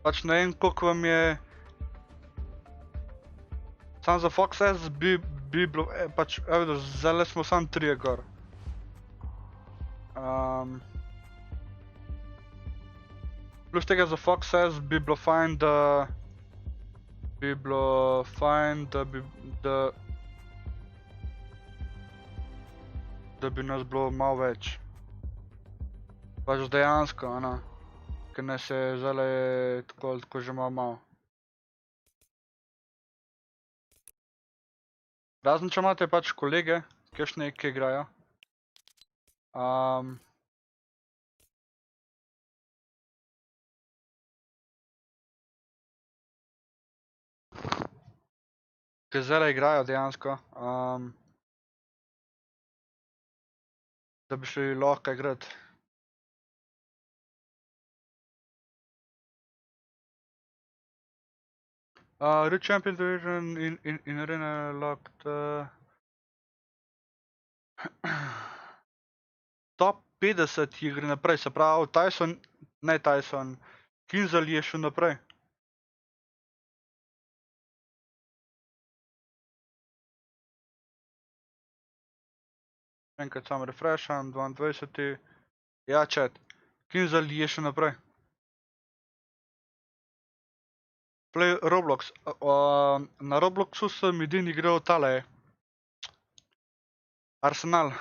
Pač ne vem, koliko vam je... Sam za Fox S bi bilo, pač, evo, zdaj smo sam 3 gor. Plus tega za Fox S bi bilo fajn, da bi nas bilo malo več. Pač dejansko, ano. Ker ne se zdaj tako že malo. Razen če imate pač kolege, kakšne, ki igrajo. Ki zdaj igrajo dejansko. Da bi šli lahko igrati. Root Champion Division in Arena locked. Top 50 jih gre naprej, se pravi K1NZELL je šel naprej. Enkrat sam refresham, 22. Ja, chat. KNZL je še naprej. Play Roblox. Na Robloxu sem edin igral tale. Arsenal.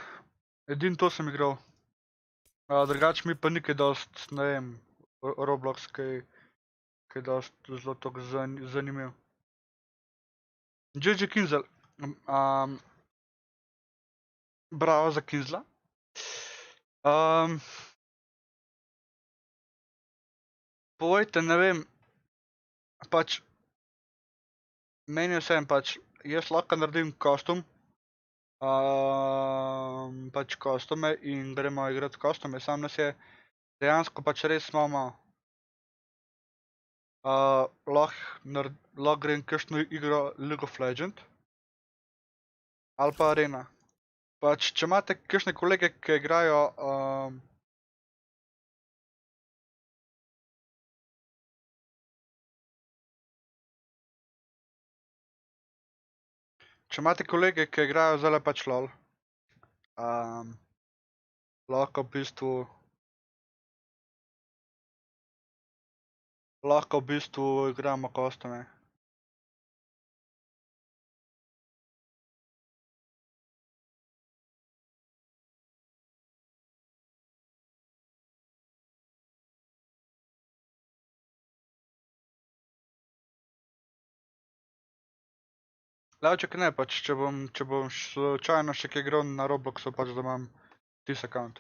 Edin to sem igral. Drugač mi pa ni kaj dost, ne vem, Roblox kaj dost zelo tako zanimiv. GG KNZELL. Bravo za KNZELL-a. Povejte, ne vem, pač, meni je vseeno, pač, jaz lahko naredim kostum, pač kostume in gremo igrati kostume, sam nas je dejansko pač res malo. Lahko grem kakšno igro League of Legends ali pa Arena. Pač, če imate kakšne kolege, ki igrajo zdajle pač LOL, lahko v bistvu igramo kostume. Lavček ne, pač, če bom slučajno še kaj igral na Robloxu, pač da imam tis account.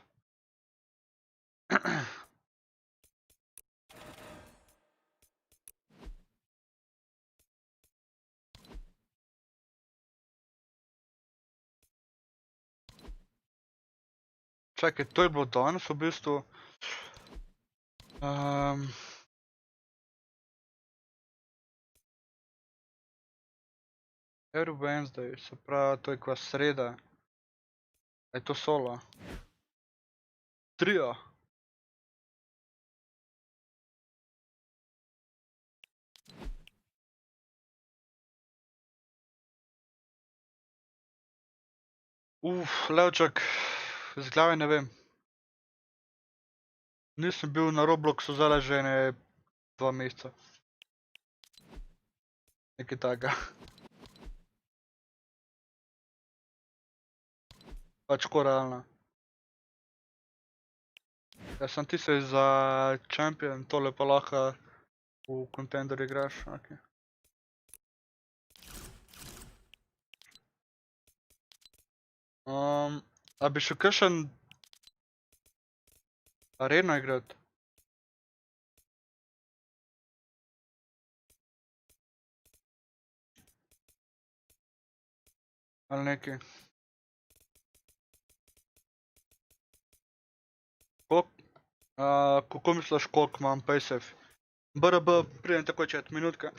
Čakaj, to je bilo danes v bistvu. Every Wednesday, se pravi, to je kva sreda. Je to solo? Trio? Levček, z glave ne vem. Nisem bil na Robloxu zdajle že ene 2 meseca. Nekaj takega. Pač ko realno. Ja, sem ti se za Champion, tole pa lahko v Contender igraš, okej. A bi šel kakšen Areno igrat? Ali nekaj? Kako misliš, koliko imam paysafe? BRB, pridem takoj chat, minutka.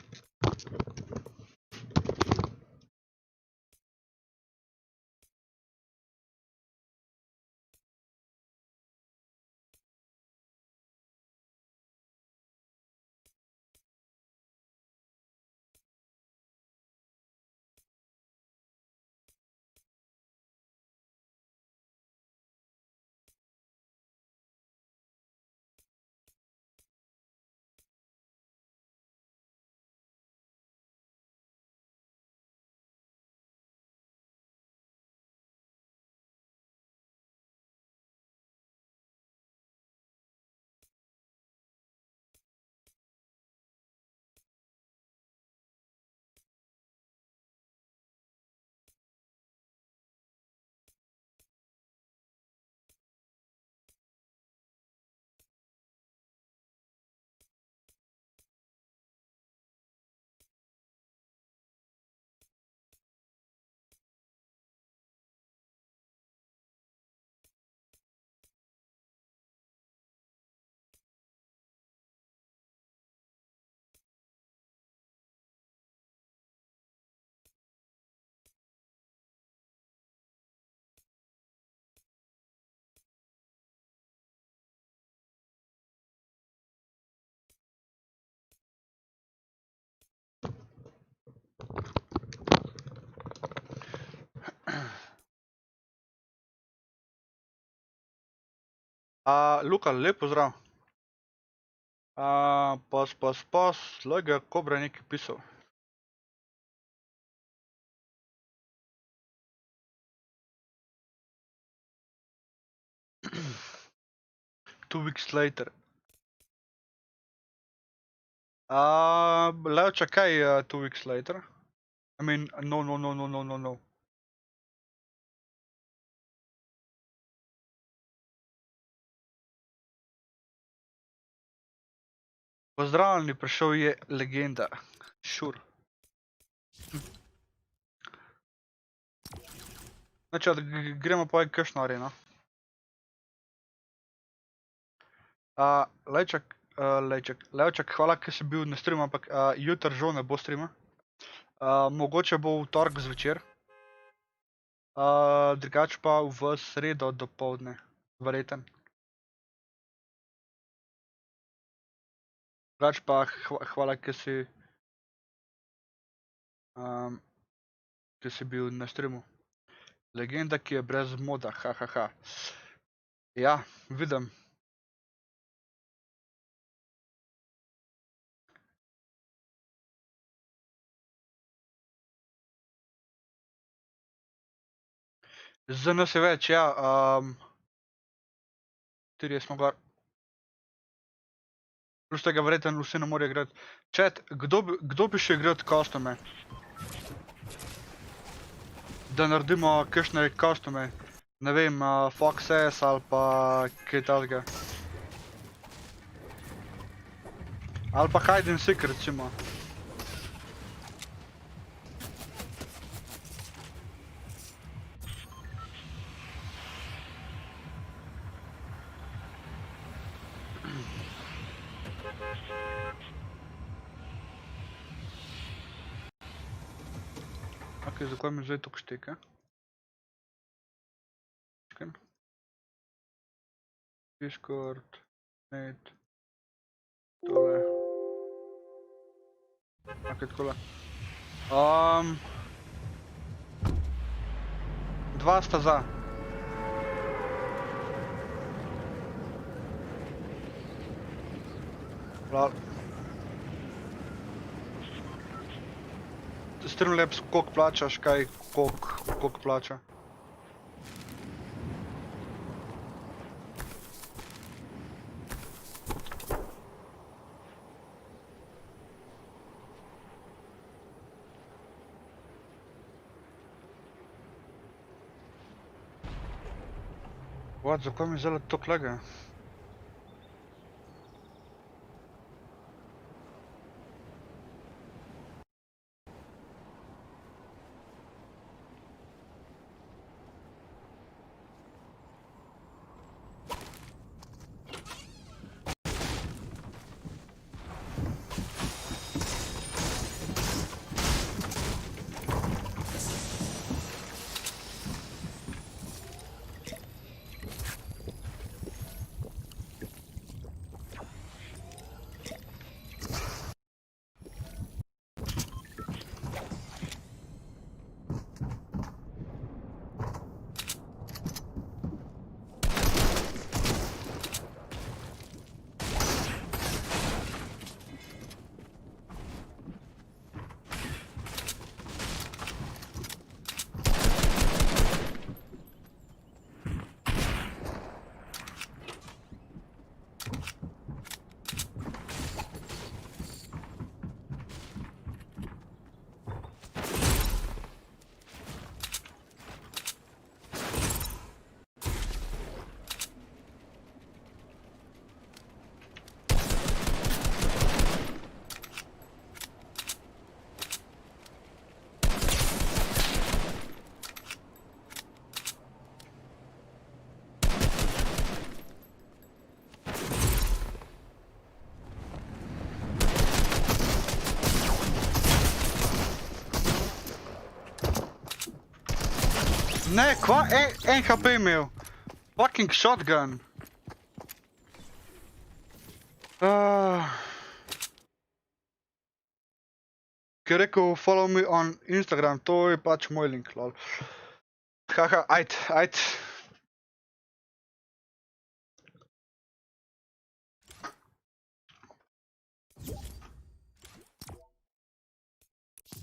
Luka, lep pozdrav. Lega, Kobra je nekaj pisal. Two weeks later. Levča, kaj je 2 weeks later? I mean, no. Pozdravljeni, prišel je legenda. Sure. Znači, gremo pa kakšno areno. Levčak, hvala, ker si bil na streamu, ampak jutri žal ne bo streama. Mogoče bo v torek zvečer. Drugače pa v sredo dopoldne, verjeten. Drugače pa hvala, ker si bil na streamu. Legenda, ki je brez moda, hahaha. Ja, vidim. Za nas je več, ja. 4 smo gor. Plus tega verjetno vsi ne morejo igrati. Chat, kdo bi še igrati kostume? Da naredimo kakšne kostume. Ne vem, Fox S ali pa kaj takega. Ali pa Hide and Seek recimo. Ok, zakaj mi zdaj tukaj šteka? Discord, net, tole. Ok, takole. 2 sta za. Lol. Streamlabs, koliko plačaš, kaj, koliko plača? What, zakaj mi zdaj to lega? Ne, kva? En HP imel. Fucking shotgun. Ki je rekel follow me on Instagram, to je pač moj link, lol. Haha, ajd.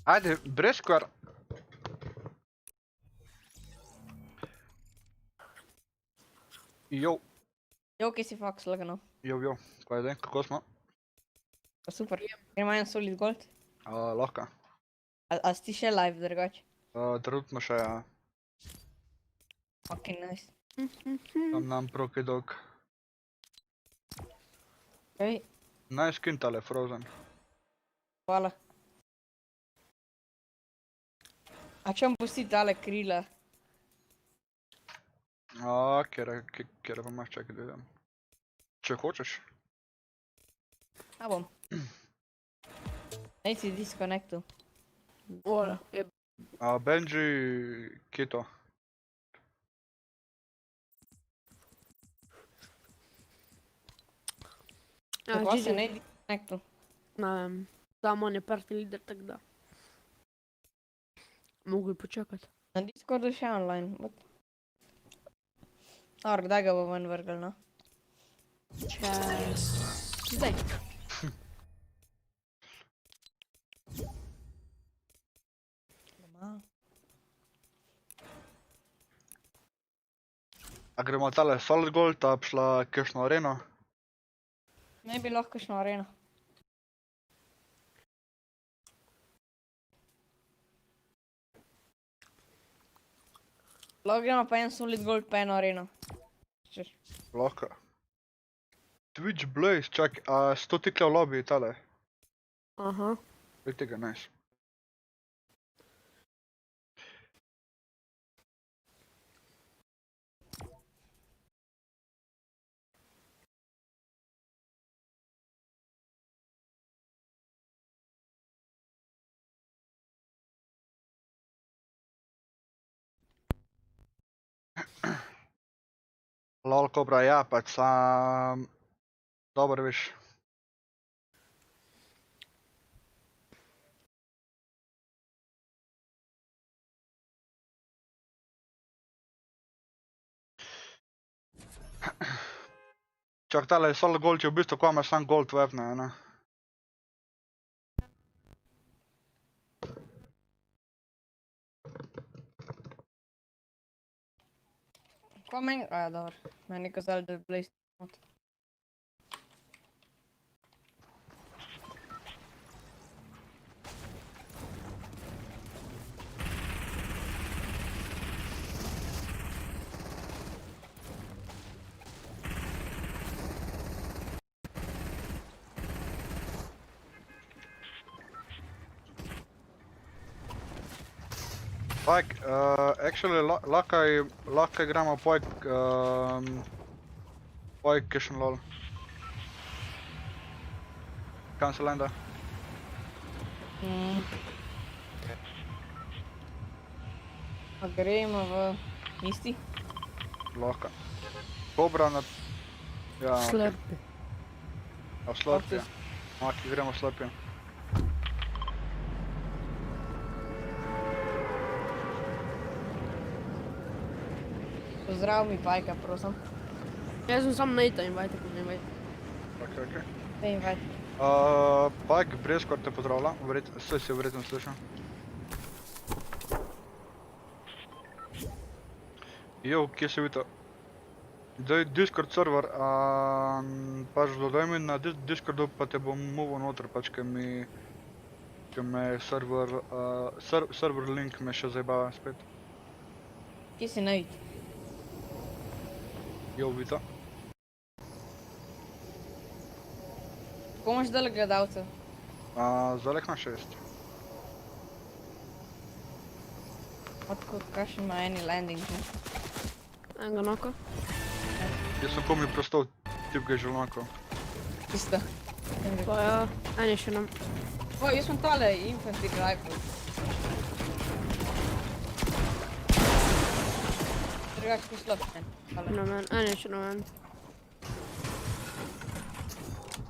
Ajde, brez kvar. Jo, Jo, ki si faks lagano. jo, kaj je zdaj, kako smo? Pa super. Gremo en solid gold. Lahko. A si ti še live drugač? Trenutno še, ja. Ok, nice. Tam nam proki dog. Ej, Naj skin tale, Frozen. hvala. A če vam pusti tale krila? Kjer pa imaš, čakaj, da vidim. Če hočeš. A bom. Nej si disconnectu. Ora, je Benji, kje je to? Kako se nej disconnectu? Samo on je party leader, tako da. Mogu je počakati. Na Discordu še online. Dobro, kdaj ga bo ven vrgel, no? Zdaj. Doma. A gremo tale solid gold, a bi šla kakšno areno? Ne bi lahko kakšno areno. Lahko gremo pa en solid gold pa eno areno. Češ. Lahko. Twitch Blaze, čak, a si to tikle v lobby tale? Aha. Prek tega, nice. Lol, Kobra, ja, pač sam... Dobro, veš. Čak, tale solid gold je v bistvu, ko imaš sam gold webne, ne? Ko meni... A, dobro. Meni je kazali, da je BeastMode. Like, actually, lahko igramo pojk, kakšen lol. Cancel-enda. A gremo v isti? Lahko. Kobra na... Ja, okej. Slurpi. A slurpi, ja. Ok, gremo slurpi. Pozdrav mi Pajka, prosim. Jaz sem sam Nate invite, ko ne invite. Ok. Ne invite. Pajk, Breskor te pozdravlja, vse si verjetno slišal. Jo, kje si videl? Daj Discord server, pač dodaj mi na Discordu, pa te bom movil noter, pač, ke me server link me še zajebava spet. Kje si Nate? Jo, videl. Kako imaš dal gledalcev? Zalek na 6. Odkud, kakšen ima eni landing, ne? Enega noko. Jaz sem komi prostal, tip ga je že onako. Isto. Pa ja, en je še nam. O, jaz sem tale infantry rifle. Drugač ko slab en. Na men, en je še na men.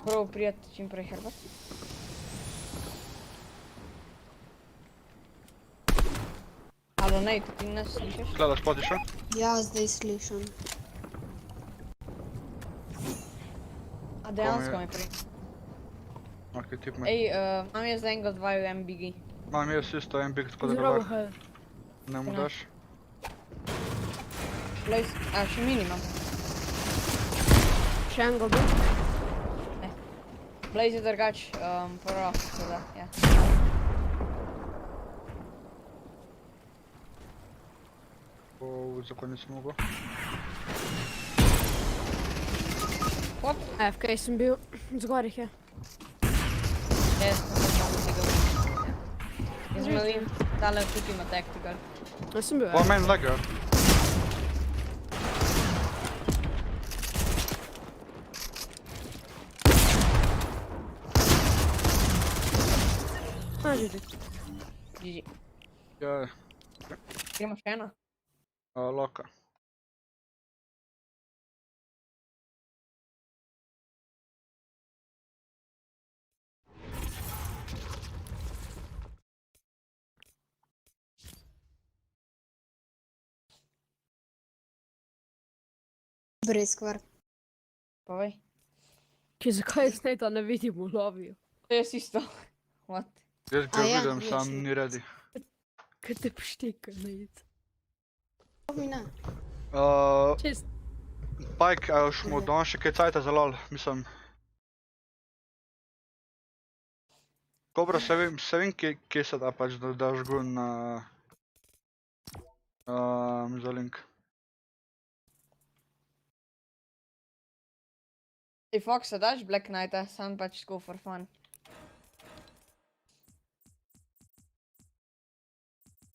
Prvo prijeti čim prej Hribi. Alo, nej, ti nas slišiš? Gledaš poti še? Ja, zdaj slišim. A dejansko me prej. Ok, tip me. Ej, imam jaz za enega 2 MBG. Imam jaz isto en big, tako da Zrobo dobar. hej. Ne mu daš. Blaze, še mini imam. Še en gobi. Blaze je drugač, prvo, tako da, ja. Za konec mogo. Hop, AFK sem bil. Zgorih je. jaz sem mogo tega vrti. Jaz imam tale tudi ima tactical. Jaz sem bil Pa meni lega. Že ti. GG. Ja, Gremo še eno? loka. Brez kvar. Povej. Zakaj jaz Snejta ne vidim v lobiju? To je isto. What? Jaz ga ja, vidim, je sam še. ni ready. Kaj te pošteka, Nejc? To mi ne. Čist. Pajk, a još mu danes še kaj cajta za lol, mislim. Kobra, se vem, kje se da pač, da daš gun na... za link. Ej, Foxa daš Black Knighta, sam pač tako for fun.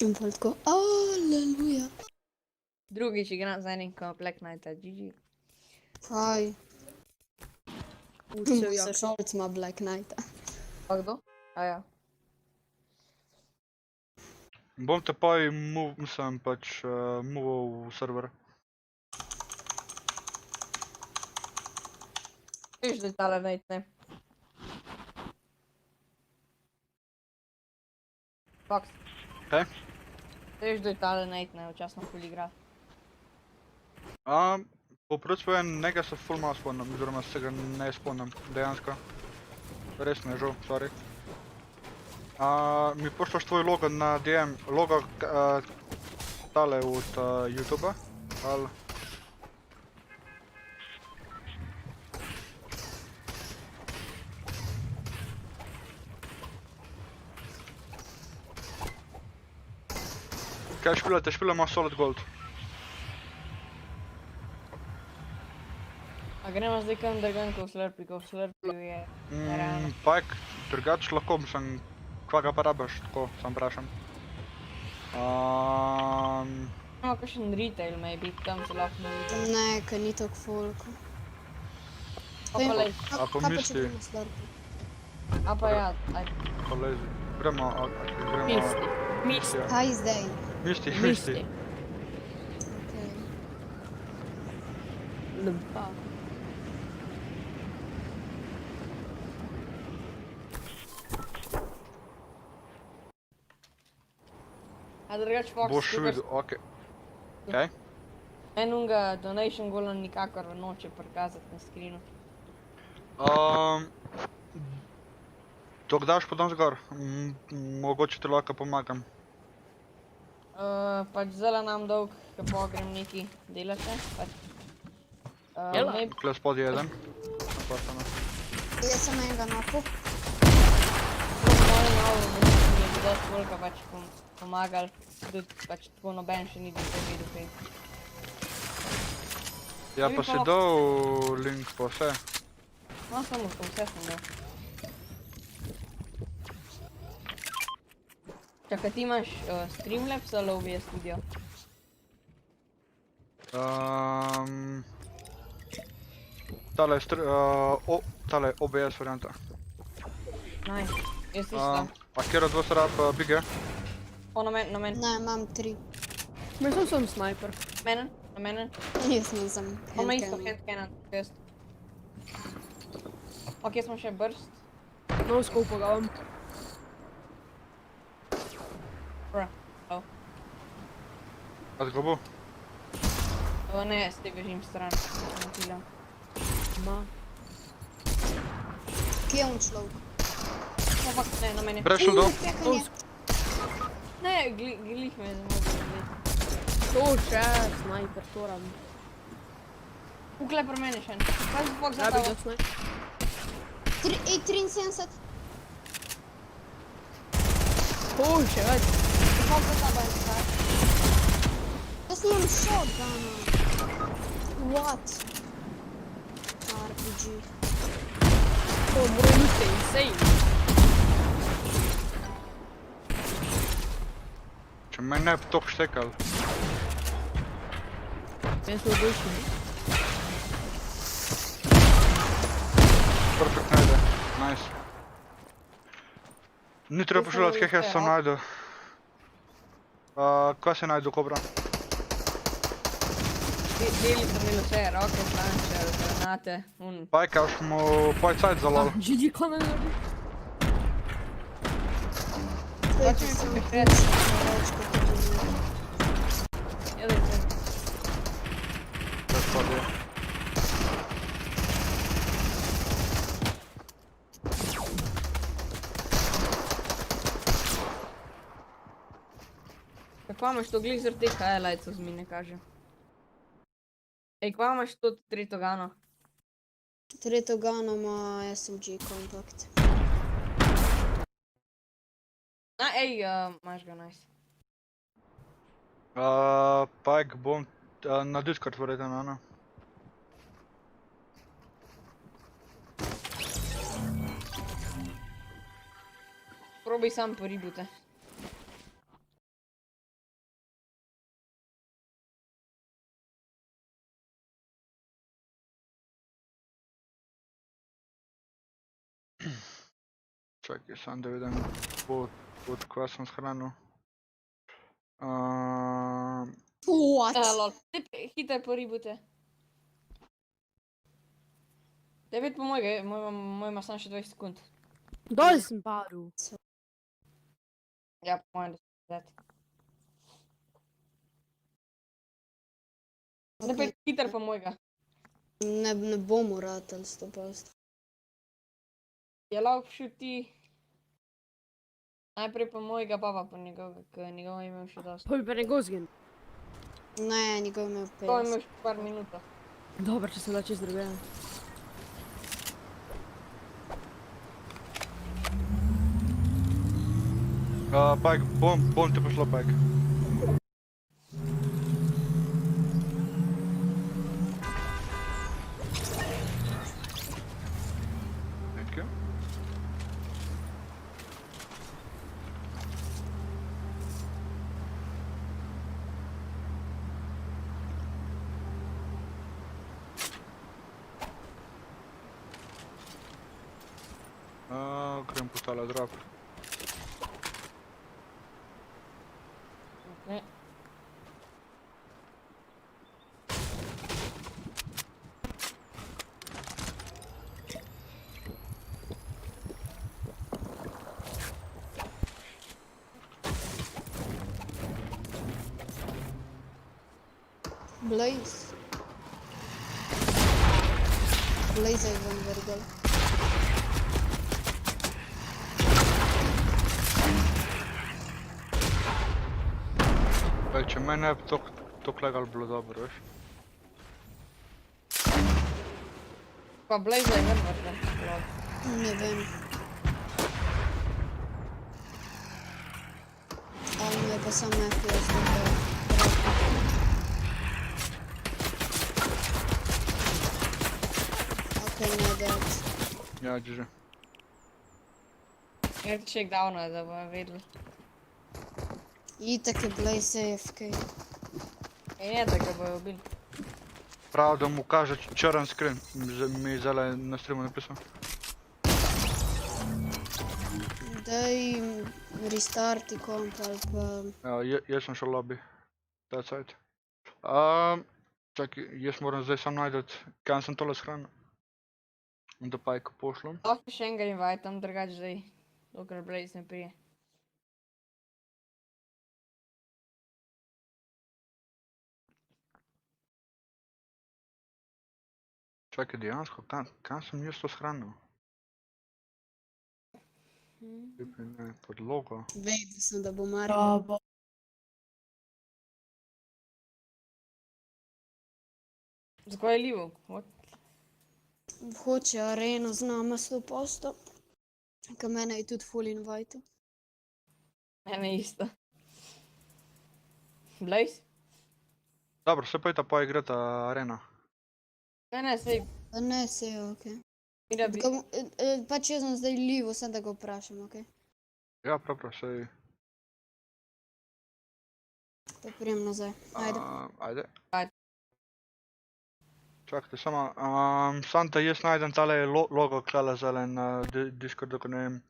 In pol tako, aleluja. Drugič igram z enim ko Black Knighta, GG. Kaj? Učil Moj jak. sošolc ima Black Knighta. Pa kdo? Aja. Bom te pa mislim pač moval v server. Viš, da je tale Nate, ne? Fox. Kaj? Viš, da je tale Nate, ne? Včasno ful igra. Po pravzaprav njega se full malo spomnim, oziroma se ga ne spomnim, dejansko. Res mi je žal, sorry. Mi pošljaš tvoj logo na DM, logo tale od YouTubea, ali... Kaj špilate? Špilamo Solid Gold. A gremo zdaj kam drgan, ko v Slurpiju je nerealno. Pajk, drugač lahko, mislim, kva ga pa rabaš, tako, sam vprašam. Imamo kakšen retail, maybe, tam se lahko ne vidim. Ne, ker ni toliko folku. Pa lej, A pa misli, a pa ja, aj. pa lezi. Gremo, Misli. Misli. ja. Kaj zdaj? Misli. Misli. Okej. Lumpa. A drugač Fox, Boš videl, okej. Kaj? enunga donation gola nikakor noče prikazati na screenu. Dok daš potem zgor, mogoče ti lahko pomagam. Pač zelo nam dolg, kako grem neki delati, pač. Tukaj spod je eden. Napašano. Jaz sem enega nokal. Moje malo, da mi je dosti volka pač pomagal, tudi pač tako noben še ni videl kaj. Ja, pa si dal link pa vse. No, samo to vse sem dal. Čakaj, ti imaš Streamlabs ali OBS studio? Tale OBS varianta. Nice, jaz isto. A kjera dva se rab bige? O, na men. Ne, imam 3. Mislim, sem sniper. Menen, na menen. Jaz nisem. On ima isto handcannon. handcannon, jaz. Ok, smo še burst. No skopo ga vam. Bra, oh. A zgobu? Ne, jaz te bežim stran. Napilam. Ma. Kje je on človek? Oh, fuck, ne, na meni. Breš šel dol? Pekanje. Ne, glih me je zmotil. To še, snajper, to rabi. Ukle pri meni še. Kaj si fok za Rabi tavo? ga snajper. 73. To še več. Fok za tavo je kaj? Jaz nimam shotguna. What? RPG. To mora biti insane. Če meni ne bi to štekal. Meni smo boljši. Perfekt najde. Nice. Ni treba poželjati, kaj jaz sem najdu. Kaj si najdu, Kobra? Deli so imeli vse, roke, planče, granate, Pajka, už mu poj cajt za lol. GG, kaj me naredi? Hoče mi prišeti. Jedaj se. Gospodje. Kako imaš to glih zaradi teh highlightsov z mi ne kaže? Ej, kva imaš to tretjo gano? Tretjo gano ima SMG kompakt. Ej, imaš ga, nice. Pajk bom na Discord verjetno, ano. Probaj sam po ribute. Čakaj, sam da vidim pod kva sem shranil. What? Lol. Hitaj po ribute. Tebi po mojega, moj ima samo še 20 sekund. Dol sem padel. Ja, po mojem, da se zdati. Tebi hitar po mojega. Ne bomo ratali 100%. Je lahko šuti. Najprej po mojega, pa po njegovega, ker njegov je imel še dosti. Pol pa ne gozgen. Ne, njegov imel To je 50. imel še par minuta. Dobro, če sem da čez drugega. Pajk, bom te pošlo, Pajk. Thank you. Grem po tale drop. Ne. Blaze. Blaze je ven vrgel. Če meni ne bi to klegal bilo dobro, veš. Pa Blaze je ven vrgel. Ne vem. Ali mi je pa sam FPS dobro. Okej, ne dead. Ja, GG. Ja ti check downa, da bo vedel. Itak je Blaze AFK. Ej, ne, da ga bojo ubili. Prav, da mu kaže črn screen, mi je zdaj na streamu napisal. Daj restarti komp ali pa... Jaz sem šel lobby. That's it. Čakaj, jaz moram zdaj sam najdeti, kam sem tole shranil. Da Pajko pošljem. Lahko še enega invitam, drugač zdaj. Dokler Blaze ne prije. Čakaj, dejansko, kam sem jaz to shranil? Ne, podlogo. Vedel sem, da bo Maribor. Zakaj je livo? Hoče areno z nama 100%. Ka mene je tudi full invite. Mene isto. Blaze? Dobro, se pojta poigrati areno. Ne, sej. Pa ne, se je okej. Mira bi... Pač jaz sem zdaj livo, sem da ga vprašam, okej? Ja, prav, sej. Pa prijem nazaj. Ajde. Ajde. Ajde. Čakajte, samo da jaz najdem tale logo klele zale na Discordu, ko ne vem.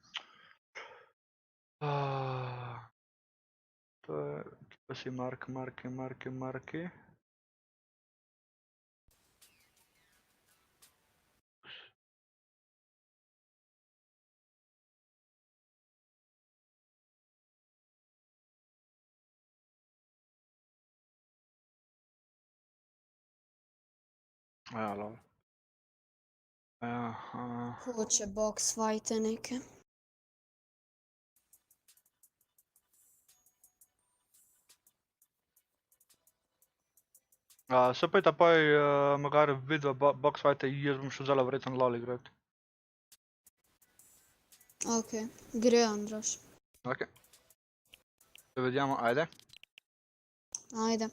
To je, pa si marki. Ja, lol. Ja, Hoče box fighte neke. se pojta poj, magari vidva box fighte, jaz bom še zelo verjetno lol igrati. Okej, gre Andraš. Okej. Se vediamo, ajde. Ajde.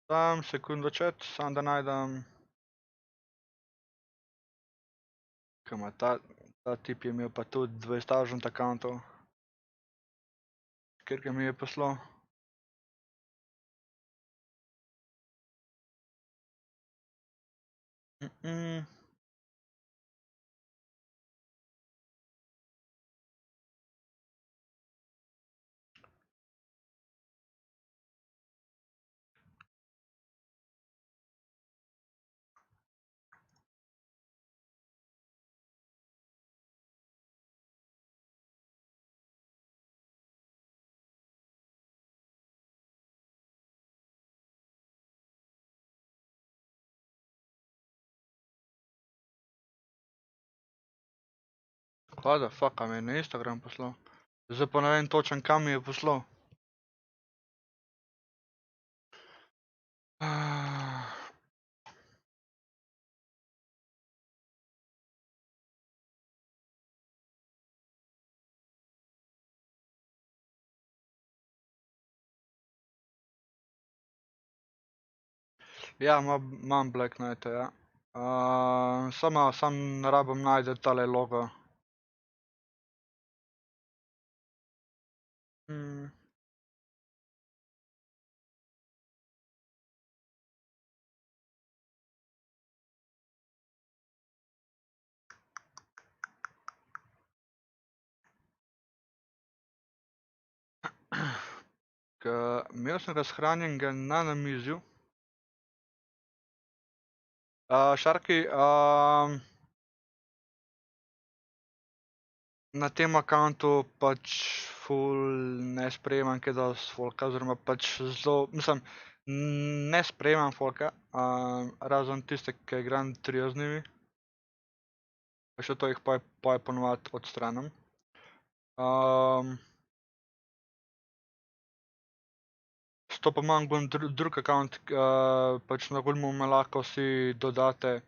Sam sekundo chat, sam da najdem. Kama ta tip je imel pa tudi 20 accountov. Kjer ga mi je poslal. What the fuck, a mi je na Instagram poslal? Zdaj pa ne vem točen kam mi je poslal. Ja, imam Black Knighta, ja. Sam ne rabim najde tale logo. Imel sem ga shranjenega na namizju. Šarki, na tem accountu pač ful ne sprejemam kaj dosti folka, oziroma pač zelo, mislim, ne sprejemam folka, razen tiste, ki igram trio z njimi. Pa še to jih poj ponovadi odstranim. To pa imam drug account, pač na gulmu me lahko vsi dodate,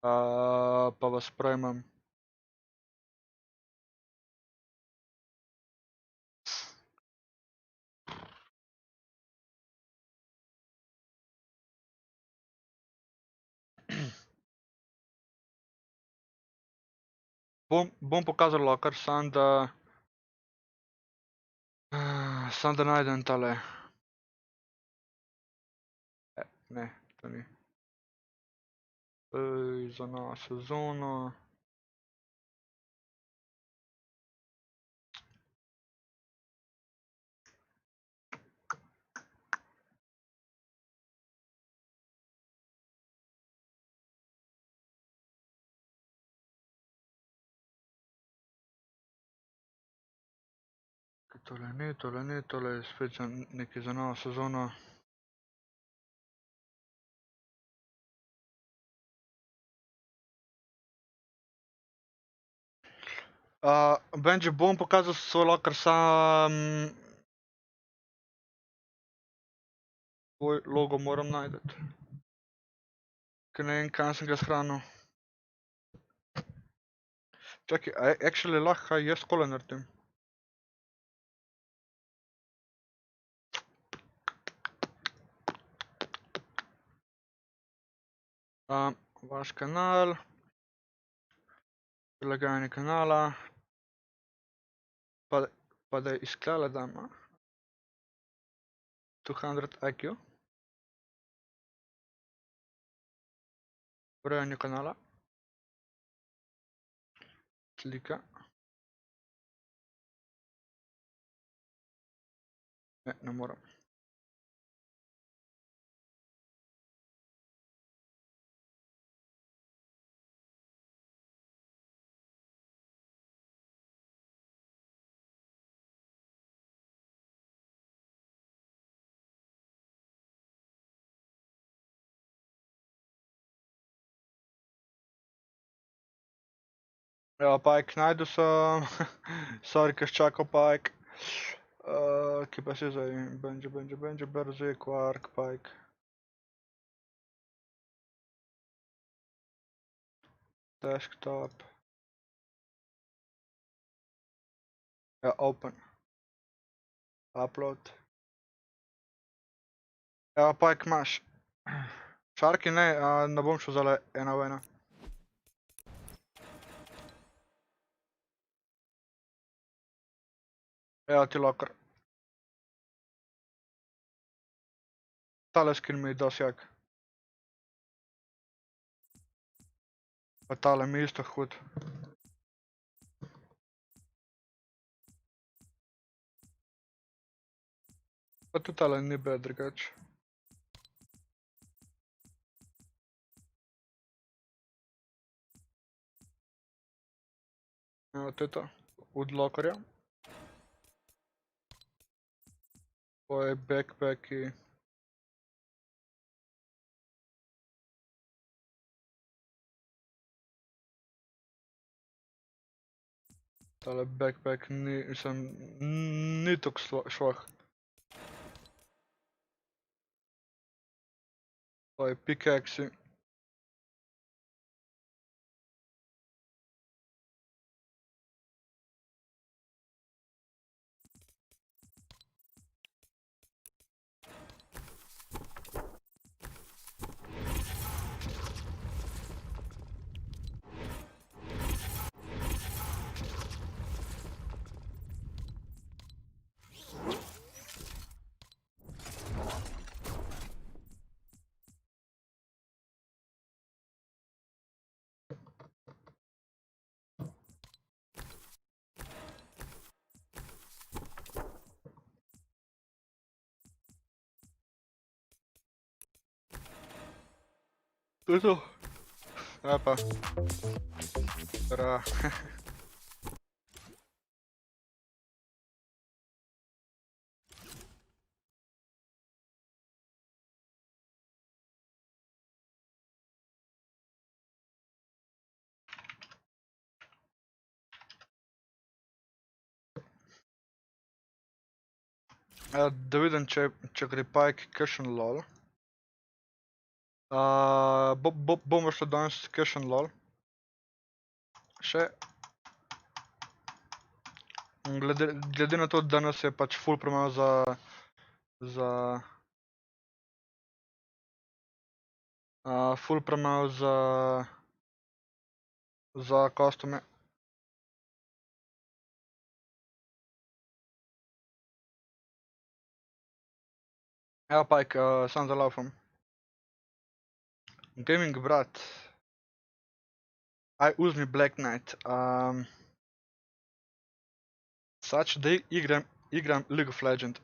pa vas sprejmem. Bom pokazal lokar, sam da najdem tale. Ne, to ni. Za novo sezono. Tole ni, tole je spet nekaj za novo sezono. Benji, bom pokazal svoj locker, sam... Tvoj logo moram najti. Ker ne vem, kam sem ga shranil. Čakaj, actually lahko jaz kole naredim. Vaš kanal. Prilagajanje kanala. Pa da je izklala dama. 200 IQ. Urejanje kanala. Slika. Ne moram. Ja, Pajk, najdu sem. Sorry, ker čakal Pajk. Kje pa si zdaj? Benji, brzi, Quark, Pajk. Desktop. Ja, open. Upload. Ja, Pajk imaš. Šarki ne bom šel zdaj ena v ena. Evo ti locker. Tale skin mi je dosti jak. Pa tale mi je isto hud. Pa tudi tale ni bad drugač. Evo to je to. Od lockerja. Tvoje backpacki. Tale backpack ni toliko švah. Tvoje pickaxi. To je to. Ja pa. Ra. Da vidim, če gre Pajk kakšen lol. Bomo šli danes kakšen lol. Še. Glede na to, da nas je pač ful premalo ful premalo za kostume. Evo Pajk, sam zalaufam. Gaming brat. Aj uzmi Black Knight. Sač, da igram League of Legends.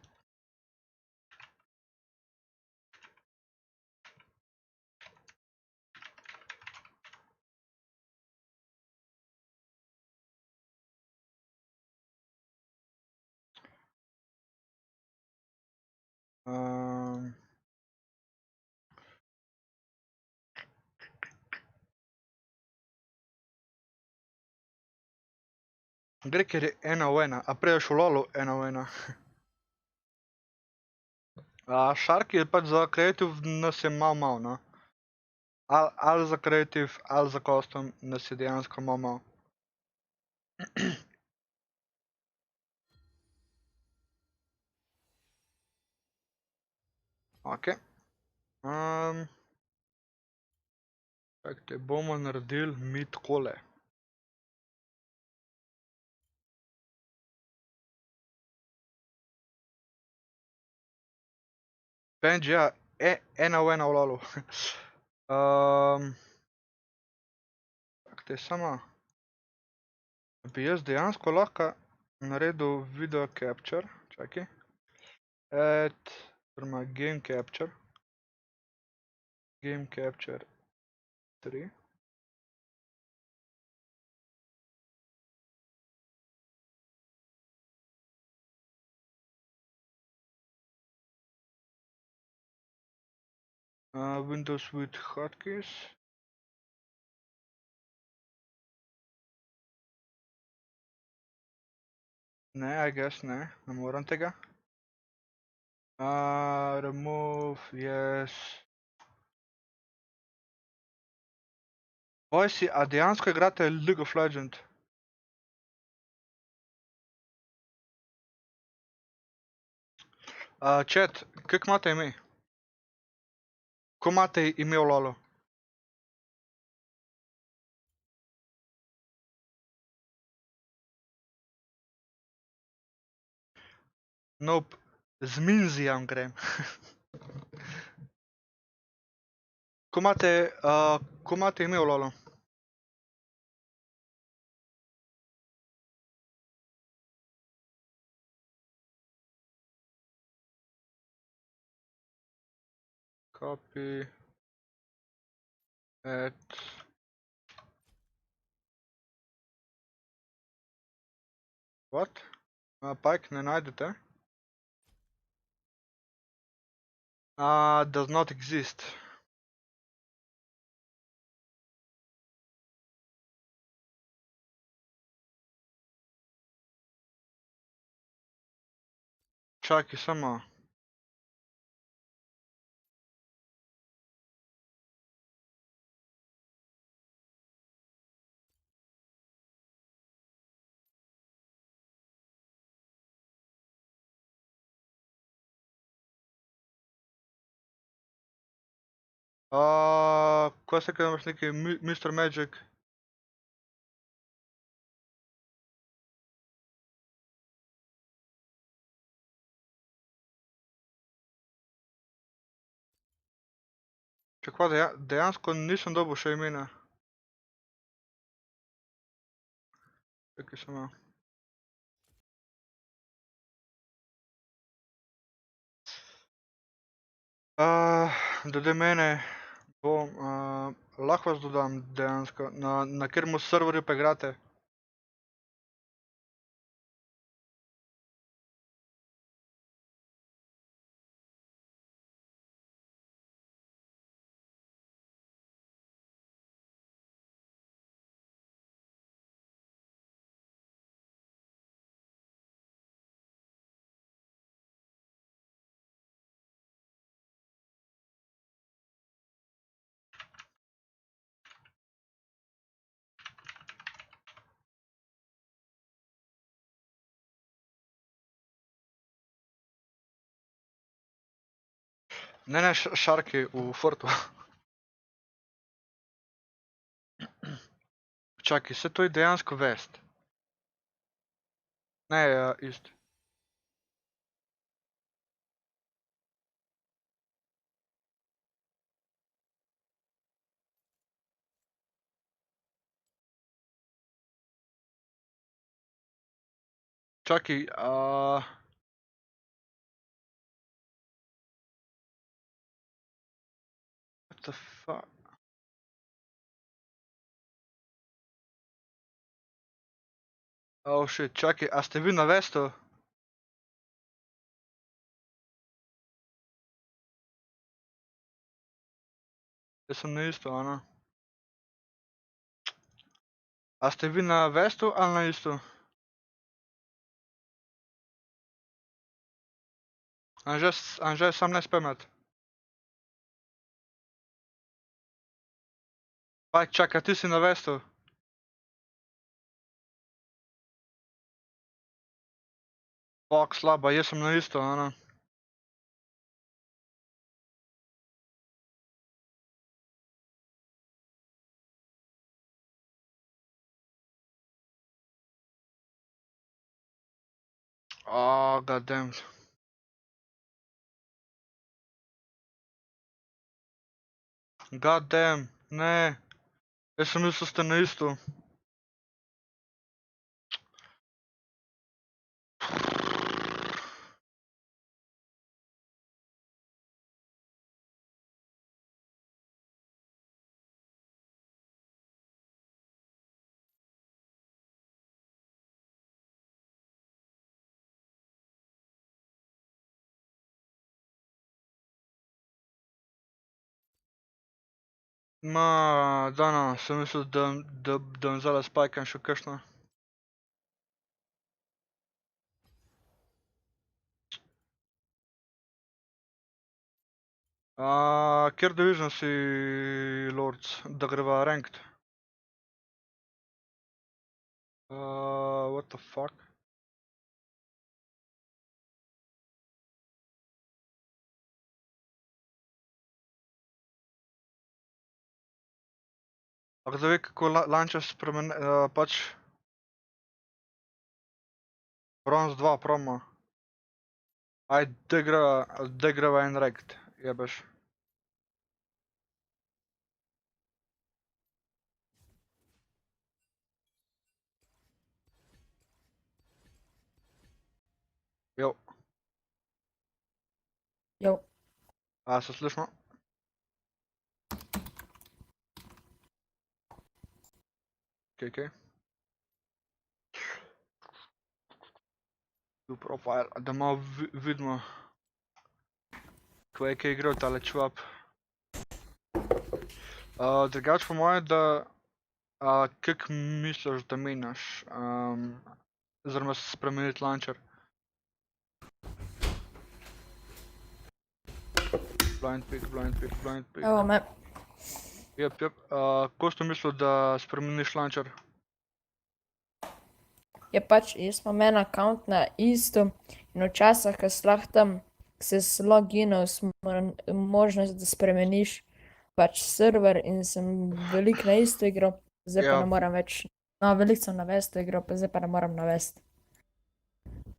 Gre, ker je 1v1, a prej je v lolu 1v1. Sharky je pač za creative nas je malo, no. Ali za creative, ali za custom nas je dejansko malo. Ok. Čakajte, bomo naredili mi takole. Benji, ja, 1v1 v lolu. Čakajte, samo. Bi jaz dejansko lahko naredil video capture. Čakaj. Oziroma game capture. Game capture 3. Windows with hotkeys. Ne, I guess ne moram tega. Remove, yes. Boysi, a dejansko igrate League of Legends? Chat, kako imate ime? Ko imate ime v lolu? Nope, z Minzijam grem. Ko imate ime v lolu? Copy. Add. What? Pike ne najdete? Does not exist. Čakaj, samo. Kaj se kaj imaš neki Mr. Magic? Čakaj, dejansko nisem dobil še imena. Čakaj samo. Dodaj mene, lahko vas dodam dejansko, na kateremu serverju pa igrate? Ne, Sharky v Fortu. Čakaj, se to je dejansko vest. Ne, isto. Čakaj, what the fuck? Oh shit, čakaj, a ste vi na vestu? Jaz sem na isto, ano. A ste vi na vestu ali na isto? Anže, sam ne spemet. Pajk, čakaj, ti si na vestu. Fak, slaba, jaz sem na isto, ano. Oh, goddamn. Goddamn, ne. Jaz sem mislil, ste na isto. Ma, Dana, sem mislil, da bom vzela spajka in še kakšno. Kjer division si, Lords, da greva ranked? What the fuck? A kdo ve, kako lanča pač... Bronze 2 promo. Ajde, greva en ranked, jebeš. Jo. Jo. A, se slišimo? Okej. Tu profile, da malo vidimo, kaj je igral tale čvap. Drugač po moje, da... kak misliš, da menjaš? Oziroma spremeniti launcher? Blind pick. Evo me. Jep. Ko si mislil, da spremeniš launcher? Je pač, jaz imam en account na isto in včasih, ko si lahko tam, ko se loginal, možnost, da spremeniš pač server in sem veliko na isto igral, zdaj pa ne moram več. No, veliko sem na vesto igral, pa zdaj pa ne moram na vest.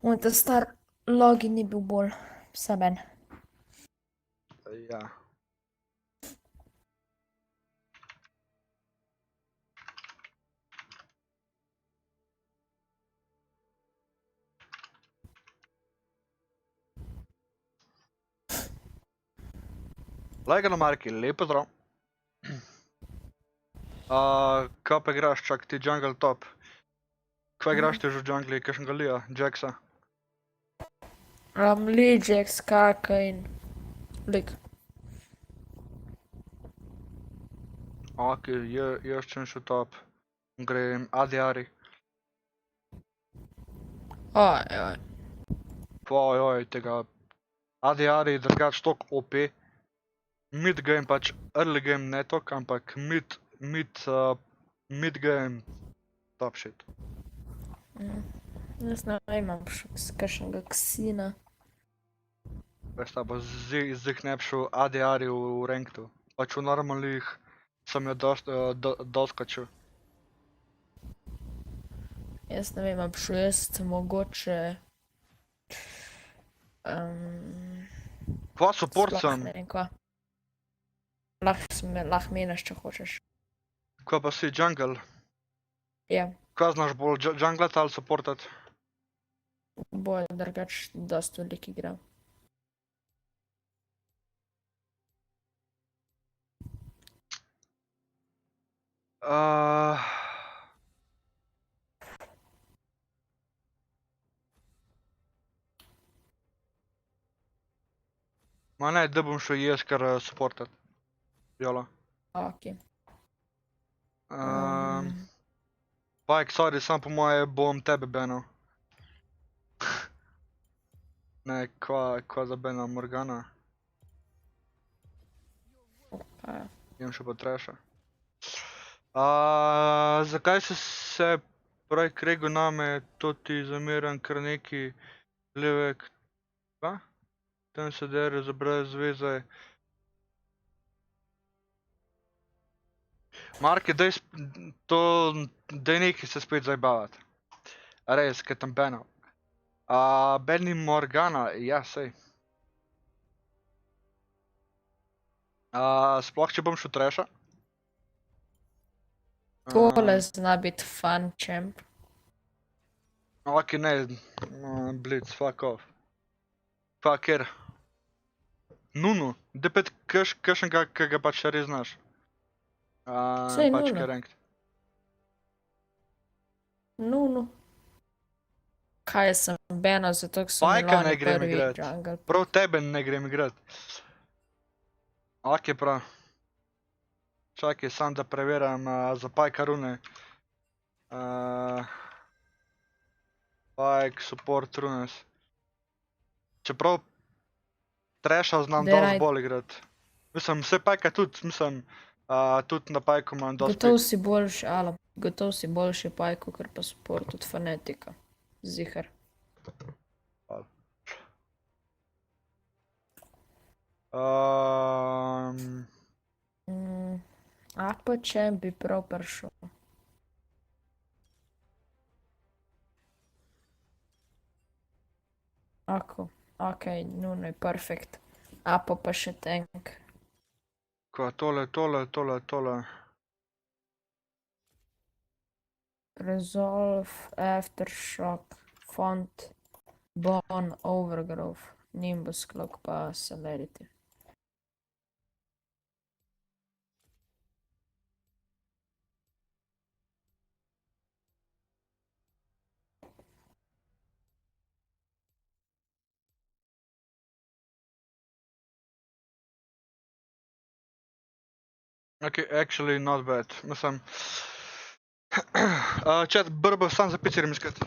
Ta star login ni bil bolj vsaben. Ja. Lajka na Marki, lepo zdrav. Kaj pa igraš, čak ti jungle top? Kaj igraš ti že v jungli, kakšnega Lija, Jacksa? Lee, Jax, Kaka in lik. Ok, jaz čem še top. Grem AD-Ari. Ojoj, tega. AD-Ari drugač tok OP. Mid game pač, early game ne tok, ampak mid game top shit. Jaz ne imam kakšnega ksina. Veš ta bo zdih ne bi šel AD-Ari v ranktu. Pač v normalnih sem jo doskačil. Jaz ne vem, bi šel jaz mogoče... Kva support sem? Ne vem kva. Lahko menjaš, če hočeš. Kva pa si, jungle? Ja, Kva znaš bolj, junglet ali supportat? bolj drugač dosti velik igram. Ma ne, da bom šel jaz kar supportat. Jolo. Ok. Pajk, sorry, sam po moje bom tebe banal. Ne, kva zabena Morgana. Imam še potreša. Zakaj si se prej kregel name, to ti zamiram kar neki levek. Kva? Tam se dere za brez veze. Marki, daj neki se spet zajbavati. Res, kaj tam benal. Benny Morgana, ja, sej. Sploh, če bom šel treša. Tole zna biti fun champ. Ok, ne, Blitz, fuck off. Fuck here. Nunu, da pet kakšnega, ki ga pač res znaš. Sej Pač Nunu. kaj ranked. Nunu. Kaj sem Bena, zato ker sem Pajka ne Milani grem prvi igrat. jungle. Prav tebe ne grem igrat. Ok, prav. Čakaj, sam da preverjam za Pajka rune. Pajk, support runes. Čeprav Tresha znam Daj dosti raj. bolj igrat. Mislim, vse Pajka tudi, mislim, tudi na Pajku imam dosti Gotov si boljši, Ala. Gotov si boljši Pajko, ker pa support od Fanatika. Zihar. A pa če bi prav prišel. Ako, okej, Nuno je perfekt. A pa še tank. Kva, tole. Resolve, Aftershock, Font, Bone, Overgrowth, Nimbus Cloak pa Celerity. Ok, actually not bad. Mislim... Chat, brbo sam za picer iskati.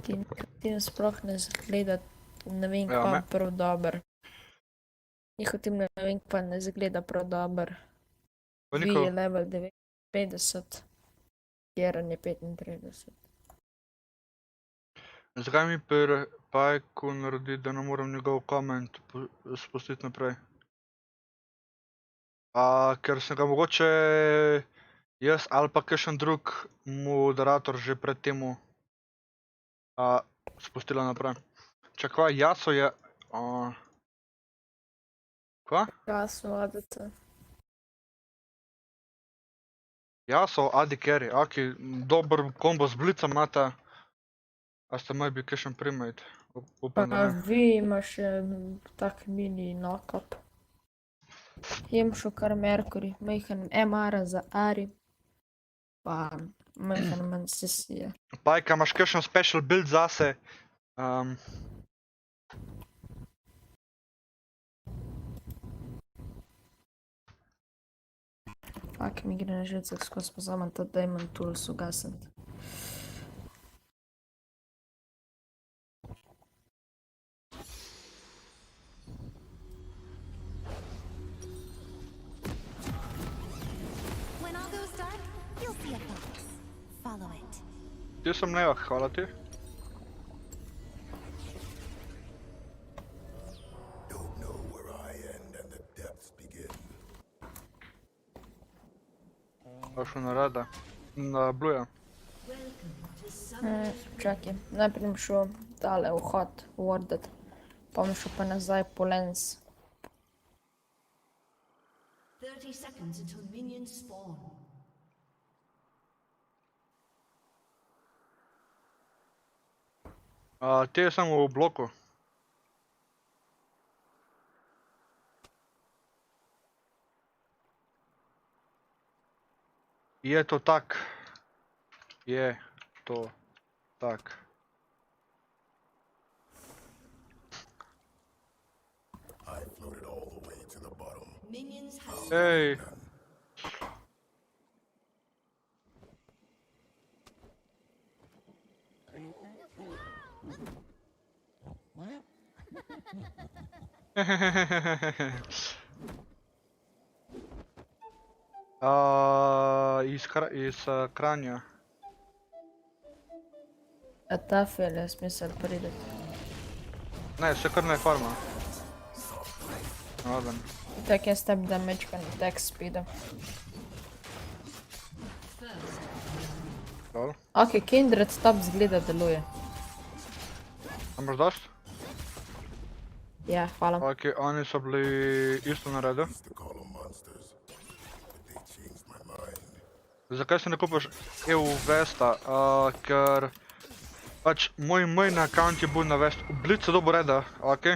Nikotin sploh ne zgleda, ne vem, Ja, kva prav dober. Nikotin ne vem, kva ne zgleda prav dober. Pa Vi Niko, je level 59, Kieran je 35. zakaj mi pri Pajku naredi, da ne moram njegov koment spustiti naprej? Ker sem ga mogoče jaz ali pa kakšen drug moderator že pred temu spustila naprej. Čakaj, Jaso je... Kva? Jaso, ADC. Jaso, Adi Carry, ok, dober kombo z blicem imata. A ste maybe kakšen primate? Upam, da ne. Vi imaš tak mini knock-up. Imšo kar Mercury, majhen MR za Ari. Pa majhen Mansisija. Pajka, imaš kakšen special build zase? Fak mi gre na živce, skozi pozamem ta Diamond Tools ugasniti. When all goes dark, you'll see a focus. Follow it. Ti sem levak, hvala ti. Pa šel na rada. Na bluja. Čakaj, najprej bom šel tale vhod wardat. bom šel pa nazaj po lens. 30 seconds until minions spawn. Ti je samo v bloku. Je to tak. Je to tak. Minions have Ej. Iz Kranja. A ta fel je smisel priti. Ne, se kar ne farma. Razen. Tak je step damage pa attack speed. Lol. Ok, Kindred stop zgleda deluje. A imaš dost? Ja, hvala. Ok, oni so bili isto na redu. Zakaj se ne kupiš EU Vesta? Ker pač moj main account je bil na Vest. Blitz je dobil reda, ok.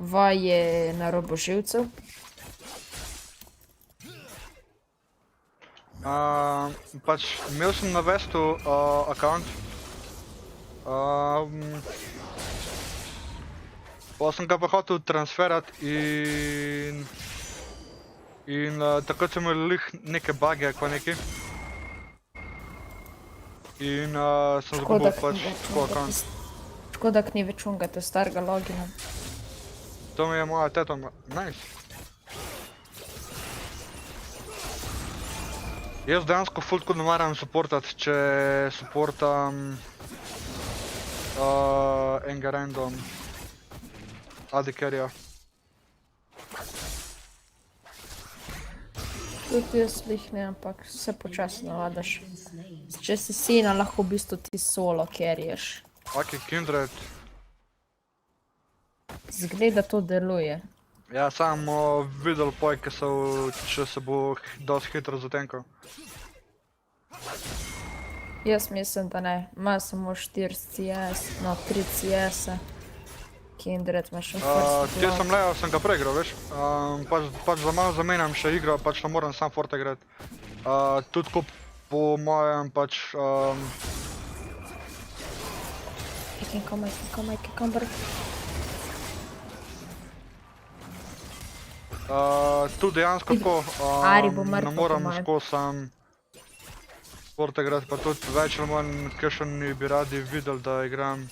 Vaj je na robu živcev. Pač imel sem na Vestu account. Pa sem ga pa hotel transferati in takrat sem imel lih neke bugge pa neki. In sem zgubil pač svoj account. Škoda, k ni več ungate starega logina. To mi je moja teta, nice. Jaz dejansko ful tako ne maram supportati, če supportam enega random AD carryja. Tudi jaz lih ne, ampak se počasno navadaš. Če si sina, lahko v bistvu ti solo carryješ. Ok, Kindred. Zgleda to deluje. Ja, sam videl poj, če se bo dosti hitro zatenkal. Jaz mislim, da ne. Ima samo 4 CS, no 3 CS-a. Kindred ima še first Kje blood. sem lejal, sem ga preigral, veš. Pač za malo zamenjam še igro, pač ne moram sam forte igrati. Tudi ko po mojem pač... Kikomaj. Tu dejansko tako, Ari bo mrtev ne moram po mojem. skozi sam forte igrati, pa tudi več ali manj, kakšni bi radi videli, da igram.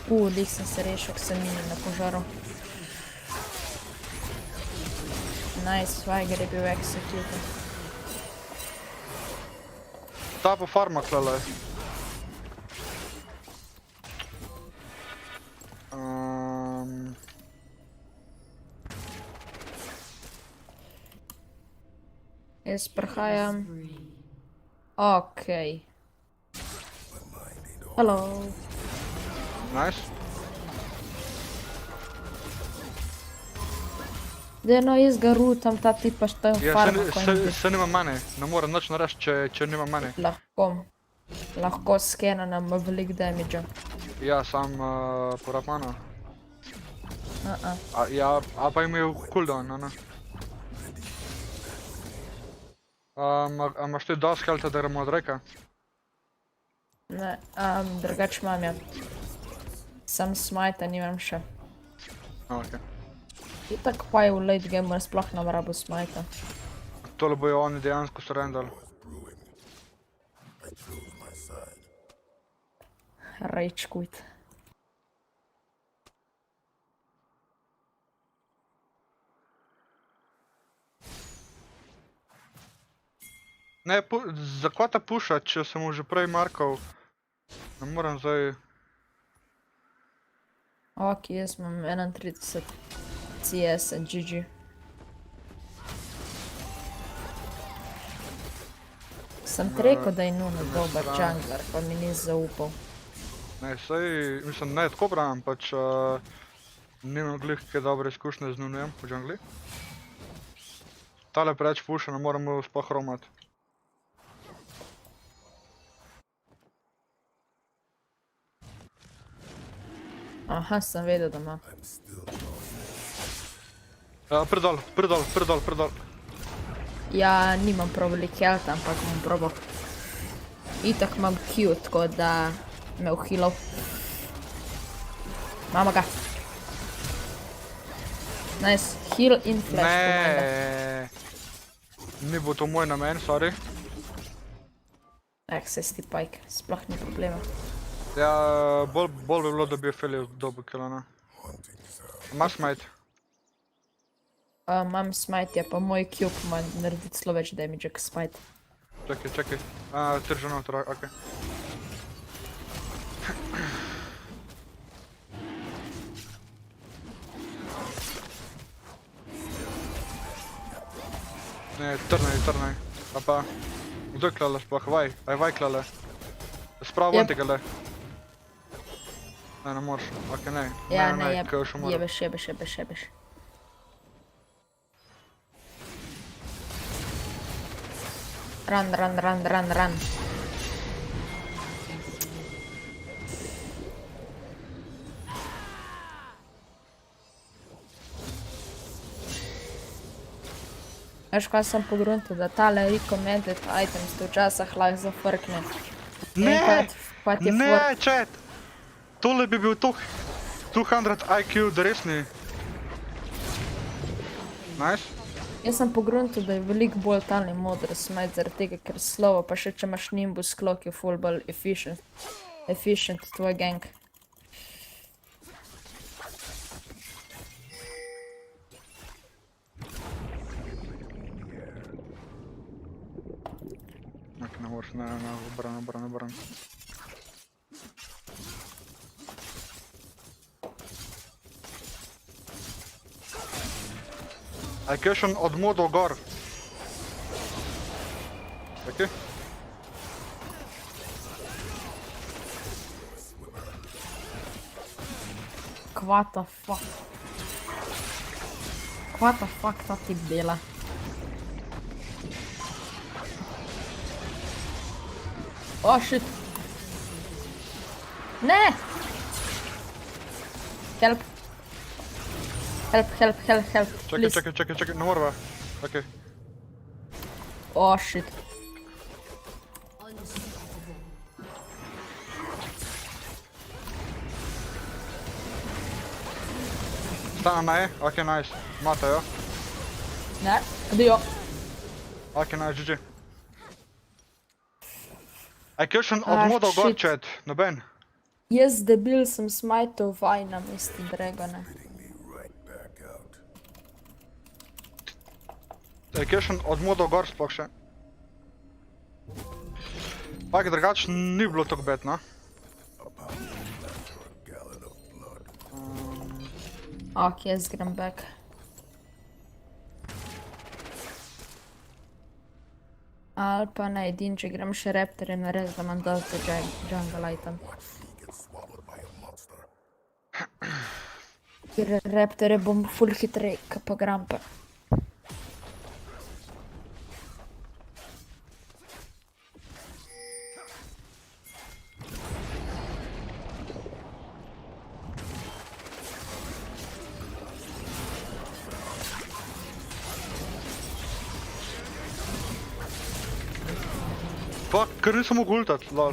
Lih sem se rešil, ko sem mini na požaru. Nice, Swagger je bil executed. Ta pa farma klele. Jaz prehajam. Okej. Hello. Nice. Daj no, jaz ga rutam, ta tipa šta je Ja, farma. se nima mane, ne morem nič narediti, če nima mane. Lahko skena nam velik damage. Ja, sam porab mana. Ja, a pa imel cooldown, ne? A imaš ti dosti healtha, da gremo od reka? Ne, drugač imam ja. Sam smite nimam še. Ok. Itak pa je v late game, sploh nam rabu smite. Tole bojo oni dejansko surrendali. Rage quit. Ne, zakaj ta puša, če sem mu že prej markal? Ne moram zdaj... Ok, jaz imam 31 CS and GG. Sem ti rekel, da je Nuno dober jungler, pa mi nisi zaupal. Ne, sej, mislim, ne tako pravim, pač nimam glih kaj dobre izkušnje z Nunojem v džungli. Tale preveč puša, ne moramo sploh romati. Aha, sem vedel, da ima. Predol. Ja, nimam prav veliko health, ampak bom probal. Itak imam Q, tako da me uhilal. Mama ga. Nice, heal in flash. Ne, ni bo to moj namen, sorry. Se sti pajk, sploh ni problema. Ja, bolj bi bilo, da bi Ophelia dobil killa, ne. Imaš smite? Imam smite, ja pa moj Q ima narediti zelo več damage, kot smite. Čakaj. Tržo noter, okej. Ne, trnaj. A pa, kdo je klale sploh? Vaj klale. Spravo Yep. ven tega le. Ne moreš, okej, ne. Ja, Ne, ne, kaj še mora. jebeš. Run. Veš, kaj sem pogruntil, da tale recommended items to včasih lahko zafrkne. Ne, chat! Tole bi bil 200 IQ, da res ni. Nice. Jaz sem pogruntil, da je veliko bolj talni model smite, zaradi tega, ker slovo, pa še če imaš nimbus clock je full bolj efficient tvoj gang. Ok, ne moreš, ne, obran. Aj, kaj še od modov gor. Čakaj. What the fuck ta tip dela? Oh shit. Ne! Help, please. Čakaj, ne morava. Okej. Oh shit. Stana na E, okej, nice. Mata jo. Ne, adijo. Okej, nice, GG. Aj, kaj še od modov gor, shit. chat? Noben. Jaz debil sem smajtov vaj na mesto dragona. Aj, kaj še od modov gor sploh še? Pak, drugač ni bilo tako bad, no? Ok, jaz grem back. Ali pa na edin, če grem še raptorje narediti, da imam dosti jungle item. Ker raptorje bom full hitrej, pa grampa. Fuck, ker nisem mogel ultat, lol.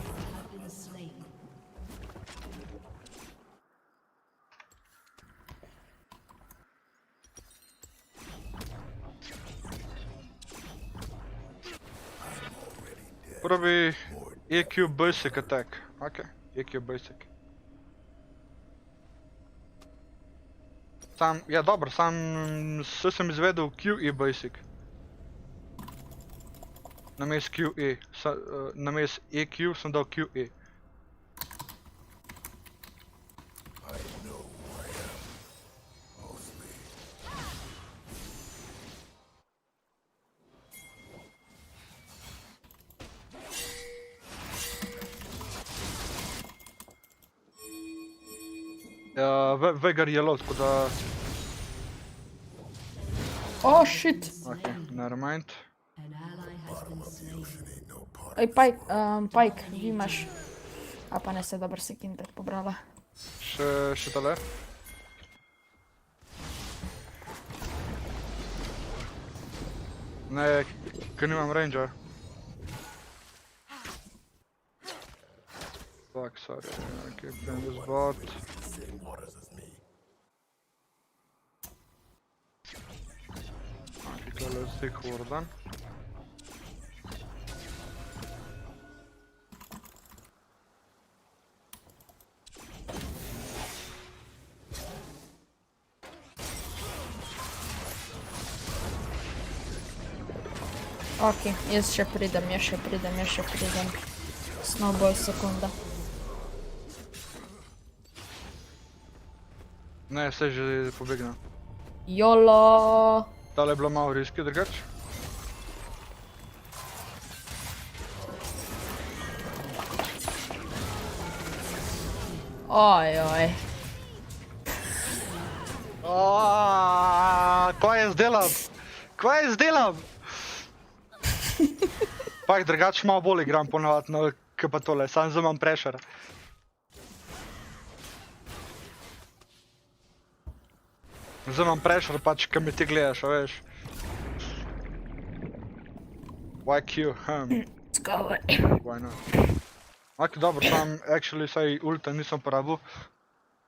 Probi EQ basic attack. Ok, EQ basic. Ja dobro, vse sem izvedel QE basic. Namesto QE, namesto EQ sem dal QE. Vegar je low, tako da... Oh, shit. Ok, never mind. Ej, Pike, vi imaš. A pa ne se, dobro se Kindred pobrala. Še tale. Ne, ker nimam rangea. Fuck, sorry, okay, playing this bot. Ok, tole je zdaj Hordan. Ok, jaz še pridem. Snowball sekunda. Ne, se že pobegne. Jolo! Tale je bilo malo riski, drugač. Oj. Kaj je zdelam? Pak drugač malo bolj igram ponavad, no, kaj pa tole, sam zdaj imam pressure. Zdaj imam pressure pač, kaj me ti gledaš, a veš. YQ, Let's go away. Why not? Ok, dobro, sam actually saj ulta nisem porabil.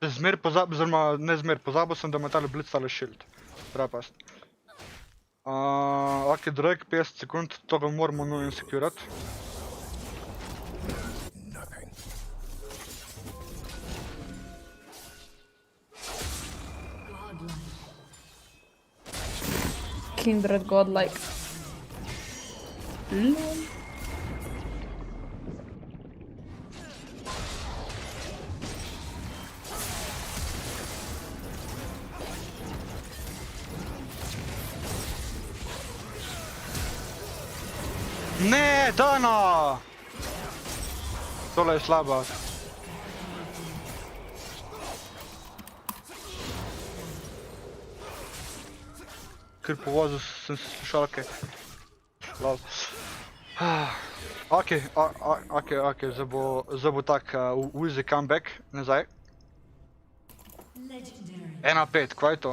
Zmer pozabil, oziroma ne zmer, pozabil sem, da ima tale blitz tale shield. Trapast. Ok, drag 50 sekund, to ga moramo nujno securat. Kindred godlike. Ne, Dana! Tole je slaba. Ker povozil sem se slušalke. Lol. Ok, zdaj bo tak easy comeback nazaj. 1-5, kaj je to?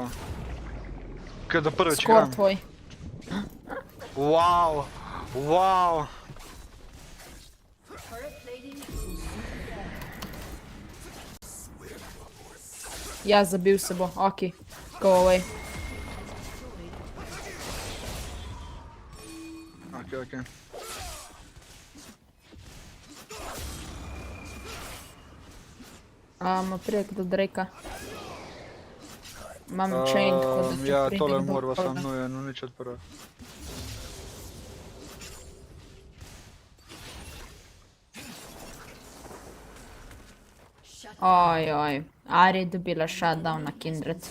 Kaj da prvič igram? Skor tvoj. Wow! Wow! Ja, zabil se bo, ok. Go away. Ok. Prijek do Drakea. Imam chain, tako da če Ja, pridem tole do morava sam Golda. nujno, nič od prve. Oj. Ari je dobila shutdown na Kindred.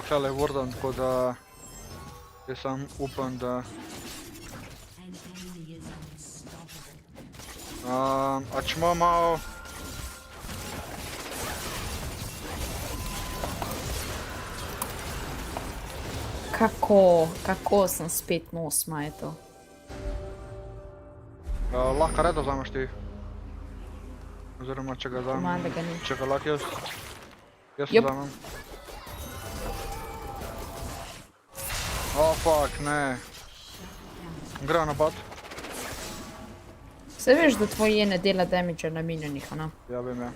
Tale je Warden, tako da... Jaz sam upam, da... A če imamo malo... Kako sem spet nos, je to? Lahko redo vzameš ti. Oziroma, če ga vzamem. Komanda ga ni. Če ga lahko jaz. Jaz Jup. vzamem. Oh, fuck, ne. Gremo na bot. Se veš, da tvoj ne dela damage na minionih, ona? Ja, vem, ja.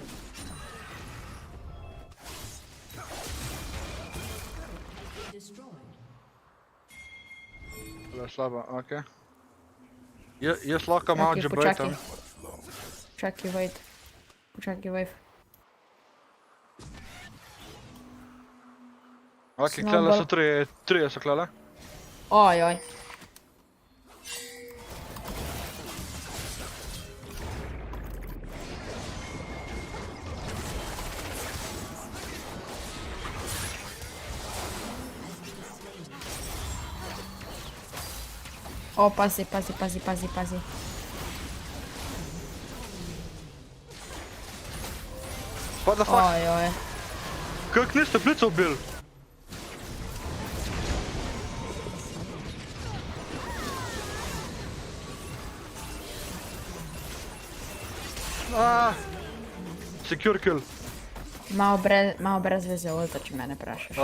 To je slaba, okej. Jaz lahko malo Okej, jabaitam. Počakaj, wait. Okej, klele so trije so klele. Oj. O, pazi, pazi, pazi, pazi, pazi. What the fuck? Ojoj. Kak niste plica ubil? Secure kill. Malo brez veze ulta, če mene vprašaš.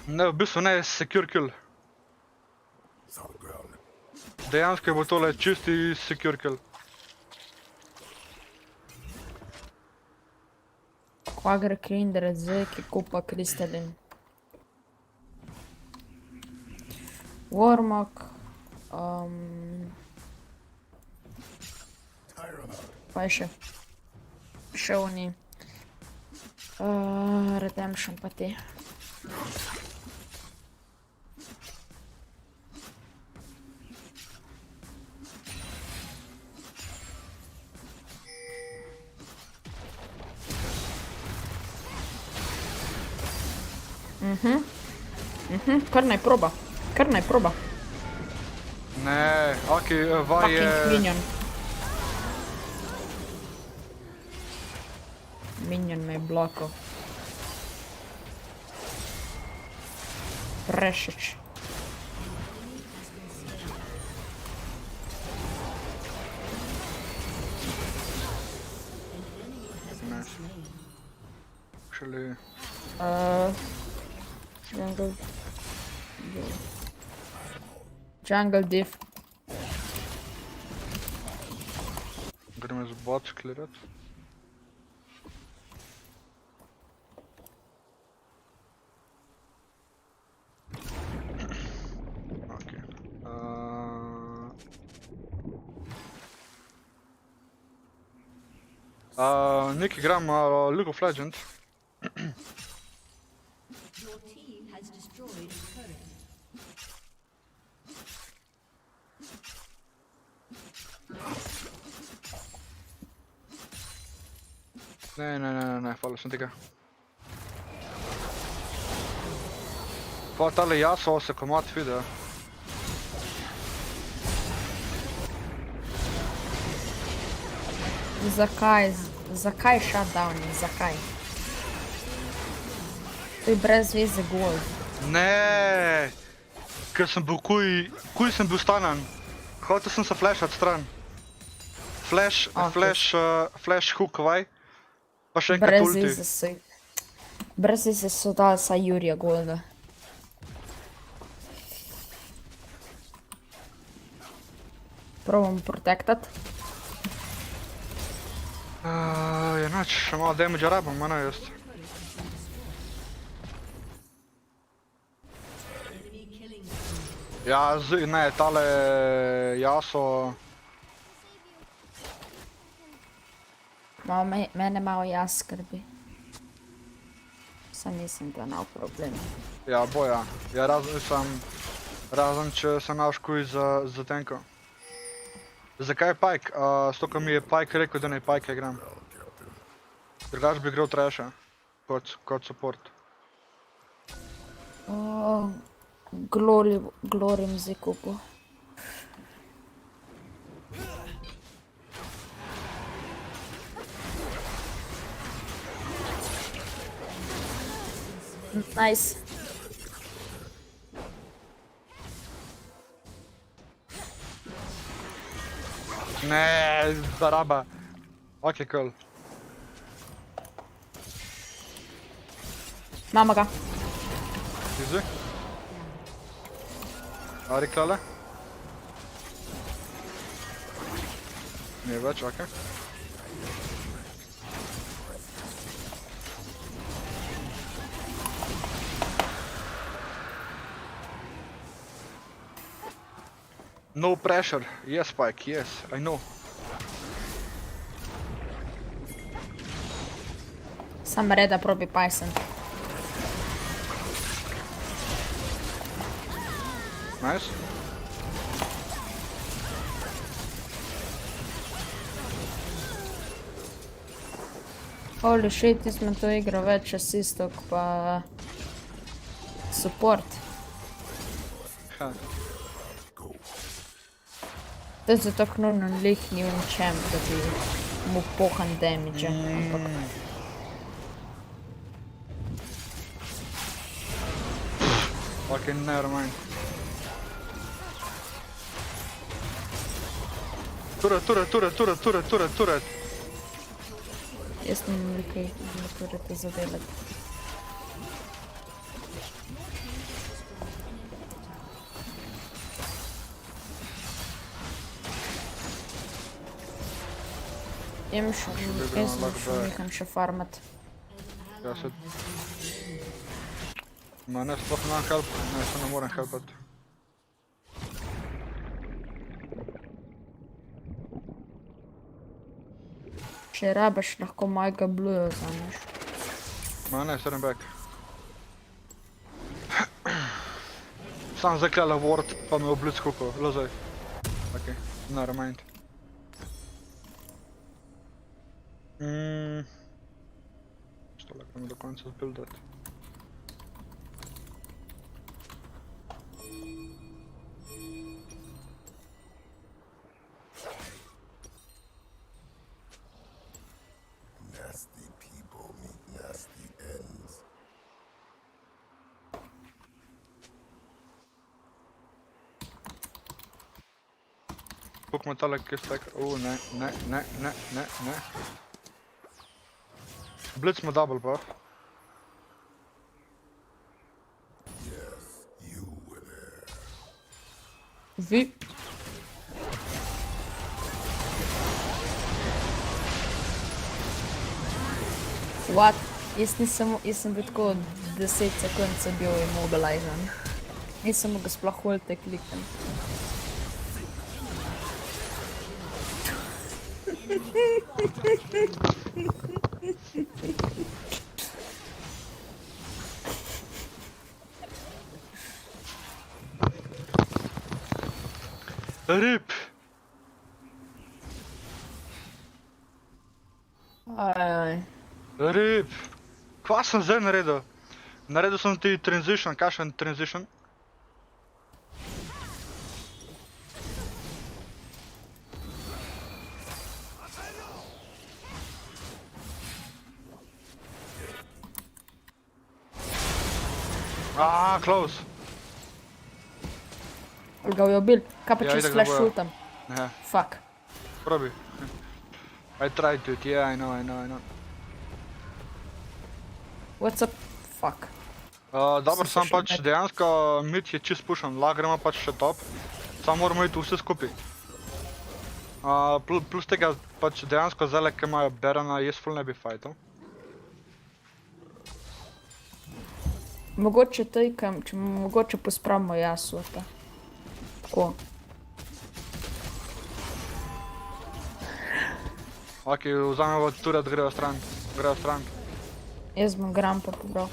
Ne, v bistvu ne, secure kill. Dejansko je bo tole čisti secure kill. Quagre Kinder Z, ki kupa kristalin. Warmok. Pa je še. Še oni. Redemption pa ti. Kar naj proba. Kar naj proba. Ne, okej, vaj je... Fucking minion. Minion me je blokal. Prešič. Ne. Šele... Jungle diff. Gremo z bot sklirat. Okej. Nekaj igram League of Legends. Ne, hvala sem tega. Pa tale jaso se komad vidi. Zakaj? Zakaj shutdowni? Zakaj? To je brez veze gol. Ne, ker sem bil kuj sem bil stanan. Hotel sem se flashat stran. Flash hook, vaj. Pa še enkrat ulti. Brez veze so dali sa Jurija golda. Probam protektat. Ja, nač, še malo damage rabam, mana jaz. Ja, ne, tale jaso... Mene malo jaz skrbi. Sam nisem da nav problem. Ja, boja. Ja, razen če sem naš kuj za tenko. Zakaj Pike? Stoka mi je Pike rekel, da ne Pike igram. Drugač bi igral Trasha, kot support. Glorim zdaj kupu. Nice. Ne, zaraba. Ok, cool. Mama ga. Easy. Ari klale. Nije več, ok. No pressure. Yes, Spike, yes, I know. Sam reda probi Python. Nice. Holy shit, nismo to igro več asistov pa support. Ha. To je zato knurno lih ni v ničem, da bi mu pohan damage, ampak... Fucking never mind. Turret. Jaz nimam nekaj turete zadelati. Jaz neham še farmat. Ja se... Ma ne, sploh ne help, ne, se ne morem helpat. Če rabaš, lahko mojega bluja vzameš. Ma ne, serem back. Sam zdaj klela ward, pa me oblic kuko, lozaj. Ok, never mind. Što lahko mi do konca zbuildati. Koliko ima tale ki stacker? Ne. Blitz ima double buff. Vi. What? Jaz sem bil tako 10 sekund sem bil immobilizen. Nisem mogel sploh ulte klikniti. Rip! Rip! Kva sem zdaj naredil? Naredil sem ti transition, kakšen transition? Close. Ali ga je ubil? Kaj pa Ja, če itak ga splash bojo. ultam? Ne, Fuck. probi. I tried to, yeah, I know. What's up? Fuck. Dobro, Se sam še pač back. dejansko mid je čist pushan, lahko gremo pač še top. Samo moramo iti vse skupaj. Plus tega pač dejansko zdaj, ki imajo Barona, jaz ful ne bi fightal. Mogoče tajkam, če mogoče pospravimo jasota. Tako. Ok, vzamemo turret, grejo stran. Jaz bom Grampa pobral.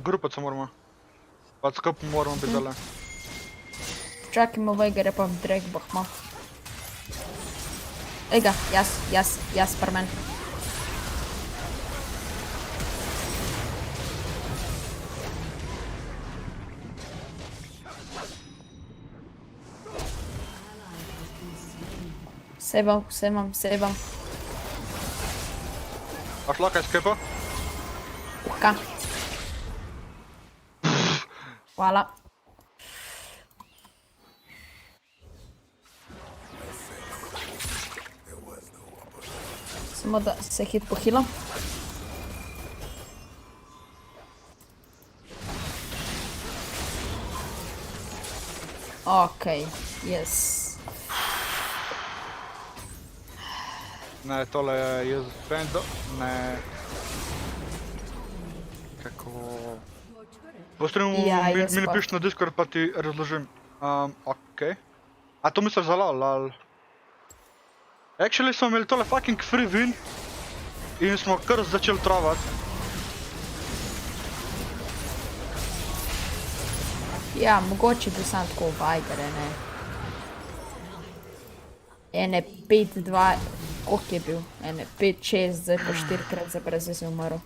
Grupat se moramo. Pač skup moramo biti dole. Čakajmo Vejgarja pa Drake bahma. Ej ga, jaz, parmen. Sebam. A šla kaj skipa? Ka. Hvala. Samo da se hit pohila. Okej, yes. Ne, tole je bendo, ne. Kako... Po streamu Ja, mi jaz pa. napiši na Discord pa ti razložim. Okej. A to misliš za lol, lol? Actually smo imeli tole fucking free win in smo kar začeli trovat. Ja, mogoče bi sam tako Vajgare, ne. Ene 5-2, koliko je bil? Ene 5-6, zdaj pa 4-krat za brez sem umrl.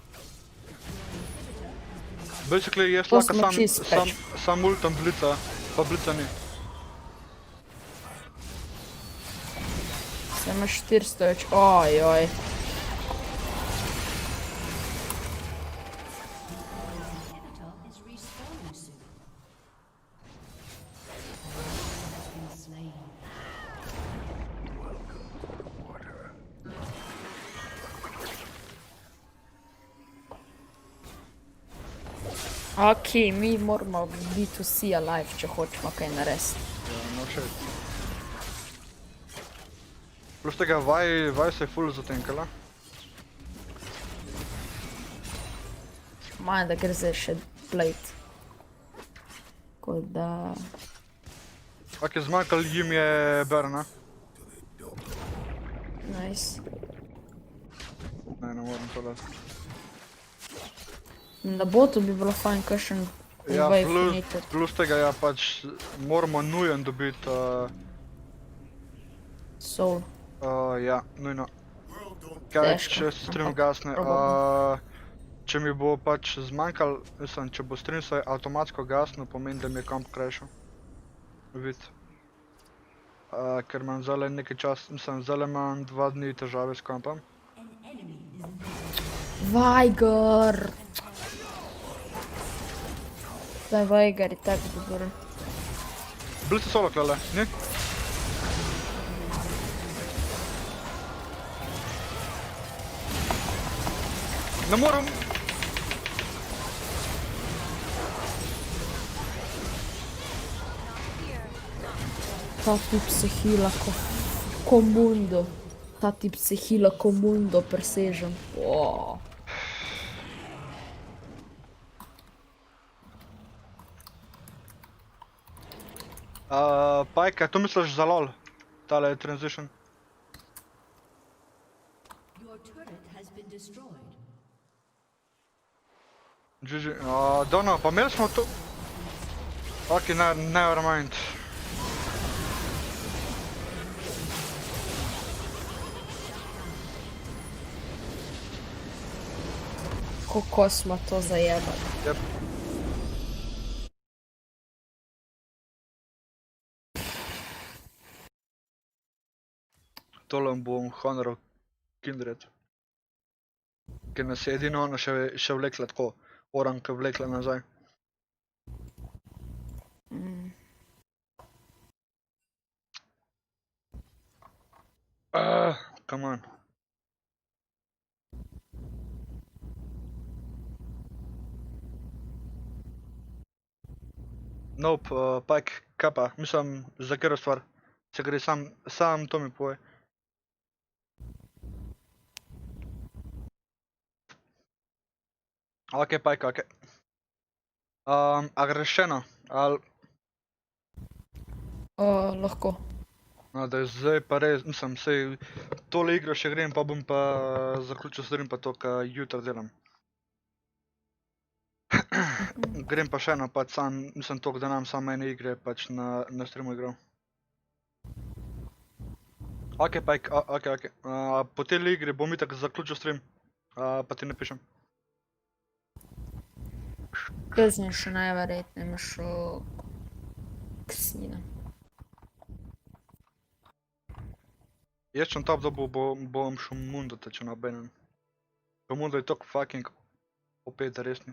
Basically, jaz To lahko smo čist peč. sam ultam blica, pa blica ni. Se imaš 400 več, ojoj. Ok, mi moramo biti vsi alive, če hočemo kaj narediti. Ja, no shit. Plus tega vaj se je full zatenkala. Manj, da gre zdaj še plate. Tako da... Ok, zmanjkal jim je Berna. Nice. Ne moram to dati. Na botu bi bilo fajn kakšen Ja, wave finite. plus tega ja pač moramo nujen dobiti, Soul. ja, nujno. Kaj, Težko, če se stream ampak ugasne, probamo. če mi bo pač zmanjkal, mislim, če bo stream se avtomatsko gasnil, pomeni, da mi je komp crashal. Vid. Ker imam zdajle nekaj čas, mislim, zdajle imam 2 dni težave s kompom. Vajgar! Taj Vajgar je tako dober. Bili ste solo klele, ni? Ne moram! Ta tip se hila komundo. Ta tip se hila komundo presežem. Wow. Pajka, to misliš za LOL? Tale transition. GG, Dono, pa imeli smo to... Ok, never mind. Kako smo to zajebali. Yep. Tole bom honoral Kindred. Ker nas je edino ona še vlekla tako, oranka vlekla nazaj. Come on. Nope, Pike, kaj pa? Mislim, za katero stvar? Se gre sam to mi povej. Ok, Pike, ok. A greš še eno? Ali... Lahko. No, da je zdaj pa res, mislim, sej tole igro še grem, pa bom pa zaključil stream pa to, kaj jutra delam. Grem pa še eno, pač sam, mislim toliko, da nam samo ene igre pač na streamu igral. Ok, Pike, ok. Po tej igri bom itak zaključil stream, pa ti napišem. Jaz sem še najverjetneje šel Ksina. Jaz čem top dobu bom šel Mundo teče na Benin. Pa Mundo je toliko fucking opet, da res ni.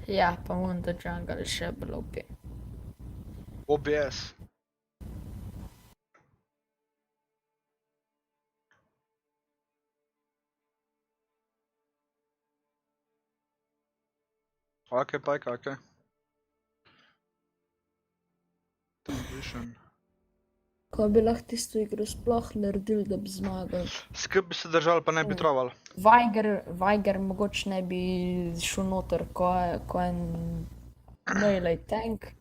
Ja, pa Mundo Jungle je še bilo OP. OBS. Ok, Pike, ok. Transition. Ko bi lahko tisto igro sploh naredili, da bi zmagali. Skrb bi se držali, pa ne bi troval. Vajgar mogoče ne bi šel noter, ko je melee tank,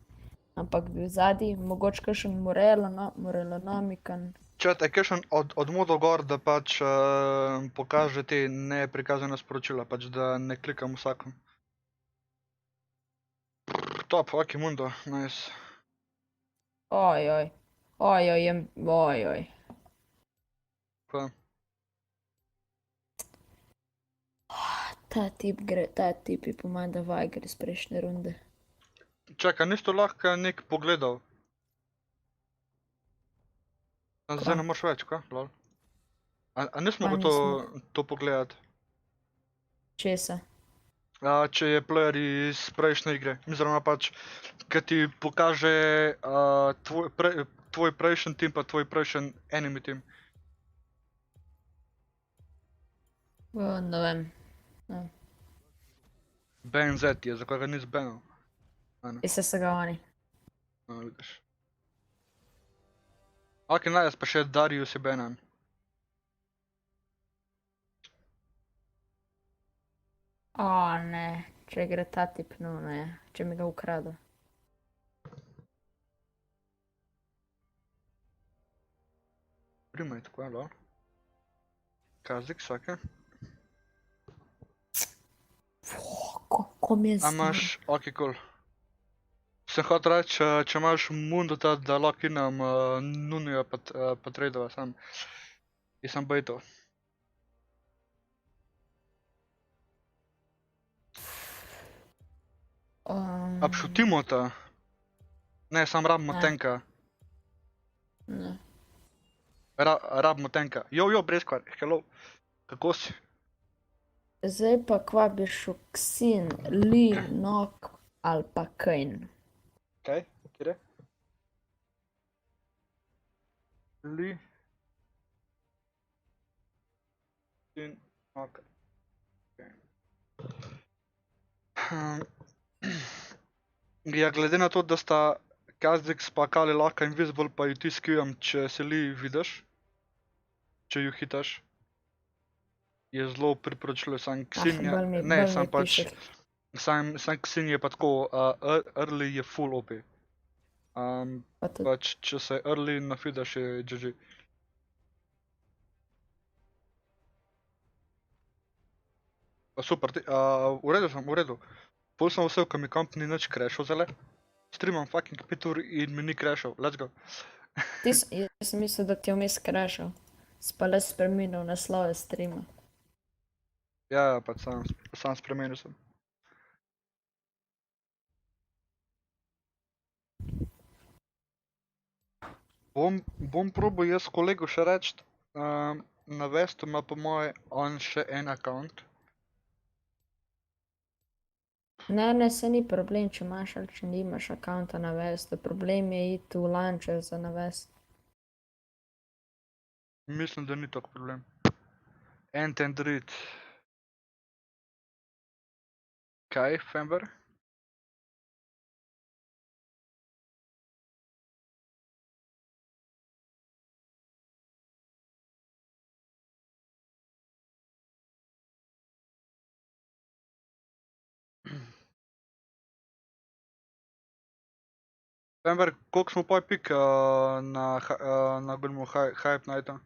ampak bi v zadnji, mogoče kakšen Morelonamikan. Čete, kakšen od modov gor, da pač pokaže te neprikazane sporočila, pač da ne klikam vsakom. Top, ok, Mundo, nice. Ojoj. Kaj? Ta tip je po mojem, da Viger iz prejšnje runde. Čakaj, nisi to lahko nek pogledal? A zdaj ne moreš več, kaj? Lol. A nismo Pa mogli to pogledati? Česa? Če je player iz prejšnje igre. Oziroma pač, kad ti pokaže tvoj prejšnji tim pa tvoj prejšnji enemy tim. Ne vem. BNZ je, zakaj ga nisi banal? Ise se ga oni. Vidiš. Ok, najs pa še Darius je banan. O ne, če gre ta tip, no ne, če mi ga ukrado. Primaj tako, lol. Kazik, vsake. Ko mi je A imaš, ok, cool. Sem hotel reči, če imaš mundota, da lahko inam Nunija pa tradova sam. I sam bejto. A pšutimo ta? Ne, sam rabimo Ne. tenka. Ne. Rabimo tenka. Jo, breskvar, hello. Kako si? Zdaj pa kva bi šel Ksin, Li, Nok ali pa Kane. Kaj? Kjer je? Li. In ok. Ja, glede na to, da sta Kazdix pa Kali lahko invisible, pa ju ti skijam, če se Li vidiš. Če ju hitaš. Je zelo priporočljivo, sam Ksin je... Ne, sam pač... Sam Ksin je pa tako, early je full OP. Pa tudi. Pač, če se early nafidaš, je GG. Super, v redu sem, v redu. Pol sem vse, ko mi komp ni nič crashal zale. Streamam fucking 5 ur in mi ni crashal, let's go. Jaz sem mislil, da ti je vmes crashal. Si pa le spremenil naslove streama. Ja, pač sam spremenil sem. Bom probal jaz kolegu še reči, na Vestu ima po moje on še en account. Ne, se ni problem, če imaš ali če nimaš akaunta na Vestu. Problem je iti v lanče za na Vest. Mislim, da ni tak problem. Entendrit. Kaj, Fember? Fember, koliko smo pa pik na Gremo Hype Nighta?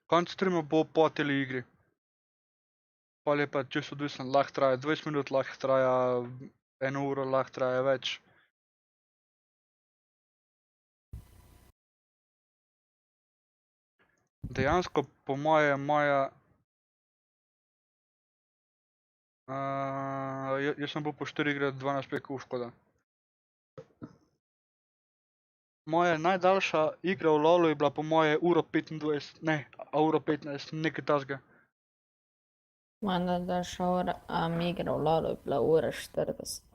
Konc streama bo po teli igri. Pol je pa čisto odvisen, lahko traja 20 minut, lahko traja 1 uro, lahko traja več. Dejansko, po moje, jaz sem bil po 4 igre 12 PQ, škoda. Moja najdaljša igra v LoLu je bila po moje uro 25, ne, uro 15, nekaj tasga. Moja najdaljša igra v LoLu je bila ura 40.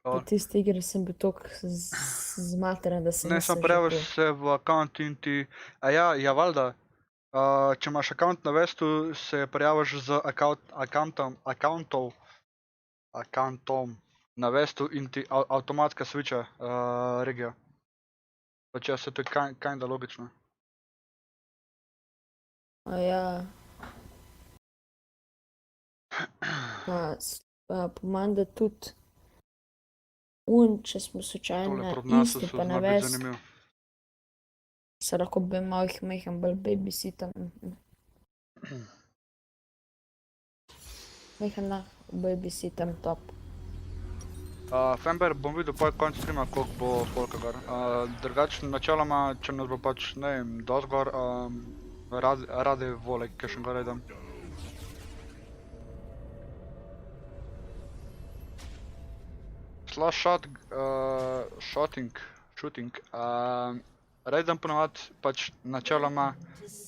Po tisti igri sem bil toliko zmateren, da sem Ne, sem preveč se v account in ti... Ja, valjda. Če imaš account na Vestu, se prijaviš z accountom na Vestu in ti avtomatska switcha regija. Pač ja, se to je kinda logično. Ja. Pa po mojem, da tudi če smo slučajno Tole na proti nas isti so pa na zna biti Vest, zanimiv. se lahko bi malo bolj babysitam. Babysitam top. Fember, bom videl po koncu streama, koliko bo folka gor. Drugače, načeloma, če nas bo pač, ne vem, dosti gor, radi vole, kakšen gor idem. Slash shooting. Raiden ponovadi pač načeloma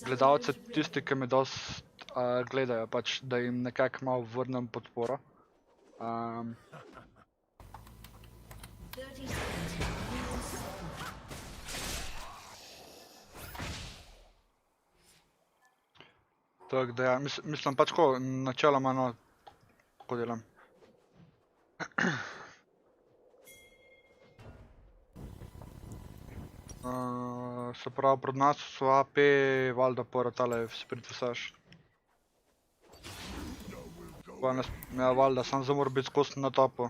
gledalce tisti, ki me dosti gledajo, pač da jim nekako malo vrnem podporo. Tako da ja, mislim pač ko načeloma no, ko delam. Se pravi, pred nas so AP valjda pora tale sprit visaš. Ja, valjda, sam zdaj mora biti skozi na topu.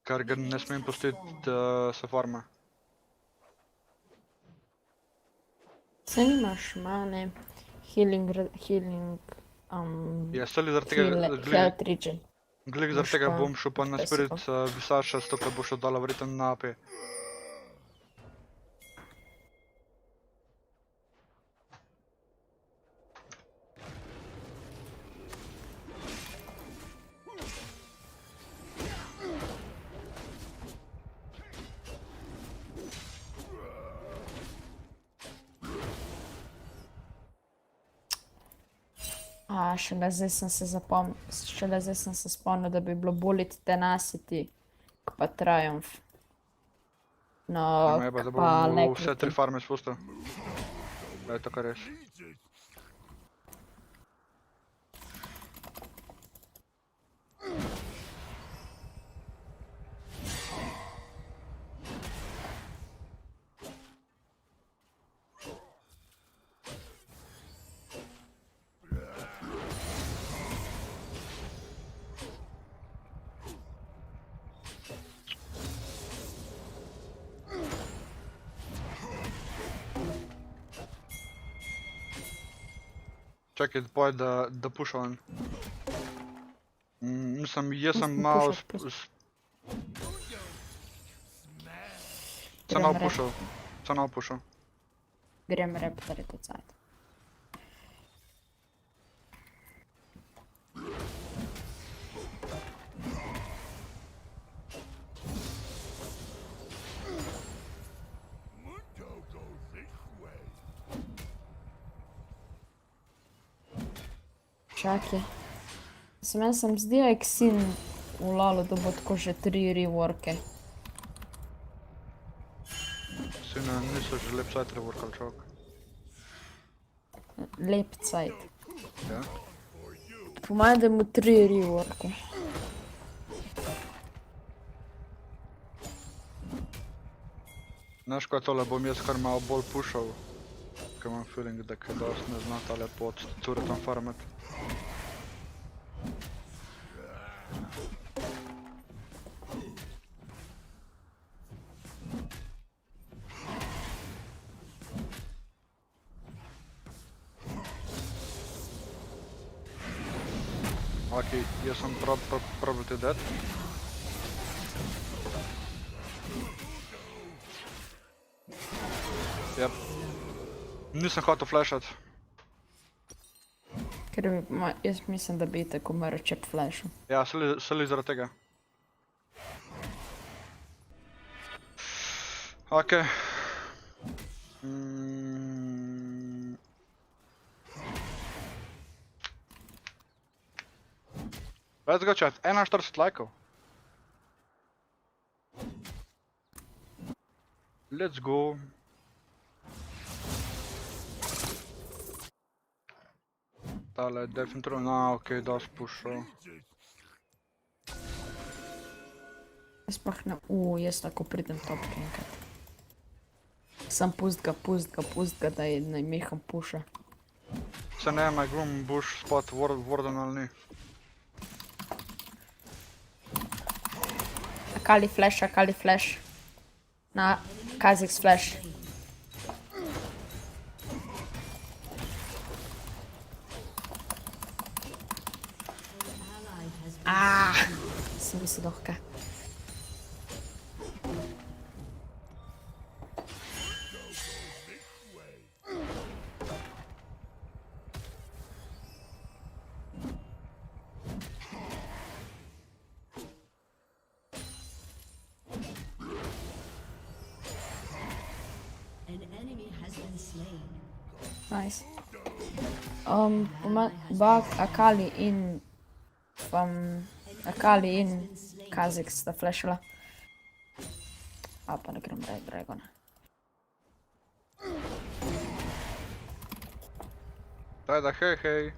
Ker ga ne smem pustiti, da se farma. Se nimaš mane, healing, Ja, seli zaradi tega, health regen. glih zaradi tega bom šel pa na spirit visaša, zato ker bo šel dala verjetno na AP. Šele zdaj sem se spomnil, da bi bilo boliti tenacity, pa triumph. No, Ne pa, da pa bom vse nekaj. 3 farme spustil. Da je to kar res. Čakaj, poj, da pušam. Mislim, jaz sem malo... Sem malo pušal. Grem rep, da je to cajt. Čakaj. Meni se mi zdi, Exin v LoLu, da bo tako že 3 reworke. Sine, niso že lep sajt reworkal čovek. Lep cajt. Ja? Po mojem, da mu 3 reworke. Znaš kaj tole bom jaz kar malo bolj pušal, ker imam feeling, da kaj dosti ne zna tale pod turretom farmat. Okej, jaz sem probal te dead. Jep. Nisem hotel flashat. Ker jaz mislim, da bi tako umrl, če bi flashal. Ja, seli zaradi tega. Okej. Let's go chat, 41 lajkov. Let's go. Tale je definitivno, okej, dosti pušal. Jaz pa ne, jaz tako pridem topke enkrat. Sam pust ga, da je meham puša. Se ne, my groom, boš spot warden ali ni. Akali flash. Na Kha'Zix flash. Sem mislil dohka. Nice. Bug, Akali in Akali in Kazik sta flashila. A pa ne grem Red Dragona. Daj da, hej, hej.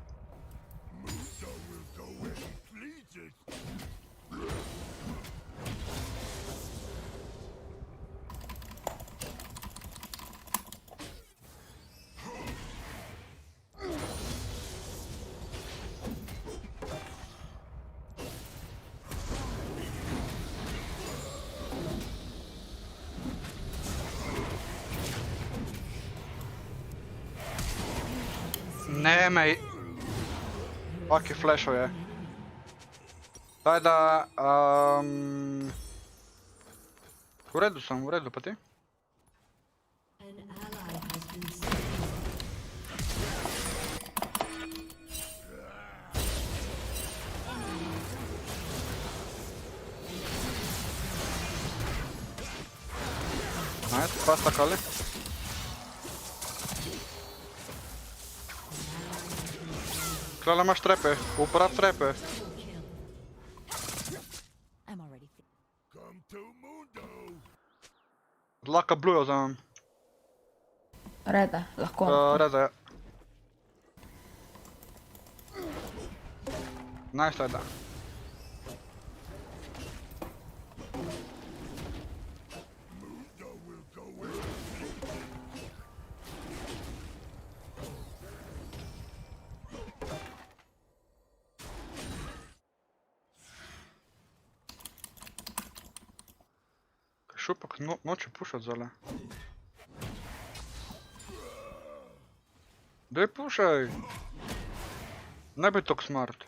Ne, mej. Ok, flashov je. Daj da, v redu sem, v redu, pa ti? Nice, pasta Kali. Klala imaš trepe, uporab trepe. Dlaka blujo vzamem. Reda, lahko. Reda, ja. Nice, Reda. Šupak noče pušat zale. Daj pušaj! Ne bi tok smart.